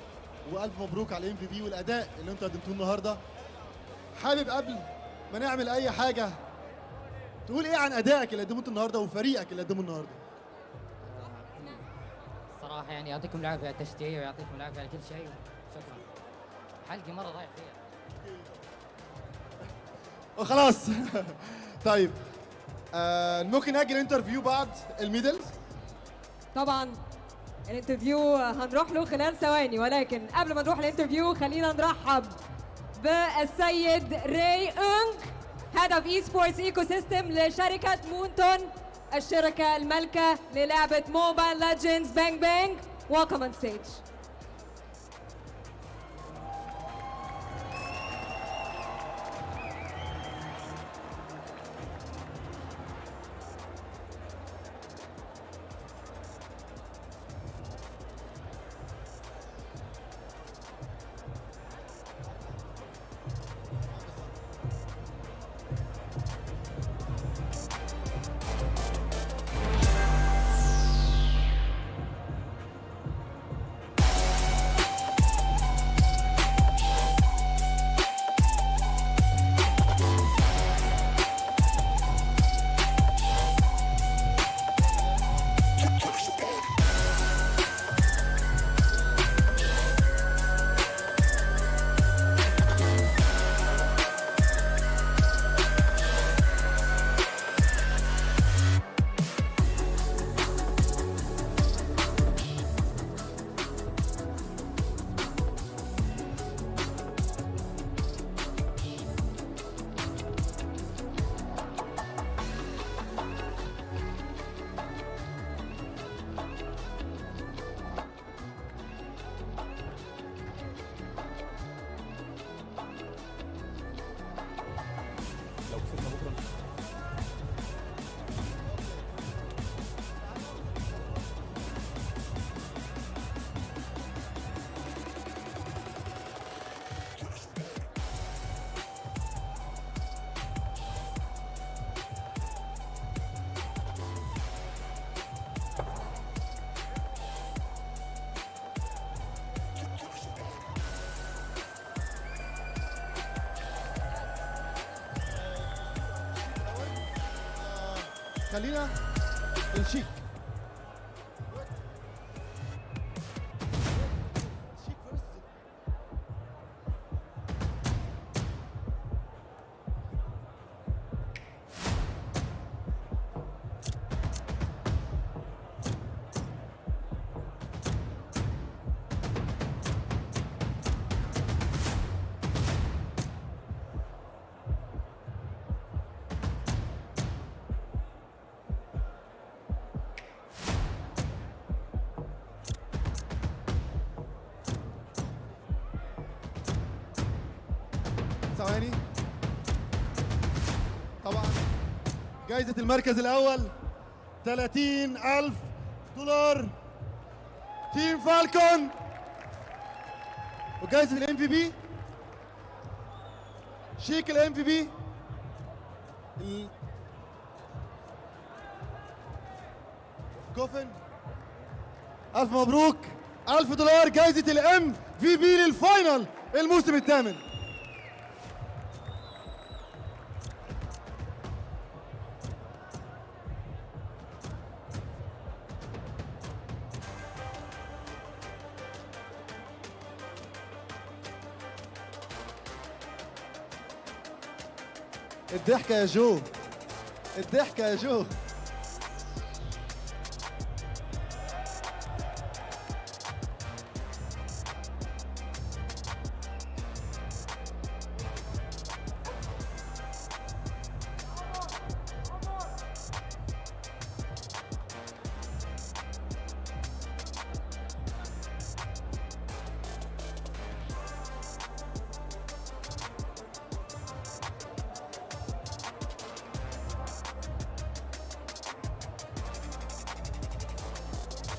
والف مبروك على الام في بي والاداء اللي انتوا قدمتوه النهارده. حابب قبل ما نعمل اي حاجه تقول ايه عن ادائك اللي قدمته النهارده وفريقك اللي قدمه النهارده؟ صراحة يعني يعطيكم العافية على التشجيع ويعطيكم العافية على كل شيء. شكرا. حلقي مرة ضايع فيها. وخلاص. طيب ممكن نأجل انترفيو بعد الميدل؟ طبعا الانترفيو هنروح له خلال ثواني، ولكن قبل ما نروح الانترفيو خلينا نرحب بالسيد راي اونغ هيد اوف اي سبورتس ايكو سيستم لشركة مونتون، الشركة المالكة للعبة موبايل ليجندز بانج بانج. Welcome on stage. خلينا نشيك. ثواني. طبعا جائزة المركز الأول $30,000 تيم فالكون، وجائزة الام في بي شيك الام في بي كوفن. ألف مبروك، $1,000 جائزة الام في بي للفاينل الموسم الثامن. الضحكة يا جو، الضحكة يا جو.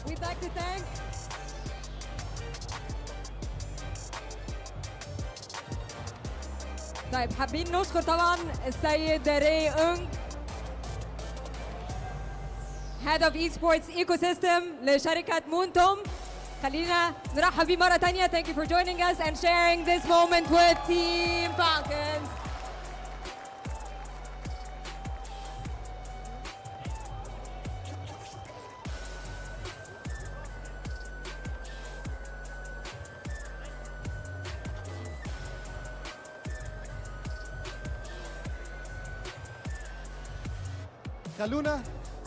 We'd like to thank طيب حابين نشكر طبعا السيد ري أونغ Head of Esports Ecosystem لشركة مونتوم. خلينا نرحب بيه مرة تانية. Thank you for joining us and sharing this moment with Team Falcons. خلونا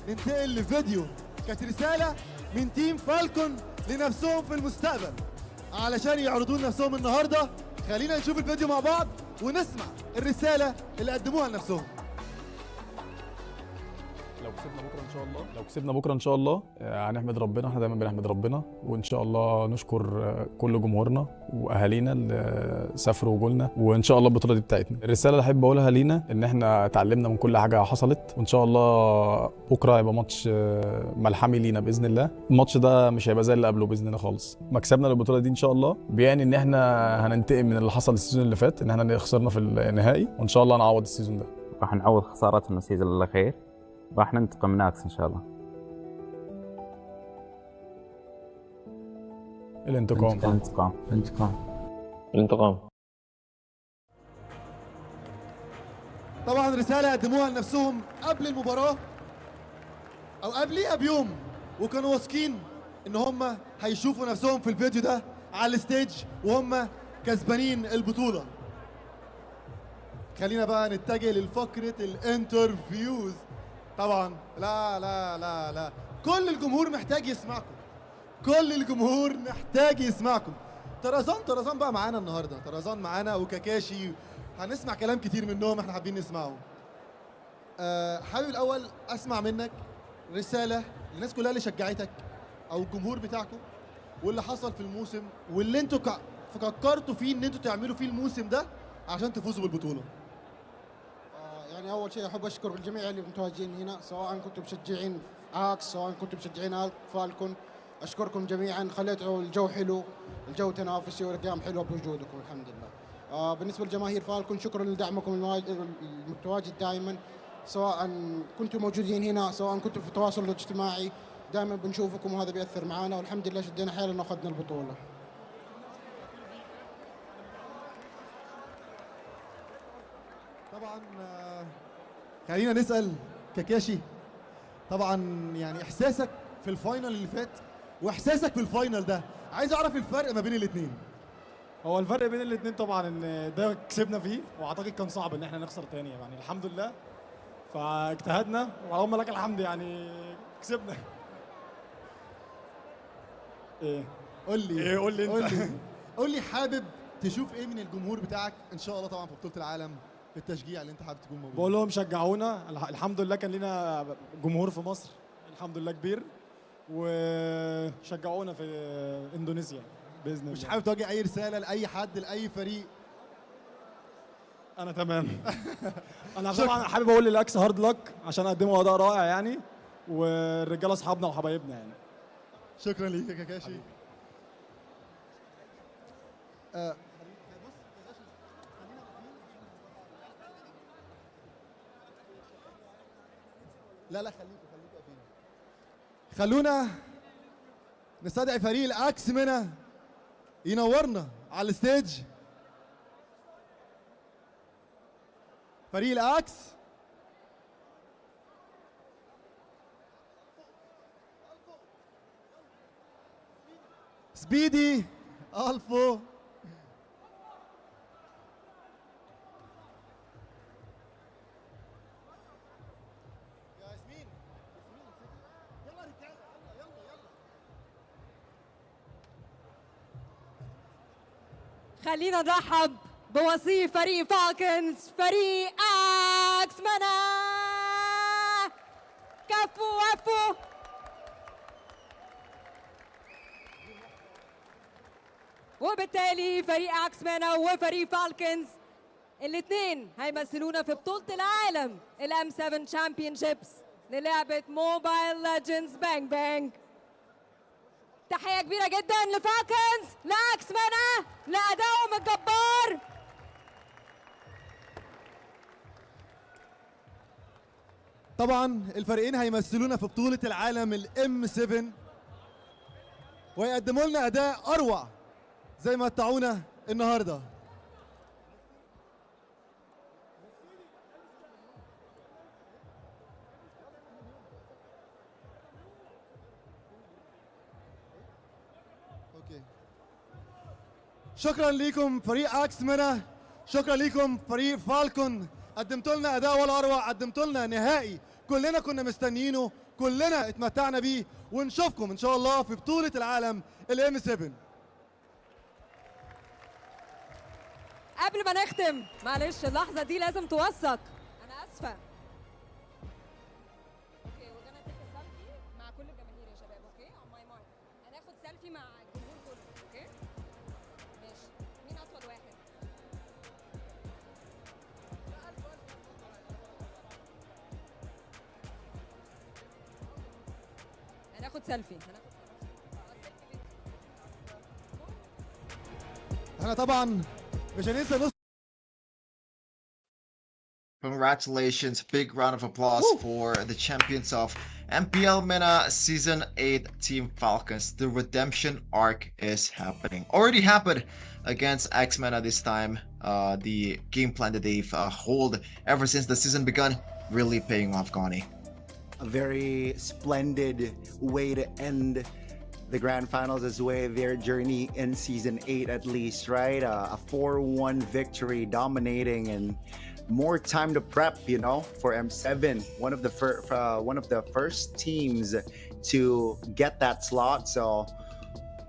ننتقل لفيديو كانت رسالة من تيم فالكون لنفسهم في المستقبل علشان يعرضون نفسهم النهاردة. خلينا نشوف الفيديو مع بعض ونسمع الرسالة اللي قدموها لنفسهم. لو كسبنا بكره ان شاء الله هنحمد ربنا. احنا دايما بنحمد ربنا، وان شاء الله نشكر كل جمهورنا واهالينا اللي سافروا وجولنا، وان شاء الله البطوله دي بتاعتنا. الرساله اللي احب اقولها لينا ان احنا اتعلمنا من كل حاجه حصلت، وان شاء الله بكره هيبقى ماتش ملحمي لينا باذن الله. الماتش ده مش هيبقى زي اللي قبله باذن الله خالص. مكسبنا للبطوله دي ان شاء الله بيعني ان احنا هننتقم من اللي حصل السيزون اللي فات، ان احنا خسرنا في النهائي، وان شاء الله نعوض السيزون ده. راح نعوض خسارتنا السيزون اللي خير، راح ننتقم من اكس ان شاء الله. الانتقام. طبعا رسالة قدموها لنفسهم قبل المباراة أو قبليها بيوم، وكانوا واثقين إن هم هيشوفوا نفسهم في الفيديو ده على الستيج وهم كسبانين البطولة. خلينا بقى نتجه لفقرة الانترفيوز. طبعا لا لا لا لا، كل الجمهور محتاج يسمعكم، كل الجمهور محتاج يسمعكم. طرزان بقى معانا النهارده، طرزان معانا وكاكاشي، هنسمع كلام كتير منهم احنا حابين نسمعه. حابب الاول اسمع منك رساله للناس كلها اللي شجعتك او الجمهور بتاعكم، واللي حصل في الموسم واللي انتوا فكرتوا فيه ان انتوا تعملوا فيه الموسم ده عشان تفوزوا بالبطوله. يعني اول شيء احب اشكر الجميع اللي متواجدين هنا، سواء كنتم مشجعين اكس سواء كنتم مشجعين فالكون. اشكركم جميعا، خليتوا الجو حلو، الجو تنافسي والقيام حلوه بوجودكم الحمد لله. بالنسبه لجماهير فالكون شكرا لدعمكم المتواجد دائما، سواء كنتم موجودين هنا سواء كنتم في التواصل الاجتماعي، دائما بنشوفكم وهذا بيأثر معنا، والحمد لله شدينا حيلنا واخذنا البطوله. طبعا خلينا نسأل كاكاشي، طبعا يعني احساسك في الفاينل اللي فات واحساسك في الفاينل ده، عايز اعرف الفرق ما بين الاثنين. هو الفرق بين الاثنين طبعا ان ده كسبنا فيه، واعتقد كان صعب ان احنا نخسر تاني، يعني الحمد لله فاجتهدنا اللهم لك الحمد، يعني كسبنا. ايه قول لي ايه قول لي انت قول لي حابب تشوف ايه من الجمهور بتاعك ان شاء الله طبعا في بطولة العالم، في التشجيع اللي انت حابب تكون موجود؟ بقول لهم شجعونا، الحمد لله كان لنا جمهور في مصر الحمد لله كبير، وشجعونا في اندونيسيا باذن الله. مش حابب توجه اي رساله لاي حد لاي فريق؟ انا تمام. انا طبعا حابب اقول للاكس هارد لك عشان قدموا اداء رائع يعني، والرجاله اصحابنا وحبايبنا يعني. شكرا ليك يا كاكاشي. لا خليكوا واقفين. خلونا نستدعي فريق الاكس منا ينورنا على الستيج. فريق الاكس سبيدي الفو خلينا نرحب بوصيف فريق فالكنز، فريق اكس منا. كفو وفو. وبالتالي فريق اكس منا وفريق فالكنز الاثنين هيمثلونا في بطولة العالم الام 7 تشامبيون شيبس للعبة موبايل ليجندز بانج بانج. تحية كبيرة جدا لفالكنز، لاكس منا، لأدائهم الجبار. طبعا الفريقين هيمثلونا في بطولة العالم الام 7 ويقدموا لنا اداء اروع زي ما متعونا النهارده. شكرا ليكم فريق اكس منا، شكرا ليكم فريق فالكون، قدمتوا لنا اداء ولا اروع، قدمتوا لنا نهائي كلنا كنا مستنيينه، كلنا اتمتعنا بيه، ونشوفكم ان شاء الله في بطولة العالم الام 7. قبل ما نختم معلش اللحظة دي لازم توثق، أنا آسفة. اوكي we're gonna take a selfie مع كل الجماهير يا شباب، اوكي on my mark. هناخد سيلفي مع الجمهور كله، اوكي؟ ماشي، مين أطول واحد؟ هناخد سيلفي، احنا طبعا مش هننسى Congratulations, big round of applause for the champions of MPL MENA Season 8 Team Falcons. The redemption arc is happening. Already happened against X MENA this time. The game plan that they've hold ever since the season begun really paying off, Gani. A very splendid way to end the grand finals as way their journey in season 8 at least, right? A 4-1 victory, dominating, and more time to prep, you know, for M7, one of the first teams to get that slot. So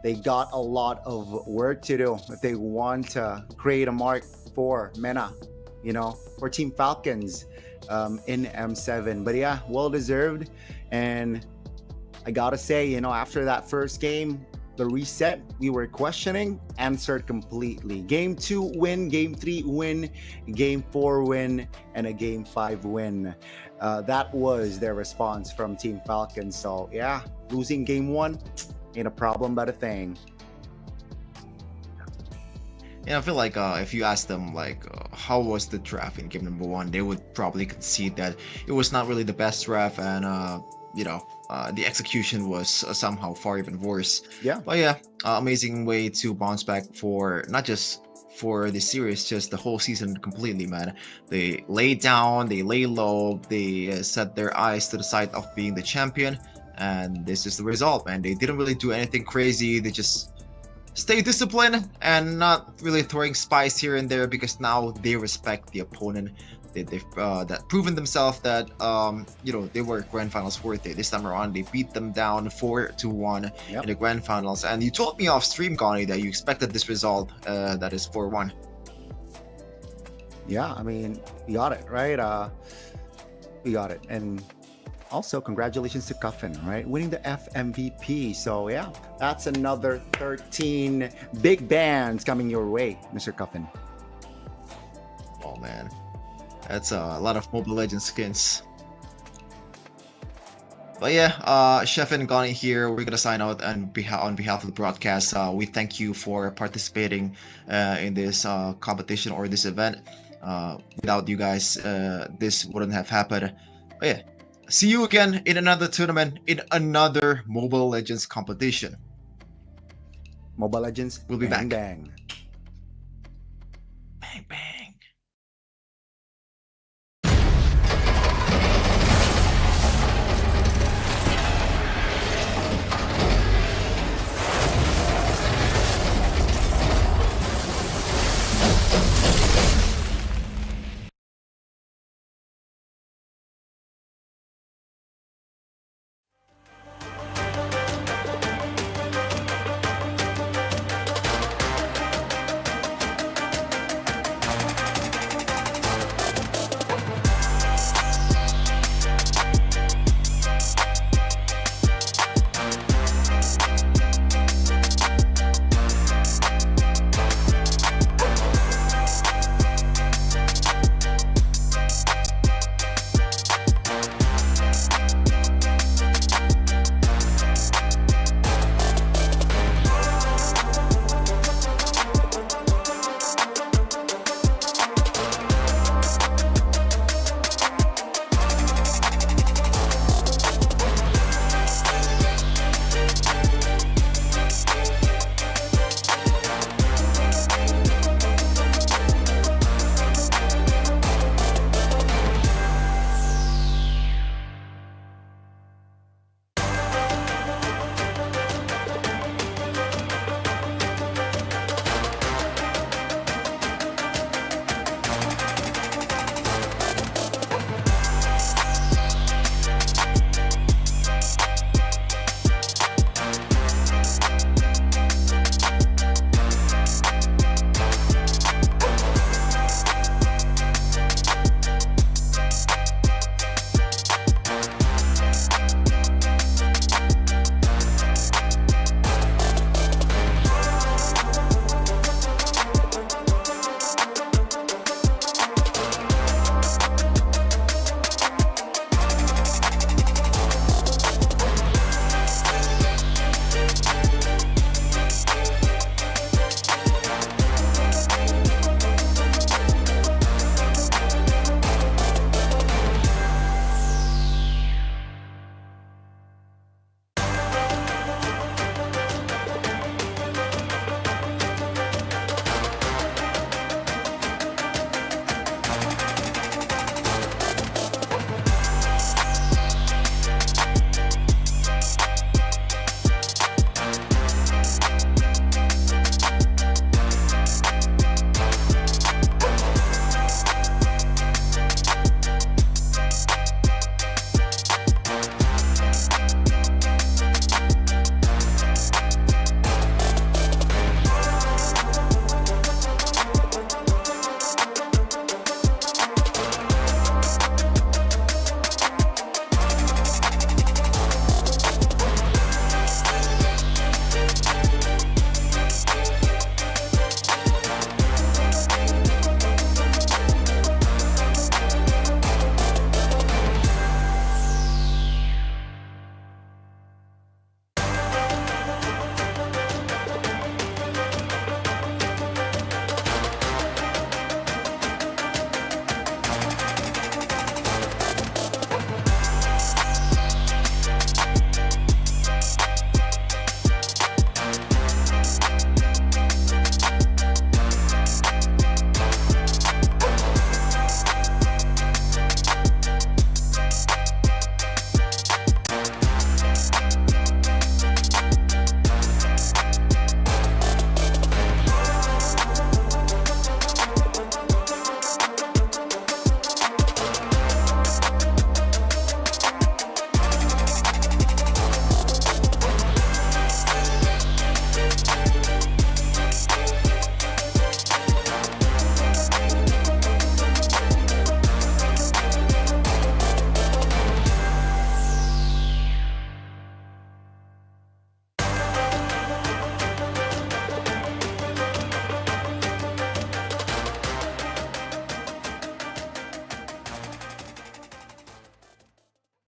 they got a lot of work to do if they want to create a mark for MENA, you know, for Team Falcons in M7. But yeah, well deserved. And I gotta say, you know, after that first game, the reset we were questioning answered completely. Game 2 win, game 3 win, game 4 win, and a game 5 win. That was their response from Team Falcons. So yeah, losing game 1 ain't a problem but a thing. Yeah, I feel like if you ask them like how was the draft in game number 1, they would probably concede that it was not really the best draft, and you know, the execution was somehow far even worse. Yeah. But yeah, amazing way to bounce back for not just for the series, just the whole season completely, man. They lay down, they lay low, they set their eyes to the side of being the champion, and this is the result, man. They didn't really do anything crazy. They just stay disciplined and not really throwing spice here and there, because now they respect the opponent. They've that proven themselves that you know, they were grand finals worthy. This time around they beat them down 4-1 in the grand finals. And you told me off stream, Gani, that you expected this result, that is 4-1. Yeah, I mean, we got it, right? We got it. And also congratulations to Cuffin, right? Winning the FMVP. So yeah, that's another 13 big bands coming your way, Mr. Cuffin. Oh man, that's a lot of Mobile Legends skins. But yeah, Chef and Gani here. We're gonna sign out on behalf of the broadcast. We thank you for participating in this competition or this event. Without you guys, this wouldn't have happened. But yeah, see you again in another tournament, in another Mobile Legends competition. Mobile Legends, we'll be back. Bang.